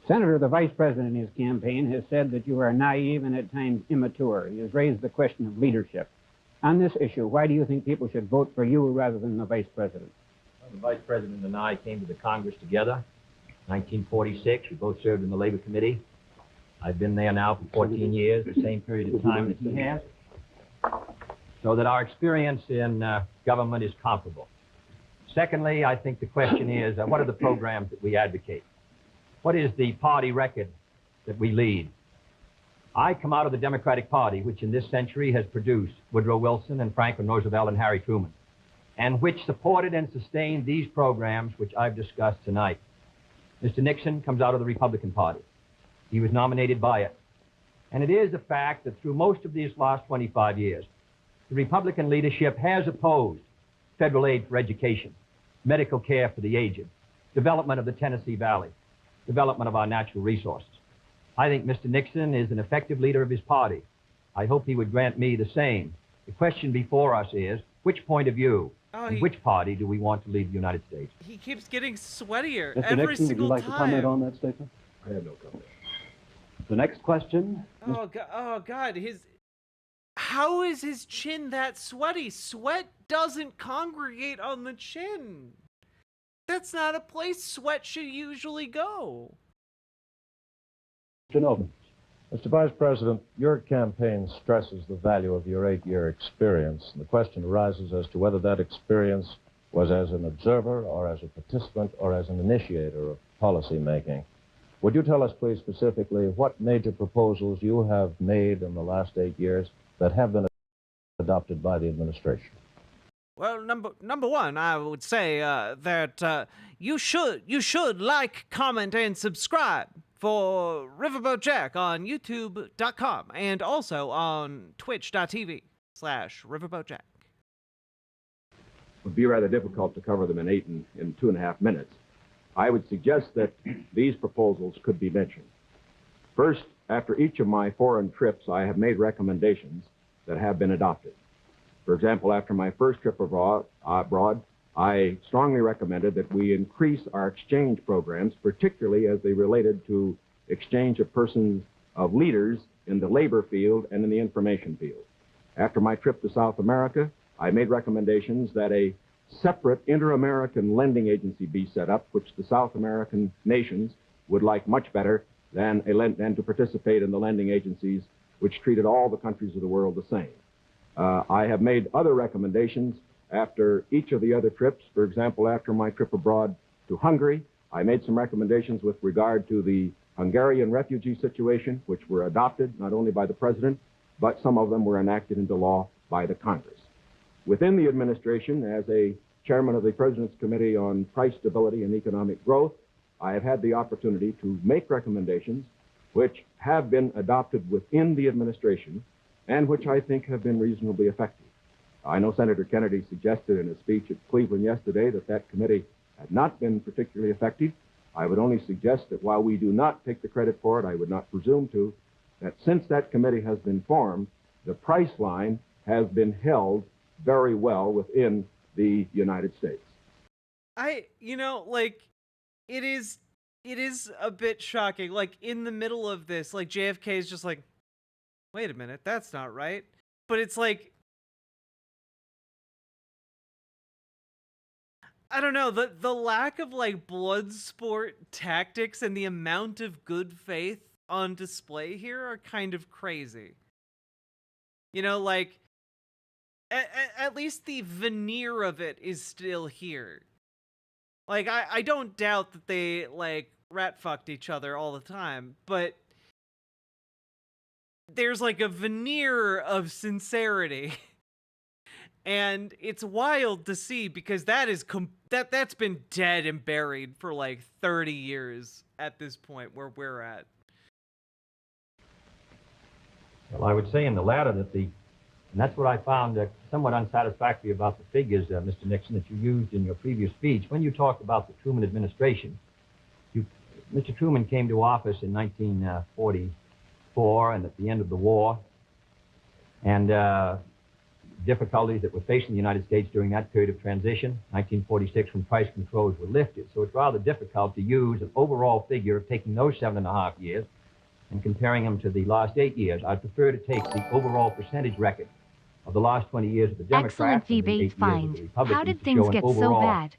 Senator, the Vice President in his campaign has said that you are naive and at times immature. He has raised the question of leadership. On this issue, why do you think people should vote for you rather than the Vice President?
Well, the Vice President and I came to the Congress together in 1946. We both served in the Labor Committee. I've been there now for 14 years, the same period of time that he has, so that our experience in government is comparable. Secondly, I think the question is, what are the programs that we advocate? What is the party record that we lead? I come out of the Democratic Party, which in this century has produced Woodrow Wilson and Franklin Roosevelt and Harry Truman, and which supported and sustained these programs which I've discussed tonight. Mr. Nixon comes out of the Republican Party. He was nominated by it. And it is a fact that through most of these last 25 years, the Republican leadership has opposed federal aid for education, medical care for the aged, development of the Tennessee Valley, development of our natural resources. I think Mr. Nixon is an effective leader of his party. I hope he would grant me the same. The question before us is, which point of view and which party do we want to lead the United States?
He keeps getting sweatier
Mr.
every
Nixon,
single
would you like
time.
to comment on that statement?
I have no comment.
The next question.
Oh God, how is his chin that sweaty? Sweat doesn't congregate on the chin. That's not a place sweat should usually go.
Mr. Novin.
Mr. Vice President, your campaign stresses the value of your 8-year experience. And the question arises as to whether that experience was as an observer or as a participant or as an initiator of policy making. Would you tell us, please, specifically what major proposals you have made in the last 8 years that have been adopted by the administration?
Well, number one, I would say that you should like, comment, and subscribe for Riverboat Jack on YouTube.com and also on Twitch.tv/RiverboatJack.
It would be rather difficult to cover them in 2.5 minutes. I would suggest that these proposals could be mentioned. First, after each of my foreign trips, I have made recommendations that have been adopted. For example, after my first trip abroad, I strongly recommended that we increase our exchange programs, particularly as they related to exchange of persons, of leaders in the labor field and in the information field. After my trip to South America, I made recommendations that a separate inter-American lending agency be set up, which the South American nations would like much better than to participate in the lending agencies which treated all the countries of the world the same. I have made other recommendations after each of the other trips. For example, after my trip abroad to Hungary, I made some recommendations with regard to the Hungarian refugee situation, which were adopted not only by the President, but some of them were enacted into law by the Congress. Within the administration, as a chairman of the President's Committee on Price Stability and Economic Growth, I have had the opportunity to make recommendations which have been adopted within the administration and which I think have been reasonably effective. I know Senator Kennedy suggested in a speech at Cleveland yesterday that that committee had not been particularly effective. I would only suggest that while we do not take the credit for it, I would not presume to, that since that committee has been formed, the price line has been held very well within the United States.
It is a bit shocking. Like, in the middle of this, like, JFK is just like, wait a minute, that's not right. But it's like, I don't know, the lack of, like, blood sport tactics and the amount of good faith on display here are kind of crazy. You know, like, at least the veneer of it is still here. Like, I don't doubt that they, like, rat-fucked each other all the time, but there's, like, a veneer of sincerity. And it's wild to see because that is that's been dead and buried for like 30 years at this point where we're at.
Well, I would say in the latter and that's what I found somewhat unsatisfactory about the figures, Mr. Nixon, that you used in your previous speech. When you talked about the Truman administration, Mr. Truman came to office in 1944 and at the end of the war, and difficulties that were facing the United States during that period of transition, 1946, when price controls were lifted. So it's rather difficult to use an overall figure of taking those 7.5 years and comparing them to the last 8 years. I'd prefer to take the overall percentage record of the last 20 years of the Democrats.
Excellent debate find. How did things get so bad?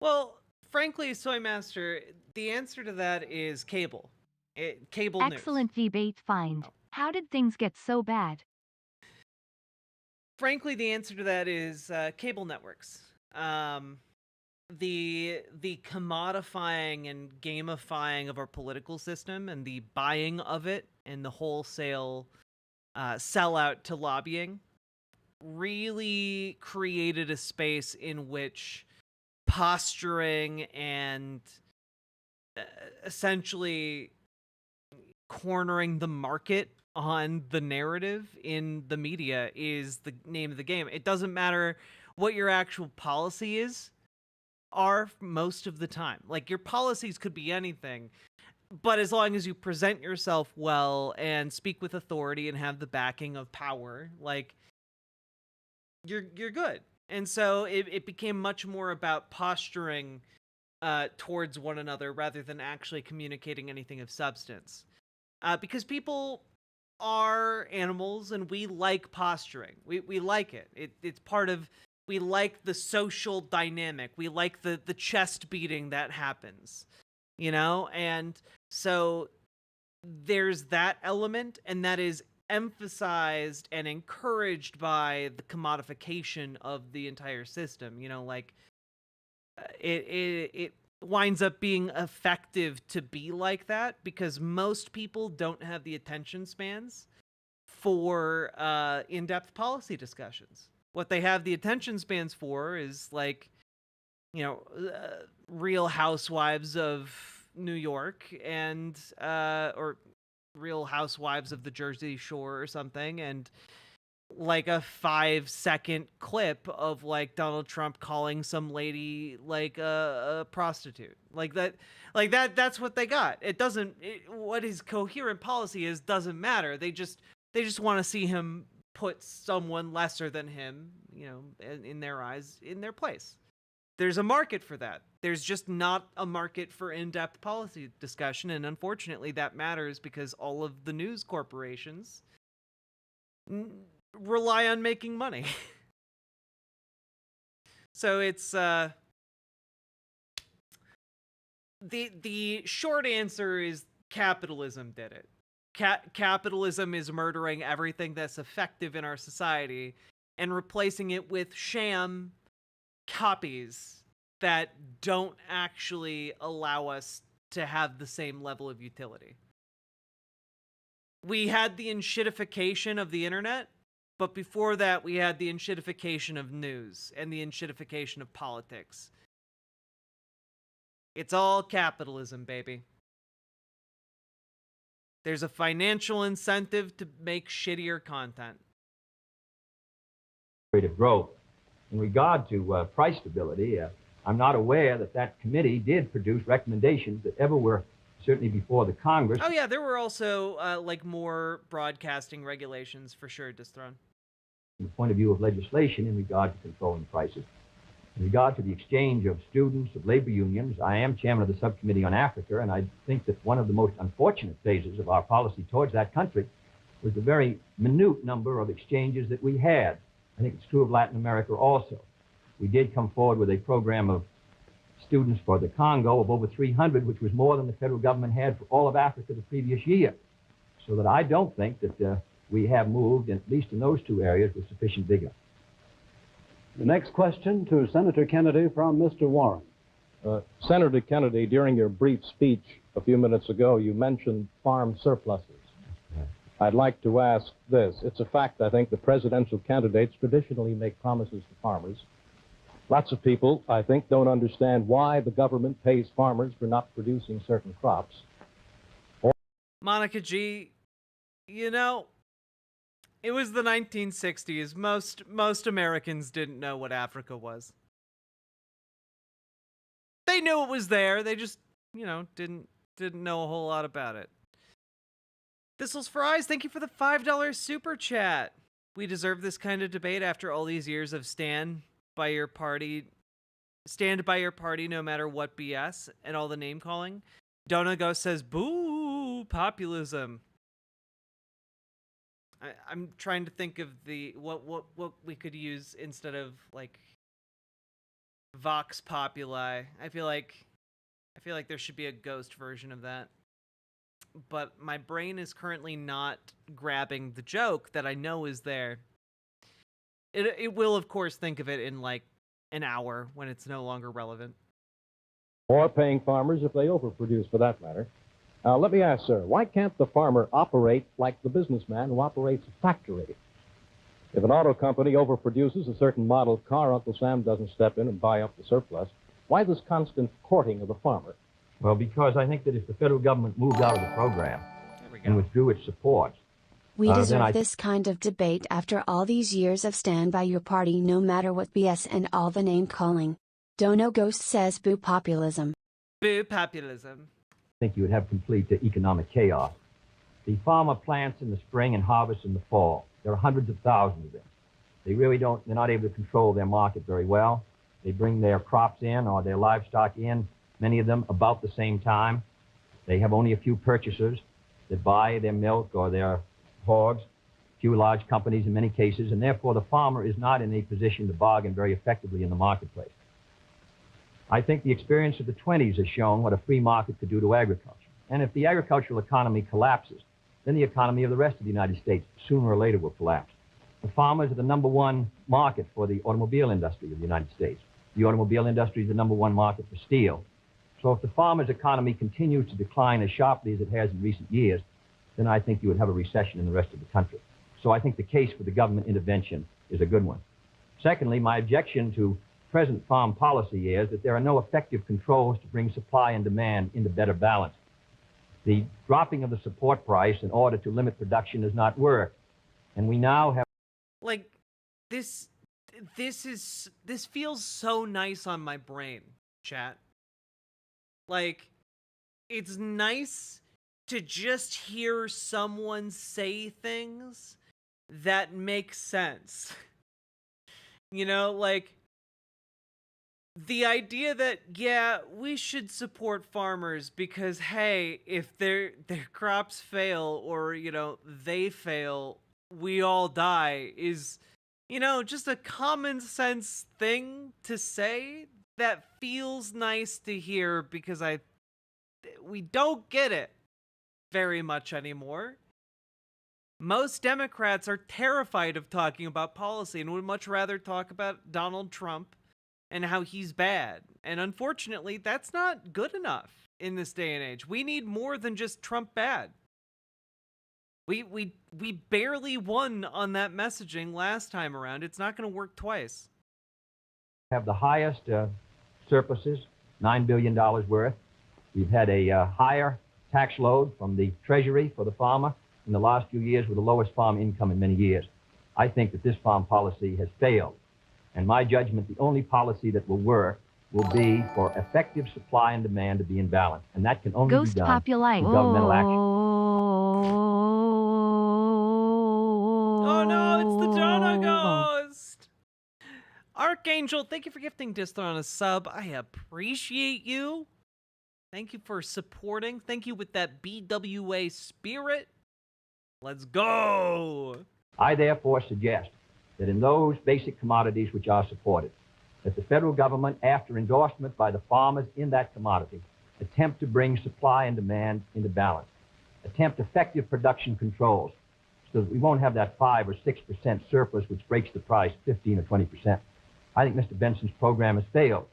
Well, frankly, Soymaster, the answer to that is cable. Cable news.
Excellent debate find. How did things get so bad?
Frankly, the answer to that is cable networks. The commodifying and gamifying of our political system and the buying of it and the wholesale sellout to lobbying really created a space in which posturing and essentially cornering the market on the narrative in the media is the name of the game. It doesn't matter what your actual policy are most of the time. Like, your policies could be anything, but as long as you present yourself well and speak with authority and have the backing of power, like, you're good. And so it became much more about posturing towards one another rather than actually communicating anything of substance. Because people are animals and we like posturing. We like it. It's part of, we like the social dynamic. We like the chest beating that happens, you know? And so there's that element, and that is emphasized and encouraged by the commodification of the entire system. You know, like, it winds up being effective to be like that because most people don't have the attention spans for in-depth policy discussions. What they have the attention spans for is, like, you know, Real Housewives of New York and or Real Housewives of the Jersey Shore or something, and like a 5-second clip of, like, Donald Trump calling some lady like a prostitute. That's what they got. It doesn't, what his coherent policy is doesn't matter. They just want to see him put someone lesser than him, you know, in their eyes, in their place. There's a market for that. There's just not a market for in-depth policy discussion, and unfortunately that matters because all of the news corporations rely on making money. So it's the short answer is capitalism did it. Capitalism is murdering everything that's effective in our society and replacing it with sham copies that don't actually allow us to have the same level of utility. We had the enshittification of the internet, but before that we had the enshittification of news and the enshittification of politics. It's all capitalism, baby. There's a financial incentive to make shittier content.
Rate of growth. In regard to price stability, I'm not aware that committee did produce recommendations that ever were certainly before the Congress.
Oh yeah, there were also like more broadcasting regulations for sure, Distron.
From the point of view of legislation in regard to controlling prices. In regard to the exchange of students, of labor unions, I am chairman of the subcommittee on Africa, and I think that one of the most unfortunate phases of our policy towards that country was the very minute number of exchanges that we had. I think it's true of Latin America also. We did come forward with a program of students for the Congo of over 300, which was more than the federal government had for all of Africa the previous year. So that I don't think that we have moved, at least in those two areas, with sufficient vigor.
The next question to Senator Kennedy from Mr. Warren.
Senator Kennedy, during your brief speech a few minutes ago, you mentioned farm surpluses. I'd like to ask this. It's a fact, I think, the presidential candidates traditionally make promises to farmers. Lots of people, I think, don't understand why the government pays farmers for not producing certain crops.
Monica G., you know, it was the 1960s. Most Americans didn't know what Africa was. They knew it was there. They just, you know, didn't know a whole lot about it. Thistles for Eyes, thank you for the $5 super chat. We deserve this kind of debate after all these years of stand by your party no matter what BS and all the name calling. Donago says, boo, populism. I'm trying to think of what we could use instead of, like, Vox Populi. I feel like there should be a ghost version of that. But my brain is currently not grabbing the joke that I know is there. It will, of course, think of it in, like, an hour when it's no longer relevant.
Or paying farmers if they overproduce, for that matter. Let me ask, sir, why can't the farmer operate like the businessman who operates a factory? If an auto company overproduces a certain model car, Uncle Sam doesn't step in and buy up the surplus. Why this constant courting of the farmer?
Well, because I think that if the federal government moved out of the program,
go.
withdrew its support,
We
then
deserve
I
this kind of debate after all these years of stand by your party no matter what BS and all the name calling. Dono Ghost says boo populism.
Boo populism.
think you would have complete economic chaos. The farmer plants in the spring and harvests in the fall. There are hundreds of thousands of them. They're not able to control their market very well. They bring their crops in or their livestock in, many of them about the same time. They have only a few purchasers that buy their milk or their hogs, few large companies in many cases, and therefore the farmer is not in a position to bargain very effectively in the marketplace. I think the experience of the 20s has shown what a free market could do to agriculture. And if the agricultural economy collapses, then the economy of the rest of the United States sooner or later will collapse. The farmers are the #1 market for the automobile industry of the United States. The automobile industry is the #1 market for steel. So if the farmer's economy continues to decline as sharply as it has in recent years, then I think you would have a recession in the rest of the country. So I think the case for the government intervention is a good one. Secondly, my objection to present farm policy is that there are no effective controls to bring supply and demand into better balance. The dropping of the support price in order to limit production does not work. And we now have...
Like, this feels so nice on my brain, chat. Like, it's nice to just hear someone say things that make sense. You know, like, the idea that, yeah, we should support farmers because, hey, if their crops fail or, you know, they fail, we all die is, you know, just a common sense thing to say that feels nice to hear because we don't get it very much anymore. Most Democrats are terrified of talking about policy and would much rather talk about Donald Trump and how he's bad. And unfortunately, that's not good enough in this day and age. We need more than just Trump bad. We barely won on that messaging last time around. It's not going to work twice.
Have the highest surpluses, $9 billion worth. We've had a higher tax load from the Treasury for the farmer in the last few years with the lowest farm income in many years. I think that this farm policy has failed. And my judgment, the only policy that will work will be for effective supply and demand to be in balance. And that can only be done through governmental action.
Oh no, it's the Dono Ghost! Archangel, thank you for gifting Distler on a sub. I appreciate you. Thank you for supporting. Thank you with that BWA spirit. Let's go!
I therefore suggest that in those basic commodities which are supported, that the federal government, after endorsement by the farmers in that commodity, attempt to bring supply and demand into balance, attempt effective production controls, so that we won't have that 5 or 6% surplus which breaks the price 15 or 20%. I think Mr. Benson's program has failed.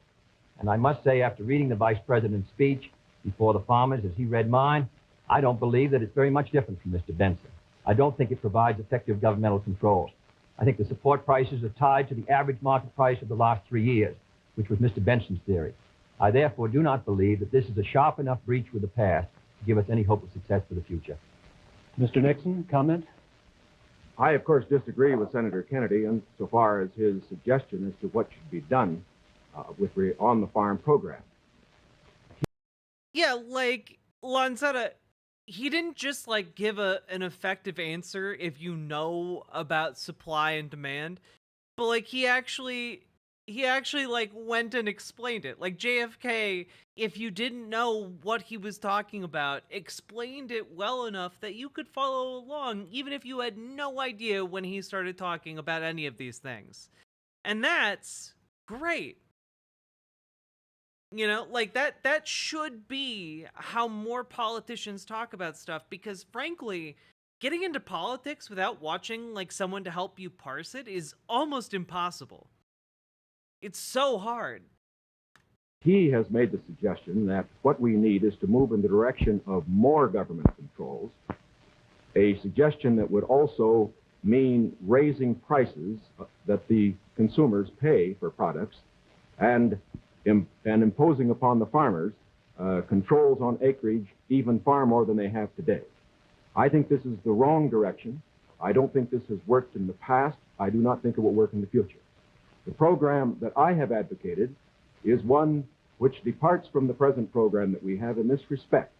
And I must say, after reading the Vice President's speech before the farmers as he read mine, I don't believe that it's very much different from Mr. Benson. I don't think it provides effective governmental controls. I think the support prices are tied to the average market price of the last 3 years, which was Mr. Benson's theory. I therefore do not believe that this is a sharp enough breach with the past to give us any hope of success for the future.
Mr. Nixon, comment?
I, of course, disagree with Senator Kennedy insofar as his suggestion as to what should be done on the farm program.
Yeah, like, Lanzetta, he didn't just, like, give an effective answer if you know about supply and demand, but, like, he actually, like, went and explained it. Like, JFK, if you didn't know what he was talking about, explained it well enough that you could follow along, even if you had no idea when he started talking about any of these things. And that's great. You know, like, that should be how more politicians talk about stuff, because frankly, getting into politics without watching, like, someone to help you parse it is almost impossible. It's so hard.
He has made the suggestion that what we need is to move in the direction of more government controls, a suggestion that would also mean raising prices that the consumers pay for products and imposing upon the farmers controls on acreage even far more than they have today. I think this is the wrong direction. I don't think this has worked in the past. I do not think it will work in the future. The program that I have advocated is one which departs from the present program that we have in this respect.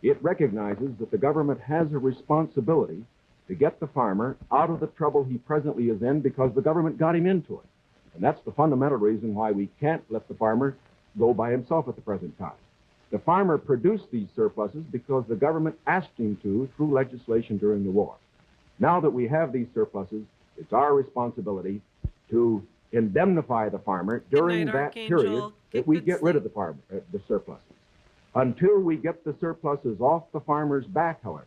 It recognizes that the government has a responsibility to get the farmer out of the trouble he presently is in because the government got him into it. And that's the fundamental reason why we can't let the farmer go by himself at the present time. The farmer produced these surpluses because the government asked him to through legislation during the war. Now that we have these surpluses, it's our responsibility to indemnify the farmer during that period that we get rid of the surpluses. Until we get the surpluses off the farmer's back, however,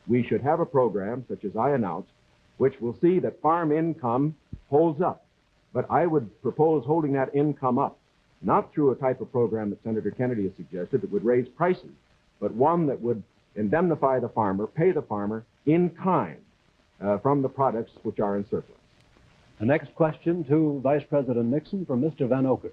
we should have a program, such as I announced, which will see that farm income holds up. But I would propose holding that income up, not through a type of program that Senator Kennedy has suggested that would raise prices, but one that would indemnify the farmer, pay the farmer in kind from the products which are in surplus.
The next question to Vice President Nixon from Mr. Van Oker.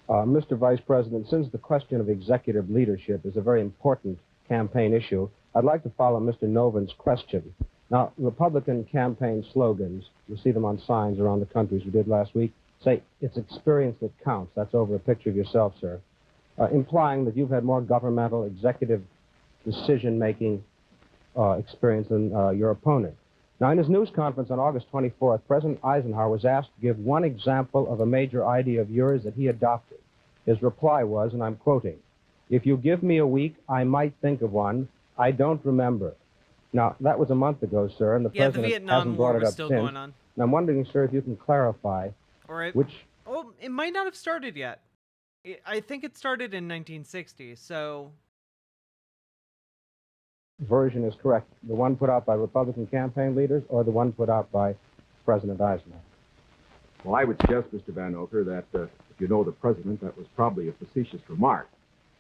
Mr. Vice President, since the question of executive leadership is a very important campaign issue, I'd like to follow Mr. Noven's question. Now, Republican campaign slogans, you see them on signs around the country as we did last week, say, it's experience that counts. That's over a picture of yourself, sir, implying that you've had more governmental executive decision-making experience than your opponent. Now, in his news conference on August 24th, President Eisenhower was asked to give one example of a major idea of yours that he adopted. His reply was, and I'm quoting, "If you give me a week, I might think of one. I don't remember." Now, that was a month ago, sir, and the President hasn't brought it up since. Going on. And I'm wondering, sir, if you can clarify
Oh, it might not have started yet. I think it started in 1960, so...
version is correct. The one put out by Republican campaign leaders or the one put out by President Eisenhower?
Well, I would suggest, Mr. Van Oker, that if you know the President, that was probably a facetious remark.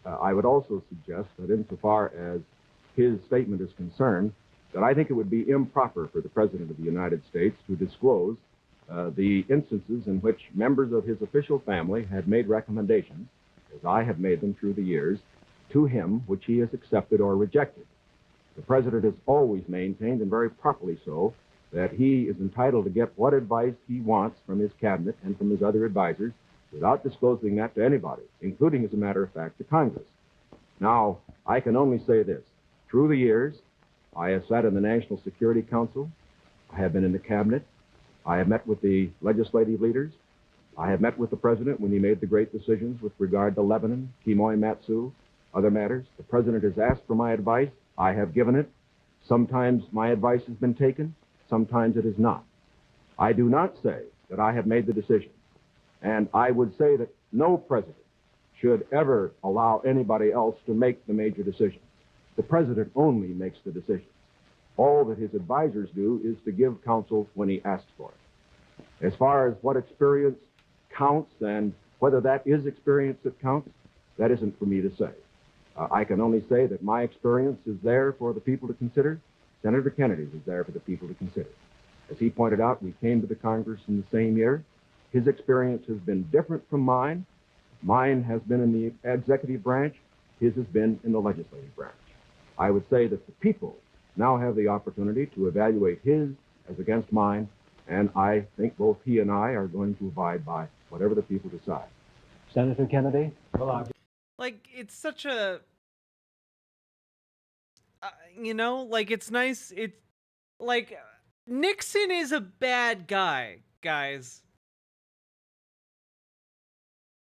I would also suggest that insofar as his statement is concerned, that I think it would be improper for the President of the United States to disclose the instances in which members of his official family had made recommendations, as I have made them through the years, to him which he has accepted or rejected. The President has always maintained, and very properly so, that he is entitled to get what advice he wants from his cabinet and from his other advisors without disclosing that to anybody, including, as a matter of fact, to Congress. Now, I can only say this. Through the years, I have sat in the National Security Council. I have been in the cabinet. I have met with the legislative leaders. I have met with the President when he made the great decisions with regard to Lebanon, Kimoy Matsu, other matters. The President has asked for my advice. I have given it. Sometimes my advice has been taken. Sometimes it is not. I do not say that I have made the decision. And I would say that no president should ever allow anybody else to make the major decisions. The President only makes the decisions. All that his advisors do is to give counsel when he asks for it. As far as what experience counts and whether that is experience that counts, that isn't for me to say. I can only say that my experience is there for the people to consider. Senator Kennedy's is there for the people to consider. As he pointed out, we came to the Congress in the same year. His experience has been different from mine. Mine has been in the executive branch. His has been in the legislative branch. I would say that the people now have the opportunity to evaluate his as against mine, and I think both he and I are going to abide by whatever the people decide.
Senator Kennedy?
Like, it's such a... it's nice. It's like, Nixon is a bad guy, guys.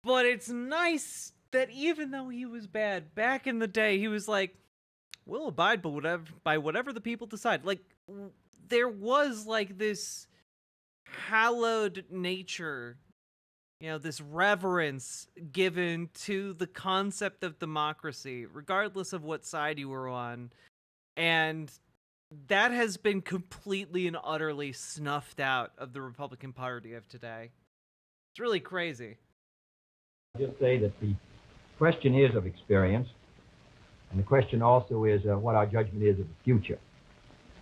But it's nice that even though he was bad, back in the day, he was like, we'll abide by whatever the people decide. Like, there was, like, this hallowed nature, this reverence given to the concept of democracy, regardless of what side you were on. And that has been completely and utterly snuffed out of the Republican Party of today. It's really crazy.
I'll just say that the question is of experience, and the question also is what our judgment is of the future,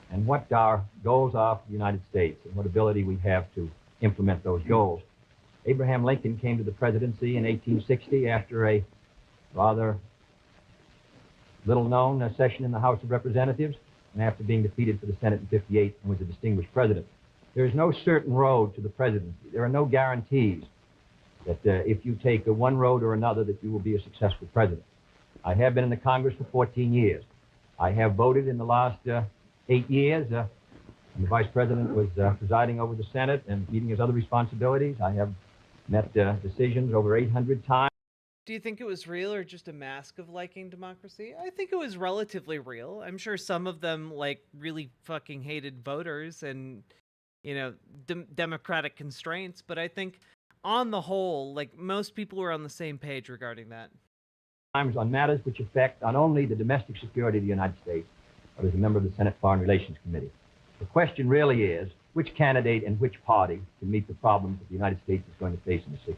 and what our goals are for the United States, and what ability we have to implement those goals. Abraham Lincoln came to the presidency in 1860 after a rather little-known session in the House of Representatives.
and after being defeated for the Senate in '58 and was a distinguished president. There is no certain road to the presidency. There are no guarantees that if you take one road or another that you will be a successful president. I have been in the Congress for 14 years. I have voted in the last 8 years. When the Vice President was presiding over the Senate and meeting his other responsibilities, I have met decisions over 800 times.
Do you think it was real or just a mask of liking democracy? I think it was relatively real. I'm sure some of them like really fucking hated voters and, you know, democratic constraints, but I think on the whole, like most people were on the same page regarding that.
On matters which affect not only the domestic security of the United States, but as a member of the Senate Foreign Relations Committee. The question really is, which candidate and which party can meet the problems that the United States is going to face in the 60s?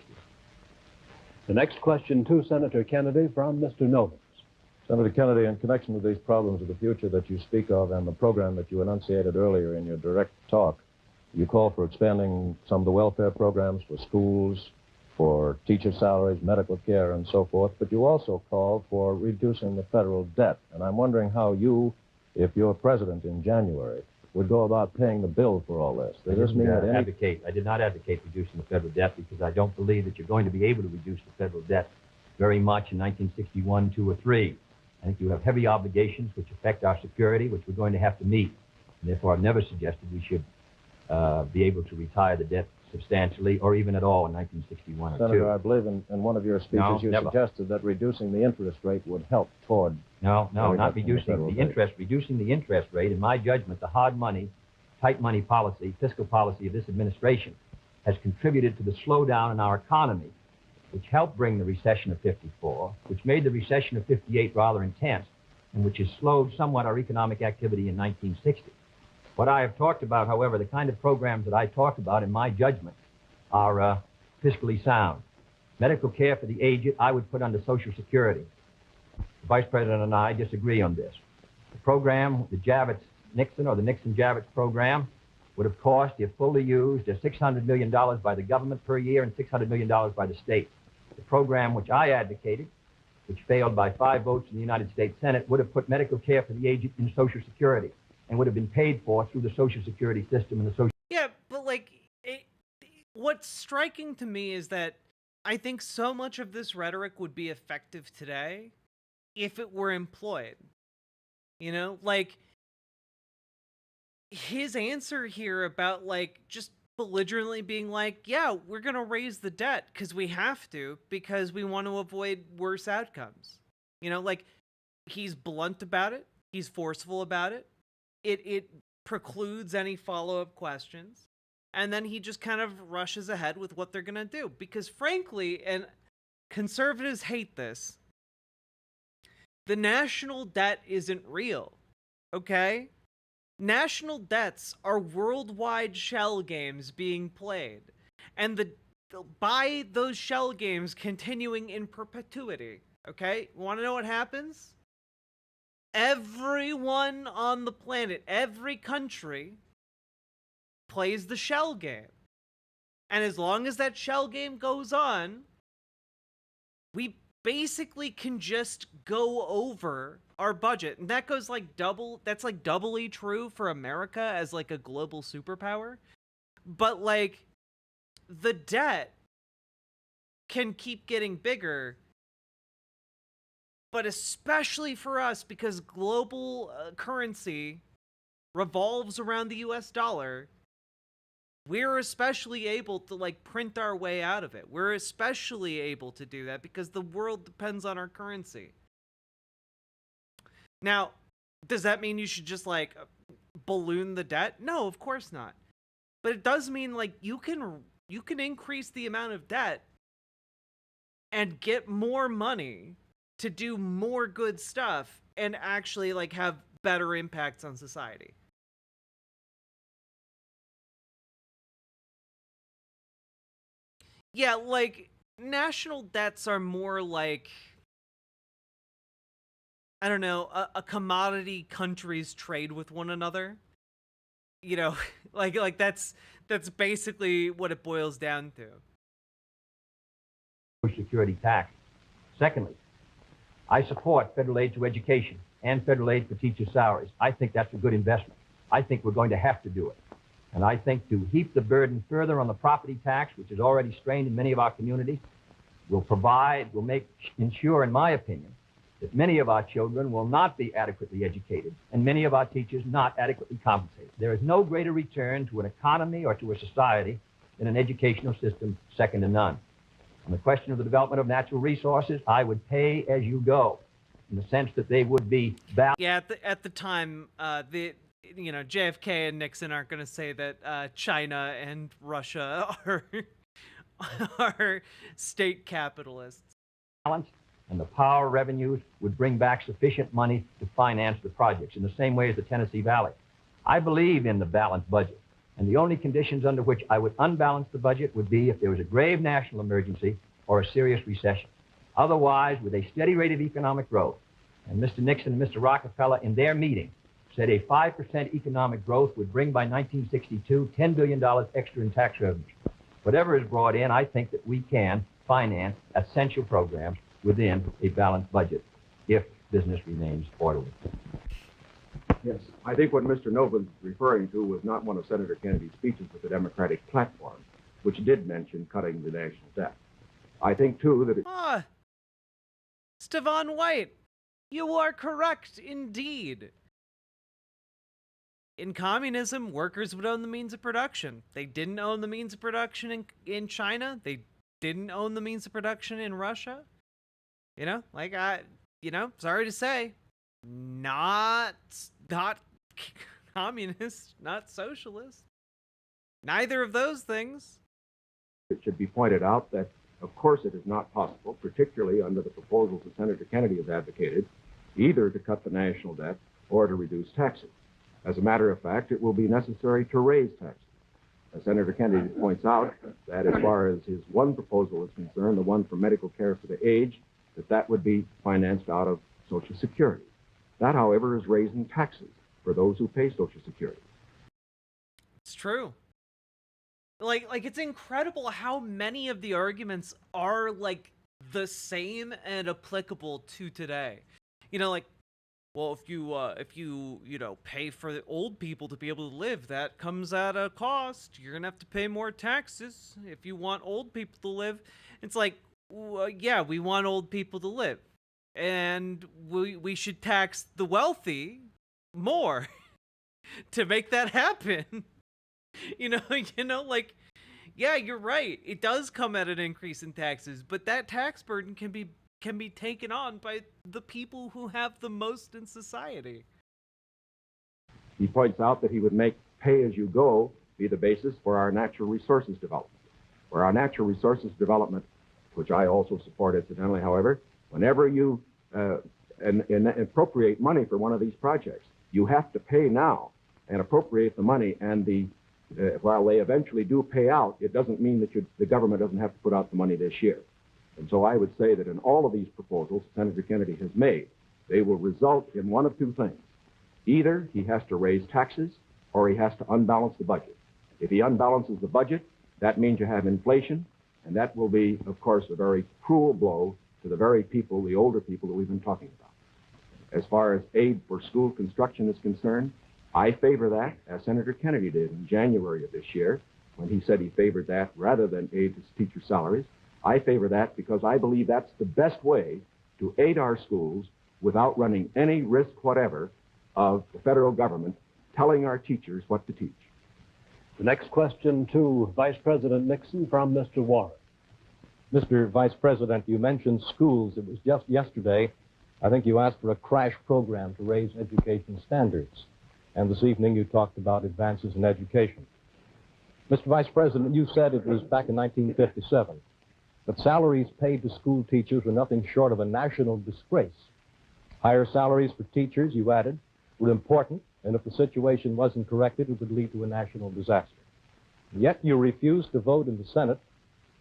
The next question to Senator Kennedy from Mr. Novus.
Senator Kennedy, in connection with these problems of the future that you speak of and the program that you enunciated earlier in your direct talk, you call for expanding some of the welfare programs for schools, for teacher salaries, medical care, and so forth, but you also call for reducing the federal debt. And I'm wondering how you, if you're president in January, would go about paying the bill for all this. Does this mean that
I did not advocate reducing the federal debt because I don't believe that you're going to be able to reduce the federal debt very much in 1961, 2, or 3. I think you have heavy obligations which affect our security, which we're going to have to meet. And therefore, I've never suggested we should be able to retire the debt substantially or even at all in 1961 or 2.
Senator, I believe in one of your speeches you suggested that reducing the interest rate would help toward...
No, not reducing the interest. Reducing the interest rate, in my judgment, the hard money, tight money policy, fiscal policy of this administration has contributed to the slowdown in our economy, which helped bring the recession of '54, which made the recession of '58 rather intense, and which has slowed somewhat our economic activity in 1960. What I have talked about, however, the kind of programs that I talk about, in my judgment, are fiscally sound. Medical care for the aged, I would put under Social Security. The Vice President and I disagree on this. The program, the Javits-Nixon or the Nixon-Javits program, would have cost, if fully used, $600 million by the government per year and $600 million by the state. The program which I advocated, which failed by 5 votes in the United States Senate, would have put medical care for the aged in Social Security and would have been paid for through the Social Security system and the Social...
Yeah, but like, what's striking to me is that I think so much of this rhetoric would be effective today if it were employed. You know, like, his answer here about, like, just belligerently being like, yeah, we're going to raise the debt because we have to, because we want to avoid worse outcomes. You know, like, he's blunt about it. He's forceful about it. It precludes any follow-up questions. And then he just kind of rushes ahead with what they're going to do. Because frankly, and conservatives hate this, the national debt isn't real, okay? National debts are worldwide shell games being played. And by those shell games continuing in perpetuity, okay? Want to know what happens? Everyone on the planet, every country, plays the shell game. And as long as that shell game goes on, we basically can just go over our budget. And that goes like that's like doubly true for America as like a global superpower. But like, the debt can keep getting bigger, but especially for us, because global currency revolves around the US dollar, we're especially able to like print our way out of it. We're especially able to do that because the world depends on our currency. Now, does that mean you should just like balloon the debt? No, of course not. But it does mean like you can increase the amount of debt and get more money to do more good stuff and actually like have better impacts on society. Yeah, like, national debts are more like, I don't know, a commodity countries trade with one another. You know, like that's basically what it boils down to.
Social Security tax. Secondly, I support federal aid to education.
and federal aid for teacher salaries. I think that's a good investment. I think we're going to have to do it. And I think to heap the burden further on the property tax, which is already strained in many of our communities, will ensure, in my opinion, that many of our children will not be adequately educated and many of our teachers not adequately compensated. There is no greater return to an economy or to a society than an educational system second to none. On the question of the development of natural resources, I would pay as you go, in the sense that they would be balanced.
Yeah, at the time, JFK and Nixon aren't going to say that China and Russia are state capitalists.
And the power revenues would bring back sufficient money to finance the projects in the same way as the Tennessee Valley. I believe in the balanced budget, and the only conditions under which I would unbalance the budget would be if there was a grave national emergency or a serious recession. Otherwise, with a steady rate of economic growth, and Mr. Nixon and Mr. Rockefeller in their meeting said a 5% economic growth would bring by 1962 $10 billion extra in tax revenues. Whatever is brought in, I think that we can finance essential programs within a balanced budget if business remains orderly.
Yes, I think what Mr. Nova is referring to was not one of Senator Kennedy's speeches, but the Democratic platform, which did mention cutting the national debt. I think, too, that
Stefan White, you are correct indeed. In communism, workers would own the means of production. They didn't own the means of production in China. They didn't own the means of production in Russia. Sorry to say, not communist, not socialist. Neither of those things.
it should be pointed out that, of course, it is not possible, particularly under the proposals that Senator Kennedy has advocated, either to cut the national debt or to reduce taxes. As a matter of fact, it will be necessary to raise taxes. As Senator Kennedy points out, that as far as his one proposal is concerned, the one for medical care for the aged, that would be financed out of Social Security. That, however, is raising taxes for those who pay Social Security.
It's true. Like it's incredible how many of the arguments are like the same and applicable to today. You know, like, well, if you pay for the old people to be able to live, that comes at a cost. You're gonna have to pay more taxes if you want old people to live. It's like, yeah, we want old people to live, and we should tax the wealthy more to make that happen. You know, like, yeah, you're right. It does come at an increase in taxes, but that tax burden can be taken on by the people who have the most in society.
He points out that he would make pay-as-you-go be the basis for our natural resources development. For our natural resources development, which I also support incidentally, however, whenever you appropriate money for one of these projects, you have to pay now and appropriate the money, and while they eventually do pay out, it doesn't mean that the government doesn't have to put out the money this year. And so I would say that in all of these proposals Senator Kennedy has made, they will result in one of two things. Either he has to raise taxes or he has to unbalance the budget. If he unbalances the budget, that means you have inflation, and that will be, of course, a very cruel blow to the very people, the older people that we've been talking about. As far as aid for school construction is concerned, I favor that, as Senator Kennedy did in January of this year, when he said he favored that rather than aid to teacher salaries. I favor that because I believe that's the best way to aid our schools without running any risk whatever of the federal government telling our teachers what to teach.
The next question to Vice President Nixon from Mr. Warren.
Mr. Vice President, you mentioned schools. It was just yesterday, I think you asked for a crash program to raise education standards. And this evening you talked about advances in education. Mr. Vice President, you said it was back in 1957 that salaries paid to school teachers were nothing short of a national disgrace. Higher salaries for teachers, you added, were important, and if the situation wasn't corrected, it would lead to a national disaster. And yet you refused to vote in the Senate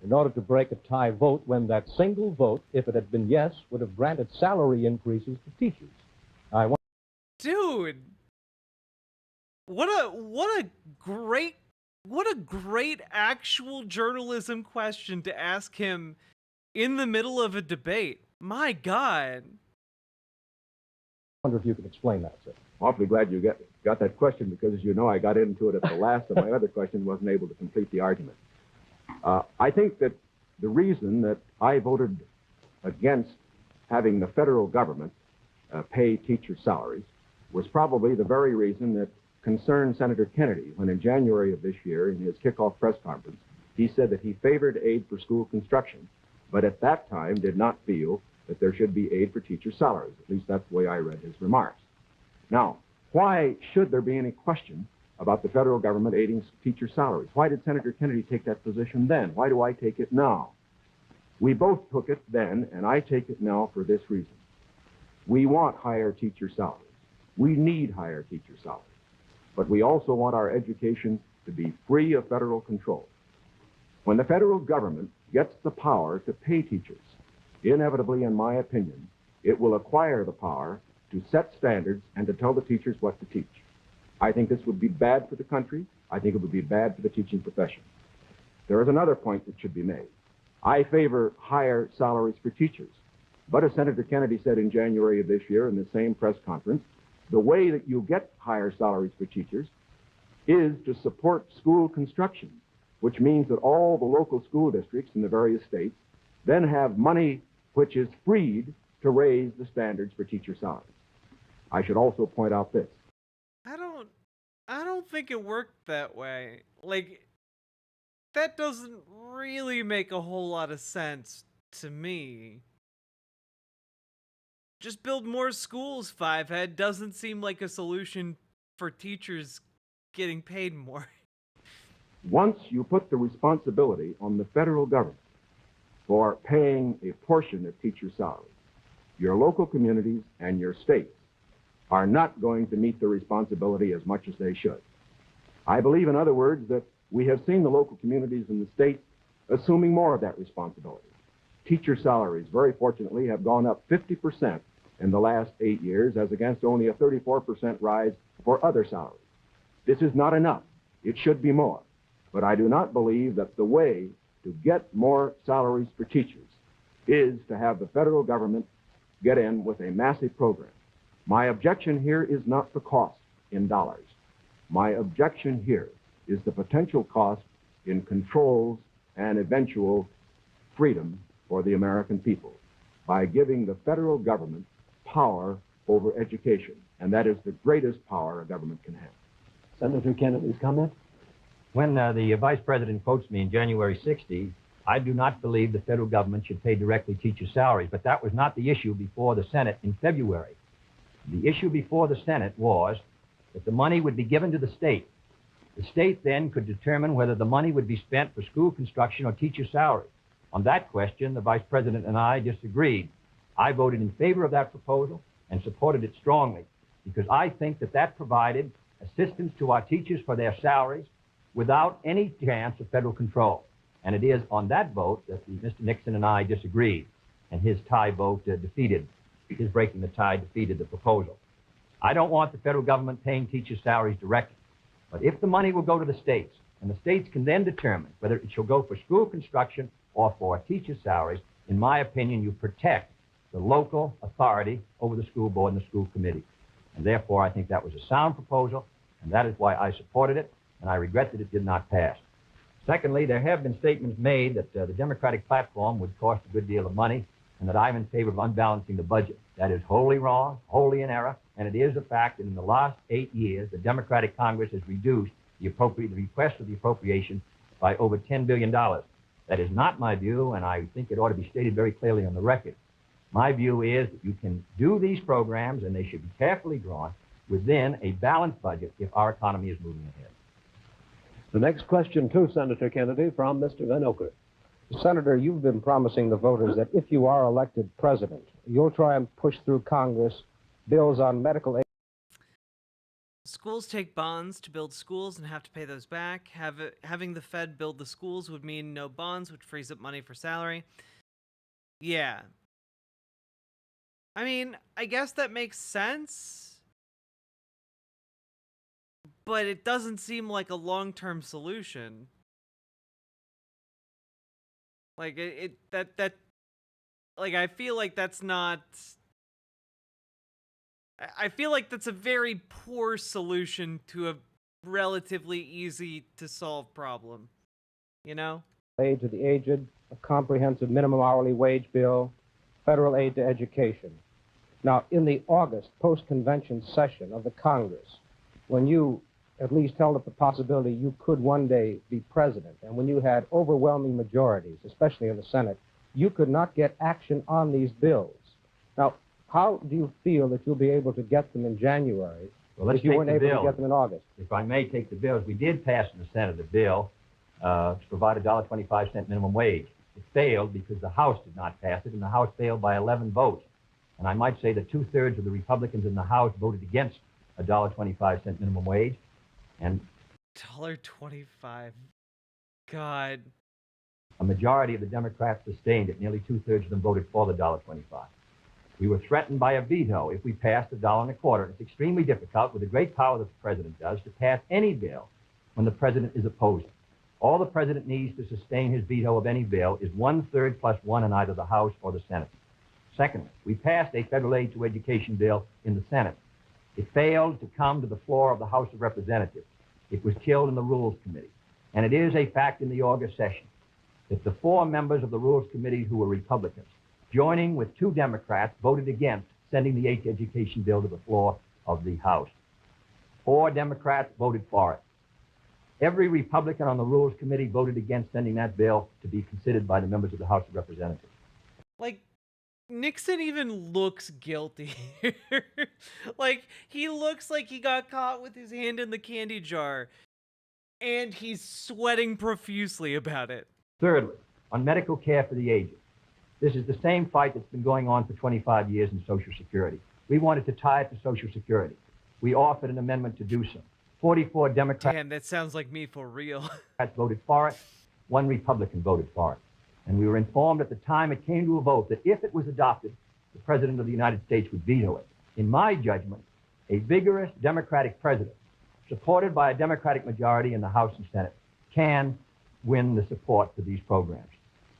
in order to break a tie vote when that single vote, if it had been yes, would have granted salary increases to teachers.
Dude! What a great actual journalism question to ask him in the middle of a debate. My God.
wonder if you could explain that, sir.
Awfully glad you got that question because, as you know, I got into it at the last, and my other question wasn't able to complete the argument. I think that the reason that I voted against having the federal government pay teacher salaries was probably the very reason that concerned Senator Kennedy when in January of this year, in his kickoff press conference, he said that he favored aid for school construction, but at that time did not feel that there should be aid for teacher salaries. At least that's the way I read his remarks. Now, why should there be any question about the federal government aiding teacher salaries? Why did Senator Kennedy take that position then? Why do I take it now? We both took it then, and I take it now for this reason. We want higher teacher salaries. We need higher teacher salaries. But we also want our education to be free of federal control. When the federal government gets the power to pay teachers, inevitably, in my opinion, it will acquire the power to set standards and to tell the teachers what to teach. I think this would be bad for the country. I think it would be bad for the teaching profession. There is another point that should be made. I favor higher salaries for teachers. But as Senator Kennedy said in January of this year in the same press conference, the way that you get higher salaries for teachers is to support school construction, which means that all the local school districts in the various states then have money which is freed to raise the standards for teacher salaries. I should also point out this.
I don't think it worked that way. Like, that doesn't really make a whole lot of sense to me. Just build more schools, Fivehead. Doesn't seem like a solution for teachers getting paid more.
Once you put the responsibility on the federal government for paying a portion of teacher salaries, your local communities and your states are not going to meet the responsibility as much as they should. I believe, in other words, that we have seen the local communities in the states assuming more of that responsibility. Teacher salaries, very fortunately, have gone up 50% in the last 8 years, as against only a 34% rise for other salaries. This is not enough. It should be more. But I do not believe that the way to get more salaries for teachers is to have the federal government get in with a massive program. My objection here is not the cost in dollars. My objection here is the potential cost in controls and eventual freedom for the American people by giving the federal government power over education. And that is the greatest power a government can have.
Senator Kennedy's comment?
When the Vice President quotes me in January 60, I do not believe the federal government should pay directly teacher salaries, but that was not the issue before the Senate in February. The issue before the Senate was that the money would be given to the state. The state then could determine whether the money would be spent for school construction or teacher salaries. On that question, the Vice President and I disagreed. I voted in favor of that proposal and supported it strongly because I think that that provided assistance to our teachers for their salaries without any chance of federal control. And it is on that vote that Mr. Nixon and I disagreed, and his tie vote defeated. His breaking the tie defeated the proposal. I don't want the federal government paying teachers' salaries directly, but if the money will go to the states, and the states can then determine whether it shall go for school construction or for teachers' salaries, in my opinion, you protect the local authority over the school board and the school committee. And therefore, I think that was a sound proposal, and that is why I supported it, and I regret that it did not pass. Secondly, there have been statements made that the Democratic platform would cost a good deal of money and that I'm in favor of unbalancing the budget. That is wholly wrong, wholly in error, and it is a fact that in the last 8 years, the Democratic Congress has reduced the request for the appropriation by over $10 billion. That is not my view, and I think it ought to be stated very clearly on the record. My view is that you can do these programs, and they should be carefully drawn within a balanced budget if our economy is moving ahead.
The next question to Senator Kennedy from Mr. Van Oker. Senator, you've been promising the voters that if you are elected president, you'll try and push through Congress bills on medical aid.
Schools take bonds to build schools and have to pay those back. Having the Fed build the schools would mean no bonds, which frees up money for salary. Yeah. I mean, I guess that makes sense. But it doesn't seem like a long-term solution. Like I feel like that's not. I feel like that's a very poor solution to a relatively easy to solve problem, you know?
Aid to the aged, a comprehensive minimum hourly wage bill, federal aid to education. Now, in the August post-convention session of the Congress, when you at least held up the possibility you could one day be president, and when you had overwhelming majorities, especially in the Senate, you could not get action on these bills. Now, how do you feel that you'll be able to get them in January if you weren't able to get them in August?
If I may take the bills, we did pass in the Senate a bill to provide a $1.25 minimum wage. It failed because the House did not pass it, and the House failed by 11 votes. And I might say that 2/3 of the Republicans in the House voted against a $1.25 minimum wage. And
$1.25. God.
A majority of the Democrats sustained it. Nearly 2/3 of them voted for the $1.25. We were threatened by a veto if we passed a $1.25. It's extremely difficult, with the great power that the president does, to pass any bill when the president is opposing. All the president needs to sustain his veto of any bill is 1/3 plus 1 in either the House or the Senate. Secondly, we passed a federal aid to education bill in the Senate. It failed to come to the floor of the House of Representatives. It was killed in the Rules Committee. And it is a fact in the August session that the 4 members of the Rules Committee who were Republicans, joining with 2 Democrats, voted against sending the aid to education bill to the floor of the House. 4 Democrats voted for it. Every Republican on the Rules Committee voted against sending that bill to be considered by the members of the House of Representatives.
Like, Nixon even looks guilty. Like, he looks like he got caught with his hand in the candy jar, and he's sweating profusely about it.
Thirdly, on medical care for the aged. This is the same fight that's been going on for 25 years in Social Security. We wanted to tie it to Social Security. We offered an amendment to do so. 44 Democrats.
Damn, that sounds like me for real.
Voted for it. 1 Republican voted for it. And we were informed at the time it came to a vote that if it was adopted, the President of the United States would veto it. In my judgment, a vigorous Democratic president, supported by a Democratic majority in the House and Senate, can win the support for these programs.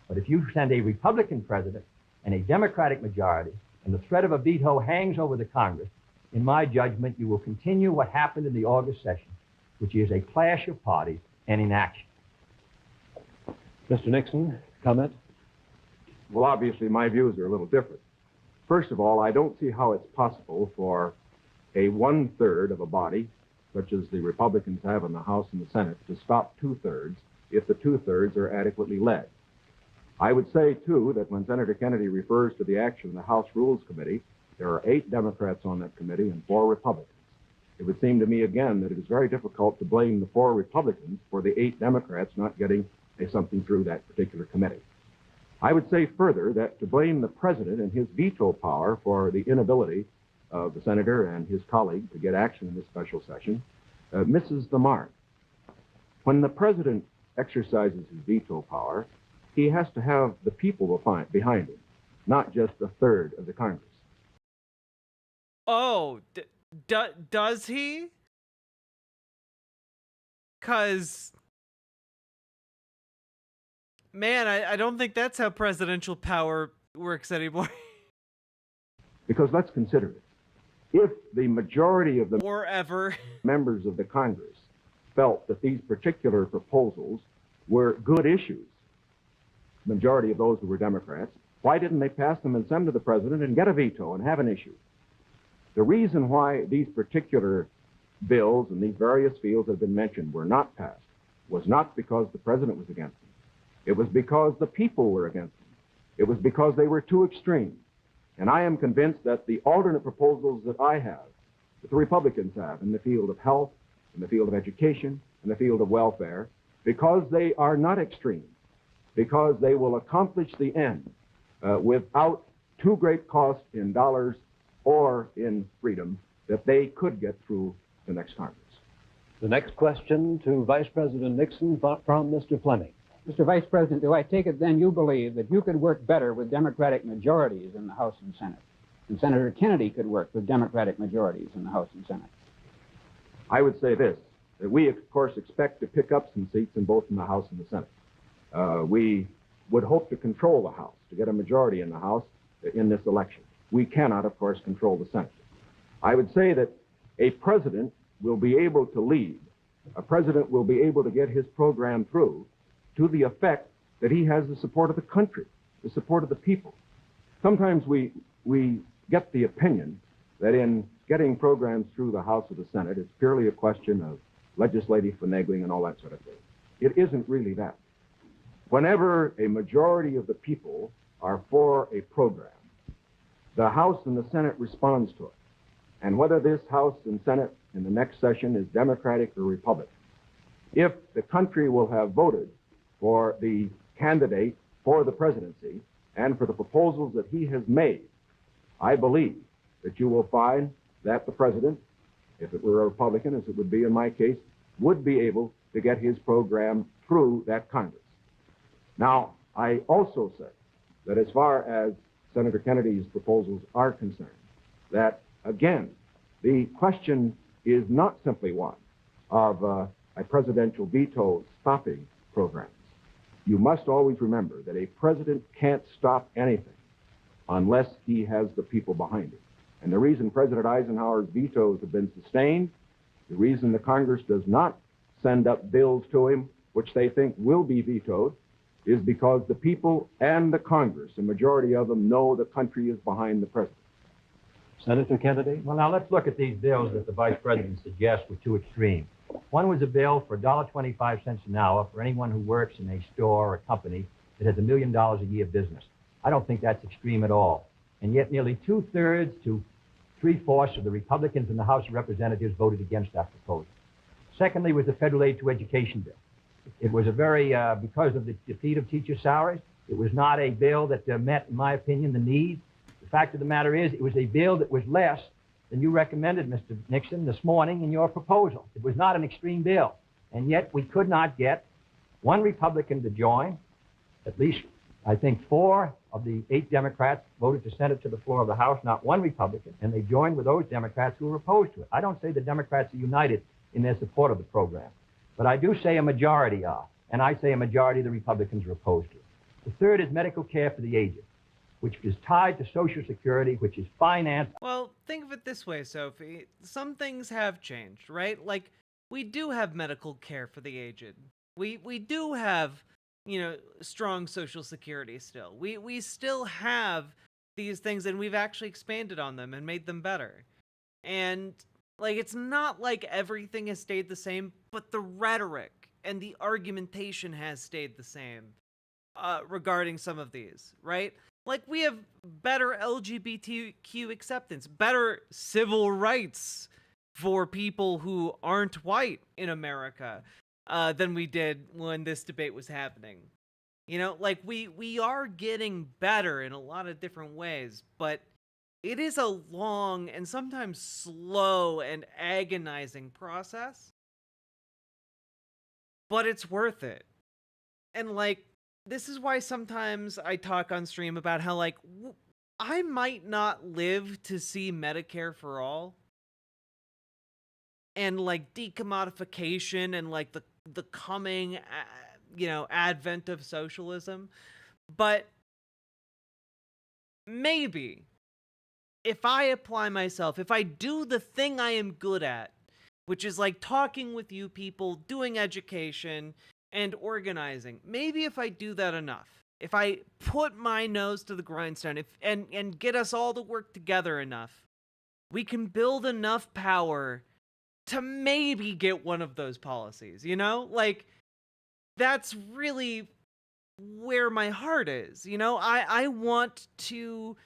But if you send a Republican president and a Democratic majority, and the threat of a veto hangs over the Congress, in my judgment, you will continue what happened in the August session, which is a clash of parties and inaction.
Mr. Nixon, comment?
Well, obviously, my views are a little different. First of all, I don't see how it's possible for a 1/3 of a body, such as the Republicans have in the House and the Senate, to stop 2/3 if the 2/3 are adequately led. I would say, too, that when Senator Kennedy refers to the action of the House Rules Committee, there are 8 Democrats on that committee and 4 Republicans. It would seem to me, again, that it is very difficult to blame the 4 Republicans for the 8 Democrats not getting something through that particular committee. I would say further that to blame the president and his veto power for the inability of the senator and his colleague to get action in this special session misses the mark. When the president exercises his veto power, he has to have the people behind him, not just 1/3 of the Congress.
Oh, does he? 'Cause, man, I don't think that's how presidential power works anymore.
Because let's consider it. If the majority of the members of the Congress felt that these particular proposals were good issues, the majority of those who were Democrats, why didn't they pass them and send to the president and get a veto and have an issue? The reason why these particular bills in these various fields that have been mentioned were not passed was not because the president was against them. It was because the people were against them. It was because they were too extreme. And I am convinced that the alternate proposals that I have, that the Republicans have in the field of health, in the field of education, in the field of welfare, because they are not extreme, because they will accomplish the end without too great cost in dollars or in freedom, that they could get through the next Congress.
The next question to Vice President Nixon from Mr. Fleming.
Mr. Vice President, do I take it then you believe that you could work better with Democratic majorities in the House and Senate, and Senator Kennedy could work with Democratic majorities in the House and Senate?
I would say this, that we, of course, expect to pick up some seats in both in the House and the Senate. We would hope to control the House, to get a majority in the House in this election. We cannot, of course, control the Senate. I would say that a president will be able to lead. A president will be able to get his program through to the effect that he has the support of the country, the support of the people. Sometimes we get the opinion that in getting programs through the House or the Senate, it's purely a question of legislative finagling and all that sort of thing. It isn't really that. Whenever a majority of the people are for a program, the House and the Senate responds to it. And whether this House and Senate in the next session is Democratic or Republican, if the country will have voted for the candidate for the presidency and for the proposals that he has made, I believe that you will find that the president, if it were a Republican, as it would be in my case, would be able to get his program through that Congress. Now, I also say that as far as Senator Kennedy's proposals are concerned, that, again, the question is not simply one of a presidential veto stopping programs. You must always remember that a president can't stop anything unless he has the people behind him. And the reason President Eisenhower's vetoes have been sustained, the reason the Congress does not send up bills to him which they think will be vetoed, is because the people and the Congress, a majority of them, know the country is behind the president.
Senator Kennedy?
Well, now let's look at these bills that the vice president suggests were too extreme. One was a bill for $1.25 an hour for anyone who works in a store or a company that has $1 million a year business. I don't think that's extreme at all. And yet nearly 2/3 to 3/4 of the Republicans in the House of Representatives voted against that proposal. Secondly was the federal aid to education bill. It was a very, because of the defeat of teacher salaries, it was not a bill that met, in my opinion, the need. The fact of the matter is, it was a bill that was less than you recommended, Mr. Nixon, this morning in your proposal. It was not an extreme bill. And yet we could not get one Republican to join. At least, I think, 4 of the 8 Democrats voted to send it to the floor of the House, not one Republican, and they joined with those Democrats who were opposed to it. I don't say the Democrats are united in their support of the program, but I do say a majority are, and I say a majority of the Republicans are opposed to it. The third is medical care for the aged, which is tied to Social Security, which is financed.
Well, think of it this way, Sophie. Some things have changed, right? Like, we do have medical care for the aged. We do have, strong Social Security still. We still have these things, and we've actually expanded on them and made them better. And, it's not like everything has stayed the same, but the rhetoric and the argumentation has stayed the same regarding some of these, right? We have better LGBTQ acceptance, better civil rights for people who aren't white in America than we did when this debate was happening. We are getting better in a lot of different ways, but it is a long and sometimes slow and agonizing process. But it's worth it. And this is why sometimes I talk on stream about how, I might not live to see Medicare for all. And, decommodification and, the coming, advent of socialism. But maybe, if I apply myself, if I do the thing I am good at, which is, talking with you people, doing education, and organizing. Maybe if I do that enough, if I put my nose to the grindstone and get us all to work together enough, we can build enough power to maybe get one of those policies, that's really where my heart is. I want to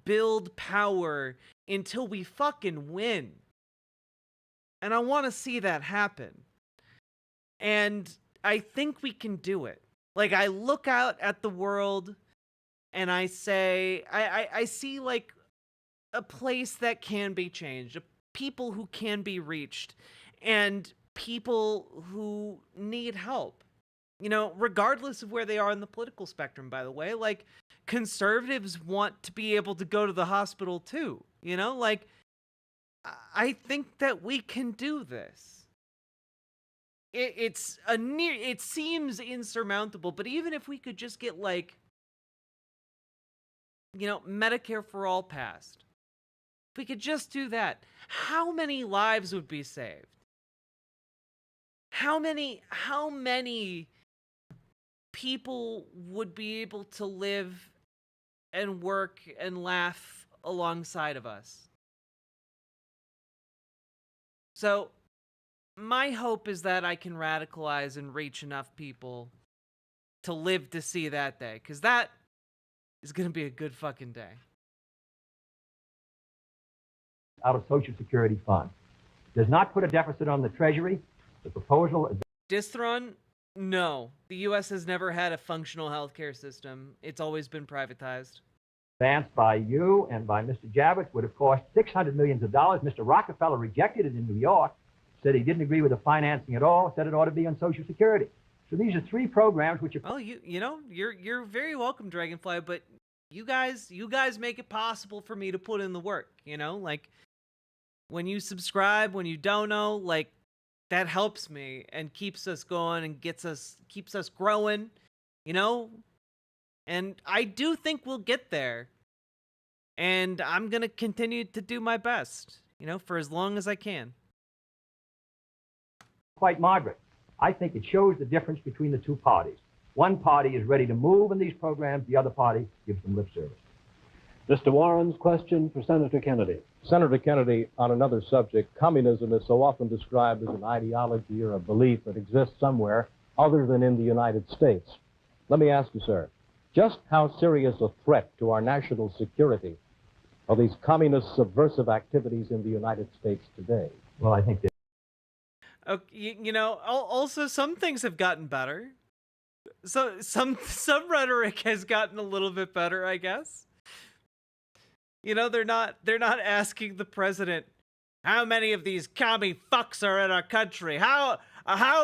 build power until we fucking win. And I want to see that happen. And I think we can do it. I look out at the world and I say, I see a place that can be changed, people who can be reached, and people who need help. Regardless of where they are in the political spectrum, by the way, conservatives want to be able to go to the hospital too. I think that we can do this. It seems insurmountable, but even if we could just get Medicare for all passed, If we could just do that, how many lives would be saved? How many people would be able to live and work and laugh alongside of us? So, my hope is that I can radicalize and reach enough people to live to see that day, because that is going to be a good fucking day.
Out of Social Security fund. Does not put a deficit on the Treasury. The proposal...
Distron, no. The U.S. has never had a functional healthcare system. It's always been privatized.
Advanced by you and by Mr. Javits would have cost $600 million. Mr. Rockefeller rejected it in New York, said he didn't agree with the financing at all, said it ought to be on Social Security. So these are three programs which are...
Well, you know, you're very welcome, Dragonfly, but you guys make it possible for me to put in the work, you know? Like, when you subscribe, when you dono, like, that helps me and keeps us going and keeps us growing, you know? And I do think we'll get there. And I'm going to continue to do my best, you know, for as long as I can.
Quite moderate. I think it shows the difference between the two parties. One party is ready to move in these programs, the other party gives them lip service.
Mr. Warren's question for Senator Kennedy.
Senator Kennedy, on another subject, communism is so often described as an ideology or a belief that exists somewhere other than in the United States. Let me ask you, sir, just how serious a threat to our national security are these communist subversive activities in the United States today?
Well, I think that...
Okay, you know, also some things have gotten better. So some rhetoric has gotten a little bit better, I guess. You know, they're not asking the president, how many of these commie fucks are in our country? How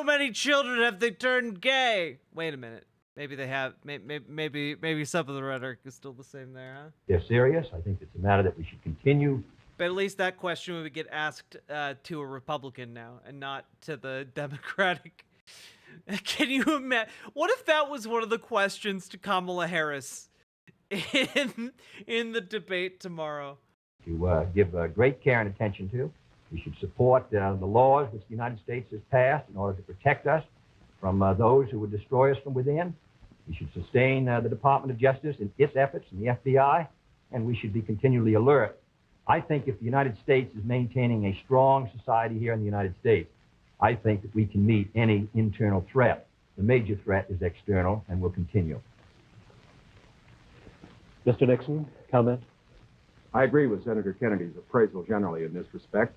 many children have they turned gay? Wait a minute. Maybe they have. Maybe some of the rhetoric is still the same there, huh?
They're serious. I think it's a matter that we should continue.
But at least that question would get asked to a Republican now, and not to the Democratic. Can you imagine? What if that was one of the questions to Kamala Harris in the debate tomorrow?
To give great care and attention to. We should support the laws which the United States has passed in order to protect us from those who would destroy us from within. We should sustain the Department of Justice in its efforts and the FBI, and we should be continually alert. I think if the United States is maintaining a strong society here in the United States, I think that we can meet any internal threat. The major threat is external and will continue.
Mr. Nixon, comment?
I agree with Senator Kennedy's appraisal generally in this respect.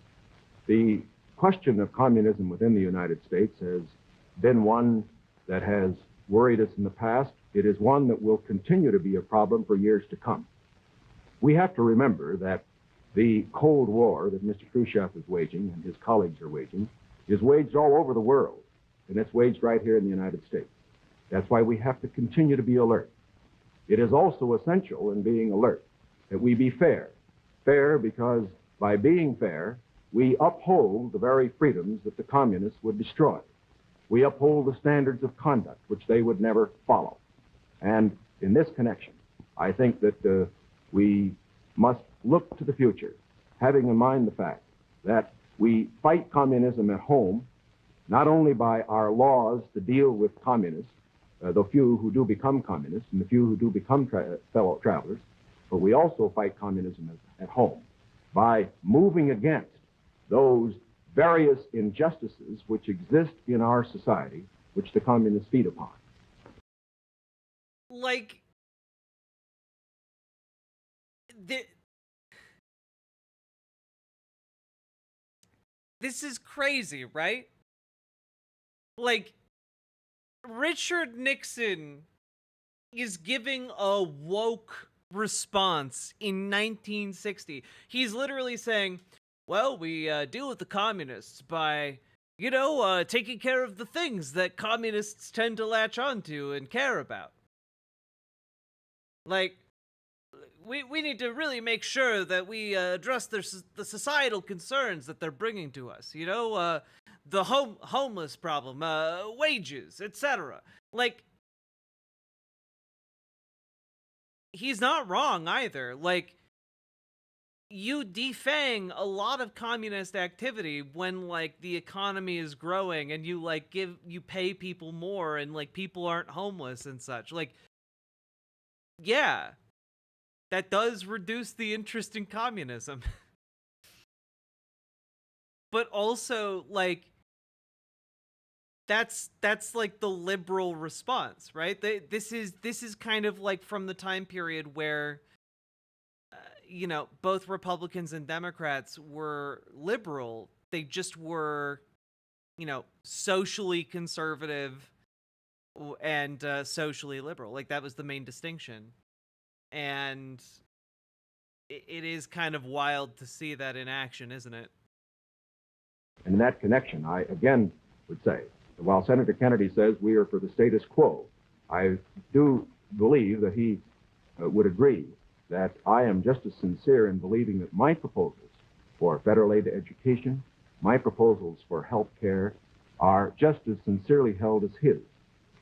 The question of communism within the United States has been one that has worried us in the past. It is one that will continue to be a problem for years to come. We have to remember that the Cold War that Mr. Khrushchev is waging and his colleagues are waging is waged all over the world, and it's waged right here in the United States. That's why we have to continue to be alert. It is also essential in being alert that we be fair. Fair because by being fair, we uphold the very freedoms that the communists would destroy. We uphold the standards of conduct which they would never follow. And in this connection, I think that we must look to the future, having in mind the fact that we fight communism at home, not only by our laws to deal with communists, the few who do become communists and the few who do become fellow travelers, but we also fight communism at home by moving against those various injustices which exist in our society, which the communists feed upon.
Like, this is crazy, right? Like, Richard Nixon is giving a woke response in 1960. He's literally saying, well, we deal with the communists by, you know, taking care of the things that communists tend to latch onto and care about. Like, we need to really make sure that we address the societal concerns that they're bringing to us. You know, the homeless problem, wages, etc. Like, he's not wrong either. Like, you defang a lot of communist activity when like the economy is growing and you like you pay people more and like people aren't homeless and such. Like, yeah, that does reduce the interest in communism. But also, like, that's like the liberal response, right? This is kind of like from the time period where you know, both Republicans and Democrats were liberal. They just were, you know, socially conservative and socially liberal. Like, that was the main distinction. And it is kind of wild to see that in action, isn't it?
And in that connection, I again would say that while Senator Kennedy says we are for the status quo, I do believe that he would agree that I am just as sincere in believing that my proposals for federal aid to education, my proposals for health care, are just as sincerely held as his.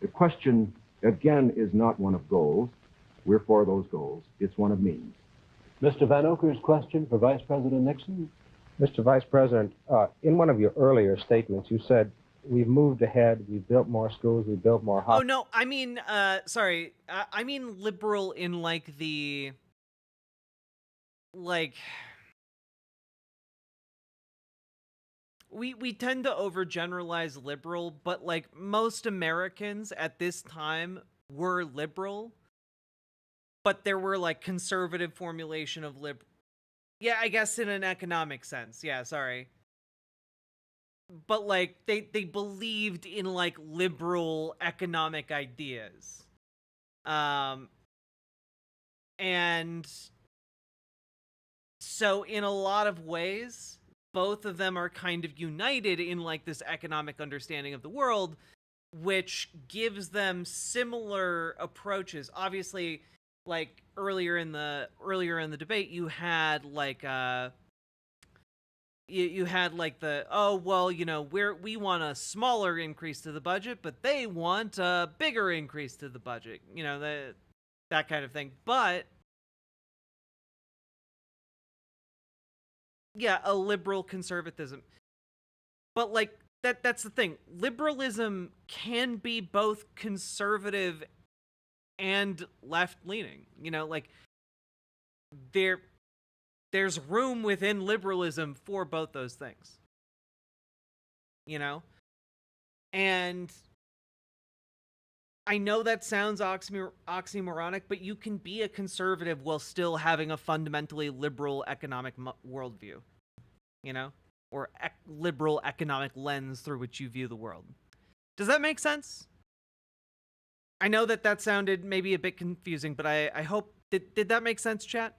The question, again, is not one of goals. We're for those goals. It's one of means.
Mr. Van Oker's question for Vice President Nixon.
Mr. Vice President, in one of your earlier statements, you said, we've moved ahead, we've built more schools, we've built more hospitals.
Oh, no, I mean, sorry. I mean liberal in, like, the... Like, we tend to overgeneralize liberal, but like most Americans at this time were liberal, but there were like conservative formulation of yeah, I guess in an economic sense. Yeah, sorry. But like they believed in like liberal economic ideas. And so in a lot of ways, both of them are kind of united in like this economic understanding of the world, which gives them similar approaches. Obviously, like earlier in the debate, you had like you had like the, oh well, you know, we want a smaller increase to the budget, but they want a bigger increase to the budget, you know, that kind of thing. But yeah, a liberal conservatism. But like that's the thing. Liberalism can be both conservative and left-leaning. You know, like there's room within liberalism for both those things. You know? And I know that sounds oxymoronic, but you can be a conservative while still having a fundamentally liberal economic worldview, you know, or liberal economic lens through which you view the world. Does that make sense? I know that sounded maybe a bit confusing, but I hope, did that make sense, chat?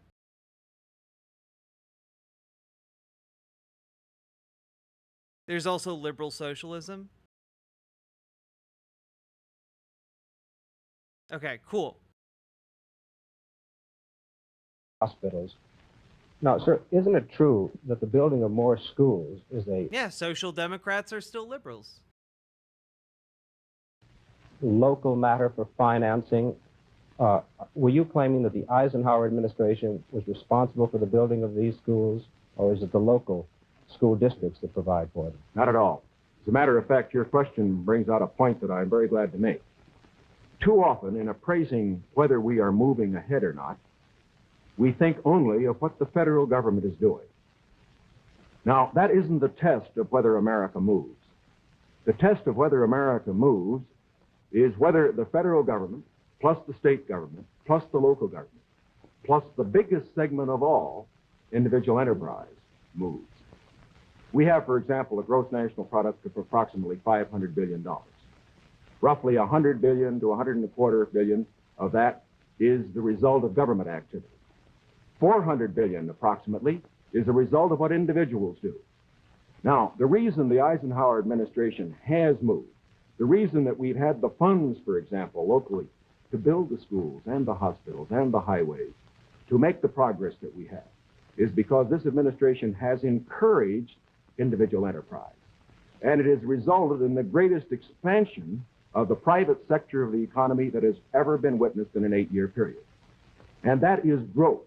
There's also liberal socialism. Okay, cool.
Hospitals. Now, sir, isn't it true that the building of more schools is a...
Yeah, social democrats are still liberals.
...local matter for financing? Were you claiming that the Eisenhower administration was responsible for the building of these schools, or is it the local school districts that provide for them?
Not at all. As a matter of fact, your question brings out a point that I'm very glad to make. Too often, in appraising whether we are moving ahead or not, we think only of what the federal government is doing. Now, that isn't the test of whether America moves. The test of whether America moves is whether the federal government, plus the state government, plus the local government, plus the biggest segment of all, individual enterprise, moves. We have, for example, a gross national product of approximately $500 billion. Roughly $100 billion to $125 billion of that is the result of government activity. $400 billion, approximately, is the result of what individuals do. Now, the reason the Eisenhower administration has moved, the reason that we've had the funds, for example, locally, to build the schools and the hospitals and the highways, to make the progress that we have, is because this administration has encouraged individual enterprise. And it has resulted in the greatest expansion of the private sector of the economy that has ever been witnessed in an 8-year period. And that is growth.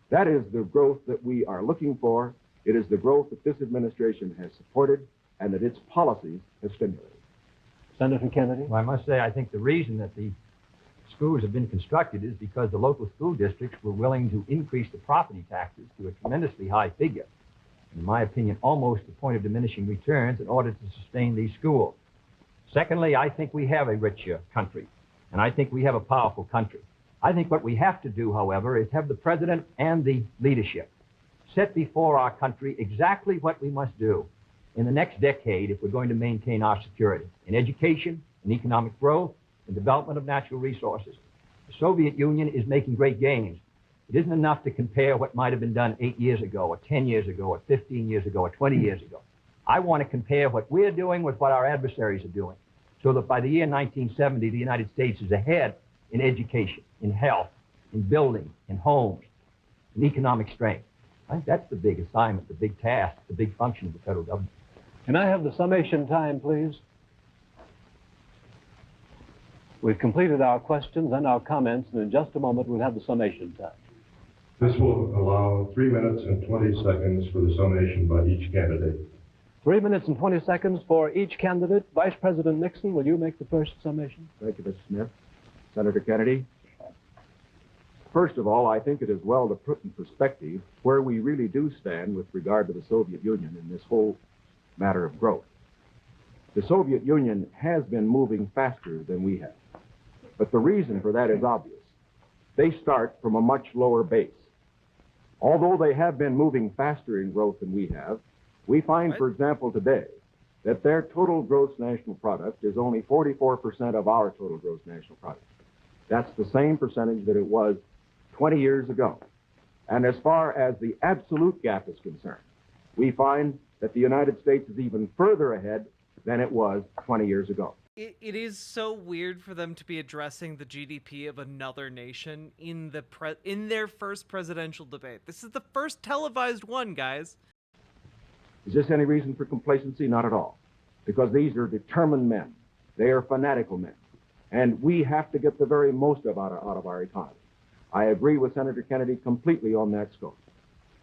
That is the growth that we are looking for. It is the growth that this administration has supported and that its policies have stimulated.
Senator Kennedy?
Well, I must say, I think the reason that the schools have been constructed is because the local school districts were willing to increase the property taxes to a tremendously high figure. In my opinion, almost the point of diminishing returns in order to sustain these schools. Secondly, I think we have a richer country, and I think we have a powerful country. I think what we have to do, however, is have the president and the leadership set before our country exactly what we must do in the next decade if we're going to maintain our security in education, in economic growth, in development of natural resources. The Soviet Union is making great gains. It isn't enough to compare what might have been done 8 years ago, or 10 years ago, or 15 years ago, or 20 years ago. I want to compare what we're doing with what our adversaries are doing, so that by the year 1970, the United States is ahead in education, in health, in building, in homes, in economic strength. I think that's the big assignment, the big task, the big function of the federal government.
Can I have the summation time, please? We've completed our questions and our comments, and in just a moment, we'll have the summation time.
This will allow 3 minutes and 20 seconds for the summation by each candidate.
3 minutes and 20 seconds for each candidate. Vice President Nixon, will you make the first summation?
Thank you, Mr. Smith. Senator Kennedy, first of all, I think it is well to put in perspective where we really do stand with regard to the Soviet Union in this whole matter of growth. The Soviet Union has been moving faster than we have. But the reason for that is obvious. They start from a much lower base. Although they have been moving faster in growth than we have, we find, for example, today, that their total gross national product is only 44% of our total gross national product. That's the same percentage that it was 20 years ago. And as far as the absolute gap is concerned, we find that the United States is even further ahead than it was 20 years ago.
It is so weird for them to be addressing the GDP of another nation in their first presidential debate. This is the first televised one, guys.
Is this any reason for complacency? Not at all. Because these are determined men. They are fanatical men. And we have to get the very most out of our economy. I agree with Senator Kennedy completely on that scope.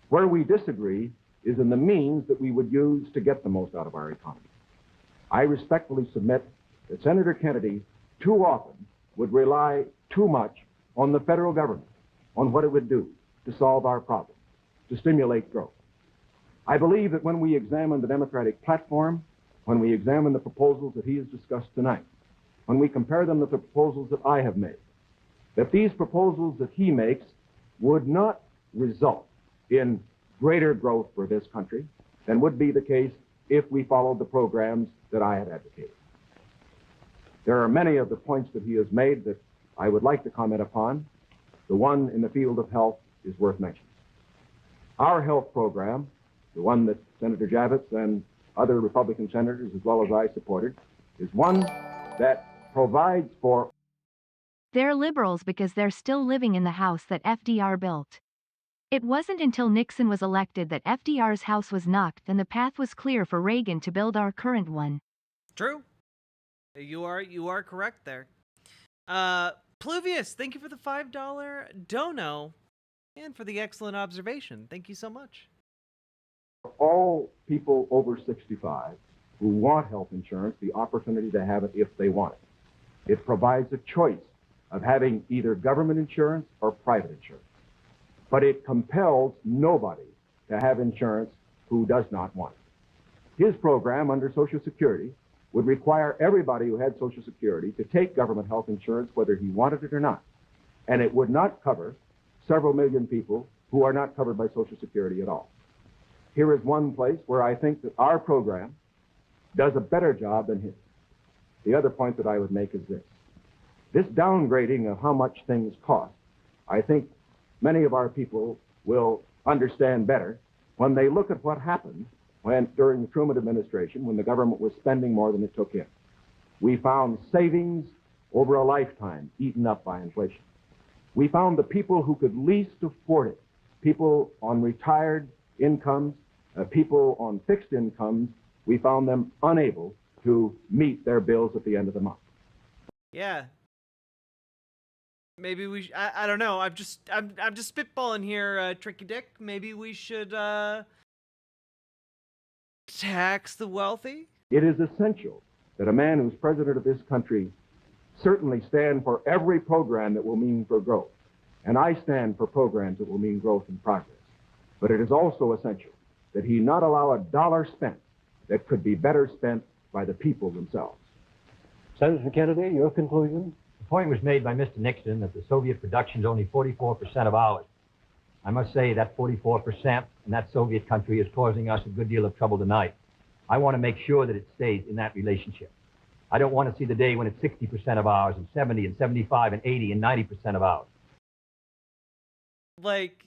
Where we disagree is in the means that we would use to get the most out of our economy. I respectfully submit that Senator Kennedy too often would rely too much on the federal government, on what it would do to solve our problems, to stimulate growth. I believe that when we examine the Democratic platform, when we examine the proposals that he has discussed tonight, when we compare them to the proposals that I have made, that these proposals that he makes would not result in greater growth for this country than would be the case if we followed the programs that I have advocated. There are many of the points that he has made that I would like to comment upon. The one in the field of health is worth mentioning. Our health program, the one that Senator Javits and other Republican senators, as well as I, supported, is one that provides for...
They're liberals because they're still living in the house that FDR built. It wasn't until Nixon was elected that FDR's house was knocked and the path was clear for Reagan to build our current one.
True. You are correct there. Pluvius, thank you for the $5 dono and for the excellent observation. Thank you so much.
All people over 65 who want health insurance the opportunity to have it if they want it. It provides a choice of having either government insurance or private insurance. But it compels nobody to have insurance who does not want it. His program under Social Security would require everybody who had Social Security to take government health insurance whether he wanted it or not. And it would not cover several million people who are not covered by Social Security at all. Here is one place where I think that our program does a better job than his. The other point that I would make is this. This downgrading of how much things cost, I think many of our people will understand better when they look at what happened during the Truman administration, when the government was spending more than it took in. We found savings over a lifetime eaten up by inflation. We found the people who could least afford it, people on retired incomes, people on fixed incomes, we found them unable to meet their bills at the end of the month.
Yeah. Maybe we I don't know. I'm just spitballing here, Tricky Dick. Maybe we should tax the wealthy?
It is essential that a man who's president of this country certainly stand for every program that will mean for growth. And I stand for programs that will mean growth and progress. But it is also essential that he not allow a dollar spent that could be better spent by the people themselves.
Senator Kennedy, your conclusion?
The point was made by Mr. Nixon that the Soviet production is only 44% of ours. I must say that 44% in that Soviet country is causing us a good deal of trouble tonight. I want to make sure that it stays in that relationship. I don't want to see the day when it's 60% of ours and 70 and 75 and 80 and 90% of ours.
Like,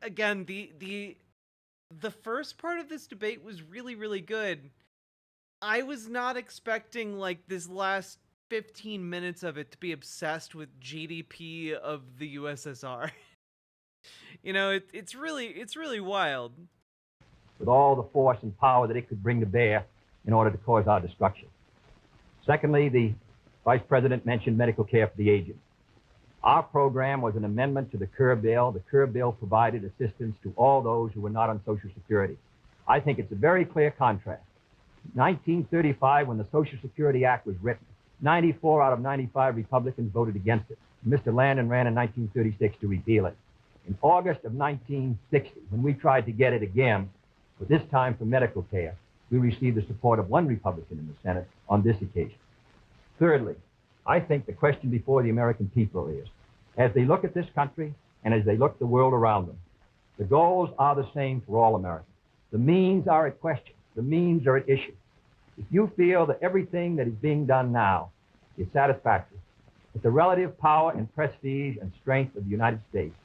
again, the first part of this debate was really, really good. I was not expecting, like, this last 15 minutes of it to be obsessed with GDP of the USSR. You know, it's really wild.
With all the force and power that it could bring to bear in order to cause our destruction. Secondly, the Vice President mentioned medical care for the aged. Our program was an amendment to the Kerr bill. The Kerr bill provided assistance to all those who were not on Social Security. I think it's a very clear contrast. 1935, when the Social Security Act was written, 94 out of 95 Republicans voted against it. Mr. Landon ran in 1936 to repeal it. In August of 1960, when we tried to get it again, but this time for medical care, we received the support of one Republican in the Senate on this occasion. Thirdly, I think the question before the American people is, as they look at this country and as they look at the world around them, the goals are the same for all Americans. The means are at question. The means are at issue. If you feel that everything that is being done now is satisfactory, that the relative power and prestige and strength of the United States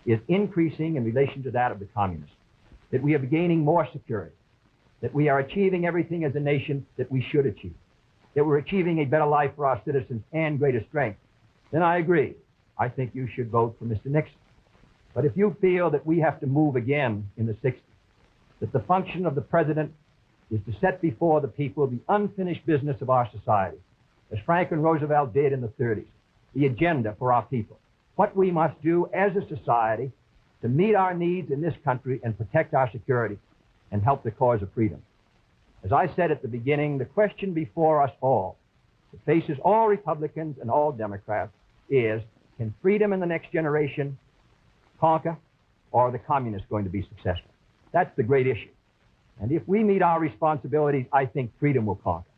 is increasing in relation to that of the communists, that we are gaining more security, that we are achieving everything as a nation that we should achieve, that we're achieving a better life for our citizens and greater strength, then I agree. I think you should vote for Mr. Nixon. But if you feel that we have to move again in the 60s, that the function of the president is to set before the people the unfinished business of our society, as Franklin Roosevelt did in the 30s, the agenda for our people, what we must do as a society to meet our needs in this country and protect our security and help the cause of freedom. As I said at the beginning, the question before us all, that faces all Republicans and all Democrats, is, can freedom in the next generation conquer, or are the communists going to be successful? That's the great issue. And if we meet our responsibilities, I think freedom will conquer.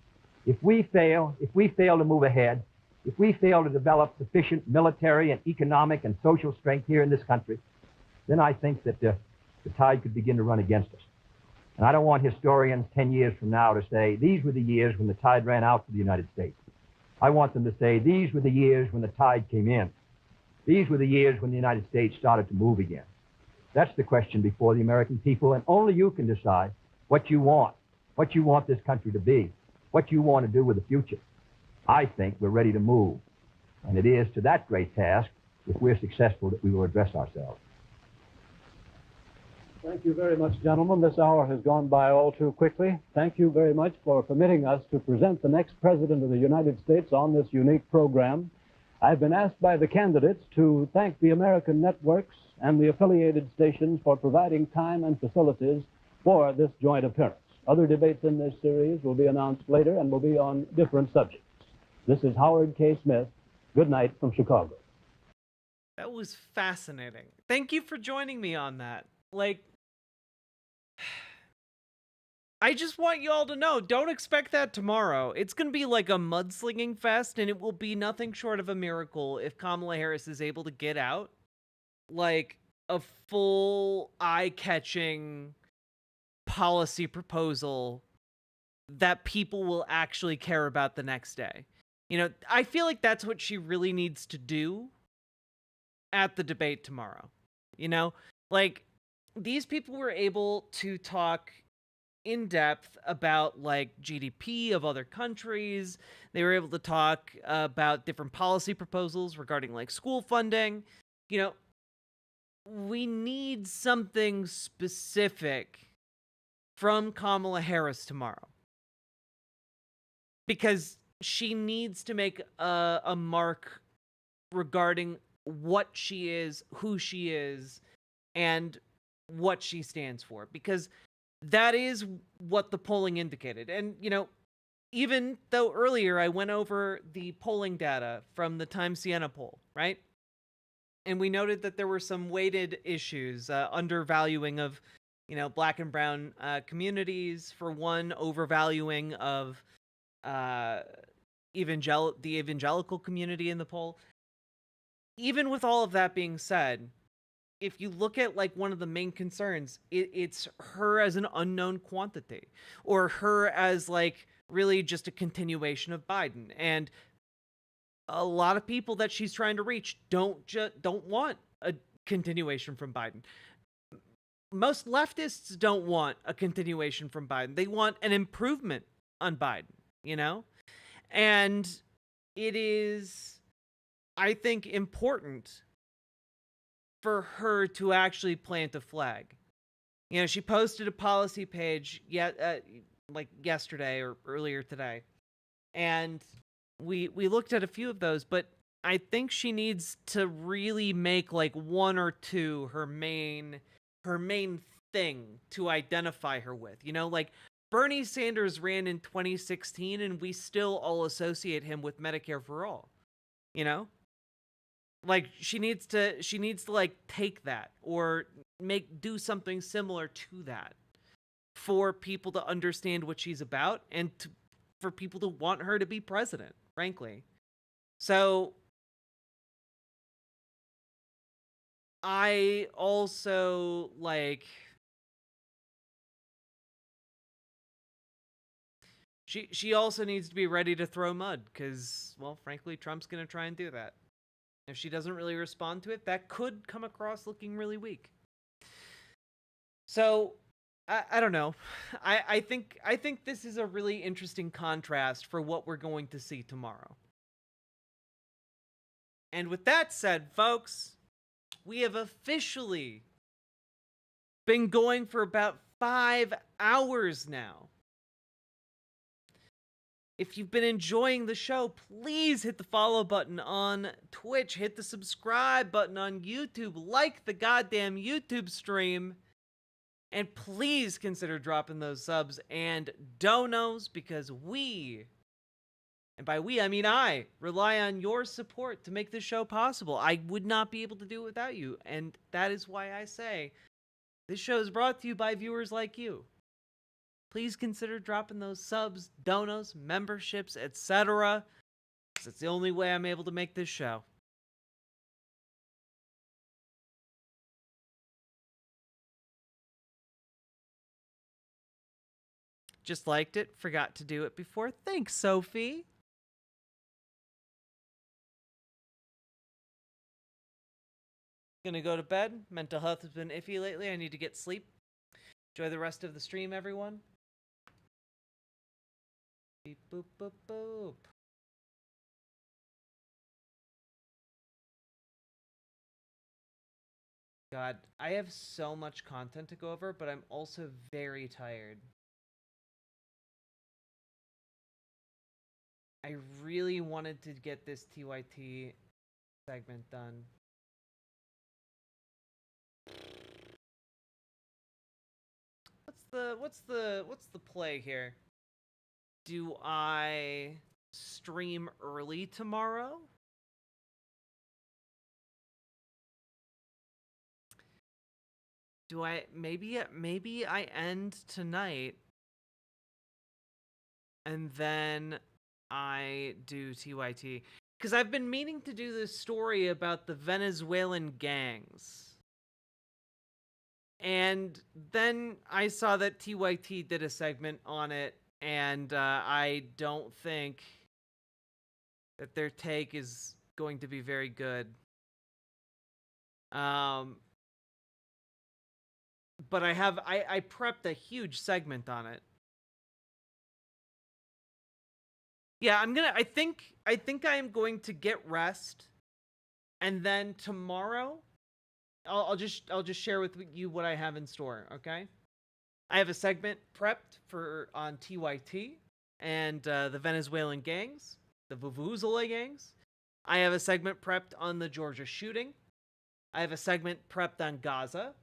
If we fail to move ahead, if we fail to develop sufficient military and economic and social strength here in this country, then I think that the tide could begin to run against us. And I don't want historians 10 years from now to say, these were the years when the tide ran out for the United States. I want them to say, these were the years when the tide came in. These were the years when the United States started to move again. That's the question before the American people, and only you can decide what you want this country to be, what you want to do with the future. I think we're ready to move. And it is to that great task, if we're successful, that we will address ourselves.
Thank you very much, gentlemen. This hour has gone by all too quickly. Thank you very much for permitting us to present the next President of the United States on this unique program. I've been asked by the candidates to thank the American networks and the affiliated stations for providing time and facilities for this joint appearance. Other debates in this series will be announced later and will be on different subjects. This is Howard K. Smith. Good night from Chicago.
That was fascinating. Thank you for joining me on that. Like, I just want you all to know, don't expect that tomorrow. It's going to be like a mudslinging fest, and it will be nothing short of a miracle if Kamala Harris is able to get out, like, a full eye-catching policy proposal that people will actually care about the next day. You know, I feel like that's what she really needs to do at the debate tomorrow. You know, like, these people were able to talk in depth about, like, GDP of other countries. They were able to talk about different policy proposals regarding, like, school funding. You know, we need something specific from Kamala Harris tomorrow. because she needs to make a mark regarding what she is, who she is, and what she stands for, because that is what the polling indicated. And, you know, even though earlier I went over the polling data from the Times Siena poll, right? And we noted that there were some weighted issues, undervaluing of, you know, Black and brown communities, for one, overvaluing of the evangelical community in the poll. Even with all of that being said, if you look at like one of the main concerns, it's her as an unknown quantity, or her as like really just a continuation of Biden. And a lot of people that she's trying to reach don't want a continuation from Biden. Most leftists don't want a continuation from Biden. They want an improvement on Biden, you know? And it is, I think, important for her to actually plant a flag. You know, she posted a policy page like yesterday or earlier today, and we looked at a few of those, but I think she needs to really make like one or two her main thing to identify her with. You know, like Bernie Sanders ran in 2016 and we still all associate him with Medicare for all. You know? Like she needs to like take that or do something similar to that for people to understand what she's about and for people to want her to be president, frankly. So I also like she also needs to be ready to throw mud because, well, frankly, Trump's going to try and do that. If she doesn't really respond to it, that could come across looking really weak. So, I don't know. I think this is a really interesting contrast for what we're going to see tomorrow. And with that said, folks, we have officially been going for about 5 hours now. If you've been enjoying the show, please hit the follow button on Twitch, hit the subscribe button on YouTube, like the goddamn YouTube stream, and please consider dropping those subs and donos, because we, and by we I mean I, rely on your support to make this show possible. I would not be able to do it without you, and that is why I say this show is brought to you by viewers like you. Please consider dropping those subs, donos, memberships, etc. because it's the only way I'm able to make this show. Just liked it. Forgot to do it before. Thanks, Sophie. Gonna go to bed. Mental health has been iffy lately. I need to get sleep. Enjoy the rest of the stream, everyone. Beep, boop, boop, boop. God, I have so much content to go over, but I'm also very tired. I really wanted to get this TYT segment done. What's the play here? Do I stream early tomorrow? Do I maybe I end tonight and then I do TYT, because I've been meaning to do this story about the Venezuelan gangs. And then I saw that TYT did a segment on it, and I don't think that their take is going to be very good. But I prepped a huge segment on it. Yeah, I think I am going to get rest, and then tomorrow I'll just share with you what I have in store, okay? I have a segment prepped on TYT, and the Venezuelan gangs, the Voovoozela gangs. I have a segment prepped on the Georgia shooting. I have a segment prepped on Gaza.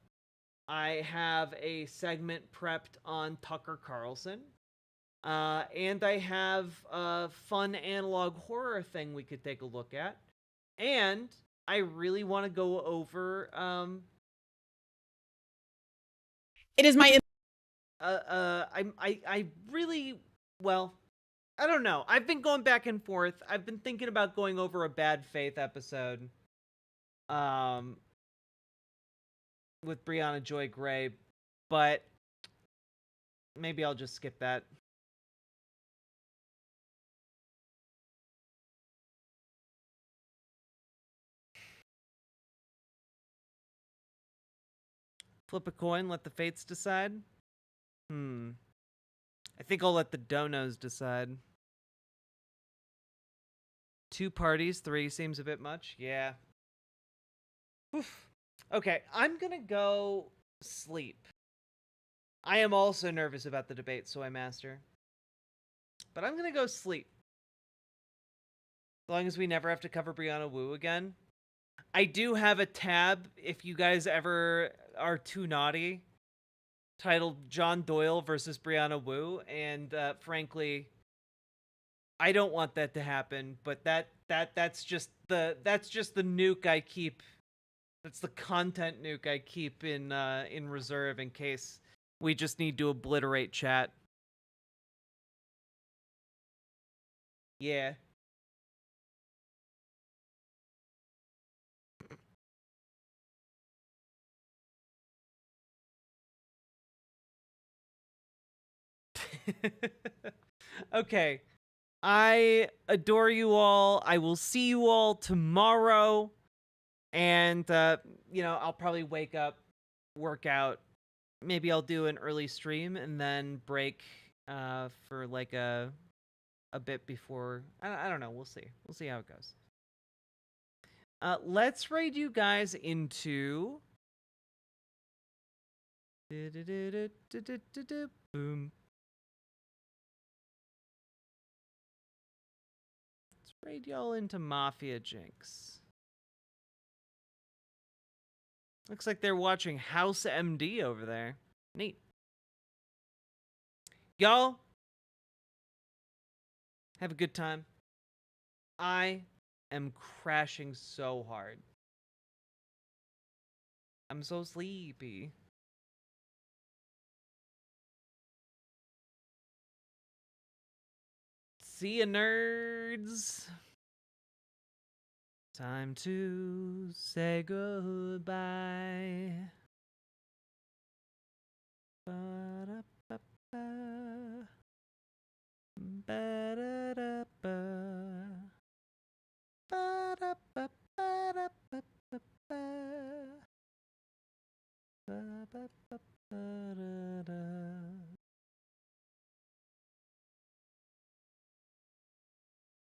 I have a segment prepped on Tucker Carlson. And I have a fun analog horror thing we could take a look at. And I really want to go over
It is my
I really, well, I don't know. I've been going back and forth. I've been thinking about going over a Bad Faith episode with Brianna Joy Gray, but maybe I'll just skip that. Flip a coin, let the fates decide. I think I'll let the donos decide. 2 parties, 3 seems a bit much. Yeah. Oof. Okay, I'm gonna go sleep. I am also nervous about the debate, Soy Master. But I'm gonna go sleep. As long as we never have to cover Brianna Wu again. I do have a tab, if you guys ever are too naughty, titled John Doyle versus Brianna Wu, and frankly, I don't want that to happen, but that's just the nuke I keep. That's the content nuke I keep in reserve in case we just need to obliterate chat. Yeah. Okay. I adore you all. I will see you all tomorrow. And, I'll probably wake up, work out. Maybe I'll do an early stream and then break for like a bit before. I don't know. We'll see. We'll see how it goes. Let's raid you guys into... Boom. Let's raid y'all into Mafia Jinx. Looks like they're watching House MD over there. Neat. Y'all, have a good time. I am crashing so hard. I'm so sleepy. See ya, nerds. Time to say goodbye. Ba-da-ba-ba. Ba-da-da-ba. Ba-da-ba-ba-da-ba-ba-ba. Ba-ba-ba.